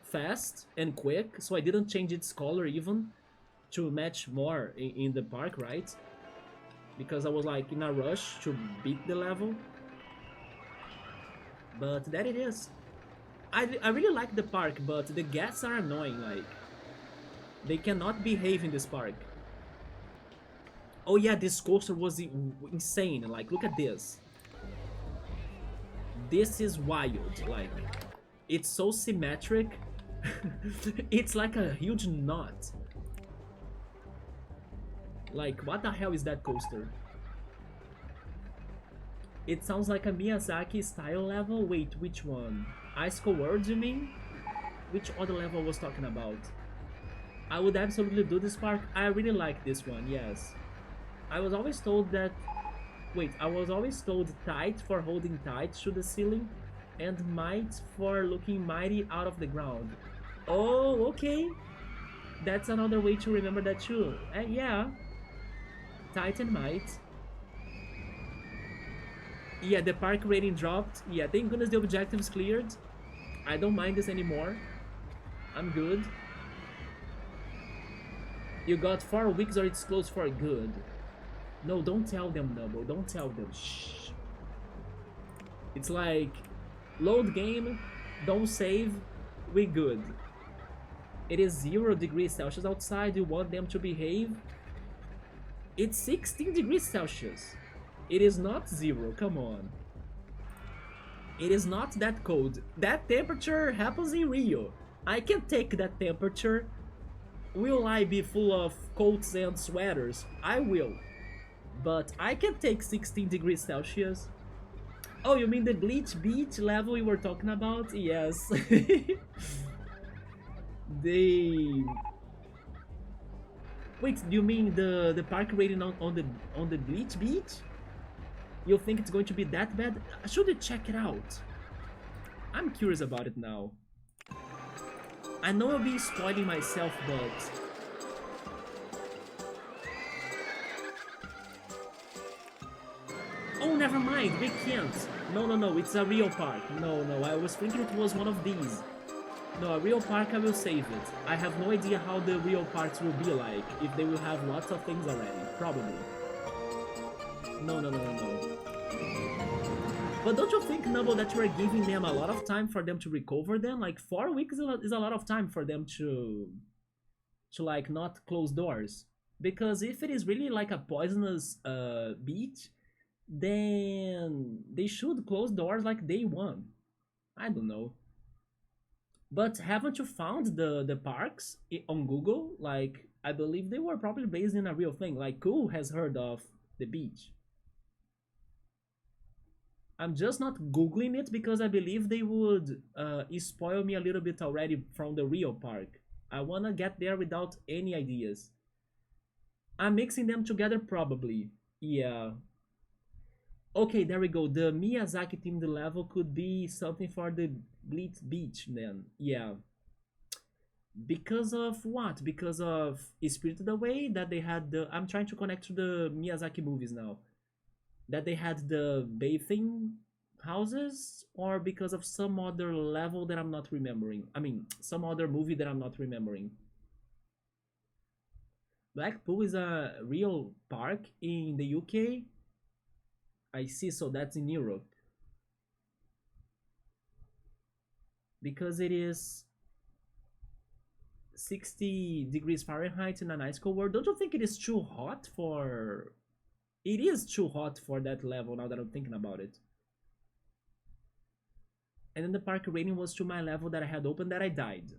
fast and quick, so I didn't change its color even to match more in the park, right? Because I was like in a rush to beat the level. But that it is. I really like the park, but the guests are annoying, like... They cannot behave in this park. Oh yeah, this coaster was insane, like, look at this. This is wild, like, it's so symmetric. It's like a huge knot. Like, what the hell is that coaster? It sounds like a Miyazaki style level. Wait, which one? Icicle Worlds, you mean? Which other level I was talking about? I would absolutely do this park. I really like this one, yes. I was always told that. Wait, I was always told tight for holding tight to the ceiling, and might for looking mighty out of the ground. Oh, okay. That's another way to remember that too. Yeah, tight and might. Yeah, the park rating dropped. Yeah, thank goodness the objectives cleared. I don't mind this anymore. I'm good. You got 4 weeks or it's closed for good. No, don't tell them, Nubble. Don't tell them. Shh. It's like, load game, don't save, we good. It is 0 degrees Celsius outside, you want them to behave? It's 16 degrees Celsius. It is not 0, come on. It is not that cold. That temperature happens in Rio. I can take that temperature. Will I be full of coats and sweaters? I will. But I can take 16 degrees Celsius. Oh, you mean the Bleach Beach level we were talking about? Yes. They... Wait, do you mean the park rating on the Bleach Beach? You think it's going to be that bad? Should you check it out? I'm curious about it now. I know I'll be spoiling myself, but... Oh, never mind, we can't. No, it's a real park. No, I was thinking it was one of these. No, a real park, I will save it. I have no idea how the real parks will be like, if they will have lots of things already. Probably. No. But don't you think, Nubble, that you are giving them a lot of time for them to recover them? Like, 4 weeks is a lot of time for them to like, not close doors. Because if it is really like a poisonous beach, then they should close doors like day one. I don't know. But haven't you found the parks on Google? Like, I believe they were probably based in a real thing. Like, who has heard of the beach? I'm just not Googling it because I believe they would spoil me a little bit already from the real park. I wanna get there without any ideas. I'm mixing them together probably. Yeah. Okay, there we go. The Miyazaki themed level could be something for the Bleach Beach then. Yeah. Because of what? Because of Spirited Away that they had the... I'm trying to connect to the Miyazaki movies now. That they had the bathing houses, or because of some other level that I'm not remembering. I mean, some other movie that I'm not remembering. Blackpool is a real park in the UK. I see, so that's in Europe. Because it is 60 degrees Fahrenheit in an ice cold world. Don't you think it is too hot for... It is too hot for that level now that I'm thinking about it. And then the park rating was to my level that I had opened that I died.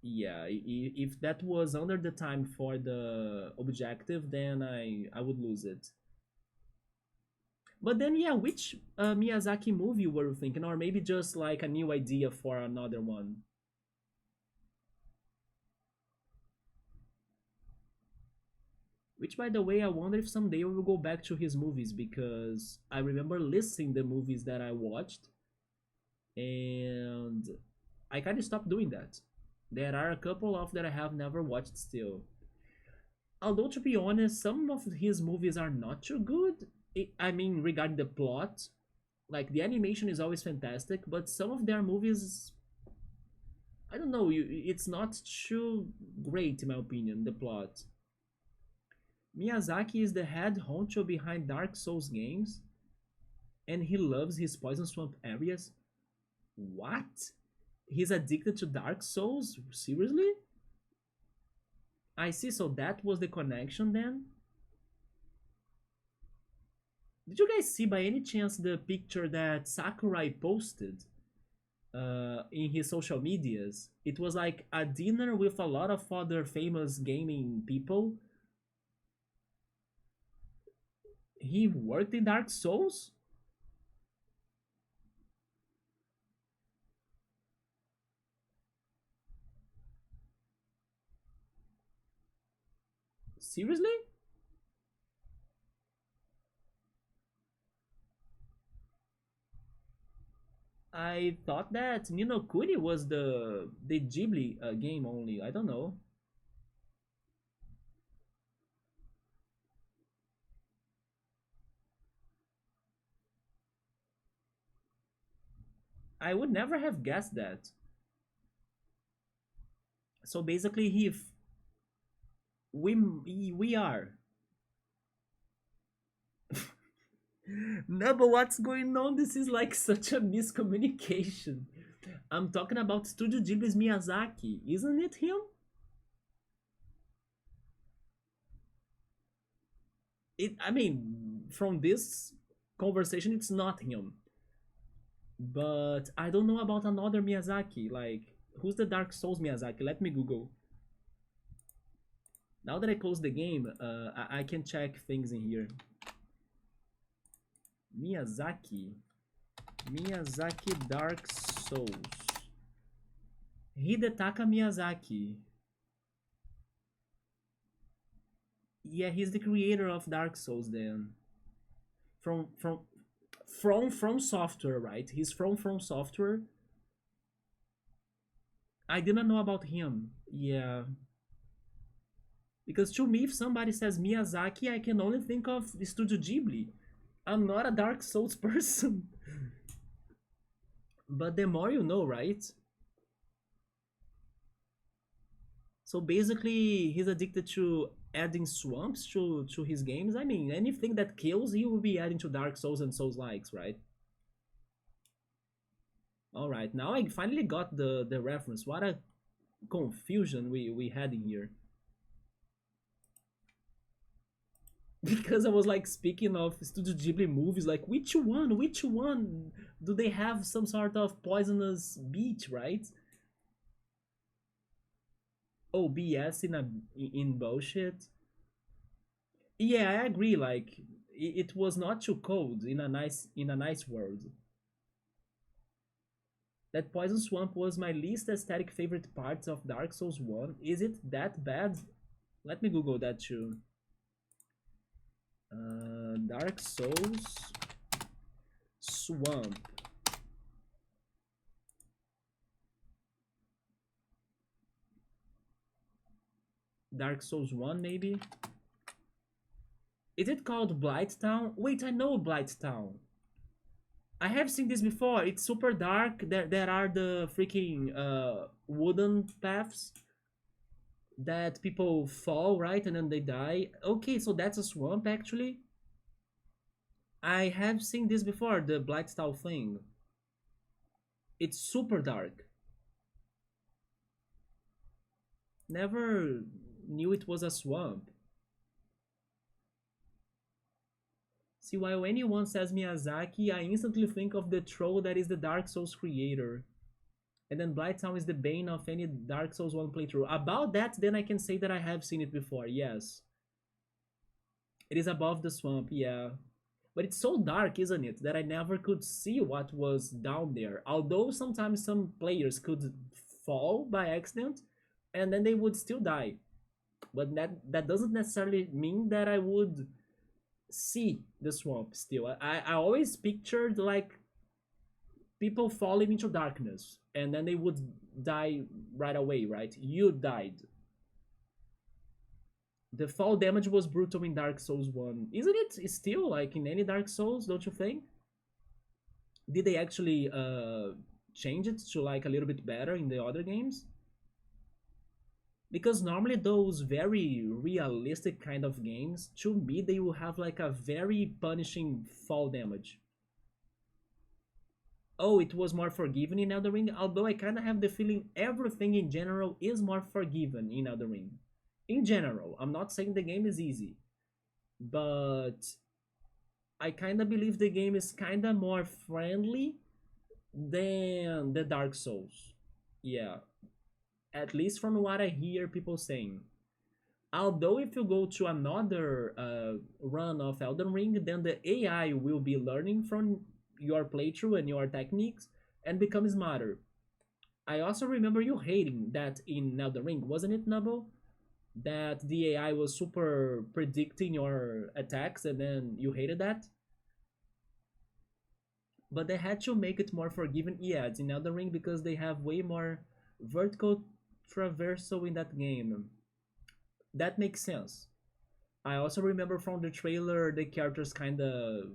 Yeah, if that was under the time for the objective, then I would lose it. But then, yeah, which Miyazaki movie were you thinking? Or maybe just like a new idea for another one? Which, by the way, I wonder if someday we will go back to his movies, because I remember listing the movies that I watched, and I kind of stopped doing that. There are a couple of that I have never watched still. Although, to be honest, some of his movies are not too good. I mean, regarding the plot, like the animation is always fantastic, but some of their movies, I don't know, it's not too great in my opinion, the plot. Miyazaki is the head honcho behind Dark Souls games, and he loves his poison swamp areas. What? He's addicted to Dark Souls? Seriously? I see, so that was the connection then? Did you guys see by any chance the picture that Sakurai posted in his social medias? It was like a dinner with a lot of other famous gaming people. He worked in Dark Souls? Seriously? I thought that Nino Kuni was the Ghibli game only. I don't know. I would never have guessed that. So basically, he we are. No, but what's going on? This is like such a miscommunication. I'm talking about Studio Ghibli's Miyazaki, isn't it him? I mean, from this conversation, it's not him. But I don't know about another Miyazaki. Like, who's the Dark Souls Miyazaki? Let me Google. Now that I close the game, I can check things in here. Miyazaki. Miyazaki Dark Souls. Hidetaka Miyazaki. Yeah, he's the creator of Dark Souls then. From from software, right? He's from software. I didn't know about him. Yeah. Because to me, if somebody says Miyazaki, I can only think of Studio Ghibli. I'm not a Dark Souls person. But the more you know, right? So basically, he's addicted to adding swamps to his games. I mean, anything that kills, he will be adding to Dark Souls and Souls likes, right? All right, now I finally got the reference. What a confusion we had in here. Because I was like speaking of Studio Ghibli movies, like which one? Which one do they have some sort of poisonous beach, right? Oh, BS in bullshit. Yeah, I agree. Like it was not too cold in a nice world. That Poison Swamp was my least aesthetic favorite part of Dark Souls 1. Is it that bad? Let me Google that too. Dark Souls Swamp. Dark Souls 1 maybe? Is it called Blight Town? Wait, I know Blight Town. I have seen this before. It's super dark. There are the freaking wooden paths that people fall, right? And then they die. Okay, so that's a swamp actually. I have seen this before, the Blight Town thing. It's super dark. Never knew it was a swamp. See, while anyone says Miyazaki, I instantly think of the troll that is the Dark Souls creator. And then Blighttown is the bane of any Dark Souls 1 playthrough. About that, then I can say that I have seen it before, yes. It is above the swamp, yeah. But it's so dark, isn't it, that I never could see what was down there. Although sometimes some players could fall by accident, and then they would still die. But that doesn't necessarily mean that I would see the swamp still. I always pictured like people falling into darkness and then they would die right away, right? You died. The fall damage was brutal in Dark Souls 1. Isn't it still like in any Dark Souls, don't you think? Did they actually change it to like a little bit better in the other games? Because normally those very realistic kind of games, to me, they will have like a very punishing fall damage. Oh, it was more forgiven in Elden Ring, although I kind of have the feeling everything in general is more forgiven in Elden Ring. In general, I'm not saying the game is easy, but I kind of believe the game is kind of more friendly than the Dark Souls. Yeah, at least from what I hear people saying. Although if you go to another run of Elden Ring, then the AI will be learning from your playthrough and your techniques and become smarter. I also remember you hating that in Elden Ring, wasn't it, Nubble? That the AI was super predicting your attacks and then you hated that? But they had to make it more forgiving. Yeah, it's in Elden Ring because they have way more vertical traversal in that game. That makes sense. I also remember from the trailer the characters kind of,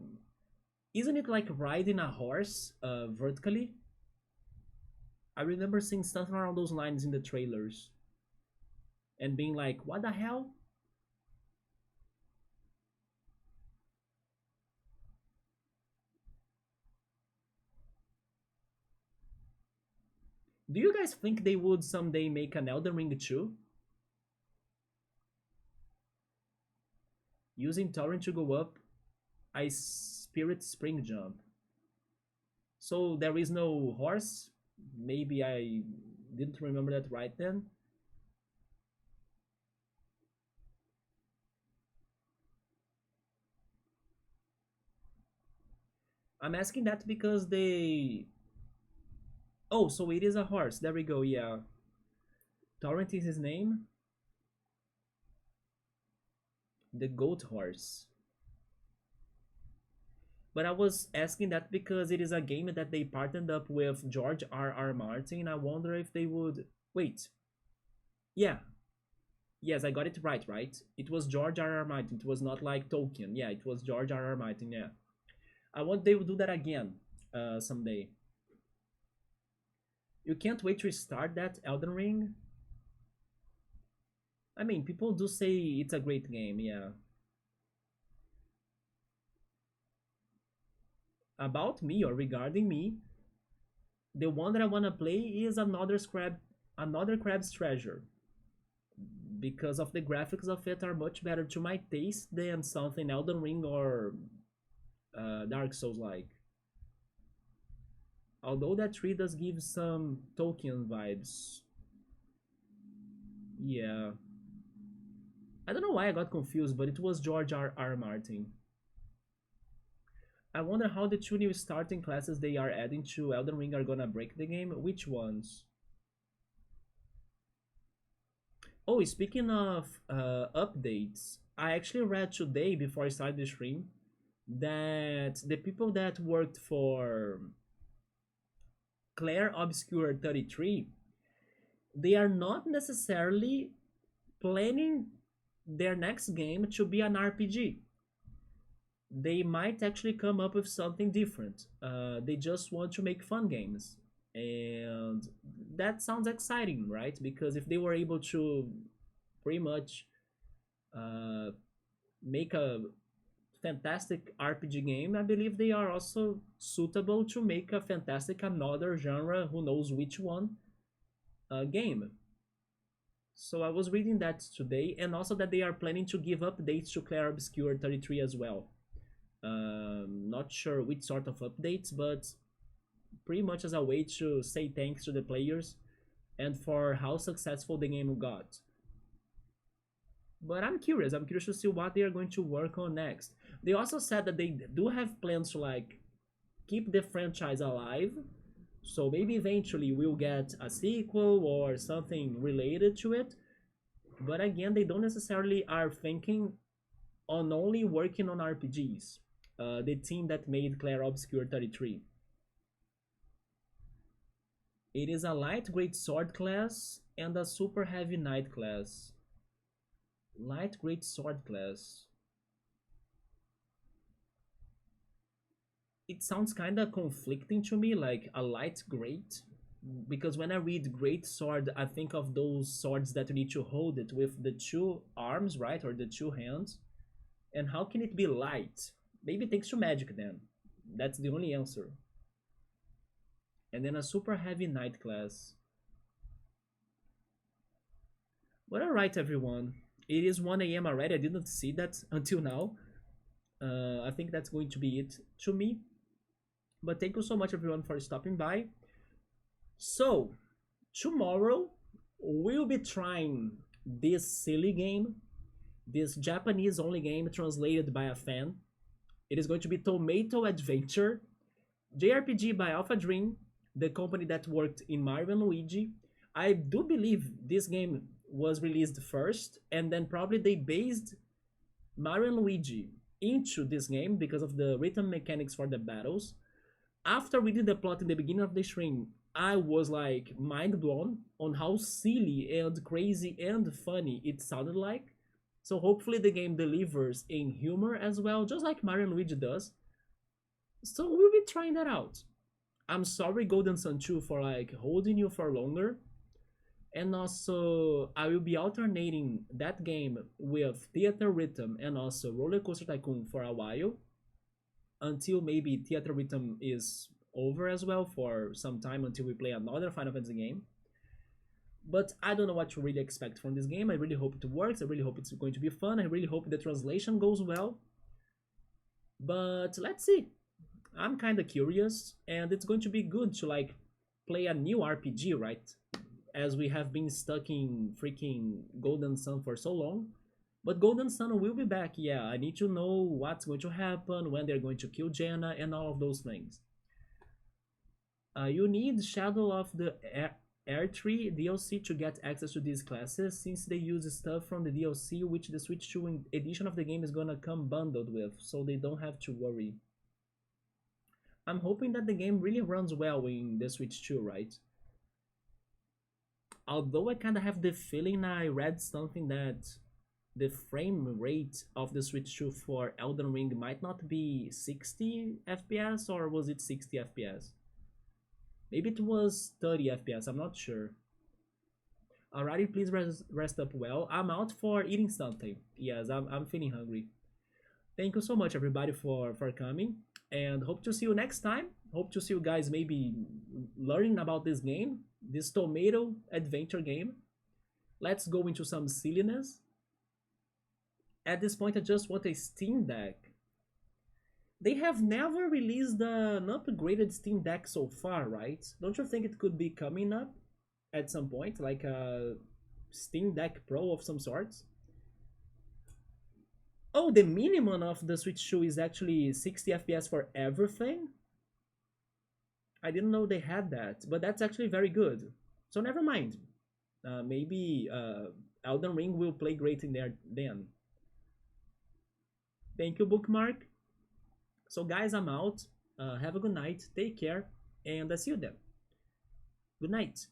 isn't it like riding a horse vertically? I remember seeing something around those lines in the trailers and being like, what the hell? Do you guys think they would someday make an Elden Ring 2? Using Torrent to go up a Spirit Spring jump. So there is no horse? Maybe I didn't remember that right then. I'm asking that because they... Oh, so it is a horse. There we go, yeah. Torrent is his name. The goat horse. But I was asking that because it is a game that they partnered up with George R. R. Martin. I wonder if they would... Wait. Yeah. Yes, I got it right, right? It was George R. R. Martin. It was not like Tolkien. Yeah, it was George R. R. Martin, yeah. I want they would do that again someday. You can't wait to start that Elden Ring. I mean, people do say it's a great game, yeah. About me or regarding me, the one that I wanna play is another Crab's Treasure. Because of the graphics of it are much better to my taste than something Elden Ring or Dark Souls like. Although that tree does give some Tolkien vibes. Yeah. I don't know why I got confused, but it was George R. R. Martin. I wonder how the two new starting classes they are adding to Elden Ring are gonna break the game. Which ones? Oh, speaking of updates, I actually read today before I started the stream that the people that worked for Claire Obscure 33, they are not necessarily planning their next game to be an RPG. They might actually come up with something different. They just want to make fun games. And that sounds exciting, right? Because if they were able to pretty much uh, make a fantastic RPG game, I believe they are also suitable to make a fantastic another genre, who knows which one, game. So I was reading that today, and also that they are planning to give updates to Claire Obscure 33 as well. Not sure which sort of updates, but pretty much as a way to say thanks to the players and for how successful the game got. But I'm curious. I'm curious to see what they are going to work on next. They also said that they do have plans to like keep the franchise alive. So maybe eventually we'll get a sequel or something related to it. But again, they don't necessarily are thinking on only working on RPGs. The team that made Claire Obscure 33. It is a light great sword class and a super heavy knight class. Light great sword class. It sounds kind of conflicting to me, like a light great. Because when I read great sword, I think of those swords that you need to hold it with the two arms, right? Or the two hands. And how can it be light? Maybe thanks to magic then. That's the only answer. And then a super heavy knight class. But alright, everyone. It is 1 a.m. already. I didn't see that until now. I think that's going to be it to me. But thank you so much, everyone, for stopping by. So, tomorrow, we'll be trying this silly game. This Japanese only game translated by a fan. It is going to be Tomato Adventure. JRPG by Alpha Dream, the company that worked in Mario and Luigi. I do believe this game was released first, and then probably they based Mario and Luigi into this game because of the rhythm mechanics for the battles. After reading the plot in the beginning of the stream, I was like mind blown on how silly and crazy and funny it sounded like. So hopefully the game delivers in humor as well, just like Mario and Luigi does. So we'll be trying that out. I'm sorry Golden Sun 2 for like holding you for longer. And also I will be alternating that game with Theater Rhythm and also Roller Coaster Tycoon for a while until maybe Theater Rhythm is over as well for some time until we play another Final Fantasy game. But I don't know what to really expect from this game. I really hope it works. I really hope it's going to be fun. I really hope the translation goes well. But let's see. I'm kind of curious, and it's going to be good to like play a new RPG, right? As we have been stuck in freaking Golden Sun for so long. But Golden Sun will be back, yeah. I need to know what's going to happen, when they're going to kill Jenna, and all of those things. You need Shadow of the Air Tree DLC to get access to these classes, since they use stuff from the DLC which the Switch 2 edition of the game is gonna come bundled with, so they don't have to worry. I'm hoping that the game really runs well in the Switch 2, right? Although I kinda have the feeling I read something that the frame rate of the Switch 2 for Elden Ring might not be 60 FPS, or was it 60 FPS? Maybe it was 30 FPS, I'm not sure. Alrighty, please rest up well. I'm out for eating something. Yes, I'm feeling hungry. Thank you so much everybody for coming, and hope to see you next time. Hope to see you guys maybe learning about this game, this tomato adventure game. Let's go into some silliness. At this point I just want a Steam Deck. They have never released an upgraded Steam Deck so far, right? Don't you think it could be coming up at some point, like a Steam Deck Pro of some sorts? Oh, the minimum of the Switch 2 is actually 60 FPS for everything? I didn't know they had that, but that's actually very good. So never mind. Maybe Elden Ring will play great in there then. Thank you, Bookmark. So guys, I'm out. Have a good night. Take care, and I'll see you then. Good night.